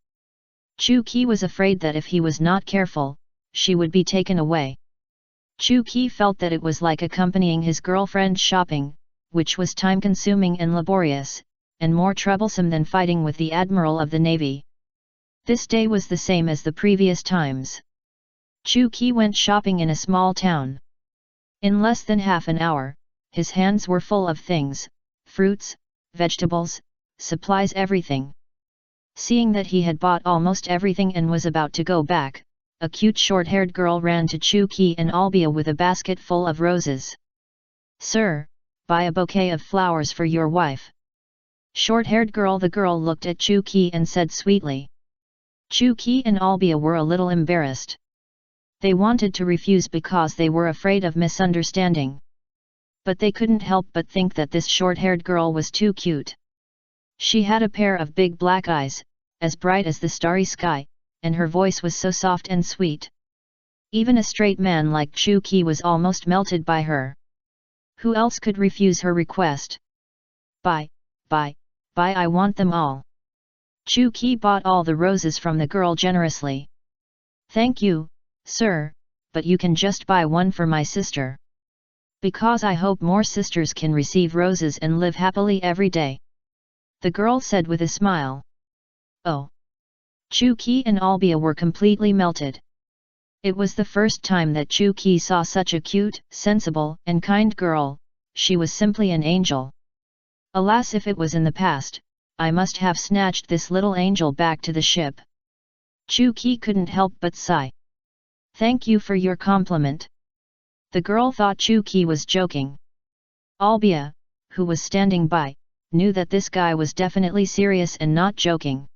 Chu Qi was afraid that if he was not careful, she would be taken away. Chu Qi felt that it was like accompanying his girlfriend shopping, which was time-consuming and laborious, and more troublesome than fighting with the Admiral of the Navy. This day was the same as the previous times. Chu Qi went shopping in a small town. In less than half an hour, his hands were full of things, fruits, vegetables, supplies, everything. Seeing that he had bought almost everything and was about to go back, a cute short-haired girl ran to Chu Qi and Albia with a basket full of roses. "Sir, buy a bouquet of flowers for your wife." Short-haired girl. The girl looked at Chu Qi and said sweetly. Chu Qi and Albia were a little embarrassed. They wanted to refuse because they were afraid of misunderstanding. But they couldn't help but think that this short-haired girl was too cute. She had a pair of big black eyes, as bright as the starry sky, and her voice was so soft and sweet. Even a straight man like Chu Qi was almost melted by her. Who else could refuse her request? Buy, I want them all." Chu Qi bought all the roses from the girl generously. "Thank you, sir, but you can just buy one for my sister. Because I hope more sisters can receive roses and live happily every day," the girl said with a smile. Oh! Chu Qi and Albia were completely melted. It was the first time that Chu Qi saw such a cute, sensible, and kind girl. She was simply an angel. Alas, if it was in the past, I must have snatched this little angel back to the ship. Chu Qi couldn't help but sigh. "Thank you for your compliment." The girl thought Chu Qi was joking. Albia, who was standing by, knew that this guy was definitely serious and not joking.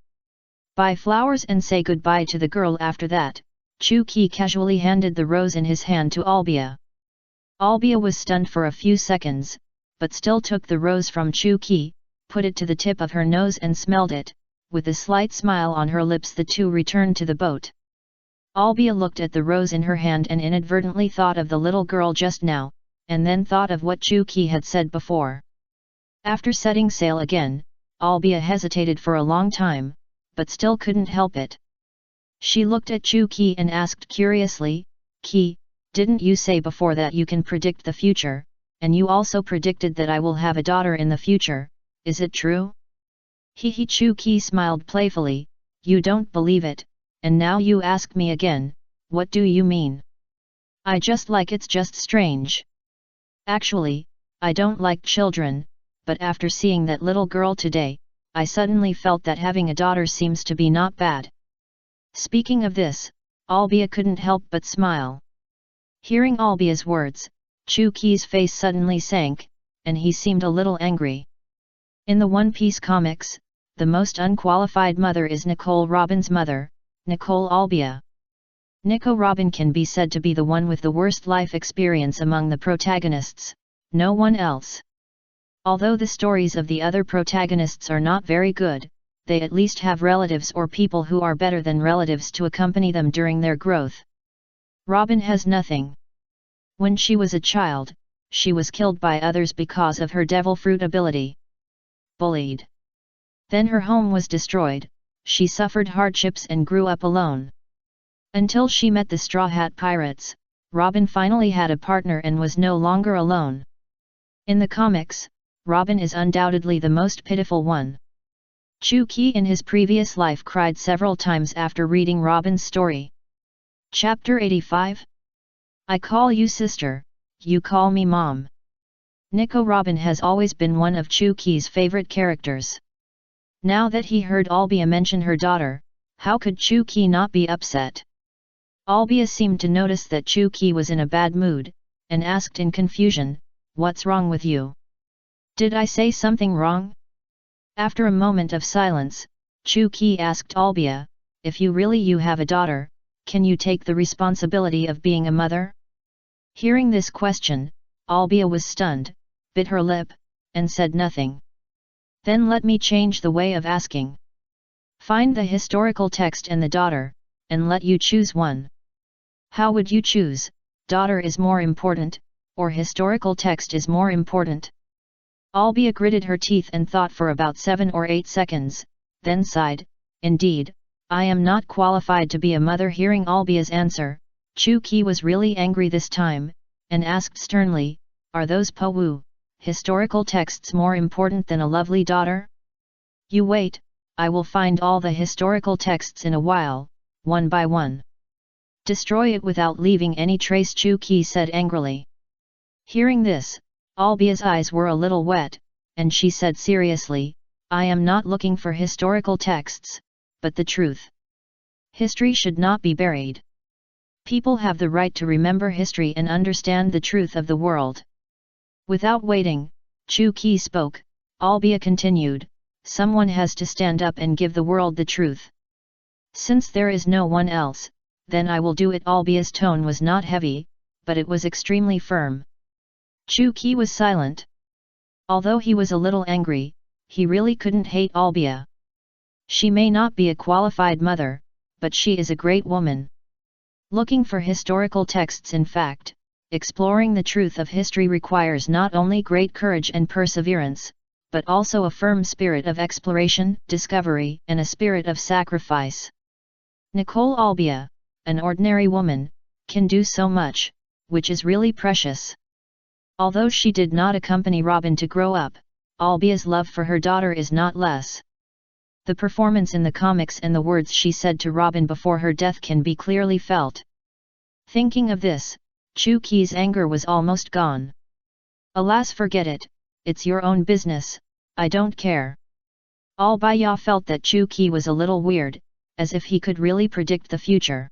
"Buy flowers and say goodbye to the girl." After that, Chu Qi casually handed the rose in his hand to Albia. Albia was stunned for a few seconds, but still took the rose from Chu Qi, put it to the tip of her nose and smelled it. With a slight smile on her lips, the two returned to the boat. Albia looked at the rose in her hand and inadvertently thought of the little girl just now, and then thought of what Chu Qi had said before. After setting sail again, Albia hesitated for a long time, but still couldn't help it. She looked at Chu Qi and asked curiously, "Qi, didn't you say before that you can predict the future, and you also predicted that I will have a daughter in the future, is it true?" He Chu Qi smiled playfully, "You don't believe it, and now you ask me again, what do you mean?" "I just like it's just strange. Actually, I don't like children, but after seeing that little girl today, I suddenly felt that having a daughter seems to be not bad." Speaking of this, Albia couldn't help but smile. Hearing Albia's words, Chu Qi's face suddenly sank, and he seemed a little angry. In the One Piece comics, the most unqualified mother is Nicole Robin's mother, Nicole Albia. Nico Robin can be said to be the one with the worst life experience among the protagonists, no one else. Although the stories of the other protagonists are not very good, they at least have relatives or people who are better than relatives to accompany them during their growth. Robin has nothing. When she was a child, she was killed by others because of her devil fruit ability. Bullied. Then her home was destroyed, she suffered hardships and grew up alone. Until she met the Straw Hat Pirates, Robin finally had a partner and was no longer alone. In the comics, Robin is undoubtedly the most pitiful one. Chu Qi in his previous life cried several times after reading Robin's story. Chapter 85. I call you sister, you call me mom. Nico Robin has always been one of Chu Qi's favorite characters. Now that he heard Albia mention her daughter, how could Chu Qi not be upset? Albia seemed to notice that Chu Qi was in a bad mood, and asked in confusion, "What's wrong with you? Did I say something wrong?" After a moment of silence, Chu Qi asked Albia, "If you really have a daughter, can you take the responsibility of being a mother?" Hearing this question, Albia was stunned, bit her lip, and said nothing. Then let me change the way of asking. Find the historical text and the daughter, and let you choose one. How would you choose, daughter is more important, or historical text is more important? Albia gritted her teeth and thought for about 7 or 8 seconds, then sighed, "Indeed, I am not qualified to be a mother." Hearing Albia's answer, Chu Qi was really angry this time, and asked sternly, "Are those Po Wu, historical texts more important than a lovely daughter? You wait, I will find all the historical texts in a while, one by one. Destroy it without leaving any trace, Chu Qi said angrily. Hearing this, Albia's eyes were a little wet, and she said seriously, I am not looking for historical texts, but the truth. History should not be buried. People have the right to remember history and understand the truth of the world. Without waiting, Chu Qi spoke. Albia continued, someone has to stand up and give the world the truth. Since there is no one else, then I will do it. Albia's tone was not heavy, but it was extremely firm. Chu Qi was silent. Although he was a little angry, he really couldn't hate Albia. She may not be a qualified mother, but she is a great woman. Looking for historical texts. In fact, exploring the truth of history requires not only great courage and perseverance, but also a firm spirit of exploration, discovery, and a spirit of sacrifice. Nicole Albia, an ordinary woman, can do so much, which is really precious. Although she did not accompany Robin to grow up, Albia's love for her daughter is not less. The performance in the comics and the words she said to Robin before her death can be clearly felt. Thinking of this, Chu Qi's anger was almost gone. Alas, forget it, it's your own business, I don't care. Albia felt that Chu Qi was a little weird, as if he could really predict the future.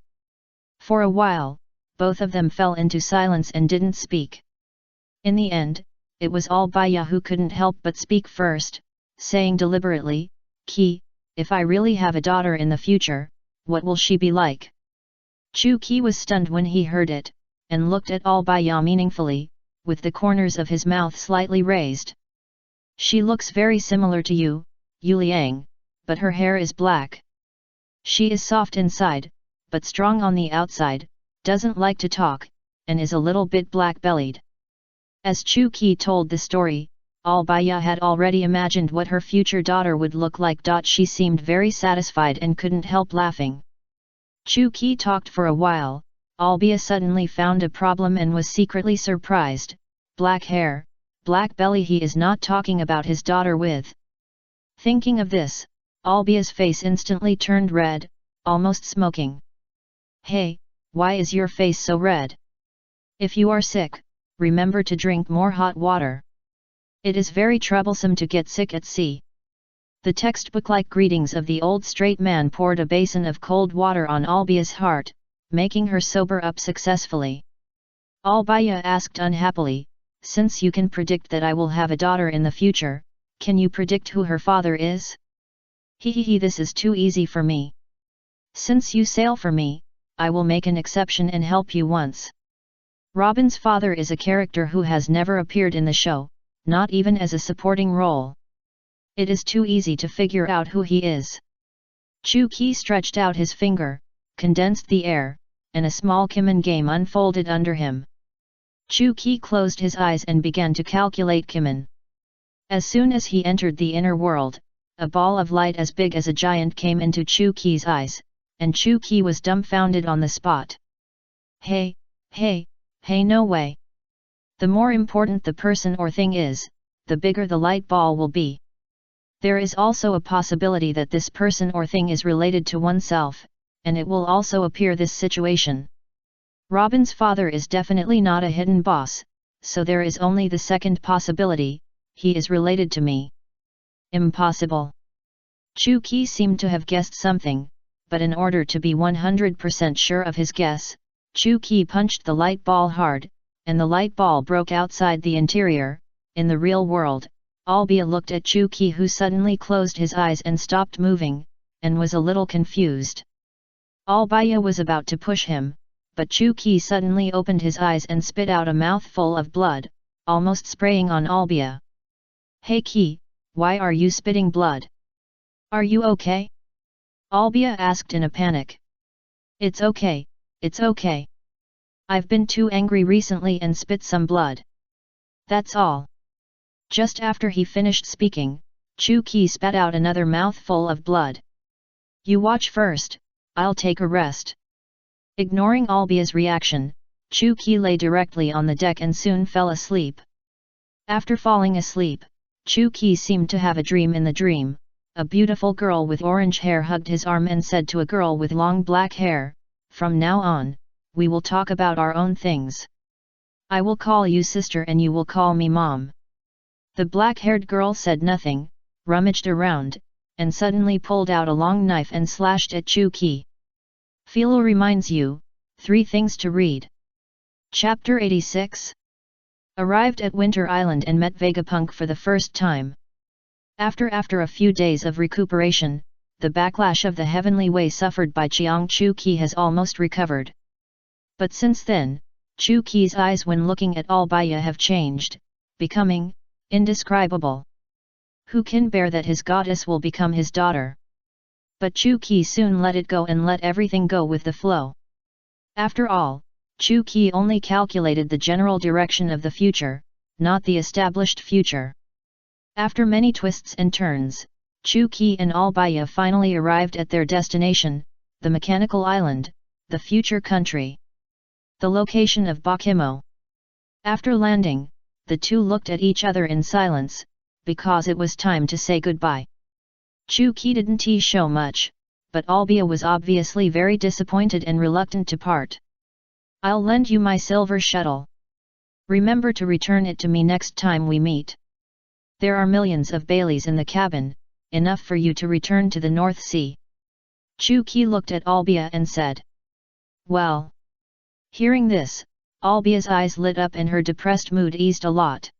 For a while, both of them fell into silence and didn't speak. In the end, it was Albia who couldn't help but speak first, saying deliberately, Qi, if I really have a daughter in the future, what will she be like? Chu Qi was stunned when he heard it, and looked at Albia meaningfully, with the corners of his mouth slightly raised. She looks very similar to you, Yu Liang, but her hair is black. She is soft inside, but strong on the outside, doesn't like to talk, and is a little bit black-bellied. As Chu Qi told the story, Albia had already imagined what her future daughter would look like. She seemed very satisfied and couldn't help laughing. Chu Qi talked for a while. Albia suddenly found a problem and was secretly surprised. Black hair, black belly, he is not talking about his daughter with. Thinking of this, Albia's face instantly turned red, almost smoking. Hey, why is your face so red? If you are sick, remember to drink more hot water. It is very troublesome to get sick at sea. The textbook-like greetings of the old straight man poured a basin of cold water on Albia's heart, making her sober up successfully. Albia asked unhappily, since you can predict that I will have a daughter in the future, can you predict who her father is? Hehehe, this is too easy for me. Since you sail for me, I will make an exception and help you once. Robin's father is a character who has never appeared in the show, not even as a supporting role. It is too easy to figure out who he is. Chu Qi stretched out his finger, condensed the air, and a small Kimen game unfolded under him. Chu Qi closed his eyes and began to calculate Kimen. As soon as he entered the inner world, a ball of light as big as a giant came into Chu Qi's eyes, and Chu Qi was dumbfounded on the spot. Hey, no way! The more important the person or thing is, the bigger the light ball will be. There is also a possibility that this person or thing is related to oneself, and it will also appear this situation. Robin's father is definitely not a hidden boss, so there is only the second possibility, he is related to me. Impossible. Chu Qi seemed to have guessed something, but in order to be 100% sure of his guess, Chu Qi punched the light ball hard, and the light ball broke outside the interior. In the real world, Albia looked at Chu Qi, who suddenly closed his eyes and stopped moving, and was a little confused. Albia was about to push him, but Chu Qi suddenly opened his eyes and spit out a mouthful of blood, almost spraying on Albia. Hey Qi, why are you spitting blood? Are you okay? Albia asked in a panic. It's okay, it's okay. I've been too angry recently and spit some blood. That's all. Just after he finished speaking, Chu Qi spat out another mouthful of blood. You watch first, I'll take a rest. Ignoring Albia's reaction, Chu Qi lay directly on the deck and soon fell asleep. After falling asleep, Chu-Ki seemed to have a dream in the dream. A beautiful girl with orange hair hugged his arm and said to a girl with long black hair, "From now on, we will talk about our own things. I will call you sister and you will call me mom." The black-haired girl said nothing, rummaged around, and suddenly pulled out a long knife and slashed at Chu-Ki. Philo reminds you, 3 things to read. Chapter 86. Arrived at Winter Island and met Vegapunk for the first time. After a few days of recuperation, the backlash of the heavenly way suffered by Chiang Chu-Ki has almost recovered. But since then, Chu-Ki's eyes when looking at Albaya have changed, becoming indescribable. Who can bear that his goddess will become his daughter? But Chu-Ki soon let it go and let everything go with the flow. After all, Chu-Ki only calculated the general direction of the future, not the established future. After many twists and turns, Chu-Ki and Albaya finally arrived at their destination, the Mechanical Island, the future country. The location of Bakimo. After landing, the two looked at each other in silence, because it was time to say goodbye. Chu-Ki didn't show much, but Albaya was obviously very disappointed and reluctant to part. "I'll lend you my silver shuttle. Remember to return it to me next time we meet. There are millions of Baileys in the cabin, enough for you to return to the North Sea." Chu-Ki looked at Albaya and said. "Well." Hearing this, Albaya's eyes lit up and her depressed mood eased a lot.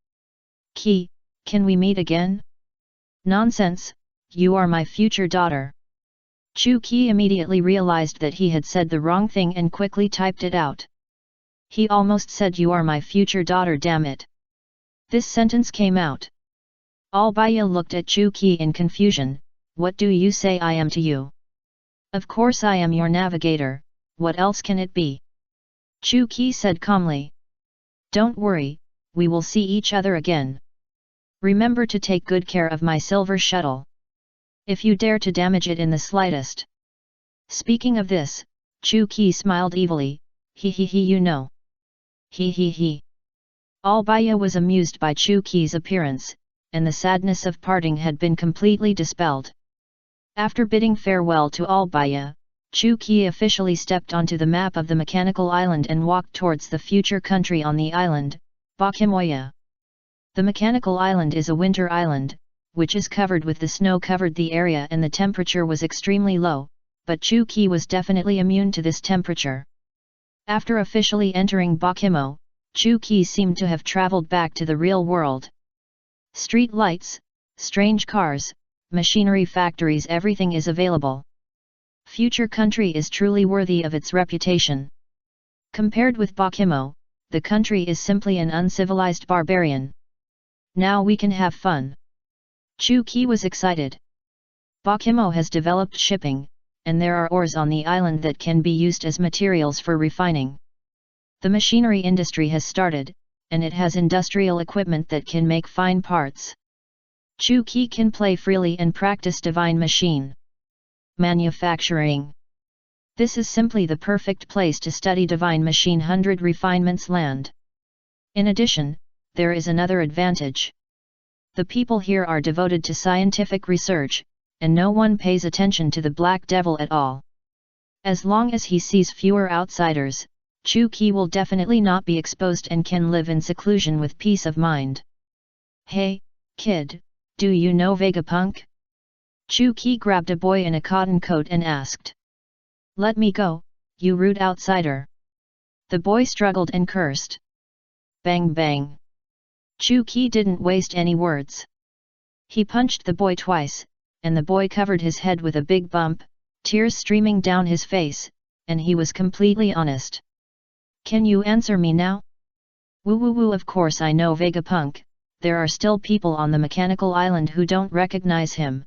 "Ki, can we meet again?" "Nonsense, you are my future daughter." Chu-Ki immediately realized that he had said the wrong thing and quickly typed it out. He almost said "you are my future daughter, damn it." This sentence came out. Albaya looked at Chu-Ki in confusion. "What do you say I am to you?" "Of course I am your navigator, what else can it be?" Chu-Ki said calmly. "Don't worry, we will see each other again. Remember to take good care of my silver shuttle. If you dare to damage it in the slightest." Speaking of this, Chu-Ki smiled evilly. "He, you know. He. Albaya was amused by Chu-Ki's appearance, and the sadness of parting had been completely dispelled. After bidding farewell to Albaya, Chu-Ki officially stepped onto the map of the Mechanical Island and walked towards the future country on the island, Bakimoya. The Mechanical Island is a winter island, which is covered with the snow covered the area and the temperature was extremely low, but Chu-Ki was definitely immune to this temperature. After officially entering Bakimo, Chu-Ki seemed to have traveled back to the real world. Street lights, strange cars, machinery factories, everything is available. Future country is truly worthy of its reputation. Compared with Bakimo, the country is simply an uncivilized barbarian. Now we can have fun. Chu-Ki was excited. Bakimo has developed shipping, and there are ores on the island that can be used as materials for refining. The machinery industry has started, and it has industrial equipment that can make fine parts. Chu-Ki can play freely and practice divine machine manufacturing. This is simply the perfect place to study divine machine 100 refinements land. In addition, there is another advantage. The people here are devoted to scientific research, and no one pays attention to the Black Devil at all. As long as he sees fewer outsiders, Chu-Ki will definitely not be exposed and can live in seclusion with peace of mind. "Hey, kid, do you know Vegapunk?" Chu-Ki grabbed a boy in a cotton coat and asked. "Let me go, you rude outsider." The boy struggled and cursed. Bang bang. Chu-Ki didn't waste any words. He punched the boy twice, and the boy covered his head with a big bump, tears streaming down his face, and he was completely honest. "Can you answer me now?" Woo, of course I know Vegapunk, there are still people on the Mechanical Island who don't recognize him.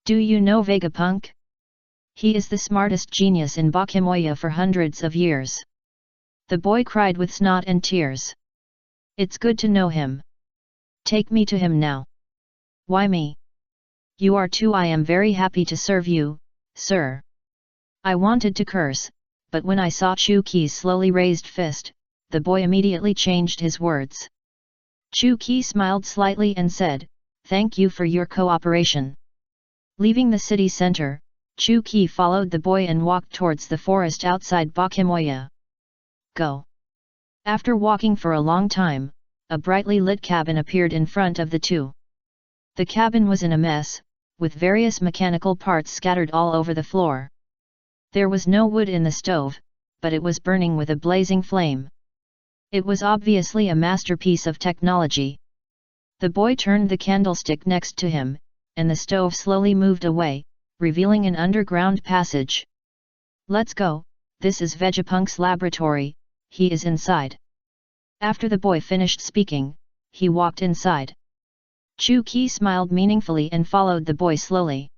"Do you know Vegapunk? He is the smartest genius in Bakimoya for hundreds of years." The boy cried with snot and tears. "It's good to know him. Take me to him now." "Why me?" "You are too. I am very happy to serve you, sir." I wanted to curse, but when I saw Chu-Ki's slowly raised fist, the boy immediately changed his words. Chu Qi smiled slightly and said, "Thank you for your cooperation." Leaving the city center, Chu Qi followed the boy and walked towards the forest outside Bakhimoya. Go! After walking for a long time, a brightly lit cabin appeared in front of the two. The cabin was in a mess, with various mechanical parts scattered all over the floor. There was no wood in the stove, but it was burning with a blazing flame. It was obviously a masterpiece of technology. The boy turned the candlestick next to him, and the stove slowly moved away, revealing an underground passage. "Let's go, this is Vegapunk's laboratory, he is inside." After the boy finished speaking, he walked inside. Chu Qi smiled meaningfully and followed the boy slowly.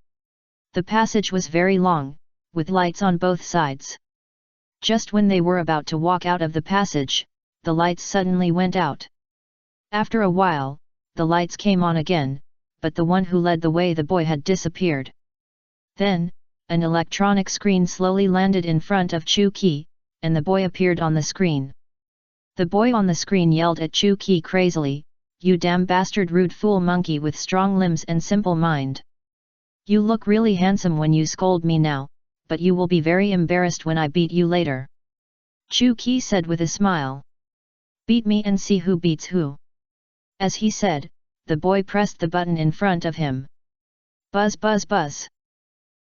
The passage was very long, with lights on both sides. Just when they were about to walk out of the passage, the lights suddenly went out. After a while, the lights came on again, but the one who led the way, the boy, had disappeared. Then, an electronic screen slowly landed in front of Chu Qi, and the boy appeared on the screen. The boy on the screen yelled at Chu Qi crazily, "You damn bastard, rude fool monkey with strong limbs and simple mind. You look really handsome when you scold me now, but you will be very embarrassed when I beat you later." Chu Qi said with a smile. "Beat me and see who beats who." As he said, the boy pressed the button in front of him. Buzz buzz buzz.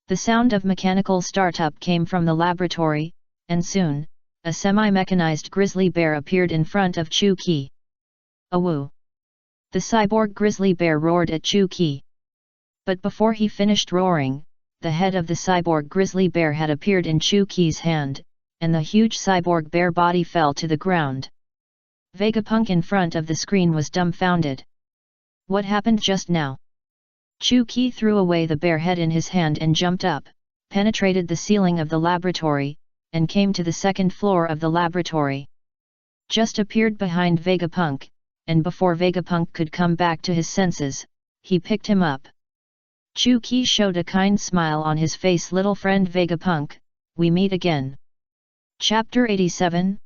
The sound of mechanical startup came from the laboratory, and soon, a semi-mechanized grizzly bear appeared in front of Chu Qi. "Awoo!" The cyborg grizzly bear roared at Chu Qi. But before he finished roaring, the head of the cyborg grizzly bear had appeared in Chu Qi's hand, and the huge cyborg bear body fell to the ground. Vegapunk in front of the screen was dumbfounded. What happened just now? Chu Qi threw away the bear head in his hand and jumped up, penetrated the ceiling of the laboratory, and came to the second floor of the laboratory. Just appeared behind Vegapunk, and before Vegapunk could come back to his senses, he picked him up. Chu Qi showed a kind smile on his face. "Little friend Vegapunk, we meet again." Chapter 87.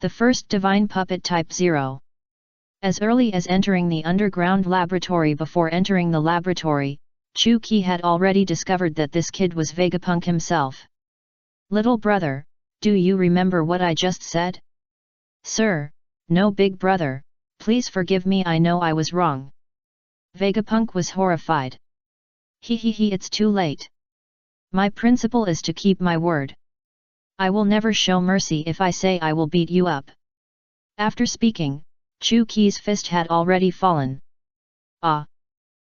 The First Divine Puppet Type 0. As early as entering the underground laboratory, before entering the laboratory, Chu Qi had already discovered that this kid was Vegapunk himself. "Little brother, do you remember what I just said?" "Sir, no big brother, please forgive me, I know I was wrong." Vegapunk was horrified. He, it's too late. My principle is to keep my word. I will never show mercy if I say I will beat you up." After speaking, Chu Qi's fist had already fallen. Ah!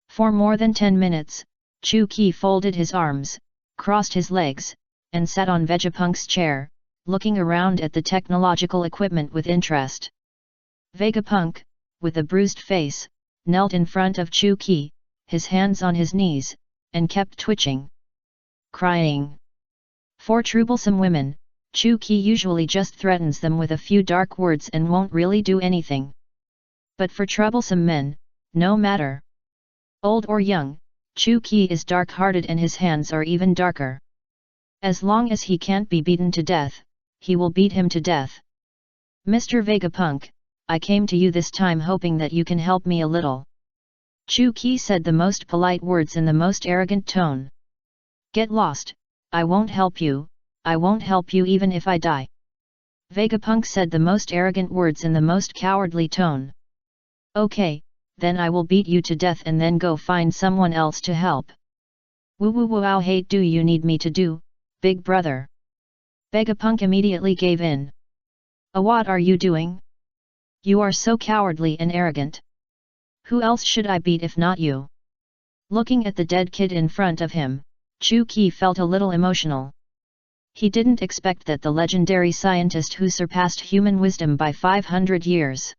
For more than 10 minutes, Chu Qi folded his arms, crossed his legs, and sat on Vegapunk's chair, looking around at the technological equipment with interest. Vegapunk, with a bruised face, knelt in front of Chu Qi, his hands on his knees, and kept twitching. Crying. For troublesome women, Chu Qi usually just threatens them with a few dark words and won't really do anything. But for troublesome men, no matter. Old or young, Chu Qi is dark-hearted and his hands are even darker. As long as he can't be beaten to death, he will beat him to death. "Mr. Vegapunk, I came to you this time hoping that you can help me a little." Chu Qi said the most polite words in the most arrogant tone. "Get lost, I won't help you, I won't help you even if I die." Vegapunk said the most arrogant words in the most cowardly tone. "Okay, then I will beat you to death and then go find someone else to help." "Woo woo woo, how hate do you need me to do, big brother?" Vegapunk immediately gave in. What are you doing? You are so cowardly and arrogant. Who else should I beat if not you?" Looking at the dead kid in front of him, Chu Qi felt a little emotional. He didn't expect that the legendary scientist who surpassed human wisdom by 500 years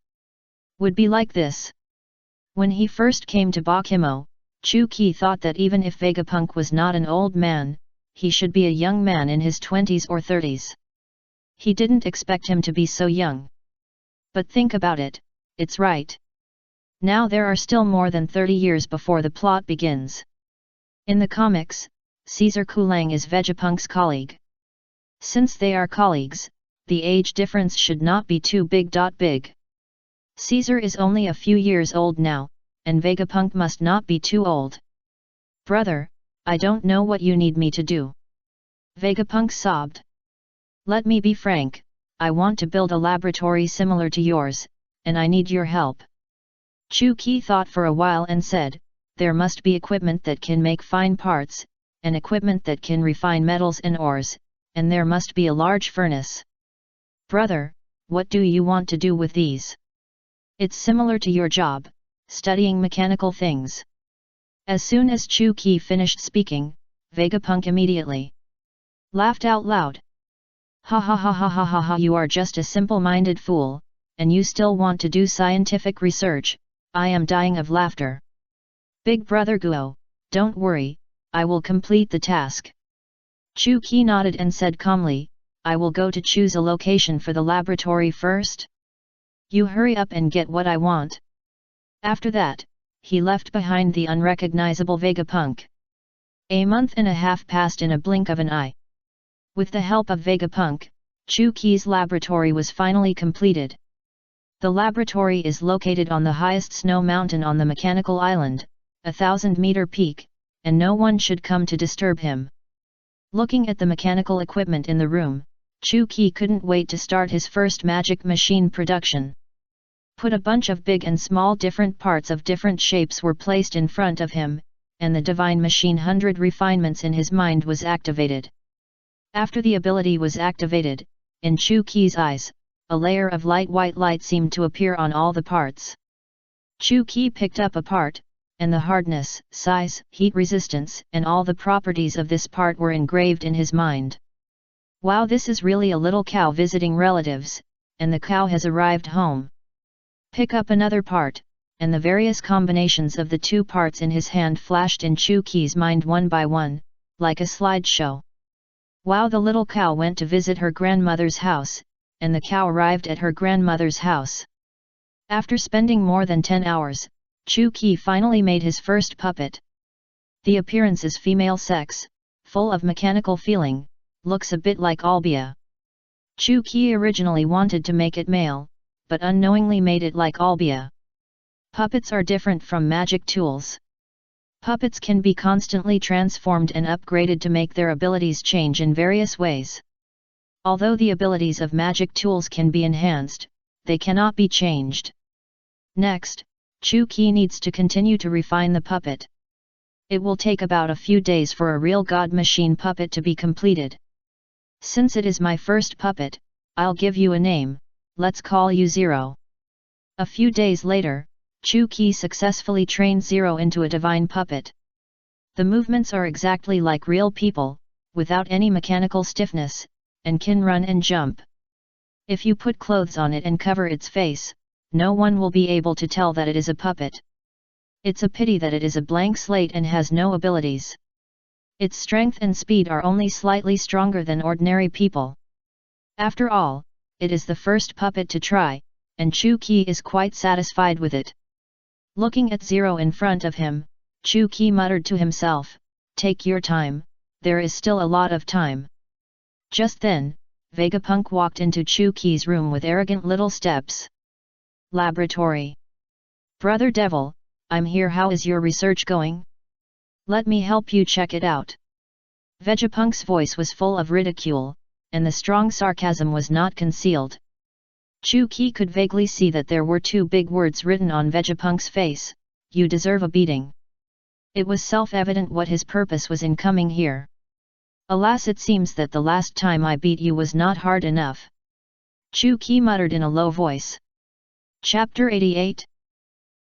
would be like this. When he first came to Bakhimo, Chu Qi thought that even if Vegapunk was not an old man, he should be a young man in his 20s or 30s. He didn't expect him to be so young. But think about it, it's right. Now there are still more than 30 years before the plot begins. In the comics, Caesar Kulang is Vegapunk's colleague. Since they are colleagues, the age difference should not be too big. Caesar is only a few years old now, and Vegapunk must not be too old. Brother, I don't know what you need me to do. Vegapunk sobbed. Let me be frank, I want to build a laboratory similar to yours, and I need your help. Chu Qi thought for a while and said, there must be equipment that can make fine parts, and equipment that can refine metals and ores, and there must be a large furnace. Brother, what do you want to do with these? It's similar to your job, studying mechanical things. As soon as Chu Qi finished speaking, Vegapunk immediately laughed out loud. Ha ha ha ha ha ha ha, you are just a simple-minded fool, and you still want to do scientific research. I am dying of laughter. Big brother Guo, don't worry, I will complete the task. Chu Qi nodded and said calmly, I will go to choose a location for the laboratory first. You hurry up and get what I want. After that, he left behind the unrecognizable Vegapunk. A month and a half passed in a blink of an eye. With the help of Vegapunk, Chu Qi's laboratory was finally completed. The laboratory is located on the highest snow mountain on the mechanical island, a 1,000-meter peak, and no one should come to disturb him. Looking at the mechanical equipment in the room, Chu Qi couldn't wait to start his first magic machine production. Put a bunch of big and small different parts of different shapes were placed in front of him, and the divine machine 100 refinements in his mind was activated. After the ability was activated, in Chu Qi's eyes, a layer of light white light seemed to appear on all the parts. Chu Qi picked up a part, and the hardness, size, heat resistance, and all the properties of this part were engraved in his mind. Wow, this is really a little cow visiting relatives, and the cow has arrived home. Pick up another part, and the various combinations of the two parts in his hand flashed in Chu Qi's mind one by one, like a slideshow. Wow, the little cow went to visit her grandmother's house, and the cow arrived at her grandmother's house. After spending more than 10 hours, Chu Qi finally made his first puppet. The appearance is female sex, full of mechanical feeling, looks a bit like Albia. Chu Qi originally wanted to make it male, but unknowingly made it like Albia. Puppets are different from magic tools. Puppets can be constantly transformed and upgraded to make their abilities change in various ways. Although the abilities of magic tools can be enhanced, they cannot be changed. Next, Chu Qi needs to continue to refine the puppet. It will take about a few days for a real god machine puppet to be completed. Since it is my first puppet, I'll give you a name, let's call you Zero. A few days later, Chu Qi successfully trained Zero into a divine puppet. The movements are exactly like real people, without any mechanical stiffness, and can run and jump. If you put clothes on it and cover its face, no one will be able to tell that it is a puppet. It's a pity that it is a blank slate and has no abilities. Its strength and speed are only slightly stronger than ordinary people. After all, it is the first puppet to try, and Chu Qi is quite satisfied with it. Looking at Zero in front of him, Chu Qi muttered to himself, "Take your time, there is still a lot of time." Just then, Vegapunk walked into Chu Qi's room with arrogant little steps. Laboratory. Brother Devil, I'm here. How is your research going? Let me help you check it out. Vegapunk's voice was full of ridicule, and the strong sarcasm was not concealed. Chu Qi could vaguely see that there were two big words written on Vegapunk's face: "You deserve a beating." It was self-evident what his purpose was in coming here. Alas, it seems that the last time I beat you was not hard enough. Chu Qi muttered in a low voice. Chapter 88.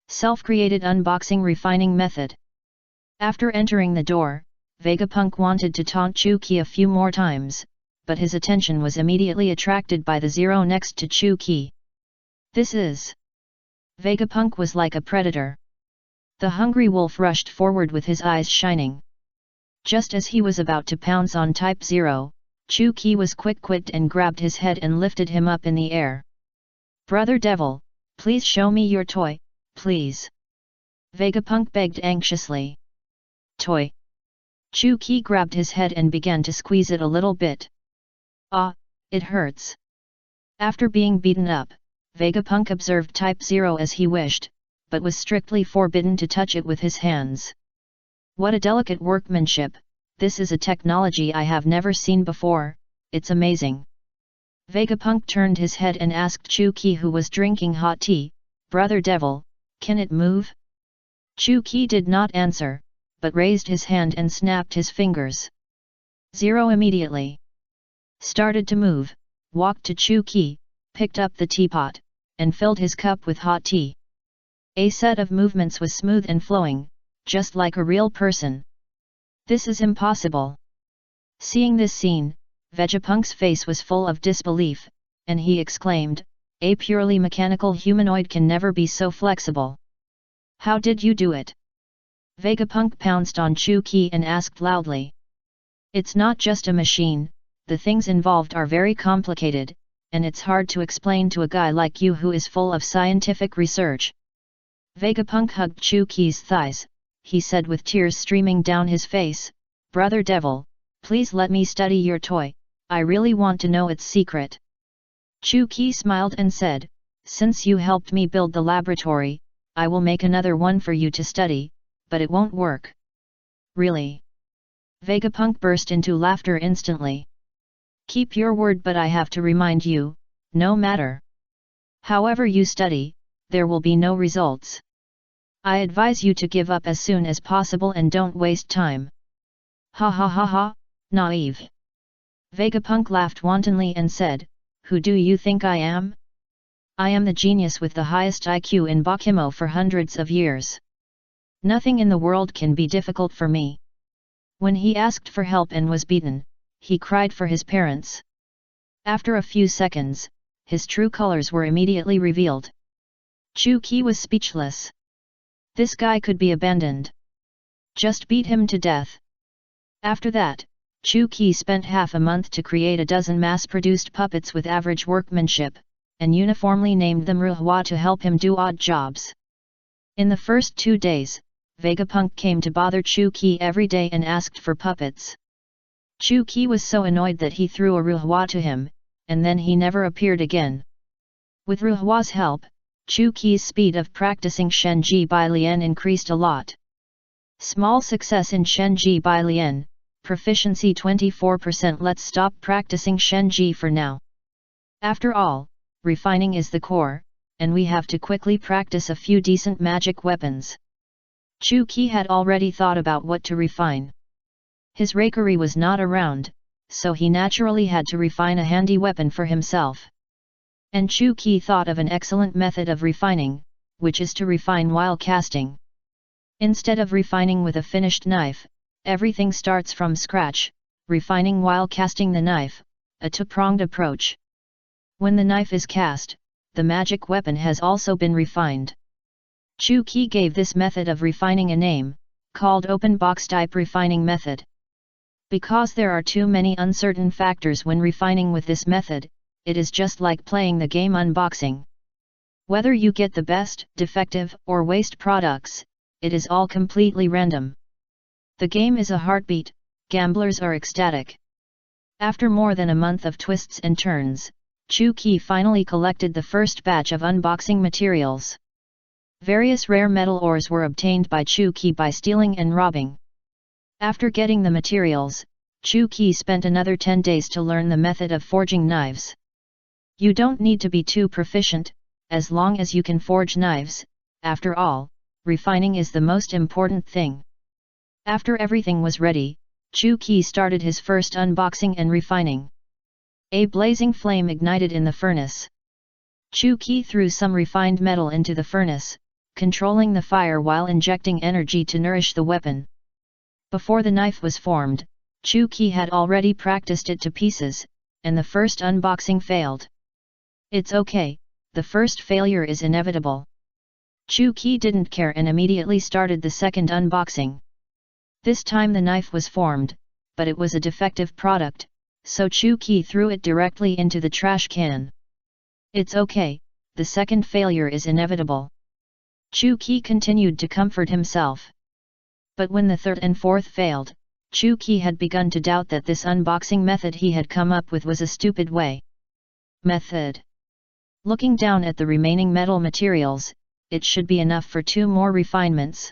Self-created unboxing refining method. After entering the door, Vegapunk wanted to taunt Chu Qi a few more times, but his attention was immediately attracted by the Zero next to Chu Qi. This is... Vegapunk was like a predator. The hungry wolf rushed forward with his eyes shining. Just as he was about to pounce on Type 0, Chu Qi was quick-witted and grabbed his head and lifted him up in the air. "Brother Devil, please show me your toy, please." Vegapunk begged anxiously. "Toy?" Chu Qi grabbed his head and began to squeeze it a little bit. "Ah, it hurts." After being beaten up, Vegapunk observed Type 0 as he wished, but was strictly forbidden to touch it with his hands. What a delicate workmanship, this is a technology I have never seen before, it's amazing. Vegapunk turned his head and asked Chu-Ki, who was drinking hot tea, "Brother Devil, can it move?" Chu-Ki did not answer, but raised his hand and snapped his fingers. Zero immediately started to move, walked to Chu-Ki, picked up the teapot, and filled his cup with hot tea. A set of movements was smooth and flowing, just like a real person. This is impossible. Seeing this scene, Vegapunk's face was full of disbelief, and he exclaimed, "A purely mechanical humanoid can never be so flexible. How did you do it?" Vegapunk pounced on Chu-Ki and asked loudly. "It's not just a machine, the things involved are very complicated, and it's hard to explain to a guy like you who is full of scientific research." Vegapunk hugged Chu-Ki's thighs, he said with tears streaming down his face, "Brother Devil, please let me study your toy, I really want to know its secret." Chu-Ki smiled and said, "Since you helped me build the laboratory, I will make another one for you to study, but it won't work." "Really?" Vegapunk burst into laughter instantly. "Keep your word, but I have to remind you, no matter however you study, there will be no results. I advise you to give up as soon as possible and don't waste time." "Ha ha ha ha, naive." Vegapunk laughed wantonly and said, "Who do you think I am? I am the genius with the highest IQ in Bakumo for hundreds of years. Nothing in the world can be difficult for me." When he asked for help and was beaten, he cried for his parents. After a few seconds, his true colors were immediately revealed. Chu-Ki was speechless. This guy could be abandoned. Just beat him to death. After that, Chu-Ki spent half a month to create a dozen mass-produced puppets with average workmanship, and uniformly named them Ruhwa to help him do odd jobs. In the first 2 days, Vegapunk came to bother Chu-Ki every day and asked for puppets. Chu-Ki was so annoyed that he threw a Ruhwa to him, and then he never appeared again. With Ruhwa's help, Chu-Ki's speed of practicing Shenji Bai Lian increased a lot. Small success in Shenji Bai Lian, proficiency 24%. Let's stop practicing Shenji for now. After all, refining is the core, and we have to quickly practice a few decent magic weapons. Chu-Ki had already thought about what to refine. His Reikari was not around, so he naturally had to refine a handy weapon for himself. And Chu-Ki thought of an excellent method of refining, which is to refine while casting. Instead of refining with a finished knife, everything starts from scratch, refining while casting the knife, a two-pronged approach. When the knife is cast, the magic weapon has also been refined. Chu-Ki gave this method of refining a name, called open box type refining method. Because there are too many uncertain factors when refining with this method, it is just like playing the game unboxing. Whether you get the best, defective, or waste products, it is all completely random. The game is a heartbeat, gamblers are ecstatic. After more than a month of twists and turns, Chu-Ki finally collected the first batch of unboxing materials. Various rare metal ores were obtained by Chu-Ki by stealing and robbing. After getting the materials, Chu-Ki spent another 10 days to learn the method of forging knives. You don't need to be too proficient, as long as you can forge knives. After all, refining is the most important thing. After everything was ready, Chu-Ki started his first unboxing and refining. A blazing flame ignited in the furnace. Chu-Ki threw some refined metal into the furnace, controlling the fire while injecting energy to nourish the weapon. Before the knife was formed, Chu-Ki had already practiced it to pieces, and the first unboxing failed. It's okay, the first failure is inevitable. Chu-Ki didn't care and immediately started the second unboxing. This time the knife was formed, but it was a defective product, so Chu-Ki threw it directly into the trash can. It's okay, the second failure is inevitable. Chu-Ki continued to comfort himself. But when the third and fourth failed, Chu-Ki had begun to doubt that this unboxing method he had come up with was a stupid way. Method. Looking down at the remaining metal materials, it should be enough for 2 more refinements.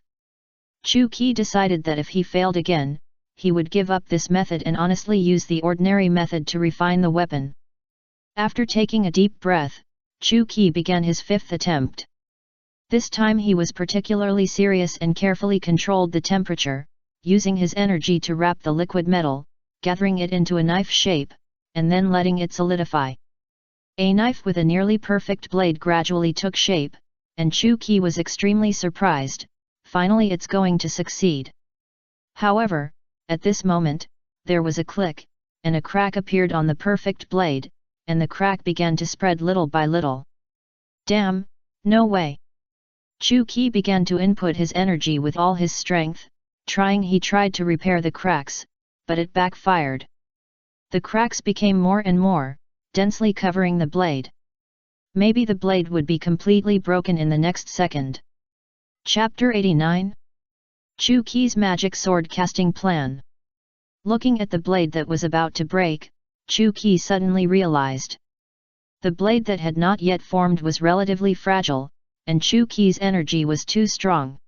Chu Qi decided that if he failed again, he would give up this method and honestly use the ordinary method to refine the weapon. After taking a deep breath, Chu Qi began his 5th attempt. This time he was particularly serious and carefully controlled the temperature, using his energy to wrap the liquid metal, gathering it into a knife shape, and then letting it solidify. A knife with a nearly perfect blade gradually took shape, and Chu Qi was extremely surprised. Finally, it's going to succeed. However, at this moment, there was a click, and a crack appeared on the perfect blade, and the crack began to spread little by little. Damn, no way! Chu Qi began to input his energy with all his strength, he tried to repair the cracks, but it backfired. The cracks became more and more, densely covering the blade. Maybe the blade would be completely broken in the next second. Chapter 89. Chu Qi's Magic Sword Casting Plan. Looking at the blade that was about to break, Chu Qi suddenly realized. The blade that had not yet formed was relatively fragile, and Chu Qi's energy was too strong.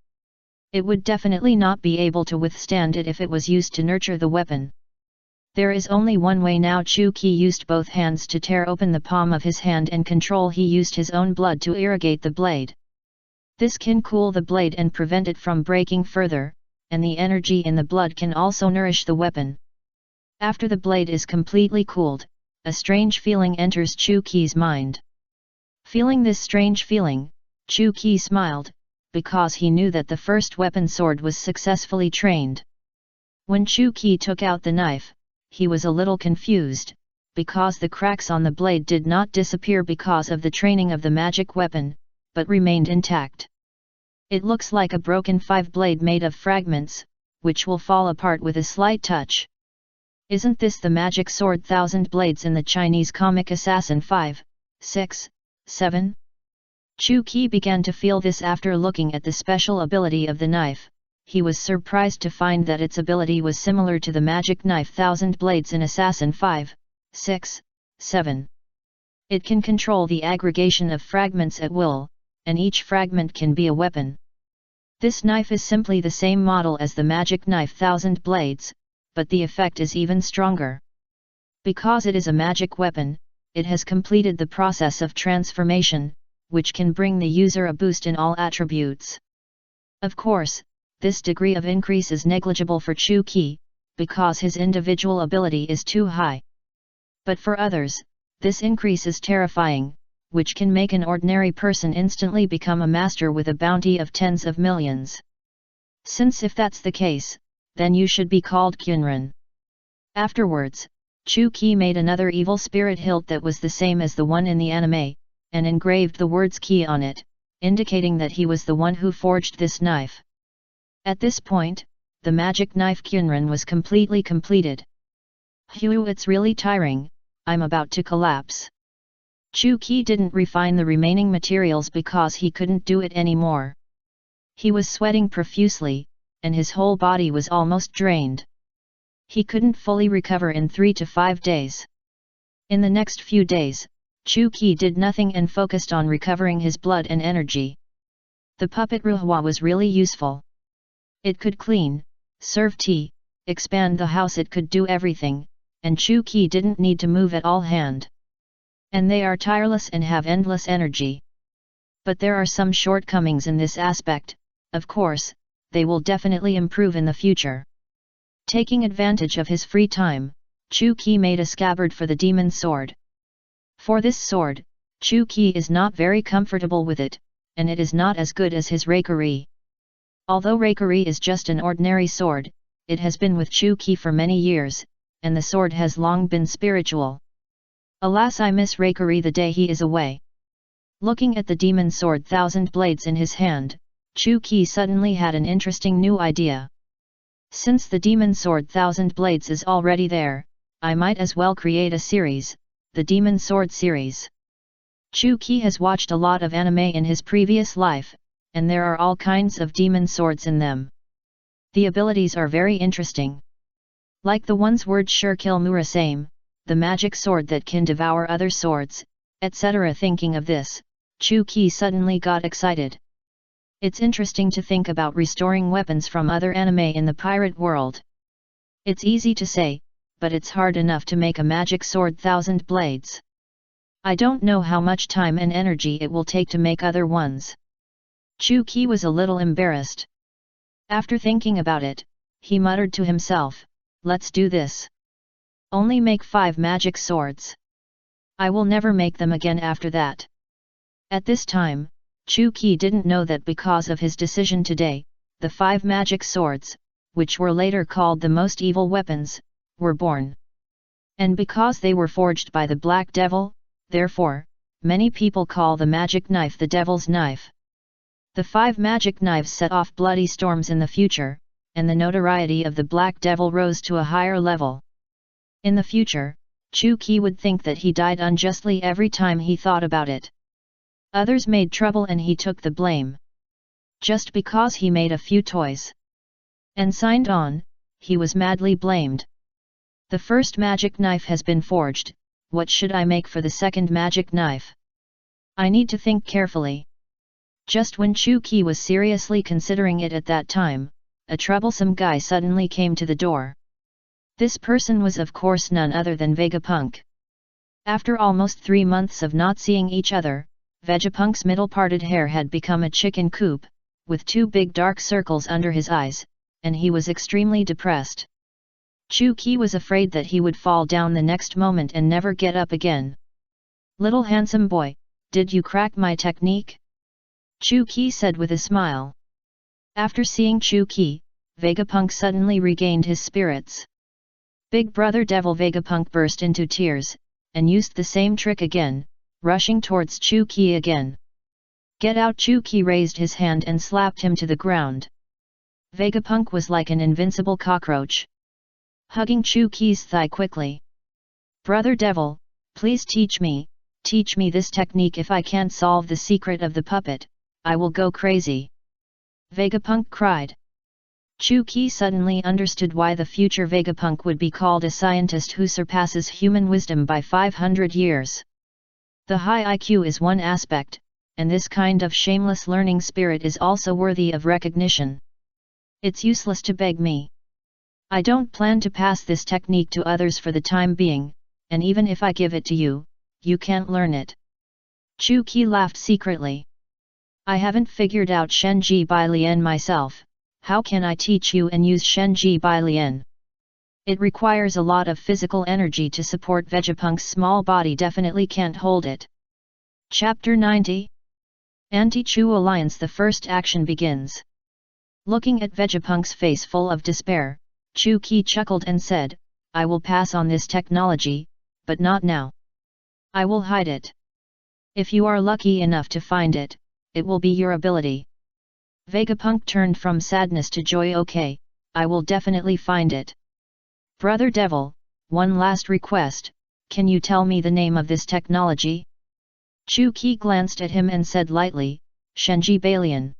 It would definitely not be able to withstand it if it was used to nurture the weapon. There is only one way now. Chu Qi used both hands to tear open the palm of his hand and he used his own blood to irrigate the blade. This can cool the blade and prevent it from breaking further, and the energy in the blood can also nourish the weapon. After the blade is completely cooled, a strange feeling enters Chu Qi's mind. Feeling this strange feeling, Chu Qi smiled, because he knew that the first weapon sword was successfully trained. When Chu Qi took out the knife, he was a little confused, because the cracks on the blade did not disappear because of the training of the magic weapon, but remained intact. It looks like a broken 5-blade made of fragments, which will fall apart with a slight touch. Isn't this the magic sword 1000 blades in the Chinese comic Assassin 5, 6, 7? Chu Qi began to feel this after looking at the special ability of the knife. He was surprised to find that its ability was similar to the magic knife 1000 blades in Assassin 5, 6, 7. It can control the aggregation of fragments at will, and each fragment can be a weapon. This knife is simply the same model as the magic knife 1000 blades, but the effect is even stronger. Because it is a magic weapon, it has completed the process of transformation, which can bring the user a boost in all attributes. Of course, this degree of increase is negligible for Chu Qi, because his individual ability is too high. But for others, this increase is terrifying, which can make an ordinary person instantly become a master with a bounty of tens of millions. Since if that's the case, then you should be called Qunren. Afterwards, Chu Qi made another evil spirit hilt that was the same as the one in the anime, and engraved the words Qi on it, indicating that he was the one who forged this knife. At this point, the magic knife Qunren was completely completed. Phew, it's really tiring, I'm about to collapse. Chu Qi didn't refine the remaining materials because he couldn't do it anymore. He was sweating profusely, and his whole body was almost drained. He couldn't fully recover in 3 to 5 days. In the next few days, Chu Qi did nothing and focused on recovering his blood and energy. The puppet Ruhua was really useful. It could clean, serve tea, expand the house, it could do everything, and Chu Qi didn't need to move at all hand. And they are tireless and have endless energy. But there are some shortcomings in this aspect. Of course, they will definitely improve in the future. Taking advantage of his free time, Chu Qi made a scabbard for the demon sword. For this sword, Chu Qi is not very comfortable with it, and it is not as good as his Reikari. Although Reikari is just an ordinary sword, it has been with Chu Qi for many years, and the sword has long been spiritual. Alas, I miss Reikari the day he is away. Looking at the demon sword 1000 blades in his hand, Chu Qi suddenly had an interesting new idea. Since the demon sword 1000 blades is already there, I might as well create a series, the Demon Sword series. Chu Qi has watched a lot of anime in his previous life, and there are all kinds of demon swords in them. The abilities are very interesting. Like the one's word sure kill Murasame, the magic sword that can devour other swords, etc. Thinking of this, Chu-Ki suddenly got excited. It's interesting to think about restoring weapons from other anime in the pirate world. It's easy to say, but it's hard enough to make a magic sword 1,000 blades. I don't know how much time and energy it will take to make other ones. Chu-Ki was a little embarrassed. After thinking about it, he muttered to himself, "Let's do this. Only make 5 magic swords. I will never make them again after that." At this time, Chu-Ki didn't know that because of his decision today, the 5 magic swords, which were later called the most evil weapons, were born. And because they were forged by the Black Devil, therefore, many people call the magic knife the Devil's Knife. The 5 magic knives set off bloody storms in the future, and the notoriety of the Black Devil rose to a higher level. In the future, Chu-Ki would think that he died unjustly every time he thought about it. Others made trouble and he took the blame. Just because he made a few toys and signed on, he was madly blamed. The first magic knife has been forged, what should I make for the second magic knife? I need to think carefully. Just when Chu-Ki was seriously considering it at that time, a troublesome guy suddenly came to the door. This person was of course none other than Vegapunk. After almost 3 months of not seeing each other, Vegapunk's middle-parted hair had become a chicken coop, with 2 big dark circles under his eyes, and he was extremely depressed. Chu-Ki was afraid that he would fall down the next moment and never get up again. "Little handsome boy, did you crack my technique?" Chu-Ki said with a smile. After seeing Chu-Ki, Vegapunk suddenly regained his spirits. Big Brother Devil Vegapunk burst into tears, and used the same trick again, rushing towards Chu-Ki again. "Get out!" Chu-Ki raised his hand and slapped him to the ground. Vegapunk was like an invincible cockroach, hugging Chu-Ki's thigh quickly. "Brother Devil, please teach me this technique. If I can't solve the secret of the puppet, I will go crazy," Vegapunk cried. Chu-Ki suddenly understood why the future Vegapunk would be called a scientist who surpasses human wisdom by 500 years. The high IQ is one aspect, and this kind of shameless learning spirit is also worthy of recognition. It's useless to beg me. I don't plan to pass this technique to others for the time being, and even if I give it to you, you can't learn it. Chu-Ki laughed secretly. "I haven't figured out Shenji Bai Lian myself, how can I teach you and use Shenji Bai Lian? It requires a lot of physical energy to support. Vegapunk's small body definitely can't hold it." Chapter 90. Anti-Chu Alliance. The first action begins. Looking at Vegapunk's face full of despair, Chu-Ki chuckled and said, "I will pass on this technology, but not now. I will hide it. If you are lucky enough to find it, it will be your ability." Vegapunk turned from sadness to joy. "Okay, I will definitely find it. Brother Devil, one last request, can you tell me the name of this technology?" Chu-Ki glanced at him and said lightly, "Shenji Balian."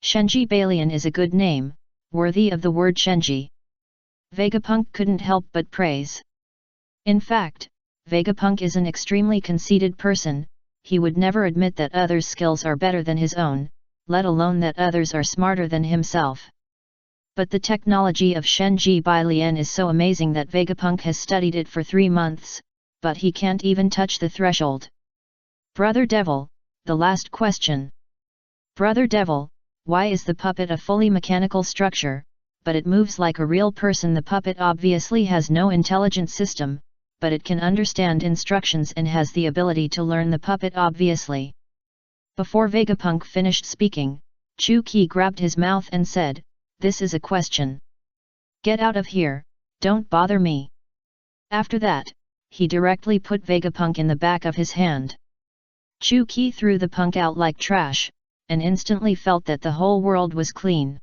Shenji Balian is a good name, worthy of the word Shenji. Vegapunk couldn't help but praise. In fact, Vegapunk is an extremely conceited person. He would never admit that others' skills are better than his own, let alone that others are smarter than himself. But the technology of Shenji Bai Lian is so amazing that Vegapunk has studied it for 3 months, but he can't even touch the threshold. "Brother Devil, the last question. Brother Devil, why is the puppet a fully mechanical structure, but it moves like a real person?" The puppet obviously has no intelligent system, but it can understand instructions and has the ability to learn the puppet obviously. Before Vegapunk finished speaking, Chu-Ki grabbed his mouth and said, "This is a question. Get out of here, don't bother me." After that, he directly put Vegapunk in the back of his hand. Chu-Ki threw the punk out like trash, and instantly felt that the whole world was clean.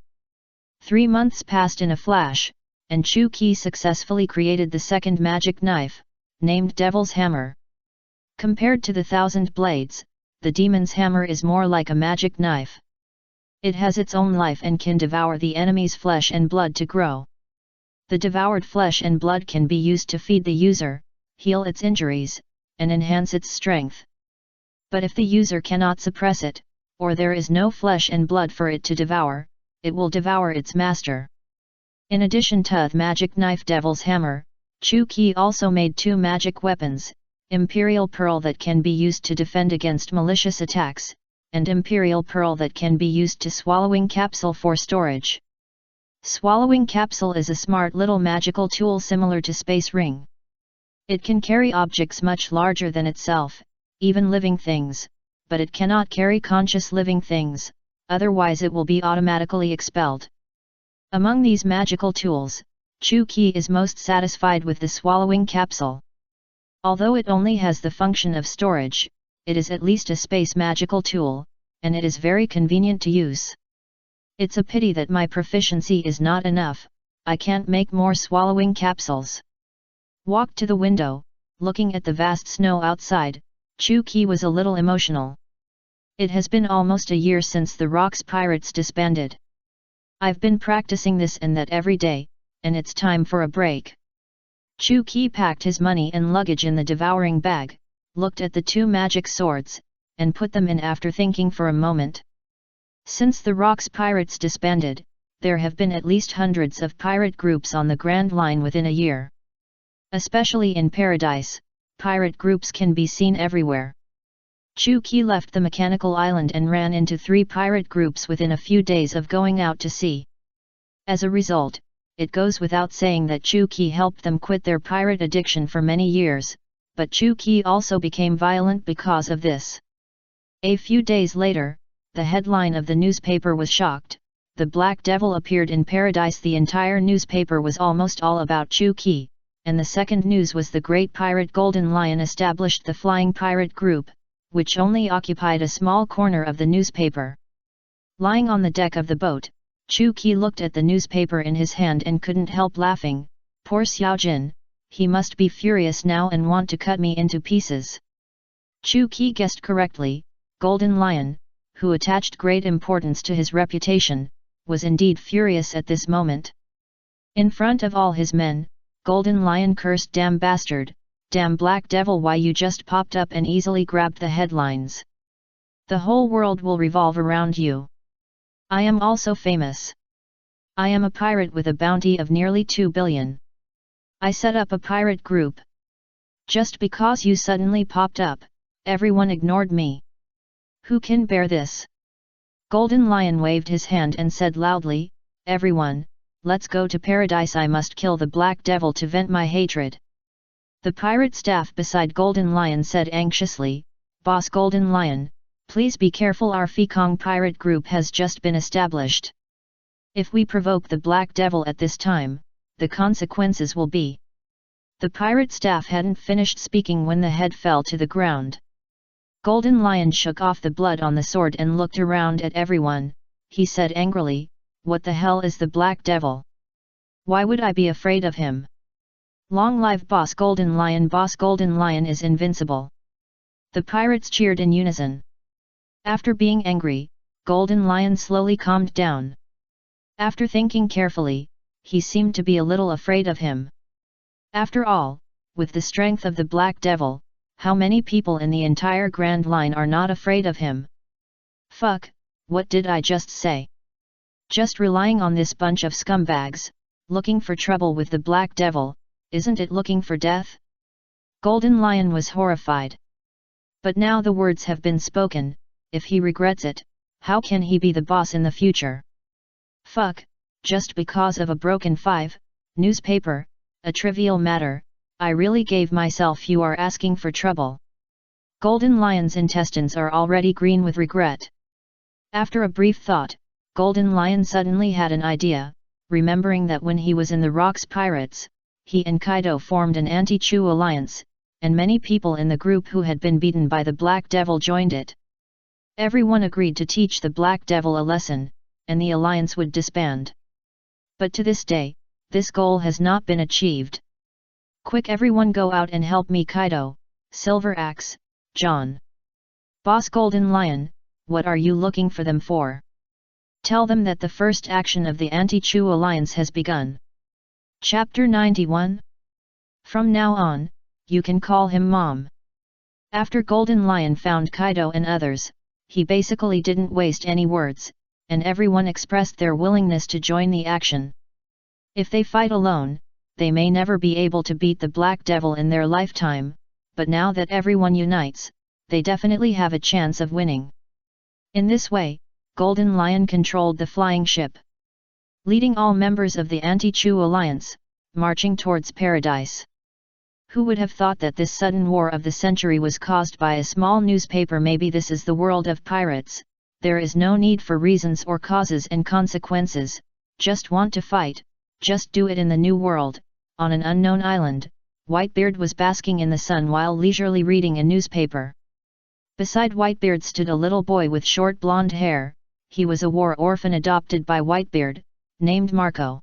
3 months passed in a flash, and Chu-Ki successfully created the second magic knife, named Devil's Hammer. Compared to the 1,000 blades, the demon's hammer is more like a magic knife. It has its own life and can devour the enemy's flesh and blood to grow. The devoured flesh and blood can be used to feed the user, heal its injuries, and enhance its strength. But if the user cannot suppress it, or there is no flesh and blood for it to devour, it will devour its master. In addition to the magic knife Devil's Hammer, Chu Qi also made 2 magic weapons, Imperial Pearl that can be used to defend against malicious attacks, and Imperial Pearl that can be used to Swallowing Capsule for storage. Swallowing Capsule is a smart little magical tool similar to Space Ring. It can carry objects much larger than itself, even living things, but it cannot carry conscious living things, otherwise it will be automatically expelled. Among these magical tools, Chu Qi is most satisfied with the Swallowing Capsule. Although it only has the function of storage, it is at least a space magical tool, and it is very convenient to use. It's a pity that my proficiency is not enough, I can't make more swallowing capsules. Walked to the window, looking at the vast snow outside, Chu Qi was a little emotional. It has been almost a year since the Rocks Pirates disbanded. I've been practicing this and that every day, and it's time for a break. Chu Qi packed his money and luggage in the devouring bag, looked at the 2 magic swords, and put them in after thinking for a moment. Since the Rocks Pirates disbanded, there have been at least hundreds of pirate groups on the Grand Line within a year. Especially in Paradise, pirate groups can be seen everywhere. Chu Qi left the mechanical island and ran into 3 pirate groups within a few days of going out to sea. As a result, it goes without saying that Chu Qi helped them quit their pirate addiction for many years, but Chu Qi also became violent because of this. A few days later, the headline of the newspaper was shocked. The Black Devil appeared in Paradise. The entire newspaper was almost all about Chu Qi, and the second news was the great pirate Golden Lion established the Flying Pirate Group, which only occupied a small corner of the newspaper. Lying on the deck of the boat, Chu Qi looked at the newspaper in his hand and couldn't help laughing. Poor Xiaojin, he must be furious now and want to cut me into pieces. Chu Qi guessed correctly. Golden Lion, who attached great importance to his reputation, was indeed furious at this moment. In front of all his men, Golden Lion cursed, "Damn bastard, damn Black Devil, why you just popped up and easily grabbed the headlines. The whole world will revolve around you. I am also famous. I am a pirate with a bounty of nearly 2 billion. I set up a pirate group. Just because you suddenly popped up, everyone ignored me. Who can bear this?" Golden Lion waved his hand and said loudly, "Everyone, let's go to Paradise. I must kill the Black Devil to vent my hatred." The pirate staff beside Golden Lion said anxiously, "Boss Golden Lion, please be careful. Our Fekong pirate group has just been established. If we provoke the Black Devil at this time, the consequences will be..." The pirate staff hadn't finished speaking when the head fell to the ground. Golden Lion shook off the blood on the sword and looked around at everyone. He said angrily, "What the hell is the Black Devil? Why would I be afraid of him? Long live Boss Golden Lion! Boss Golden Lion is invincible!" The pirates cheered in unison. After being angry, Golden Lion slowly calmed down. After thinking carefully, he seemed to be a little afraid of him. After all, with the strength of the Black Devil, how many people in the entire Grand Line are not afraid of him? Fuck, what did I just say? Just relying on this bunch of scumbags, looking for trouble with the Black Devil, isn't it looking for death? Golden Lion was horrified. But now the words have been spoken. If he regrets it, how can he be the boss in the future? Fuck, just because of a broken newspaper, a trivial matter, I really gave myself. You are asking for trouble. Golden Lion's intestines are already green with regret. After a brief thought, Golden Lion suddenly had an idea, remembering that when he was in the Rocks Pirates, he and Kaido formed an anti-Chu alliance, and many people in the group who had been beaten by the Black Devil joined it. Everyone agreed to teach the Black Devil a lesson, and the alliance would disband. But to this day, this goal has not been achieved. Quick, everyone go out and help me. Kaido, Silver Axe, John. Boss Golden Lion, what are you looking for them for? Tell them that the first action of the Anti-Chu Alliance has begun. Chapter 91. From now on, you can call him Mom. After Golden Lion found Kaido and others, he basically didn't waste any words, and everyone expressed their willingness to join the action. If they fight alone, they may never be able to beat the Black Devil in their lifetime, but now that everyone unites, they definitely have a chance of winning. In this way, Golden Lion controlled the flying ship, leading all members of the Anti-Chu Alliance, marching towards paradise. Who would have thought that this sudden war of the century was caused by a small newspaper? Maybe this is the world of pirates, there is no need for reasons or causes and consequences, just want to fight, just do it. In the new world, on an unknown island, Whitebeard was basking in the sun while leisurely reading a newspaper. Beside Whitebeard stood a little boy with short blonde hair. He was a war orphan adopted by Whitebeard, named Marco.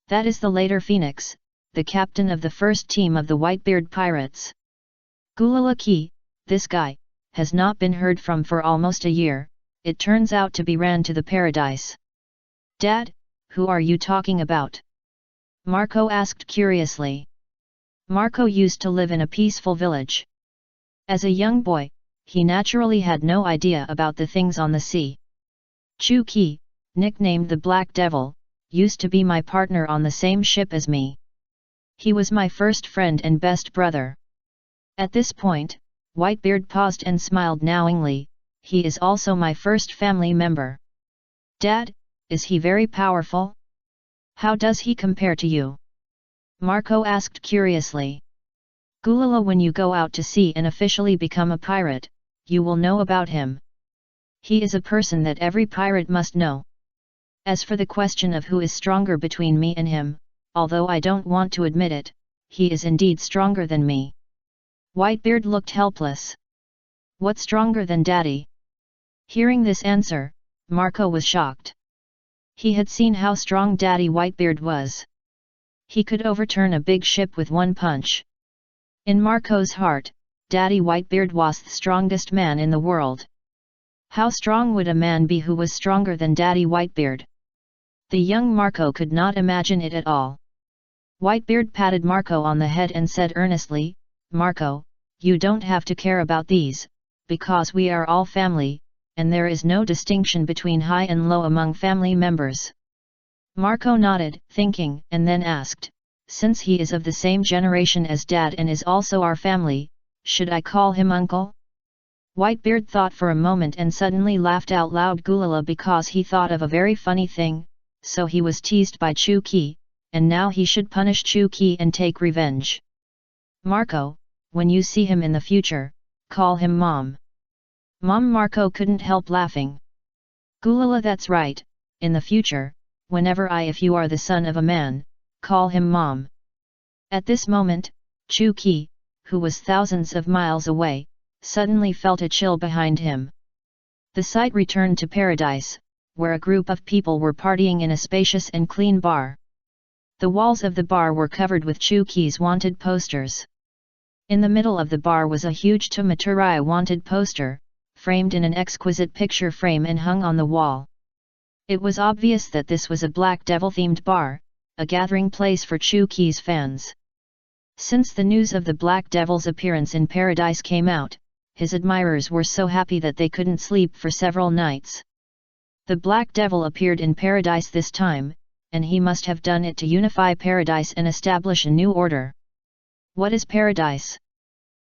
That is the later Phoenix, the captain of the first team of the Whitebeard pirates. Gulalaki, this guy, has not been heard from for almost a year. It turns out to be ran to the paradise. Dad, who are you talking about? Marco asked curiously. Marco used to live in a peaceful village. As a young boy, he naturally had no idea about the things on the sea. Chu-Ki, nicknamed the Black Devil, used to be my partner on the same ship as me. He was my first friend and best brother. At this point, Whitebeard paused and smiled knowingly. He is also my first family member. Dad, is he very powerful? How does he compare to you? Marco asked curiously. Gulala, when you go out to sea and officially become a pirate, you will know about him. He is a person that every pirate must know. As for the question of who is stronger between me and him, although I don't want to admit it, he is indeed stronger than me. Whitebeard looked helpless. What, stronger than Daddy? Hearing this answer, Marco was shocked. He had seen how strong Daddy Whitebeard was. He could overturn a big ship with one punch. In Marco's heart, Daddy Whitebeard was the strongest man in the world. How strong would a man be who was stronger than Daddy Whitebeard? The young Marco could not imagine it at all. Whitebeard patted Marco on the head and said earnestly, Marco, you don't have to care about these, because we are all family, and there is no distinction between high and low among family members. Marco nodded, thinking, and then asked, since he is of the same generation as Dad and is also our family, should I call him Uncle? Whitebeard thought for a moment and suddenly laughed out loud Gulala because he thought of a very funny thing. So he was teased by Chu-Ki, and now he should punish Chu-Ki and take revenge. Marco, when you see him in the future, call him Mom. Mom. Marco couldn't help laughing. Gulala, that's right, in the future, whenever if you are the son of a man, call him Mom. At this moment, Chu-Ki, who was thousands of miles away, suddenly felt a chill behind him. The sight returned to paradise, where a group of people were partying in a spacious and clean bar. The walls of the bar were covered with Chu-Ki's wanted posters. In the middle of the bar was a huge Tumaturi wanted poster, framed in an exquisite picture frame and hung on the wall. It was obvious that this was a Black Devil-themed bar, a gathering place for Chu-Ki's fans. Since the news of the Black Devil's appearance in paradise came out, his admirers were so happy that they couldn't sleep for several nights. The Black Devil appeared in paradise this time, and he must have done it to unify paradise and establish a new order. What is paradise?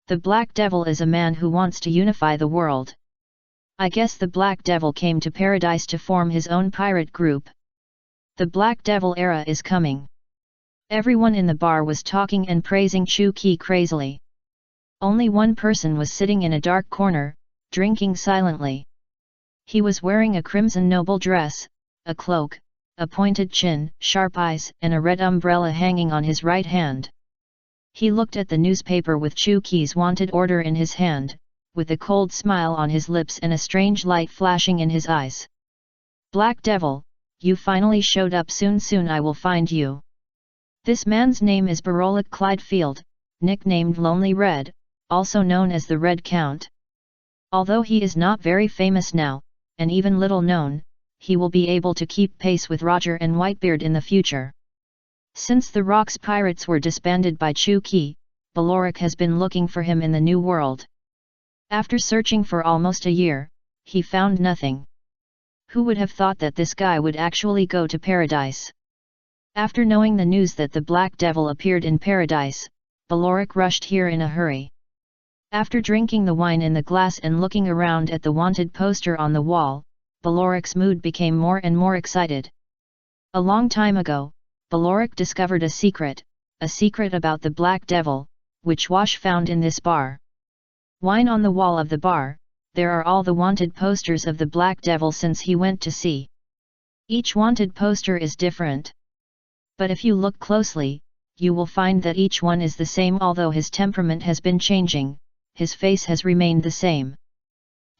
The Black Devil is a man who wants to unify the world. I guess the Black Devil came to paradise to form his own pirate group. The Black Devil era is coming. Everyone in the bar was talking and praising Chu-Ki crazily. Only one person was sitting in a dark corner, drinking silently. He was wearing a crimson noble dress, a cloak, a pointed chin, sharp eyes, and a red umbrella hanging on his right hand. He looked at the newspaper with Chu-Ki's wanted order in his hand, with a cold smile on his lips and a strange light flashing in his eyes. Black Devil, you finally showed up. Soon I will find you. This man's name is Barolik Clydefield, nicknamed Lonely Red, also known as the Red Count. Although he is not very famous now, and even little known, he will be able to keep pace with Roger and Whitebeard in the future. Since the Rocks pirates were disbanded by Chu-Ki, Barolik has been looking for him in the new world. After searching for almost a year, he found nothing. Who would have thought that this guy would actually go to paradise? After knowing the news that the Black Devil appeared in paradise, Beloric rushed here in a hurry. After drinking the wine in the glass and looking around at the wanted poster on the wall, Beloric's mood became more and more excited. A long time ago, Beloric discovered a secret about the Black Devil, which Wash found in this bar. Wine on the wall of the bar, there are all the wanted posters of the Black Devil since he went to sea. Each wanted poster is different. But if you look closely, you will find that each one is the same. Although his temperament has been changing, his face has remained the same.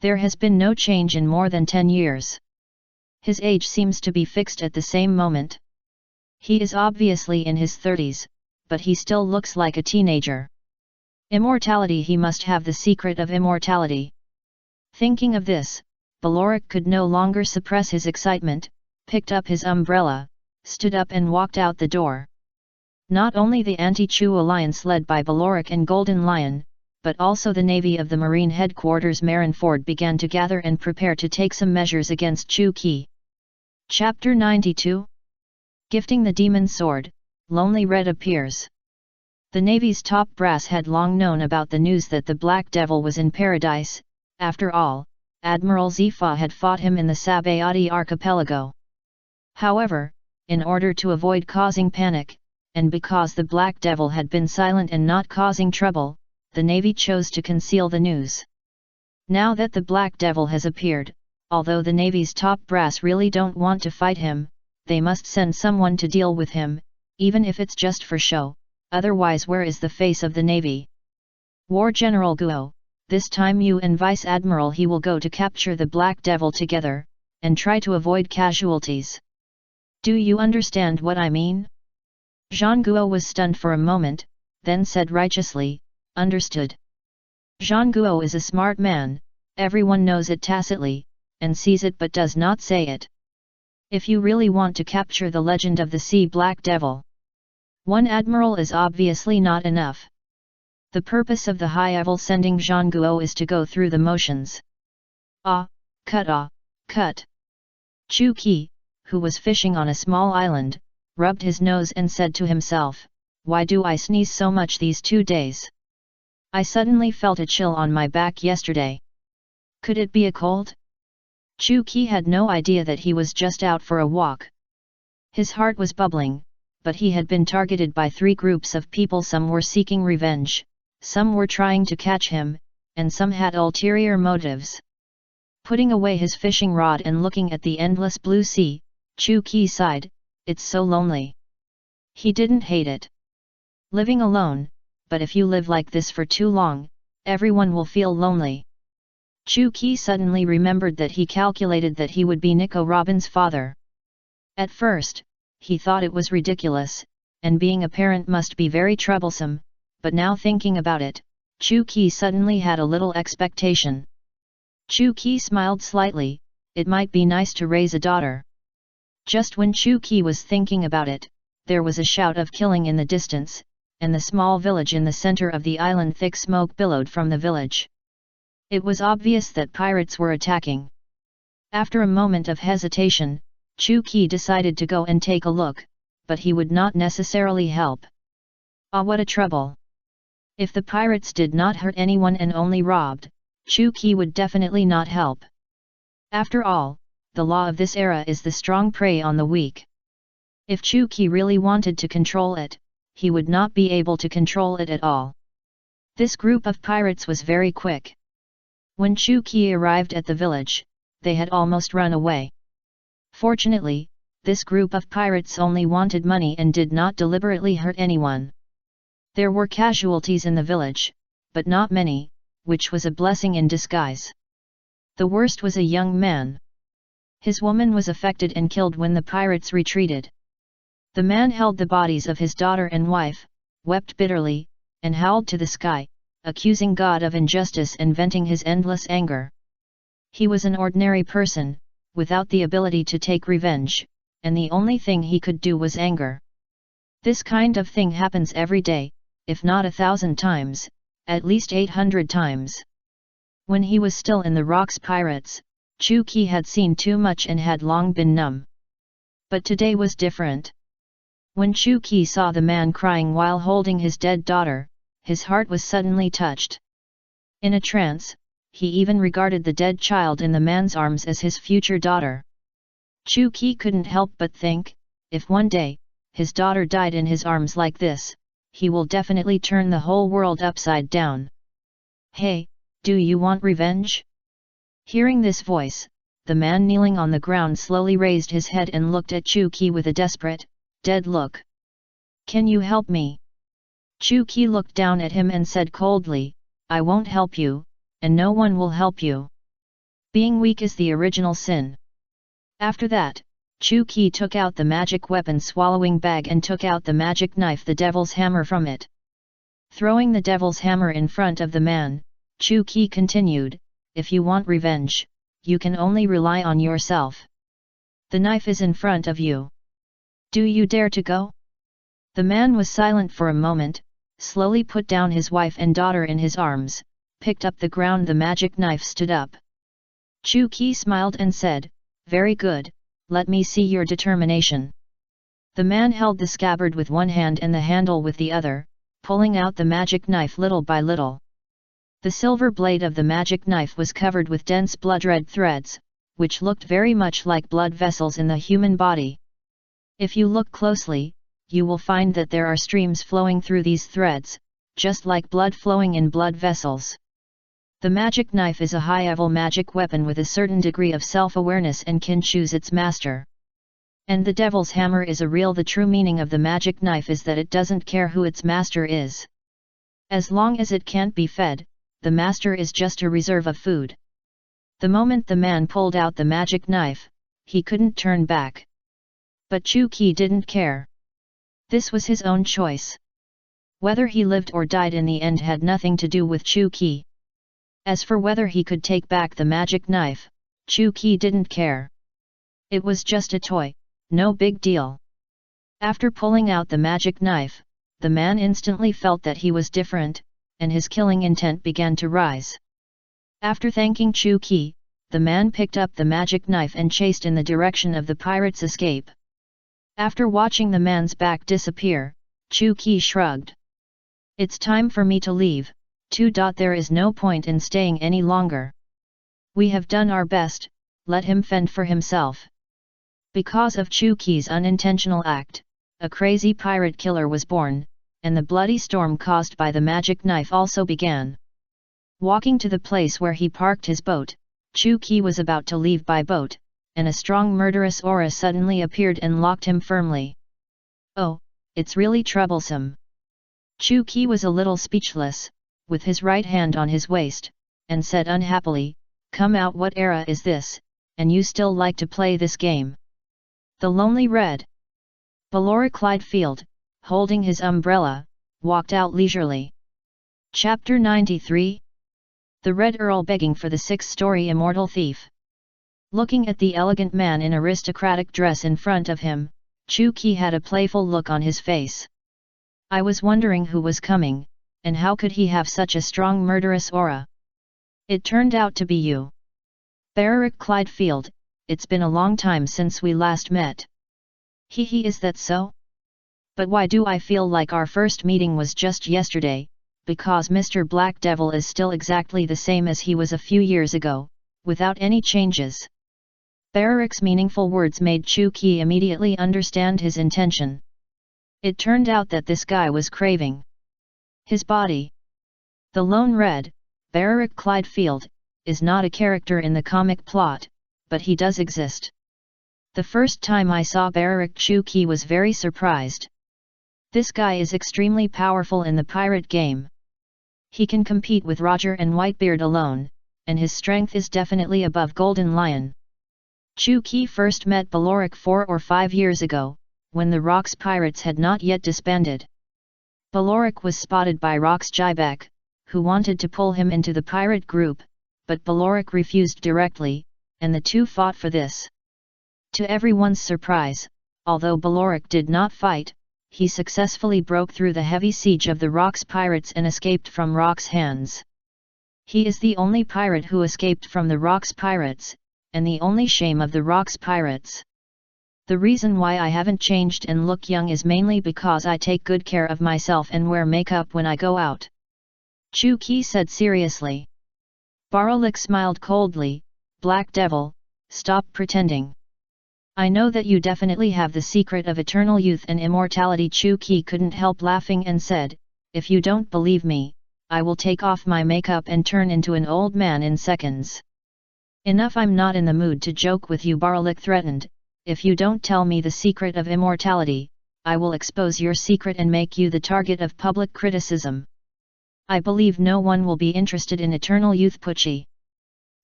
There has been no change in more than 10 years. His age seems to be fixed at the same moment. He is obviously in his 30s, but he still looks like a teenager. Immortality. He must have the secret of immortality. Thinking of this, Beloric could no longer suppress his excitement, picked up his umbrella, stood up and walked out the door. Not only the Anti-Chu Alliance led by Beloric and Golden Lion, but also the Navy of the Marine Headquarters Marineford began to gather and prepare to take some measures against Chu Qi. Chapter 92. Gifting the Demon Sword, Lonely Red appears. The Navy's top brass had long known about the news that the Black Devil was in paradise. After all, Admiral Zifa had fought him in the Sabayati archipelago. However, in order to avoid causing panic, and because the Black Devil had been silent and not causing trouble, the Navy chose to conceal the news. Now that the Black Devil has appeared, although the Navy's top brass really don't want to fight him, they must send someone to deal with him, even if it's just for show, otherwise where is the face of the Navy? War General Guo, this time you and Vice Admiral he will go to capture the Black Devil together, and try to avoid casualties. Do you understand what I mean? Zhang Guo was stunned for a moment, then said righteously, understood. Zhang Guo is a smart man, everyone knows it tacitly, and sees it but does not say it. If you really want to capture the legend of the Sea Black Devil, one admiral is obviously not enough. The purpose of the High Evil sending Zhang Guo is to go through the motions. Cut. Chu Qi, who was fishing on a small island, rubbed his nose and said to himself, why do I sneeze so much these 2 days? I suddenly felt a chill on my back yesterday. Could it be a cold? Chu Qi had no idea that he was just out for a walk. His heart was bubbling, but he had been targeted by 3 groups of people. Some were seeking revenge, some were trying to catch him, and some had ulterior motives. Putting away his fishing rod and looking at the endless blue sea, Chu Qi sighed, it's so lonely. He didn't hate it. Living alone, but if you live like this for too long, everyone will feel lonely. Chu Qi suddenly remembered that he calculated that he would be Nico Robin's father. At first, he thought it was ridiculous, and being a parent must be very troublesome, but now thinking about it, Chu Qi suddenly had a little expectation. Chu Qi smiled slightly, it might be nice to raise a daughter. Just when Chu Qi was thinking about it, there was a shout of killing in the distance, and the small village in the center of the island. Thick smoke billowed from the village. It was obvious that pirates were attacking. After a moment of hesitation, Chu Qi decided to go and take a look, but he would not necessarily help. What a trouble! If the pirates did not hurt anyone and only robbed, Chu Qi would definitely not help. After all, the law of this era is the strong prey on the weak. If Chu Qi really wanted to control it, he would not be able to control it at all. This group of pirates was very quick. When Chu Qi arrived at the village, they had almost run away. Fortunately, this group of pirates only wanted money and did not deliberately hurt anyone. There were casualties in the village, but not many, which was a blessing in disguise. The worst was a young man. His woman was affected and killed when the pirates retreated. The man held the bodies of his daughter and wife, wept bitterly, and howled to the sky, accusing God of injustice and venting his endless anger. He was an ordinary person, without the ability to take revenge, and the only thing he could do was anger. This kind of thing happens every day, if not 1,000 times, at least 800 times. When he was still in the Rocks Pirates, Chu-Ki had seen too much and had long been numb. But today was different. When Chu-Ki saw the man crying while holding his dead daughter, his heart was suddenly touched. In a trance, he even regarded the dead child in the man's arms as his future daughter. Chu-Ki couldn't help but think, if one day, his daughter died in his arms like this, he will definitely turn the whole world upside down. Hey, do you want revenge? Hearing this voice, the man kneeling on the ground slowly raised his head and looked at Chu-Ki with a desperate, dead look. Can you help me? Chu-Ki looked down at him and said coldly, I won't help you, and no one will help you. Being weak is the original sin. After that, Chu-Ki took out the magic weapon swallowing bag and took out the magic knife, the devil's hammer, from it. Throwing the devil's hammer in front of the man, Chu-Ki continued, if you want revenge, you can only rely on yourself. The knife is in front of you. Do you dare to go? The man was silent for a moment, slowly put down his wife and daughter in his arms, picked up the ground the magic knife stood up. Chu-Ki smiled and said, very good, let me see your determination. The man held the scabbard with one hand and the handle with the other, pulling out the magic knife little by little. The silver blade of the magic knife was covered with dense blood-red threads, which looked very much like blood vessels in the human body. If you look closely, you will find that there are streams flowing through these threads, just like blood flowing in blood vessels. The magic knife is a high-level magic weapon with a certain degree of self-awareness and can choose its master. And the devil's hammer is the true meaning of the magic knife is that it doesn't care who its master is. As long as it can't be fed, the master is just a reserve of food. The moment the man pulled out the magic knife, he couldn't turn back. But Chu-Ki didn't care. This was his own choice. Whether he lived or died in the end had nothing to do with Chu-Ki. As for whether he could take back the magic knife, Chu-Ki didn't care. It was just a toy, no big deal. After pulling out the magic knife, the man instantly felt that he was different, and his killing intent began to rise. After thanking Chu-Ki, the man picked up the magic knife and chased in the direction of the pirate's escape. After watching the man's back disappear, Chu-Ki shrugged. It's time for me to leave. There is no point in staying any longer. We have done our best, let him fend for himself. Because of Chu-Ki's unintentional act, a crazy pirate killer was born, and the bloody storm caused by the magic knife also began. Walking to the place where he parked his boat, Chu-Ki was about to leave by boat, and a strong murderous aura suddenly appeared and locked him firmly. Oh, it's really troublesome. Chu-Ki was a little speechless, with his right hand on his waist, and said unhappily, come out, what era is this, and you still like to play this game? The lonely red. Ballora Clydefield, holding his umbrella, walked out leisurely. Chapter 93. The Red Earl begging for the six-story immortal thief. Looking at the elegant man in aristocratic dress in front of him, Chu-Ki had a playful look on his face. I was wondering who was coming, and how could he have such a strong murderous aura? It turned out to be you. Beric Clydefield, it's been a long time since we last met. Hee, is that so? But why do I feel like our first meeting was just yesterday? Because Mr. Black Devil is still exactly the same as he was a few years ago, without any changes. Beric's meaningful words made Chu-Ki immediately understand his intention. It turned out that this guy was craving his body. The Lone Red, Beric Clydefield, is not a character in the comic plot, but he does exist. The first time I saw Beric, Chu-Ki was very surprised. This guy is extremely powerful in the pirate game. He can compete with Roger and Whitebeard alone, and his strength is definitely above Golden Lion. Chu-Ki first met Balloric 4 or 5 years ago, when the Rocks Pirates had not yet disbanded. Balloric was spotted by Rox Jibek, who wanted to pull him into the pirate group, but Balloric refused directly, and the two fought for this. To everyone's surprise, although Balloric did not fight, he successfully broke through the heavy siege of the Rocks Pirates and escaped from Rock's hands. He is the only pirate who escaped from the Rocks pirates, and the only shame of the Rocks pirates. The reason why I haven't changed and look young is mainly because I take good care of myself and wear makeup when I go out. Chu-Ki said seriously. Barolik smiled coldly. Black Devil, stop pretending. I know that you definitely have the secret of eternal youth and immortality. Chu-Ki couldn't help laughing and said, if you don't believe me, I will take off my makeup and turn into an old man in seconds. Enough, I'm not in the mood to joke with you, Barolik threatened. If you don't tell me the secret of immortality, I will expose your secret and make you the target of public criticism. I believe no one will be interested in eternal youth. Pucci.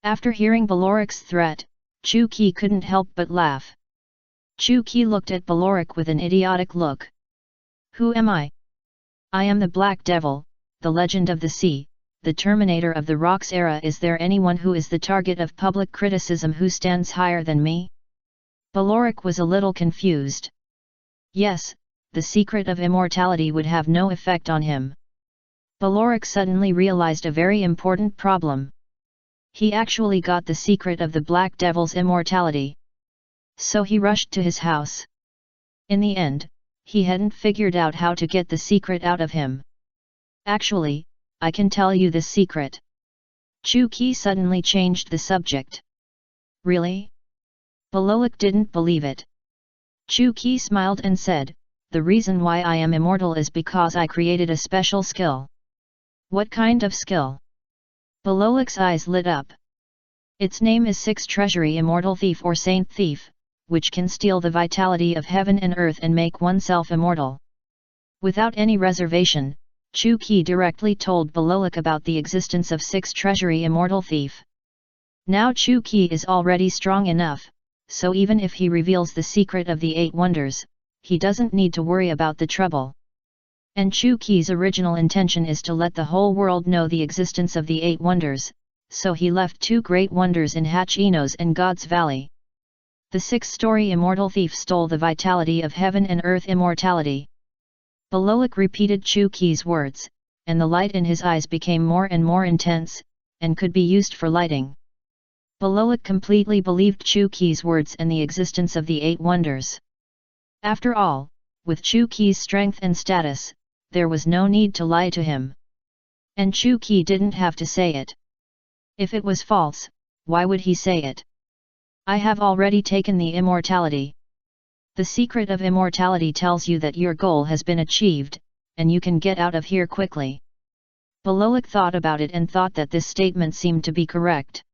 After hearing Balorik's threat, Chu-Ki couldn't help but laugh. Chu-Ki looked at Balorik with an idiotic look. Who am I? I am the Black Devil, the Legend of the Sea, the Terminator of the Rocks era. Is there anyone who is the target of public criticism who stands higher than me? Balorik was a little confused. Yes, the secret of immortality would have no effect on him. Balorik suddenly realized a very important problem. He actually got the secret of the Black Devil's immortality. So he rushed to his house. In the end, he hadn't figured out how to get the secret out of him. Actually, I can tell you this secret. Chu-Ki suddenly changed the subject. Really? Balolik didn't believe it. Chu-Ki smiled and said, the reason why I am immortal is because I created a special skill. What kind of skill? Balolik's eyes lit up. Its name is Six Treasury Immortal Thief or Saint Thief, which can steal the vitality of heaven and earth and make oneself immortal. Without any reservation, Chu-Ki directly told Balolik about the existence of Six Treasury Immortal Thief. Now Chu-Ki is already strong enough, so even if he reveals the secret of the 8 wonders, he doesn't need to worry about the trouble. And Chu-Ki's original intention is to let the whole world know the existence of the 8 wonders, so he left 2 great wonders in Hachinos and God's Valley. The 6th-story immortal thief stole the vitality of heaven and earth immortality. Balolik repeated Chu-Ki's words, and the light in his eyes became more and more intense, and could be used for lighting. Balolik completely believed Chu-Ki's words and the existence of the 8 wonders. After all, with Chu-Ki's strength and status, there was no need to lie to him. And Chu-Ki didn't have to say it. If it was false, why would he say it? I have already taken the immortality. The secret of immortality tells you that your goal has been achieved, and you can get out of here quickly. Balolik thought about it and thought that this statement seemed to be correct.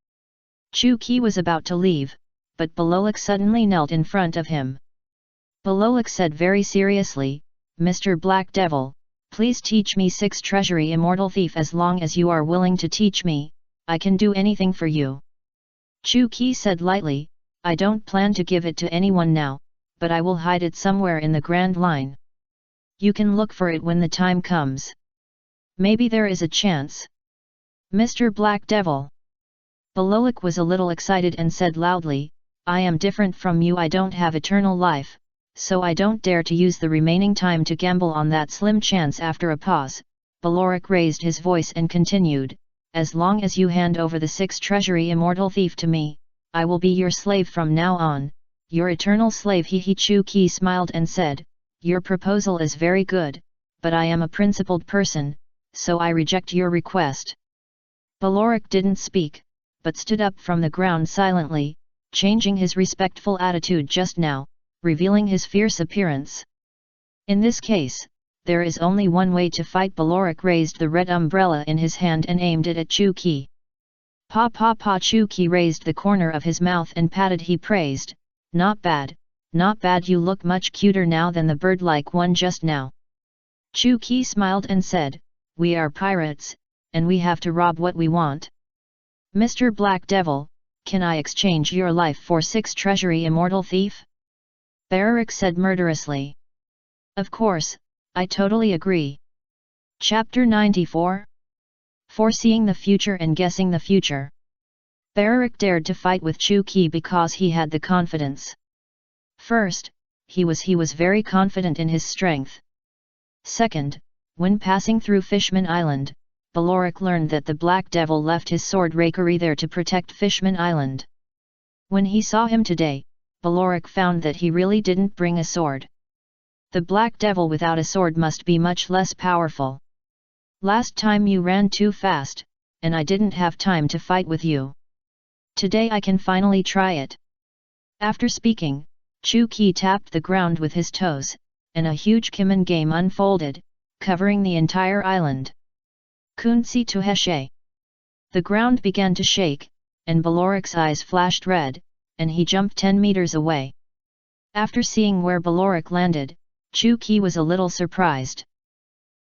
Chu-Ki was about to leave, but Balolik suddenly knelt in front of him. Balolik said very seriously, Mr. Black Devil, please teach me 6 Treasury Immortal Thief. As long as you are willing to teach me, I can do anything for you. Chu-Ki said lightly, I don't plan to give it to anyone now, but I will hide it somewhere in the Grand Line. You can look for it when the time comes. Maybe there is a chance. Mr. Black Devil. Balolik was a little excited and said loudly, I am different from you. I don't have eternal life, so I don't dare to use the remaining time to gamble on that slim chance. After a pause, Balorik raised his voice and continued, as long as you hand over the 6 Treasury Immortal Thief to me, I will be your slave from now on, your eternal slave. Chu-Ki smiled and said, your proposal is very good, but I am a principled person, so I reject your request. Balorik didn't speak, but stood up from the ground silently, changing his respectful attitude just now, revealing his fierce appearance. In this case, there is only one way to fight. Balorik raised the red umbrella in his hand and aimed it at Chu-Ki. Pa pa pa. Chu-Ki raised the corner of his mouth and patted. He praised, not bad, not bad. You look much cuter now than the bird-like one just now. Chu-Ki smiled and said, we are pirates, and we have to rob what we want. Mr. Black Devil, can I exchange your life for 6 Treasury Immortal Thief? Barolik said murderously. Of course, I totally agree. Chapter 94. Foreseeing the future and guessing the future. Barolik dared to fight with Chu-Ki because he had the confidence. First, he was very confident in his strength. Second, when passing through Fishman Island, Balorik learned that the Black Devil left his sword Rakery there to protect Fishman Island. When he saw him today, Balorik found that he really didn't bring a sword. The Black Devil without a sword must be much less powerful. Last time you ran too fast, and I didn't have time to fight with you. Today I can finally try it. After speaking, Chu Qi tapped the ground with his toes, and a huge Kimen game unfolded, covering the entire island. Kunzi Tuheshe. The ground began to shake, and Balorik's eyes flashed red, and he jumped 10 meters away. After seeing where Balorik landed, Chu Qi was a little surprised.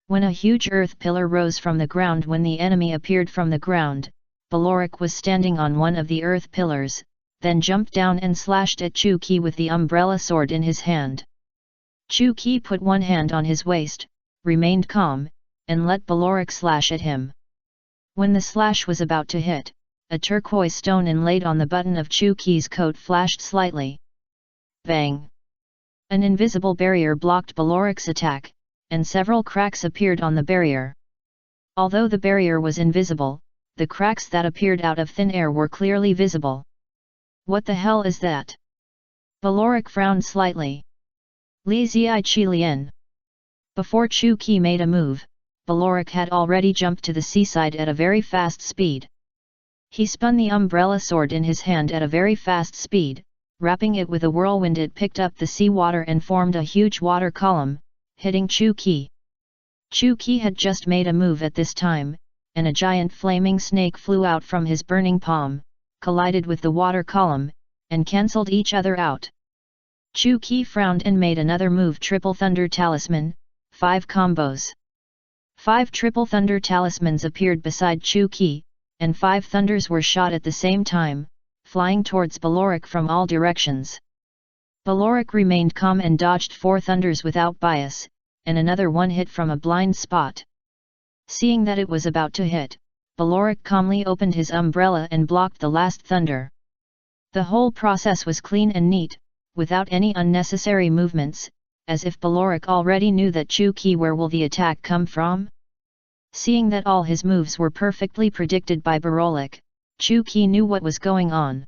When a huge earth pillar rose from the ground when the enemy appeared from the ground, Balorik was standing on one of the earth pillars, then jumped down and slashed at Chu Qi with the umbrella sword in his hand. Chu Qi put one hand on his waist, remained calm, and let Balorik slash at him. When the slash was about to hit, a turquoise stone inlaid on the button of Chu Qi's coat flashed slightly. Bang! An invisible barrier blocked Balorik's attack, and several cracks appeared on the barrier. Although the barrier was invisible, the cracks that appeared out of thin air were clearly visible. What the hell is that? Balorik frowned slightly. Li Ziai Chi Lien. Before Chu Qi made a move, Balorik had already jumped to the seaside at a very fast speed. He spun the umbrella sword in his hand at a very fast speed, wrapping it with a whirlwind. It picked up the sea water and formed a huge water column, hitting Chu Qi. Chu Qi had just made a move at this time, and a giant flaming snake flew out from his burning palm, collided with the water column, and cancelled each other out. Chu Qi frowned and made another move. Triple Thunder Talisman, 5 combos. 5 Triple Thunder Talismans appeared beside Chu Qi, and 5 thunders were shot at the same time, flying towards Balorik from all directions. Balorik remained calm and dodged 4 thunders without bias, and another one hit from a blind spot. Seeing that it was about to hit, Balorik calmly opened his umbrella and blocked the last thunder. The whole process was clean and neat, without any unnecessary movements, as if Balorik already knew that Chu Qi. Where will the attack come from? Seeing that all his moves were perfectly predicted by Balorik, Chu Qi knew what was going on.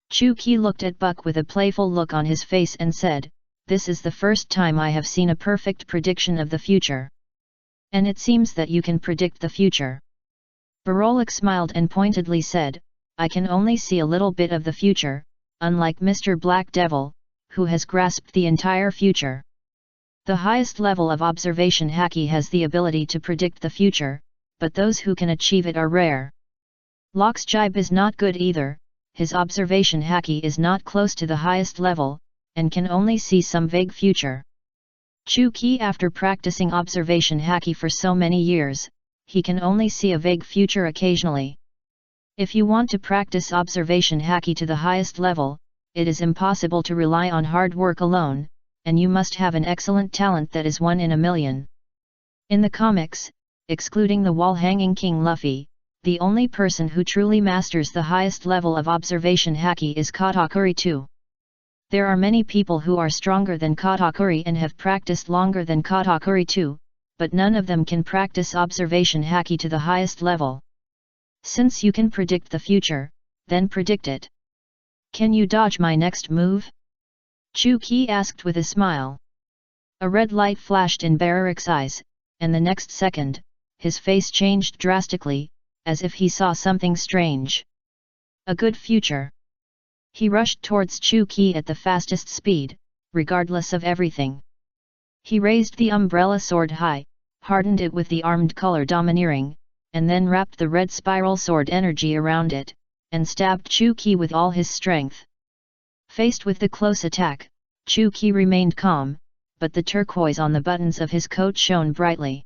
Chu Qi looked at Buck with a playful look on his face and said, "This is the first time I have seen a perfect prediction of the future. And it seems that you can predict the future." Balorik smiled and pointedly said, "I can only see a little bit of the future, unlike Mr. Black Devil, who has grasped the entire future. The highest level of observation haki has the ability to predict the future, but those who can achieve it are rare. Lok's Jibe is not good either, his observation haki is not close to the highest level, and can only see some vague future. Chu Qi, after practicing observation haki for so many years, he can only see a vague future occasionally. If you want to practice observation haki to the highest level, it is impossible to rely on hard work alone, and you must have an excellent talent that is 1 in a million. In the comics, excluding the wall-hanging King Luffy, the only person who truly masters the highest level of observation haki is Katakuri too. There are many people who are stronger than Katakuri and have practiced longer than Katakuri too, but none of them can practice observation haki to the highest level. Since you can predict the future, then predict it. Can you dodge my next move?" Chu Qi asked with a smile. A red light flashed in Balorik's eyes, and the next second, his face changed drastically, as if he saw something strange. A good future. He rushed towards Chu Qi at the fastest speed, regardless of everything. He raised the umbrella sword high, hardened it with the armed color domineering, and then wrapped the red spiral sword energy around it, and stabbed Chu Qi with all his strength. Faced with the close attack, Chu Qi remained calm, but the turquoise on the buttons of his coat shone brightly.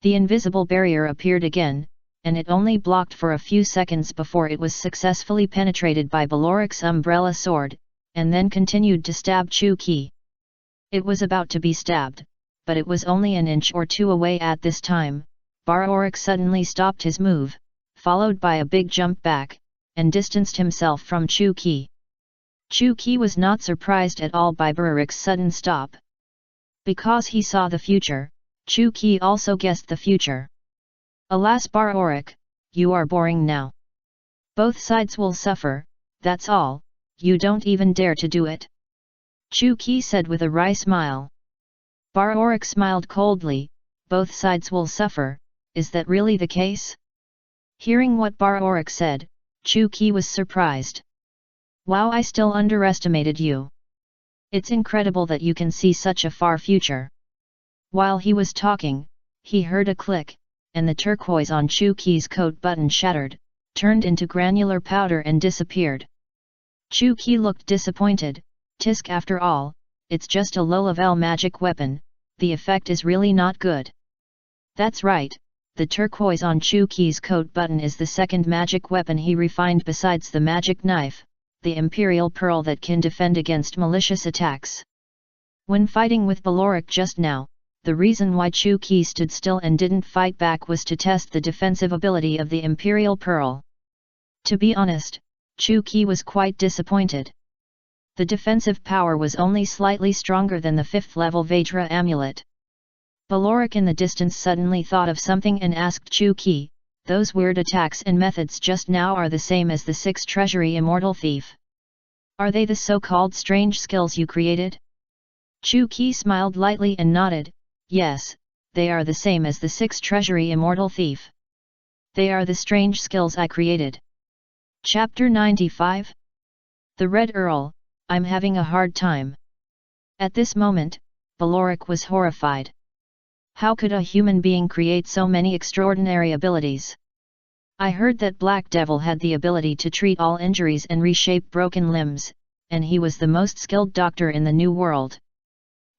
The invisible barrier appeared again, and it only blocked for a few seconds before it was successfully penetrated by Balorik's umbrella sword, and then continued to stab Chu Qi. It was about to be stabbed, but it was only an inch or two away at this time. Balorik suddenly stopped his move, followed by a big jump back, and distanced himself from Chu Qi. Chu Qi was not surprised at all by Balorik's sudden stop. Because he saw the future, Chu Qi also guessed the future. Alas Bar-Orik, you are boring now. Both sides will suffer, that's all, you don't even dare to do it. Chu-Ki said with a wry smile. Bar-Orik smiled coldly, both sides will suffer, is that really the case? Hearing what Bar-Orik said, Chu-Ki was surprised. Wow, I still underestimated you. It's incredible that you can see such a far future. While he was talking, he heard a click, and the turquoise on Chu-Ki's coat button shattered, turned into granular powder and disappeared. Chu-Ki looked disappointed. Tisk, after all, it's just a low-level magic weapon, the effect is really not good. That's right, the turquoise on Chu-Ki's coat button is the second magic weapon he refined besides the magic knife, the Imperial Pearl that can defend against malicious attacks. When fighting with Bal-Orik just now, the reason why Chu-Ki stood still and didn't fight back was to test the defensive ability of the Imperial Pearl. To be honest, Chu-Ki was quite disappointed. The defensive power was only slightly stronger than the 5th level Vajra amulet. Bal-Orik in the distance suddenly thought of something and asked Chu-Ki, those weird attacks and methods just now are the same as the 6th treasury Immortal Thief. Are they the so-called strange skills you created? Chu-Ki smiled lightly and nodded, yes, they are the same as the 6th treasury Immortal Thief. They are the strange skills I created. Chapter 95. The Red Earl, I'm having a hard time. At this moment, Bal-Orik was horrified. How could a human being create so many extraordinary abilities? I heard that Black Devil had the ability to treat all injuries and reshape broken limbs, and he was the most skilled doctor in the New World.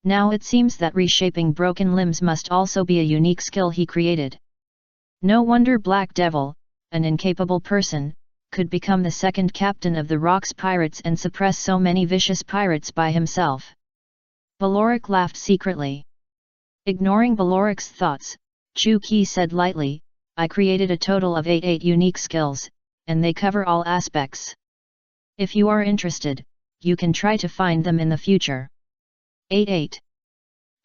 Now it seems that reshaping broken limbs must also be a unique skill he created. No wonder Black Devil, an incapable person, could become the second captain of the Rocks pirates and suppress so many vicious pirates by himself. Bal-Orik laughed secretly. Ignoring Bal-Orik's thoughts, Chu-Ki said lightly, I created a total of 8 unique skills, and they cover all aspects. If you are interested, you can try to find them in the future. 8.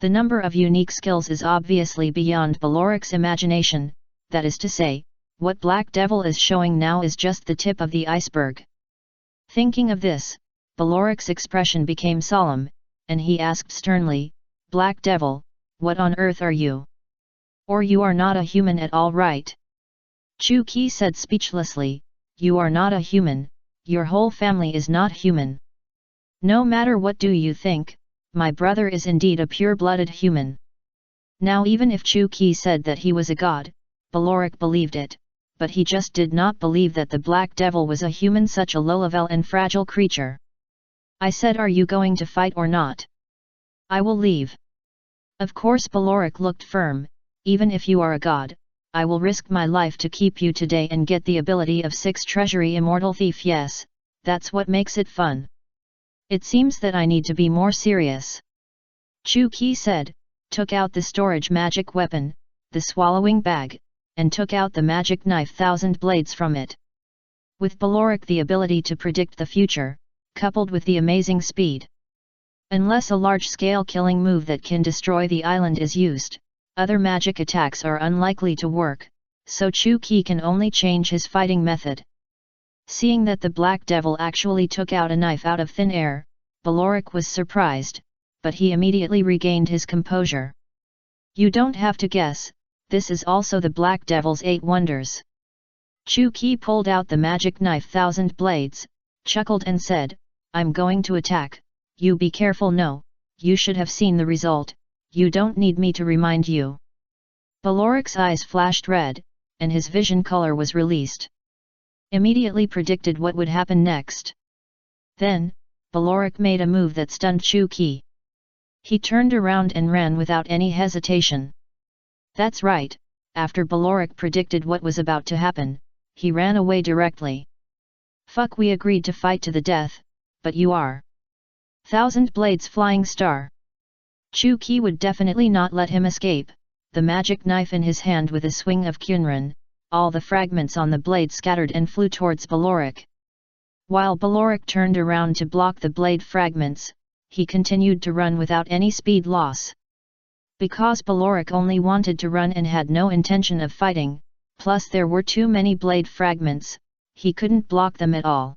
The number of unique skills is obviously beyond Bal-Orik's imagination, that is to say, what Black Devil is showing now is just the tip of the iceberg. Thinking of this, Bal-Orik's expression became solemn, and he asked sternly, Black Devil, what on earth are you? Or you are not a human at all, right? Chu-Ki said speechlessly, you are not a human, your whole family is not human. No matter what do you think, my brother is indeed a pure-blooded human. Now even if Chu-Ki said that he was a god, Bal-Orik believed it, but he just did not believe that the Black Devil was a human, such a low-level and fragile creature. I said, are you going to fight or not? I will leave. Of course, Bal-Orik looked firm, even if you are a god, I will risk my life to keep you today and get the ability of 6th treasury Immortal Thief. Yes, that's what makes it fun. It seems that I need to be more serious. Chu-Ki said, took out the storage magic weapon, the swallowing bag, and took out the magic knife 1000 blades from it. With Bal-Orik the ability to predict the future, coupled with the amazing speed. Unless a large-scale killing move that can destroy the island is used, other magic attacks are unlikely to work, so Chu-Ki can only change his fighting method. Seeing that the Black Devil actually took out a knife out of thin air, Bal-Orik was surprised, but he immediately regained his composure. You don't have to guess, this is also the Black Devil's 8 wonders. Chu-Ki pulled out the magic knife 1000 blades, chuckled and said, I'm going to attack, you be careful. No, you should have seen the result, you don't need me to remind you. Bal-Orik's eyes flashed red, and his vision color was released. Immediately predicted what would happen next. Then, Bal-Orik made a move that stunned Chu-Ki. He turned around and ran without any hesitation. That's right, after Bal-Orik predicted what was about to happen, he ran away directly. Fuck, we agreed to fight to the death, but you are 1000 blades flying star. Chu-Ki would definitely not let him escape, the magic knife in his hand with a swing of Kyunran, all the fragments on the blade scattered and flew towards Bal-Orik. While Bal-Orik turned around to block the blade fragments, he continued to run without any speed loss. Because Bal-Orik only wanted to run and had no intention of fighting, plus there were too many blade fragments, he couldn't block them at all.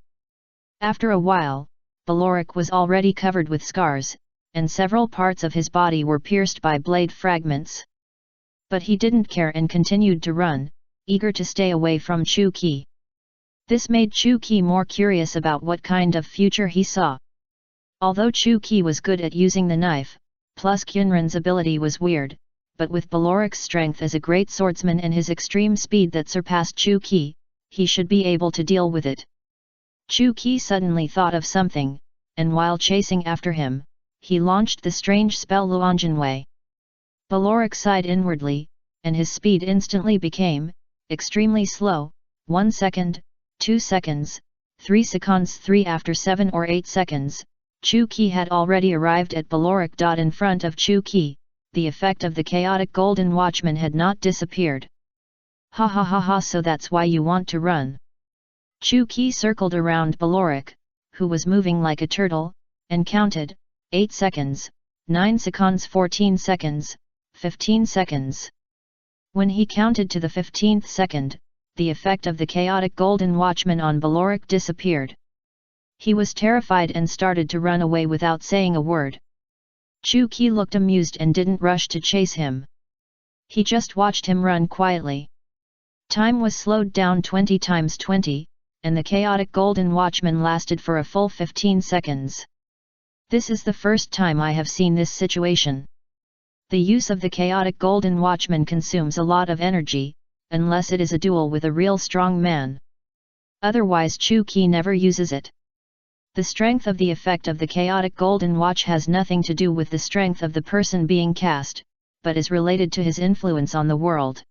After a while, Balauric was already covered with scars, and several parts of his body were pierced by blade fragments. But he didn't care and continued to run, eager to stay away from Chu Qi. This made Chu Qi more curious about what kind of future he saw. Although Chu Qi was good at using the knife, plus Kyunran's ability was weird, but with Balauric's strength as a great swordsman and his extreme speed that surpassed Chu Qi, he should be able to deal with it. Chu Qi suddenly thought of something, and while chasing after him, he launched the strange spell Luanjinwei. Balauric sighed inwardly, and his speed instantly became extremely slow. 1 second, 2 seconds, 3 seconds. 3 After 7 or 8 seconds, Chu Qi had already arrived at Balauric. In front of Chu Qi, the effect of the chaotic golden watchman had not disappeared. Ha ha ha ha, so that's why you want to run. Chu Qi circled around Balauric, who was moving like a turtle, and counted, 8 seconds, 9 seconds, 14 seconds, 15 seconds. When he counted to the 15th second, the effect of the chaotic golden watchman on Balauric disappeared. He was terrified and started to run away without saying a word. Chu Qi looked amused and didn't rush to chase him. He just watched him run quietly. Time was slowed down 20 times 20, and the chaotic golden watchman lasted for a full 15 seconds. This is the first time I have seen this situation. The use of the chaotic golden watchman consumes a lot of energy, unless it is a duel with a real strong man. Otherwise Chu Qi never uses it. The strength of the effect of the chaotic golden watch has nothing to do with the strength of the person being cast, but is related to his influence on the world.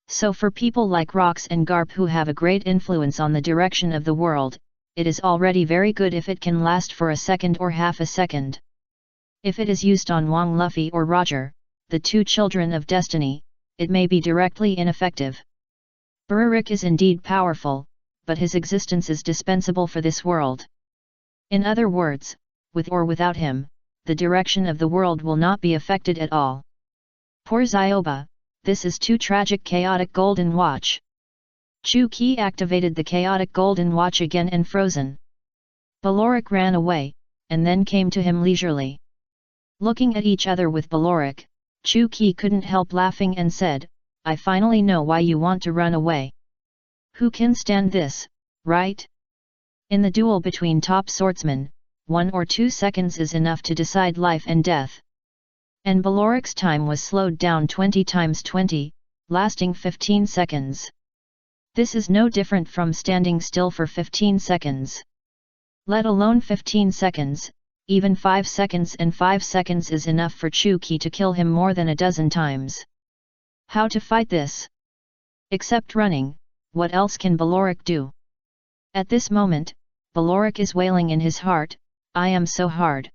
So for people like Rox and Garp who have a great influence on the direction of the world, it is already very good if it can last for a second or half a second. If it is used on Wang Luffy or Roger, the two children of destiny, it may be directly ineffective. Bararik is indeed powerful, but his existence is dispensable for this world. In other words, with or without him, the direction of the world will not be affected at all. Poor Zioba, this is too tragic. Chaotic golden watch. Chu Qi activated the chaotic golden watch again and frozen. Balauric ran away, and then came to him leisurely. Looking at each other with Balauric, Chu Qi couldn't help laughing and said, I finally know why you want to run away. Who can stand this, right? In the duel between top swordsmen, 1 or 2 seconds is enough to decide life and death. And Balauric's time was slowed down 20 times 20, lasting 15 seconds. This is no different from standing still for 15 seconds. Let alone 15 seconds, even 5 seconds, and 5 seconds is enough for Chu Qi to kill him more than a dozen times. How to fight this? Except running, what else can Balauric do? At this moment, Balauric is wailing in his heart, I am so hard.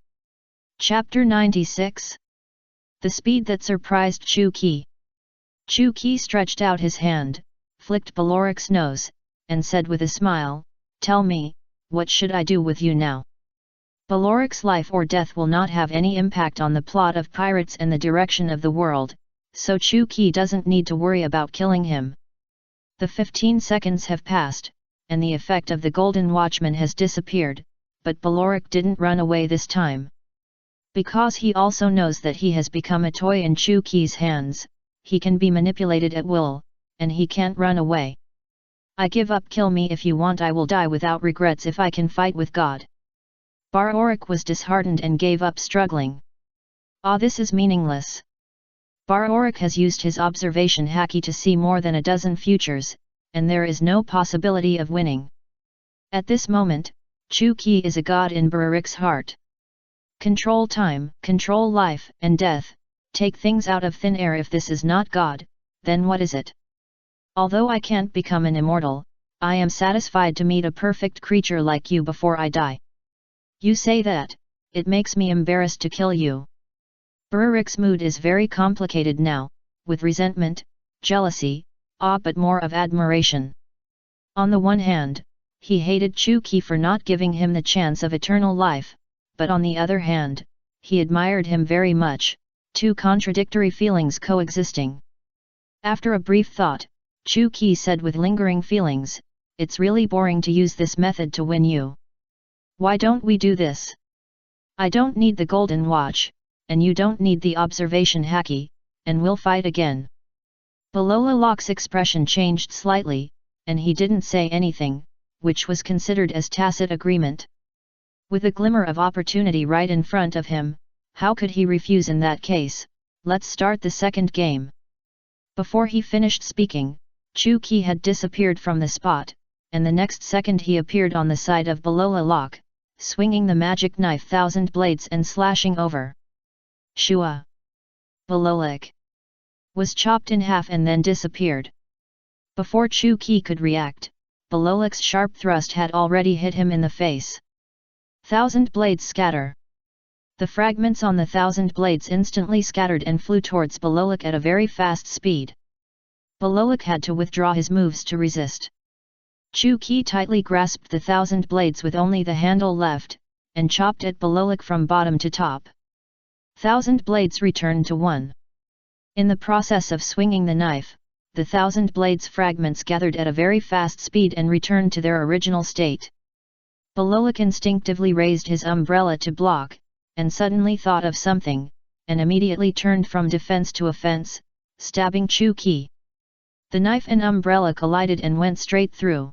Chapter 96. The speed that surprised Chu Qi. Chu Qi stretched out his hand, flicked Balauric's nose, and said with a smile, Tell me, what should I do with you now? Balauric's life or death will not have any impact on the plot of Pirates and the direction of the world, so Chu Qi doesn't need to worry about killing him. The 15 seconds have passed, and the effect of the Golden Watchman has disappeared, but Balauric didn't run away this time. Because he also knows that he has become a toy in Chu Qi's hands, he can be manipulated at will, and he can't run away. I give up. Kill me if you want. I will die without regrets if I can fight with God. Balauric was disheartened and gave up struggling. Ah, this is meaningless. Balauric has used his observation haki to see more than a dozen futures, and there is no possibility of winning. At this moment, Chu Qi is a god in Bararik's heart. Control time, control life and death, take things out of thin air. If this is not God, then what is it? Although I can't become an immortal, I am satisfied to meet a perfect creature like you before I die. You say that, it makes me embarrassed to kill you. Bararik's mood is very complicated now, with resentment, jealousy, awe, but more of admiration. On the one hand, he hated Chu Qi for not giving him the chance of eternal life, but on the other hand, he admired him very much, two contradictory feelings coexisting. After a brief thought, Chu Qi said with lingering feelings, "It's really boring to use this method to win you. Why don't we do this? I don't need the golden watch, and you don't need the observation haki, and we'll fight again." Balola Locke's expression changed slightly, and he didn't say anything, which was considered as tacit agreement. With a glimmer of opportunity right in front of him, how could he refuse in that case? "Let's start the second game." Before he finished speaking, Chu Qi had disappeared from the spot, and the next second he appeared on the side of Balola Locke, swinging the magic knife 1,000 blades and slashing over. Shua! Balolak was chopped in half and then disappeared. Before Chu Qi could react, Balolak's sharp thrust had already hit him in the face. 1,000 blades scatter. The fragments on the 1,000 blades instantly scattered and flew towards Balolak at a very fast speed. Balolak had to withdraw his moves to resist. Chu Qi tightly grasped the 1,000 blades with only the handle left, and chopped at Balolak from bottom to top. 1,000 blades returned to one. In the process of swinging the knife, the 1,000 blades fragments gathered at a very fast speed and returned to their original state. Balolak instinctively raised his umbrella to block, and suddenly thought of something, and immediately turned from defense to offense, stabbing Chu Qi. The knife and umbrella collided and went straight through.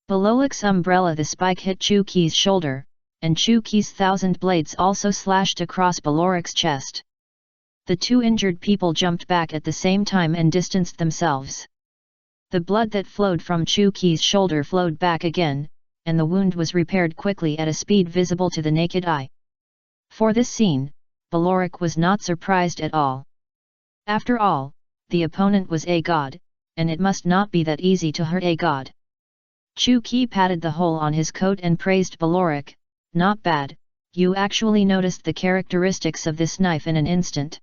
Balolak's umbrella, the spike hit Chu Qi's shoulder, and Chu Qi's 1,000 blades also slashed across Balolak's chest. The two injured people jumped back at the same time and distanced themselves. The blood that flowed from Chu Qi's shoulder flowed back again, and the wound was repaired quickly at a speed visible to the naked eye. For this scene, Balolak was not surprised at all. After all, the opponent was a god, and it must not be that easy to hurt a god. Chu Qi patted the hole on his coat and praised Balolak, "Not bad, you actually noticed the characteristics of this knife in an instant."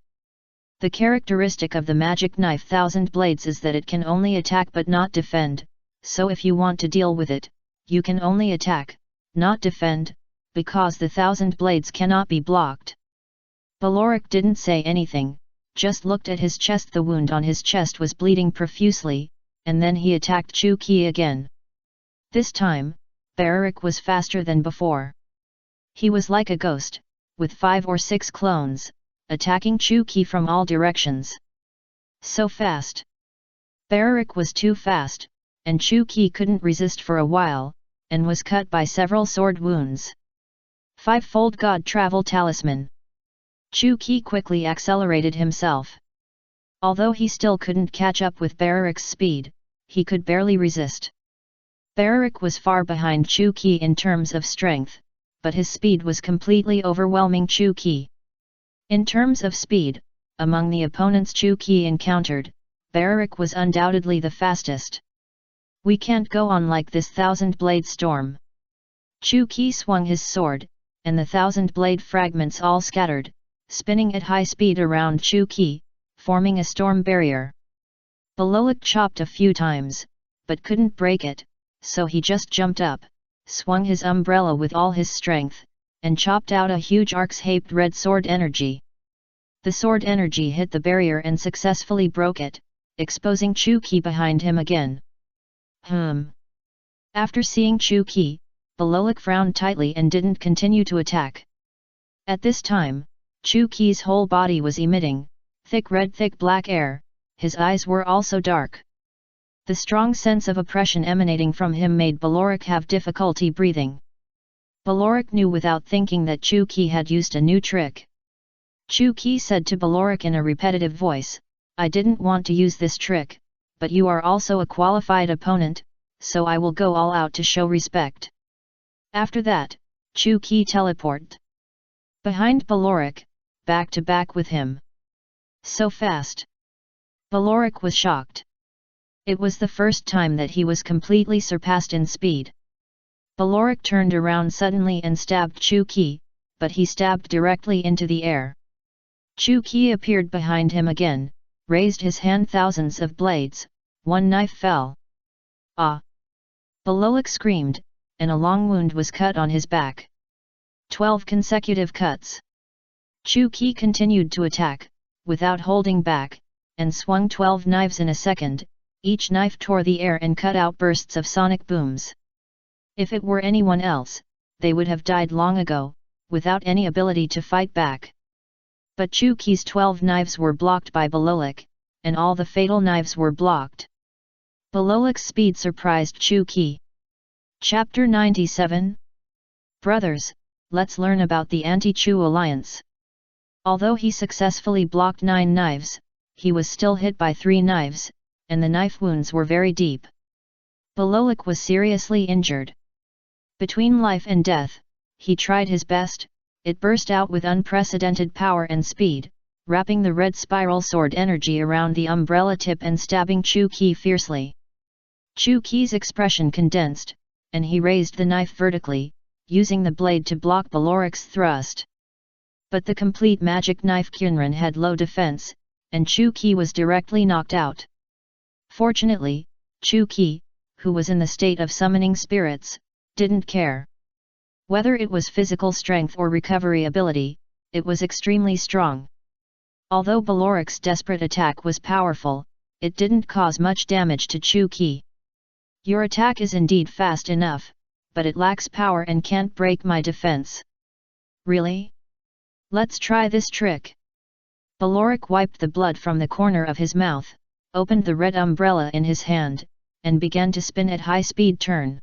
The characteristic of the magic knife 1,000 blades is that it can only attack but not defend, so if you want to deal with it, you can only attack, not defend, because the 1,000 blades cannot be blocked. Balolak didn't say anything, just looked at his chest. The wound on his chest was bleeding profusely, and then he attacked Chu Qi again. This time, Balolak was faster than before. He was like a ghost, with 5 or 6 clones, attacking Chu Qi from all directions. So fast! Balolak was too fast, and Chu Qi couldn't resist for a while, and was cut by several sword wounds. 5-fold God Travel Talisman. Chu Qi quickly accelerated himself. Although he still couldn't catch up with Balolak's speed, he could barely resist. Balolak was far behind Chu Qi in terms of strength, but his speed was completely overwhelming Chu Qi. In terms of speed, among the opponents Chu Qi encountered, Balolak was undoubtedly the fastest. "We can't go on like this 1,000-blade storm." Chu Qi swung his sword, and the 1,000-blade fragments all scattered, spinning at high speed around Chu Qi, forming a storm barrier. Balolak chopped a few times, but couldn't break it, so he just jumped up, swung his umbrella with all his strength, and chopped out a huge arc-shaped red sword energy. The sword energy hit the barrier and successfully broke it, exposing Chu Qi behind him again. After seeing Chu Qi, Balolak frowned tightly and didn't continue to attack. At this time, Chu Qi's whole body was emitting thick black air, his eyes were also dark. The strong sense of oppression emanating from him made Balolak have difficulty breathing. Balolak knew without thinking that Chu Qi had used a new trick. Chu Qi said to Balolak in a repetitive voice, "I didn't want to use this trick, but you are also a qualified opponent, so I will go all out to show respect." After that, Chu Qi teleported behind Balolak, back to back with him. So fast! Balolak was shocked. It was the first time that he was completely surpassed in speed. Balolak turned around suddenly and stabbed Chu Qi, but he stabbed directly into the air. Chu Qi appeared behind him again, raised his hand. Thousands of blades, one knife fell. "Ah!" Balolak screamed, and a long wound was cut on his back. 12 consecutive cuts. Chu Qi continued to attack, without holding back, and swung 12 knives in a second, Each knife tore the air and cut out bursts of sonic booms. If it were anyone else, they would have died long ago, without any ability to fight back. But Chuki's 12 knives were blocked by Balolik, and all the fatal knives were blocked. Balolik's speed surprised Chuki. Chapter 97. Brothers, let's learn about the Anti-Chu Alliance. Although he successfully blocked 9 knives, he was still hit by 3 knives, and the knife wounds were very deep. Balolik was seriously injured. Between life and death, he tried his best. It burst out with unprecedented power and speed, wrapping the red spiral sword energy around the umbrella tip and stabbing Chuki fiercely. Chuki's expression condensed, and he raised the knife vertically, using the blade to block Baloric's thrust. But the complete magic knife Kyunran had low defense, and Chuki was directly knocked out. Fortunately, Chuki, who was in the state of summoning spirits, didn't care. Whether it was physical strength or recovery ability, it was extremely strong. Although Baloric's desperate attack was powerful, it didn't cause much damage to Chuki. Your attack is indeed fast enough, but it lacks power and can't break my defense. Really? Let's try this trick. Baloric wiped the blood from the corner of his mouth, opened the red umbrella in his hand, and began to spin at high-speed turn.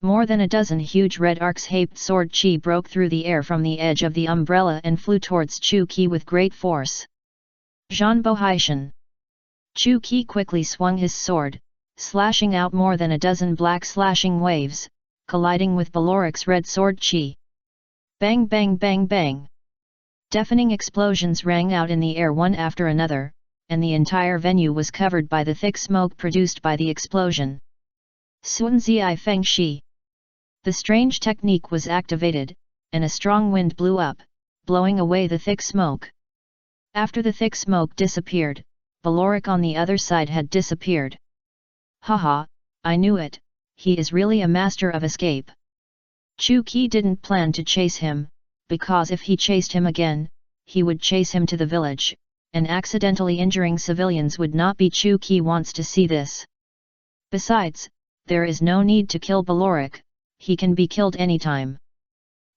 More than a dozen huge red arcs shaped sword chi broke through the air from the edge of the umbrella and flew towards Chuki with great force. Zhanbo Haishan. Chuki quickly swung his sword, slashing out more than a dozen black slashing waves, colliding with Baloric's red sword chi. Bang bang bang bang. Deafening explosions rang out in the air one after another, and the entire venue was covered by the thick smoke produced by the explosion. Sunzi Feng Shi. The strange technique was activated, and a strong wind blew up, blowing away the thick smoke. After the thick smoke disappeared, Baloric on the other side had disappeared. Haha, I knew it, he is really a master of escape. Chuki didn't plan to chase him, because if he chased him again, he would chase him to the village, and accidentally injuring civilians would not be. Chuki wants to see this. Besides, there is no need to kill Baloric, he can be killed anytime.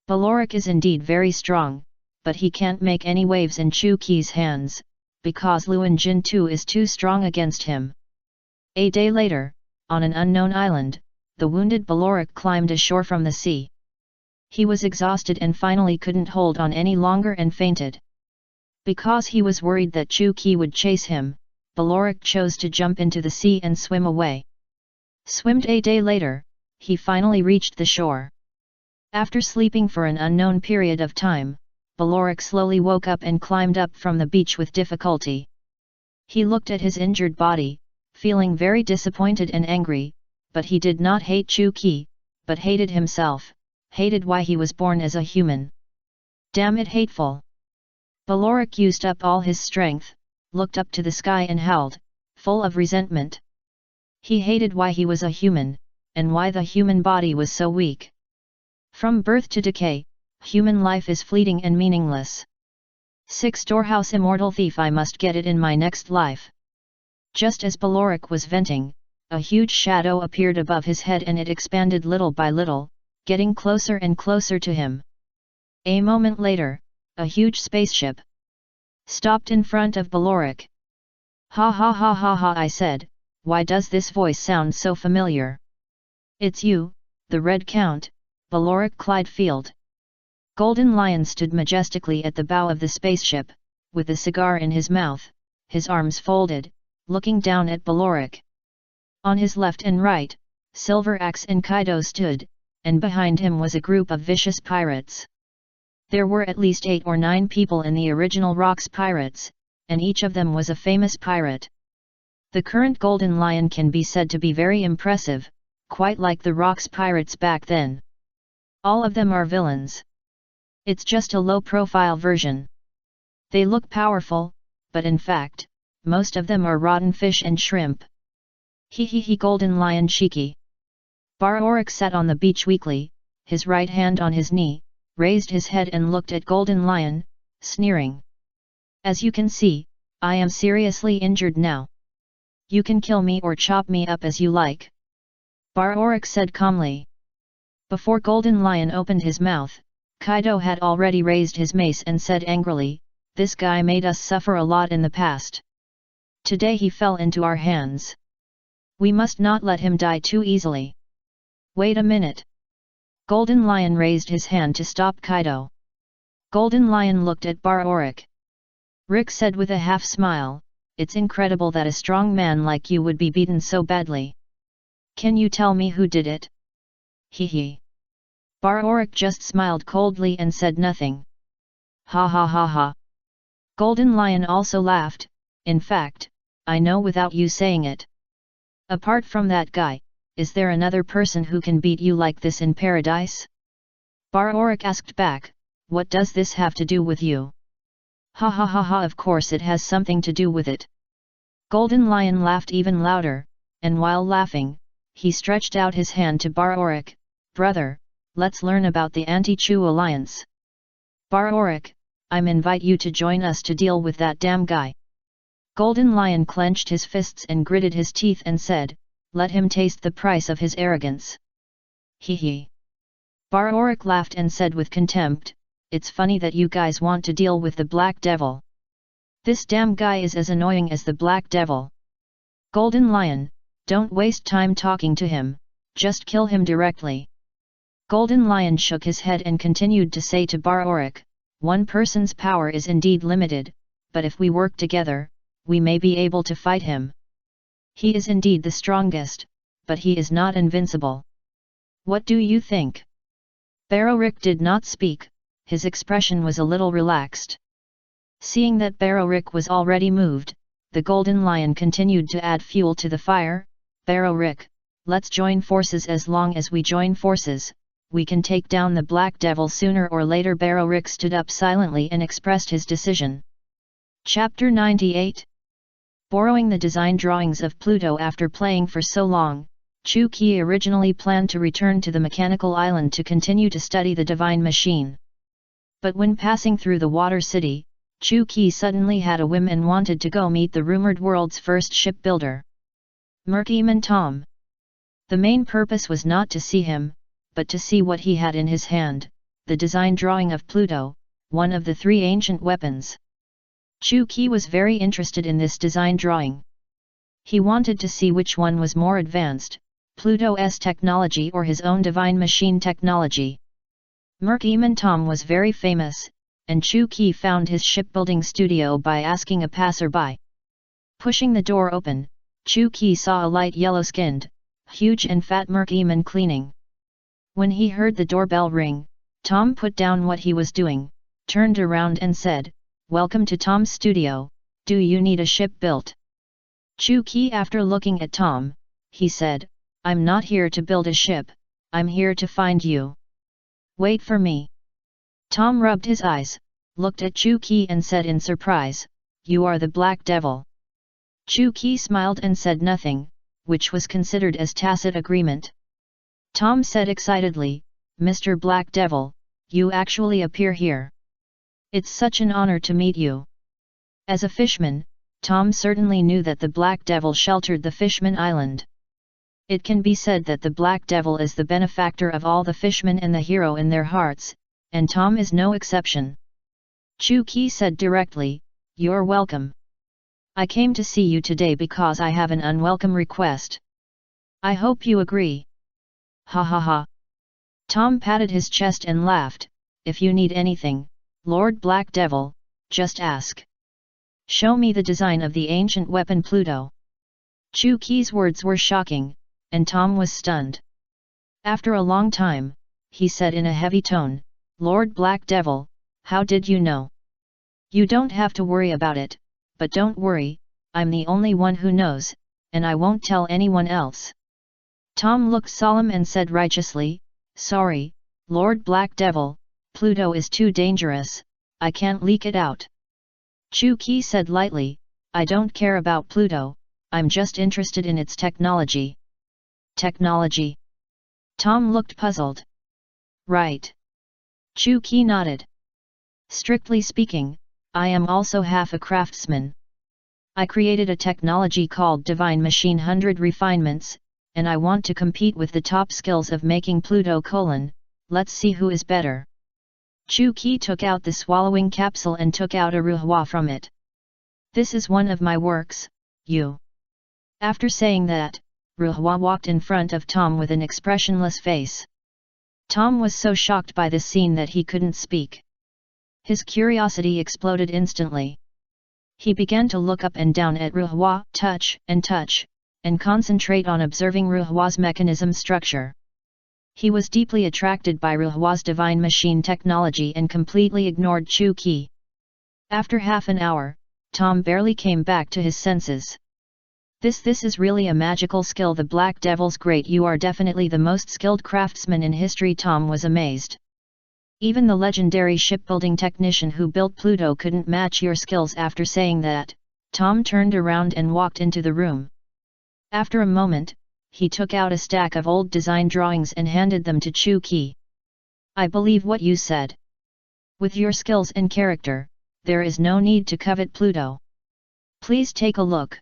Baloric is indeed very strong, but he can't make any waves in Chuki's hands, because Luan Jin too is too strong against him. A day later, on an unknown island, the wounded Baloric climbed ashore from the sea. He was exhausted and finally couldn't hold on any longer and fainted. Because he was worried that Chuki would chase him, Baloric chose to jump into the sea and swim away. Swimmed a day later, he finally reached the shore. After sleeping for an unknown period of time, Baloric slowly woke up and climbed up from the beach with difficulty. He looked at his injured body, feeling very disappointed and angry, but he did not hate Chuki, but hated himself, hated why he was born as a human. Damn it, hateful! Baloric used up all his strength, looked up to the sky and howled, full of resentment. He hated why he was a human, and why the human body was so weak. From birth to decay, human life is fleeting and meaningless. 6 Storehouse Immortal Thief, I must get it in my next life. Just as Baloric was venting, a huge shadow appeared above his head and it expanded little by little, getting closer and closer to him. A moment later, a huge spaceship stopped in front of Baloric. Ha ha ha ha ha, I said, why does this voice sound so familiar? It's you, the Red Count, Baloric Clydefield. Golden Lion stood majestically at the bow of the spaceship, with a cigar in his mouth, his arms folded, looking down at Baloric. On his left and right, Silver Axe and Kaido stood, and behind him was a group of vicious pirates. There were at least 8 or 9 people in the original Rocks Pirates, and each of them was a famous pirate. The current Golden Lion can be said to be very impressive, quite like the Rocks Pirates back then. All of them are villains. It's just a low-profile version. They look powerful, but in fact, most of them are rotten fish and shrimp. Hee Golden Lion cheeky. Baloric sat on the beach weakly, his right hand on his knee, raised his head and looked at Golden Lion, sneering. As you can see, I am seriously injured now. You can kill me or chop me up as you like. Bar-Orik said calmly. Before Golden Lion opened his mouth, Kaido had already raised his mace and said angrily, "This guy made us suffer a lot in the past. Today he fell into our hands. We must not let him die too easily." "Wait a minute." Golden Lion raised his hand to stop Kaido. Golden Lion looked at Bar-Orik. Rick said with a half-smile, "It's incredible that a strong man like you would be beaten so badly. Can you tell me who did it?" Hee. Bar-Orik just smiled coldly and said nothing. "Ha ha ha ha." Golden Lion also laughed, "In fact, I know without you saying it. Apart from that guy, is there another person who can beat you like this in paradise?" Bar-Orik asked back, "What does this have to do with you?" "Ha ha ha ha, of course it has something to do with it." Golden Lion laughed even louder, and while laughing, he stretched out his hand to Bar-Orik. "Brother, let's learn about the Anti-Chu Alliance. Bar-Orik, I'm invite you to join us to deal with that damn guy." Golden Lion clenched his fists and gritted his teeth and said, "Let him taste the price of his arrogance." Hee. Bar-Orik laughed and said with contempt, "It's funny that you guys want to deal with the Black Devil. This damn guy is as annoying as the Black Devil. Golden Lion, don't waste time talking to him, just kill him directly." Golden Lion shook his head and continued to say to Bar-Orik, "One person's power is indeed limited, but if we work together, we may be able to fight him. He is indeed the strongest, but he is not invincible. What do you think?" Bar-Orik did not speak, his expression was a little relaxed. Seeing that Bar-Orik was already moved, the Golden Lion continued to add fuel to the fire. "Bar-Orik, let's join forces. As long as we join forces, we can take down the Black Devil sooner or later." Bar-Orik stood up silently and expressed his decision. Chapter 98. Borrowing the design drawings of Pluto. After playing for so long, Chu-Ki originally planned to return to the Mechanical Island to continue to study the Divine Machine. But when passing through the Water City, Chu-Ki suddenly had a whim and wanted to go meet the rumored world's first shipbuilder, Merkman Tom. The main purpose was not to see him, but to see what he had in his hand, the design drawing of Pluto, one of the 3 ancient weapons. Chu-Ki was very interested in this design drawing. He wanted to see which one was more advanced, Pluto's technology or his own divine machine technology. Merkman Tom was very famous, and Chu-Ki found his shipbuilding studio by asking a passerby. Pushing the door open, Chu-Ki saw a light yellow-skinned, huge and fat Merkman cleaning. When he heard the doorbell ring, Tom put down what he was doing, turned around and said, "Welcome to Tom's studio. Do you need a ship built?" Chu-Ki, after looking at Tom, he said, "I'm not here to build a ship, I'm here to find you. Wait for me." Tom rubbed his eyes, looked at Chu-Ki and said in surprise, "You are the Black Devil." Chu-Ki smiled and said nothing, which was considered as tacit agreement. Tom said excitedly, "Mr. Black Devil, you actually appear here. It's such an honor to meet you." As a fishman, Tom certainly knew that the Black Devil sheltered the Fishman Island. It can be said that the Black Devil is the benefactor of all the fishmen and the hero in their hearts, and Tom is no exception. Chu-Ki said directly, "You're welcome. I came to see you today because I have an unwelcome request. I hope you agree." Ha ha ha. Tom patted his chest and laughed, "If you need anything, Lord Black Devil, just ask. Show me the design of the ancient weapon Pluto." Chu-Ki's words were shocking, and Tom was stunned. After a long time, he said in a heavy tone, "Lord Black Devil, how did you know?" "You don't have to worry about it, but don't worry, I'm the only one who knows, and I won't tell anyone else." Tom looked solemn and said righteously, "Sorry, Lord Black Devil, Pluto is too dangerous, I can't leak it out." Chu-Ki said lightly, "I don't care about Pluto, I'm just interested in its technology." "Technology?" Tom looked puzzled. "Right." Chu-Ki nodded. "Strictly speaking, I am also half a craftsman. I created a technology called Divine Machine 100 Refinements, and I want to compete with the top skills of making Pluto : let's see who is better. Chu-Ki took out the swallowing capsule and took out a ruhua from it. This is one of my works, you. After saying that, Ruhua walked in front of Tom with an expressionless face. Tom was so shocked by this scene that he couldn't speak. His curiosity exploded instantly. He began to look up and down at Ruhua, touch, and concentrate on observing Ruhua's mechanism structure. He was deeply attracted by Ruhua's divine machine technology and completely ignored Chu-Ki. After half an hour, Tom barely came back to his senses. This is really a magical skill. The Black Devil's great. You are definitely the most skilled craftsman in history. Tom was amazed. Even the legendary shipbuilding technician who built Pluto couldn't match your skills. After saying that, Tom turned around and walked into the room. After a moment, he took out a stack of old design drawings and handed them to Chu-Ki. I believe what you said. With your skills and character, there is no need to covet Pluto. Please take a look.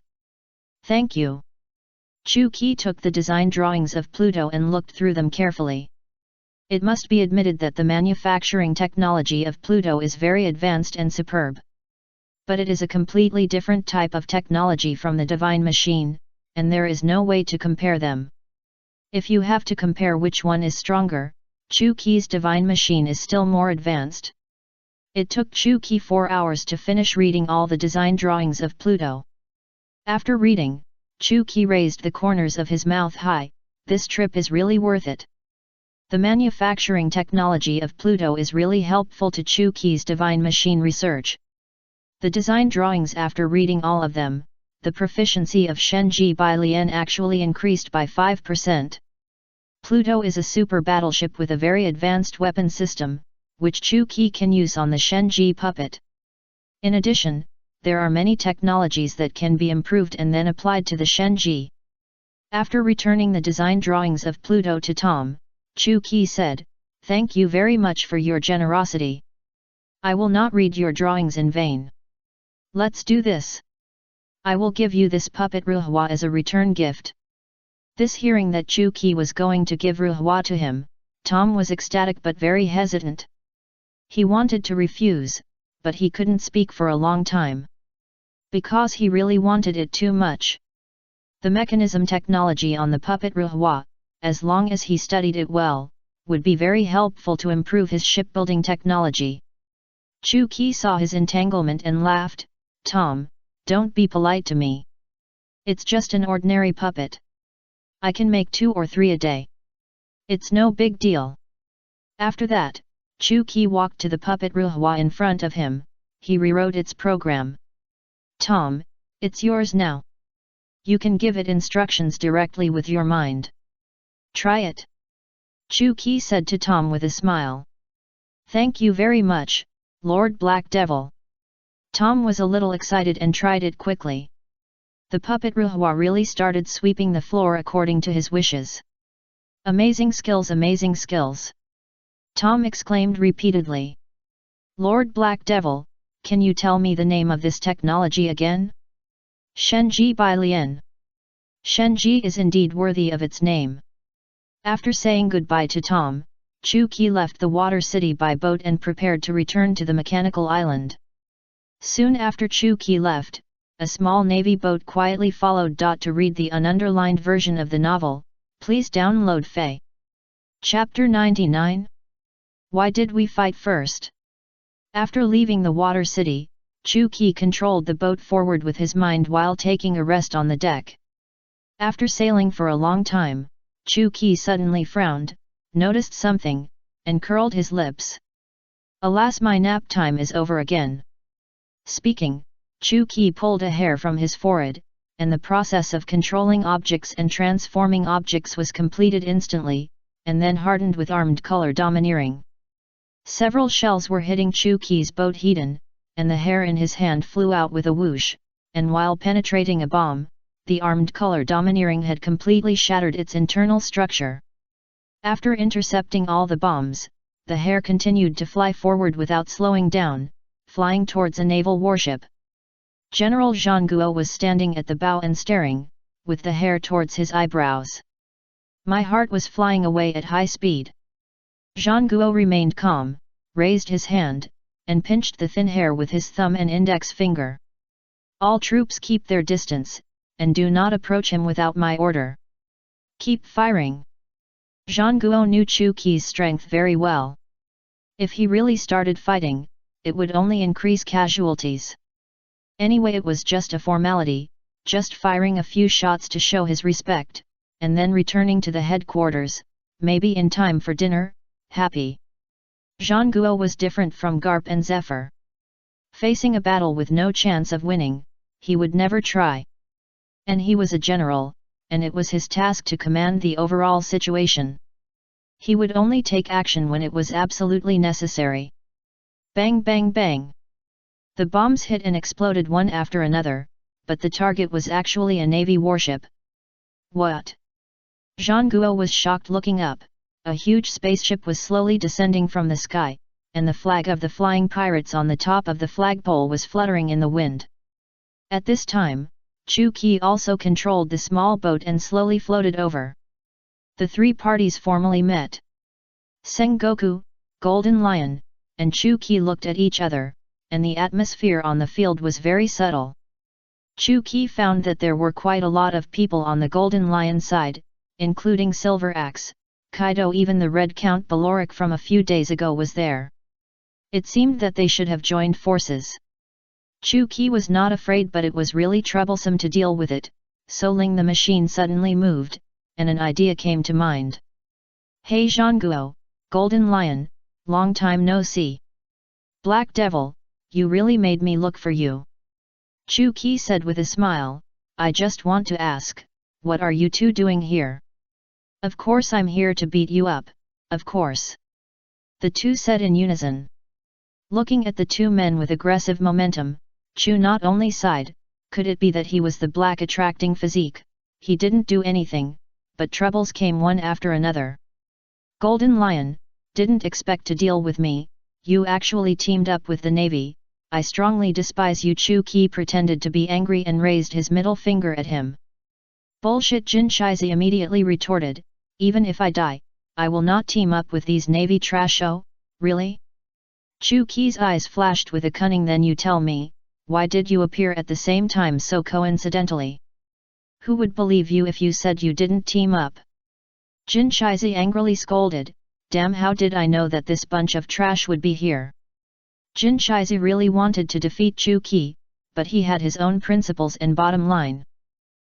Thank you. Chu-Ki took the design drawings of Pluto and looked through them carefully. It must be admitted that the manufacturing technology of Pluto is very advanced and superb. But it is a completely different type of technology from the divine machine, and there is no way to compare them. If you have to compare which one is stronger, Chu-Ki's divine machine is still more advanced. It took Chu-Ki 4 hours to finish reading all the design drawings of Pluto. After reading, Chu-Ki raised the corners of his mouth high. This trip is really worth it. The manufacturing technology of Pluto is really helpful to Chu-Ki's divine machine research. The design drawings. After reading all of them, the proficiency of Shenji Bai Lian actually increased by 5%. Pluto is a super battleship with a very advanced weapon system, which Chu-Ki can use on the Shenji puppet. In addition, there are many technologies that can be improved and then applied to the Shenji. After returning the design drawings of Pluto to Tom, Chu-Ki said, "Thank you very much for your generosity. I will not read your drawings in vain. Let's do this. I will give you this puppet Ruhua as a return gift." This hearing that Chu-Ki was going to give Ruhua to him, Tom was ecstatic but very hesitant. He wanted to refuse, but he couldn't speak for a long time. Because he really wanted it too much. The mechanism technology on the puppet Ruhua, as long as he studied it well, would be very helpful to improve his shipbuilding technology. Chu-Ki saw his entanglement and laughed, "Tom, don't be polite to me. It's just an ordinary puppet. I can make 2 or 3 a day. It's no big deal." After that, Chu-Ki walked to the puppet Ruhua in front of him. He rewrote its program. "Tom, it's yours now. You can give it instructions directly with your mind. Try it." Chu-Ki said to Tom with a smile. "Thank you very much, Lord Black Devil." Tom was a little excited and tried it quickly. The puppet Ruhua really started sweeping the floor according to his wishes. "Amazing skills, amazing skills!" Tom exclaimed repeatedly. "Lord Black Devil, can you tell me the name of this technology again?" "Shenji Bai Lian." Shenji is indeed worthy of its name. After saying goodbye to Tom, Chu-Ki left the water city by boat and prepared to return to the mechanical island. Soon after Chu-Ki left, a small navy boat quietly followed. To read the ununderlined version of the novel, please download Fae. Chapter 99. Why did we fight first? After leaving the water city, Chu-Ki controlled the boat forward with his mind while taking a rest on the deck. After sailing for a long time, Chu-Ki suddenly frowned, noticed something, and curled his lips. "Alas, my nap time is over again." Speaking, Chu-Ki pulled a hair from his forehead, and the process of controlling objects and transforming objects was completed instantly, and then hardened with armed color domineering. Several shells were hitting Chu-Ki's boat Hedon, and the hair in his hand flew out with a whoosh, and while penetrating a bomb, the armed color domineering had completely shattered its internal structure. After intercepting all the bombs, the hair continued to fly forward without slowing down, flying towards a naval warship. General Zhang Guo was standing at the bow and staring, with the hair towards his eyebrows. My heart was flying away at high speed. Zhang Guo remained calm, raised his hand, and pinched the thin hair with his thumb and index finger. All troops keep their distance, and do not approach him without my order. Keep firing. Zhang Guo knew Chu Qi's strength very well. If he really started fighting, it would only increase casualties. Anyway, it was just a formality, just firing a few shots to show his respect, and then returning to the headquarters, maybe in time for dinner, happy. Zhang Guo was different from Garp and Zephyr. Facing a battle with no chance of winning, he would never try. And he was a general, and it was his task to command the overall situation. He would only take action when it was absolutely necessary. Bang bang bang. The bombs hit and exploded one after another, but the target was actually a Navy warship. What? Zhang Guo was shocked looking up. A huge spaceship was slowly descending from the sky, and the flag of the flying pirates on the top of the flagpole was fluttering in the wind. At this time, Chu Qi also controlled the small boat and slowly floated over. The three parties formally met. Sengoku, Golden Lion, and Chu Qi looked at each other, and the atmosphere on the field was very subtle. Chu Qi found that there were quite a lot of people on the Golden Lion side, including Silver Axe, Kaido, even the Red Count Balorik from a few days ago was there. It seemed that they should have joined forces. Chu Qi was not afraid, but it was really troublesome to deal with it, so Ling the machine suddenly moved, and an idea came to mind. Hey Zhang Guo, Golden Lion, long time no see. Black Devil, you really made me look for you. Chu Qi said with a smile, I just want to ask, what are you two doing here? Of course I'm here to beat you up, of course. The two said in unison. Looking at the two men with aggressive momentum, Chu not only sighed, could it be that he was the black attracting physique, he didn't do anything, but troubles came one after another. Golden Lion, didn't expect to deal with me, you actually teamed up with the Navy, I strongly despise you. Chu Qi pretended to be angry and raised his middle finger at him. Bullshit. Jin Shizi immediately retorted, even if I die, I will not team up with these Navy trasho, really? Chu Qi's eyes flashed with a cunning. Then you tell me, why did you appear at the same time so coincidentally? Who would believe you if you said you didn't team up? Jin Shizi angrily scolded, damn, how did I know that this bunch of trash would be here? Jin Shizi really wanted to defeat Chu Qi, but he had his own principles and bottom line.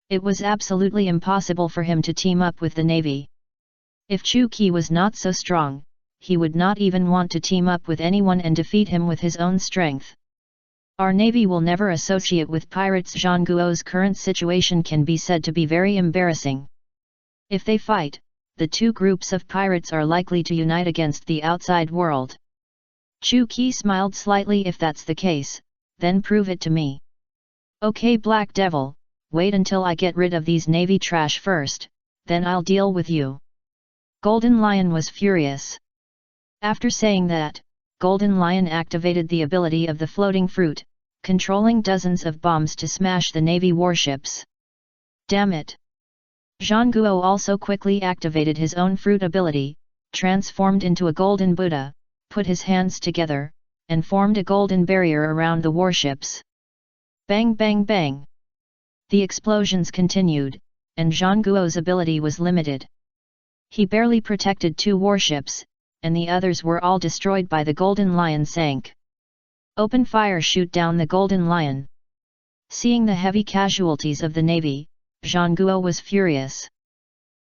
It was absolutely impossible for him to team up with the Navy. If Chu Qi was not so strong, he would not even want to team up with anyone and defeat him with his own strength. Our Navy will never associate with pirates. Zhang Guo's current situation can be said to be very embarrassing. If they fight, the two groups of pirates are likely to unite against the outside world. Chu Qi smiled slightly. If that's the case, then prove it to me. Okay Black Devil, wait until I get rid of these Navy trash first, then I'll deal with you. Golden Lion was furious. After saying that, Golden Lion activated the ability of the floating fruit, controlling dozens of bombs to smash the Navy warships. Damn it! Zhang Guo also quickly activated his own fruit ability, transformed into a golden Buddha, put his hands together, and formed a golden barrier around the warships. Bang bang bang! The explosions continued, and Zhang Guo's ability was limited. He barely protected two warships, and the others were all destroyed by the Golden Lion sank. Open fire, shoot down the Golden Lion. Seeing the heavy casualties of the Navy, Zhang Guo was furious.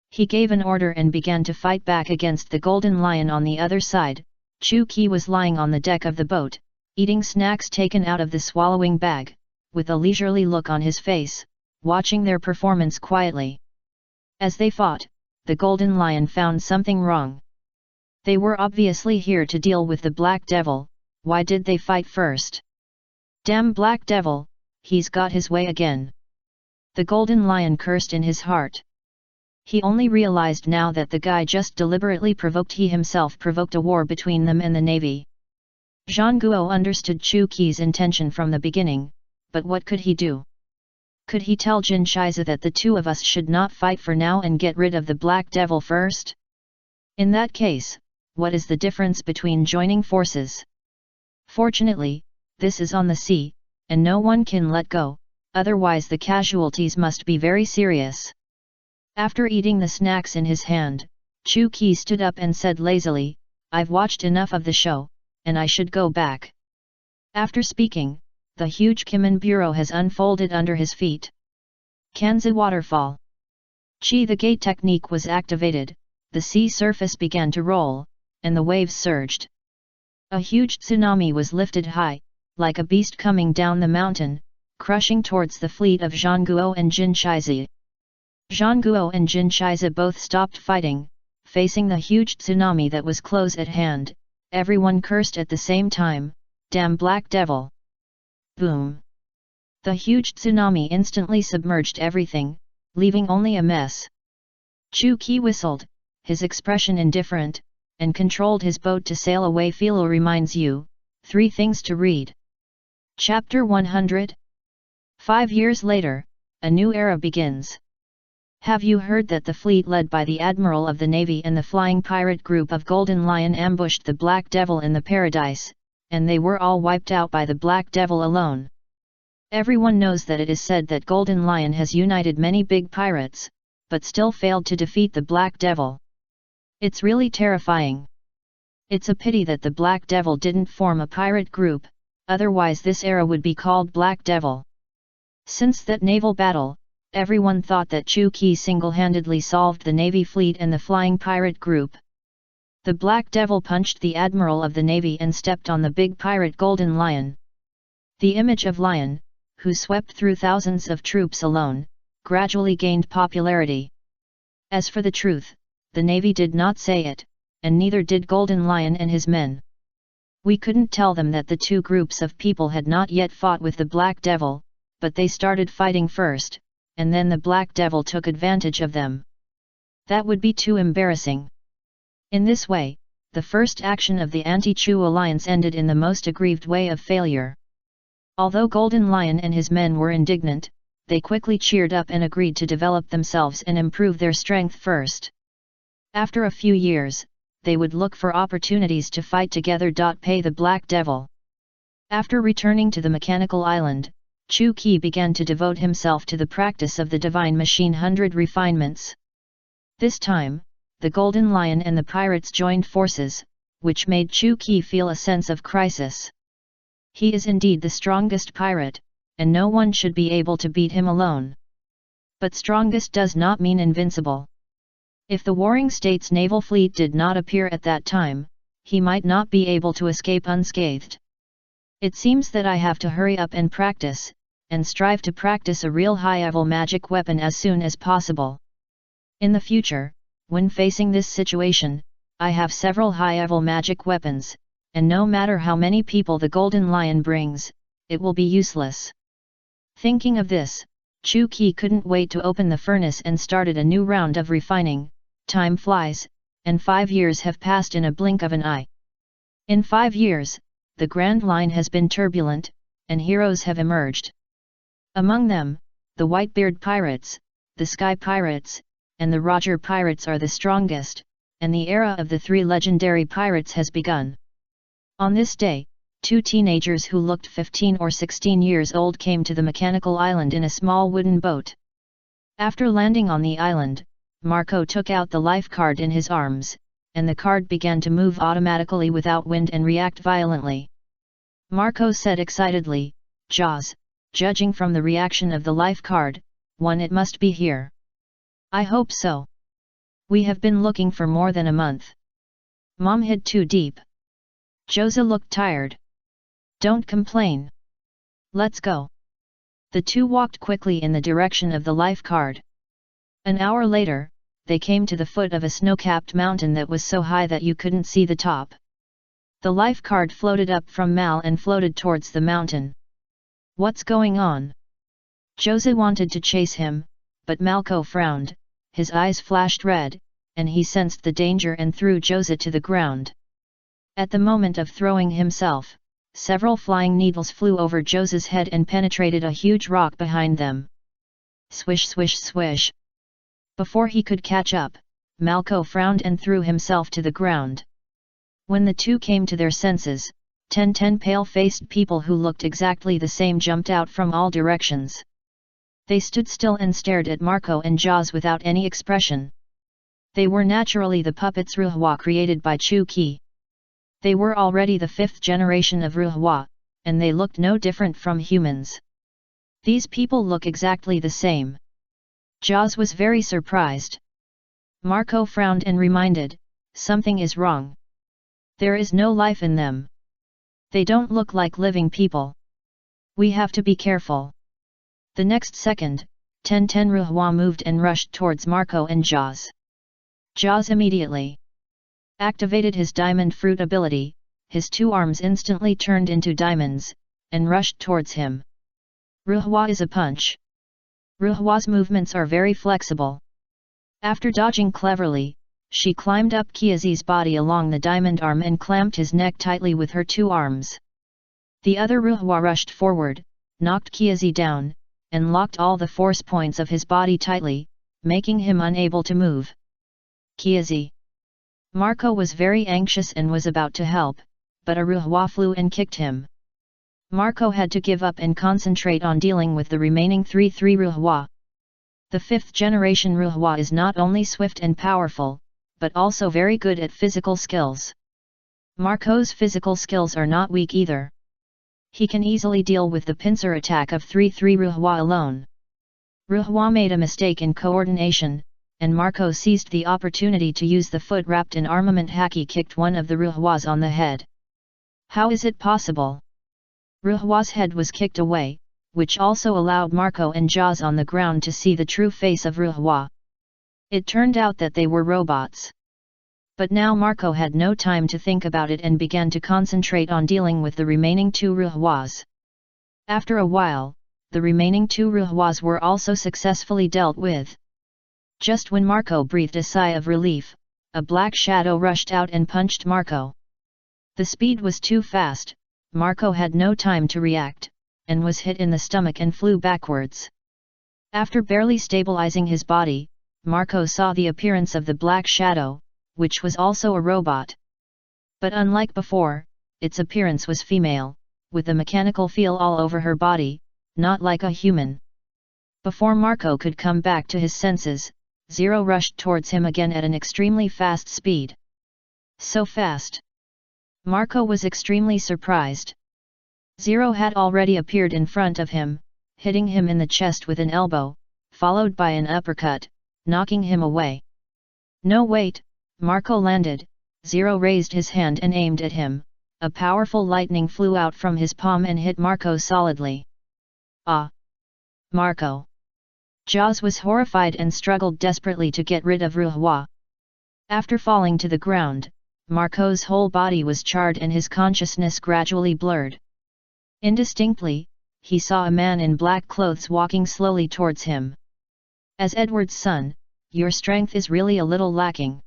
He gave an order and began to fight back against the Golden Lion. On the other side, Chu Qi was lying on the deck of the boat, eating snacks taken out of the swallowing bag, with a leisurely look on his face, watching their performance quietly. As they fought, the Golden Lion found something wrong. They were obviously here to deal with the Black Devil, why did they fight first? Damn Black Devil, he's got his way again. The Golden Lion cursed in his heart. He only realized now that the guy just deliberately provoked. He himself provoked a war between them and the Navy. Zhang Guo understood Chu Qi's intention from the beginning, but what could he do? Could he tell Jin Shiza that the two of us should not fight for now and get rid of the Black Devil first? In that case, what is the difference between joining forces? Fortunately, this is on the sea, and no one can let go, otherwise the casualties must be very serious. After eating the snacks in his hand, Chu Qi stood up and said lazily, "I've watched enough of the show, and I should go back." After speaking, the huge Kimen bureau has unfolded under his feet. Kanza waterfall. Qi the gate technique was activated, the sea surface began to roll, and the waves surged. A huge tsunami was lifted high, like a beast coming down the mountain, crushing towards the fleet of Zhangguo and Jin Shiza. Zhangguo and Jin Shiza both stopped fighting, facing the huge tsunami that was close at hand. Everyone cursed at the same time, "Damn Black Devil!" Boom! The huge tsunami instantly submerged everything, leaving only a mess. Chu Qi whistled, his expression indifferent, and controlled his boat to sail away. Philo reminds you, 3 things to read. Chapter 100. 5 years later, a new era begins. Have you heard that the fleet led by the Admiral of the Navy and the flying pirate group of Golden Lion ambushed the Black Devil in the Paradise, and they were all wiped out by the Black Devil alone? Everyone knows that it is said that Golden Lion has united many big pirates, but still failed to defeat the Black Devil. It's really terrifying. It's a pity that the Black Devil didn't form a pirate group, otherwise this era would be called Black Devil. Since that naval battle, everyone thought that Chu Qi single-handedly solved the Navy fleet and the flying pirate group. The Black Devil punched the Admiral of the Navy and stepped on the big pirate Golden Lion. The image of Lion, who swept through thousands of troops alone, gradually gained popularity. As for the truth, the Navy did not say it, and neither did Golden Lion and his men. We couldn't tell them that the two groups of people had not yet fought with the Black Devil, but they started fighting first, and then the Black Devil took advantage of them. That would be too embarrassing. In this way, the first action of the Anti-Chu alliance ended in the most aggrieved way of failure. Although Golden Lion and his men were indignant, they quickly cheered up and agreed to develop themselves and improve their strength first. After a few years, they would look for opportunities to fight together. Pay the Black Devil. After returning to the mechanical island, Chu Qi began to devote himself to the practice of the divine machine 100 refinements. This time, the Golden Lion and the pirates joined forces, which made Chu Qi feel a sense of crisis. He is indeed the strongest pirate, and no one should be able to beat him alone. But strongest does not mean invincible. If the warring state's naval fleet did not appear at that time, he might not be able to escape unscathed. It seems that I have to hurry up and practice, and strive to practice a real high-level magic weapon as soon as possible. In the future, when facing this situation, I have several high-level magic weapons, and no matter how many people the Golden Lion brings, it will be useless. Thinking of this, Chu Qi couldn't wait to open the furnace and started a new round of refining. Time flies, and 5 years have passed in a blink of an eye. In 5 years, the Grand Line has been turbulent, and heroes have emerged. Among them, the Whitebeard Pirates, the Sky Pirates, and the Roger Pirates are the strongest, and the era of the 3 legendary pirates has begun. On this day, 2 teenagers who looked 15 or 16 years old came to the mechanical island in a small wooden boat. After landing on the island, Marco took out the life card in his arms, and the card began to move automatically without wind and react violently. Marco said excitedly, "Jaws, judging from the reaction of the life card, it must be here." "I hope so. We have been looking for more than a month. Mom hid too deep." Jose looked tired. "Don't complain. Let's go." The two walked quickly in the direction of the life card. An hour later, they came to the foot of a snow-capped mountain that was so high that you couldn't see the top. The life card floated up from Mal and floated towards the mountain. "What's going on?" Jose wanted to chase him, but Malco frowned, his eyes flashed red, and he sensed the danger and threw Jose to the ground. At the moment of throwing himself, several flying needles flew over Joe's head and penetrated a huge rock behind them. Swish swish swish. Before he could catch up, Malco frowned and threw himself to the ground. When the two came to their senses, 10 pale-faced people who looked exactly the same jumped out from all directions. They stood still and stared at Marco and Jaws without any expression. They were naturally the puppets Ruhwa created by Chu Qi. They were already the 5th generation of Ruhwa, and they looked no different from humans. These people look exactly the same. Jaws was very surprised. Marco frowned and reminded, something is wrong. There is no life in them. They don't look like living people. We have to be careful. The next second, 10 Ruhwa moved and rushed towards Marco and Jaws. Jaws immediately activated his diamond fruit ability, his 2 arms instantly turned into diamonds, and rushed towards him. Ruhwa is a punch. Ruhwa's movements are very flexible. After dodging cleverly, she climbed up Kiazi's body along the diamond arm and clamped his neck tightly with her 2 arms. The other Ruhwa rushed forward, knocked Kiazi down, and locked all the force points of his body tightly, making him unable to move. Kiazi. Marco was very anxious and was about to help, but a Ruhwa flew and kicked him. Marco had to give up and concentrate on dealing with the remaining 3 Ruhwa. The 5th generation Ruhwa is not only swift and powerful, but also very good at physical skills. Marco's physical skills are not weak either. He can easily deal with the pincer attack of 3 Ruhwa alone. Ruhwa made a mistake in coordination, and Marco seized the opportunity to use the foot wrapped in armament haki kicked one of the Ruhwas on the head. How is it possible? Ruhwa's head was kicked away, which also allowed Marco and Jaws on the ground to see the true face of Ruhwa. It turned out that they were robots. But now Marco had no time to think about it and began to concentrate on dealing with the remaining 2 Ruhwas. After a while, the remaining 2 Ruhwas were also successfully dealt with. Just when Marco breathed a sigh of relief, a black shadow rushed out and punched Marco. The speed was too fast, Marco had no time to react, and was hit in the stomach and flew backwards. After barely stabilizing his body, Marco saw the appearance of the black shadow, which was also a robot. But unlike before, its appearance was female, with a mechanical feel all over her body, not like a human. Before Marco could come back to his senses, Zero rushed towards him again at an extremely fast speed. So fast! Marco was extremely surprised. Zero had already appeared in front of him, hitting him in the chest with an elbow, followed by an uppercut, knocking him away. No wait, Marco landed, Zero raised his hand and aimed at him, a powerful lightning flew out from his palm and hit Marco solidly. Ah! Marco! Jaws was horrified and struggled desperately to get rid of Ruhwa. After falling to the ground, Marco's whole body was charred and his consciousness gradually blurred. Indistinctly, he saw a man in black clothes walking slowly towards him. As Edward's son, your strength is really a little lacking.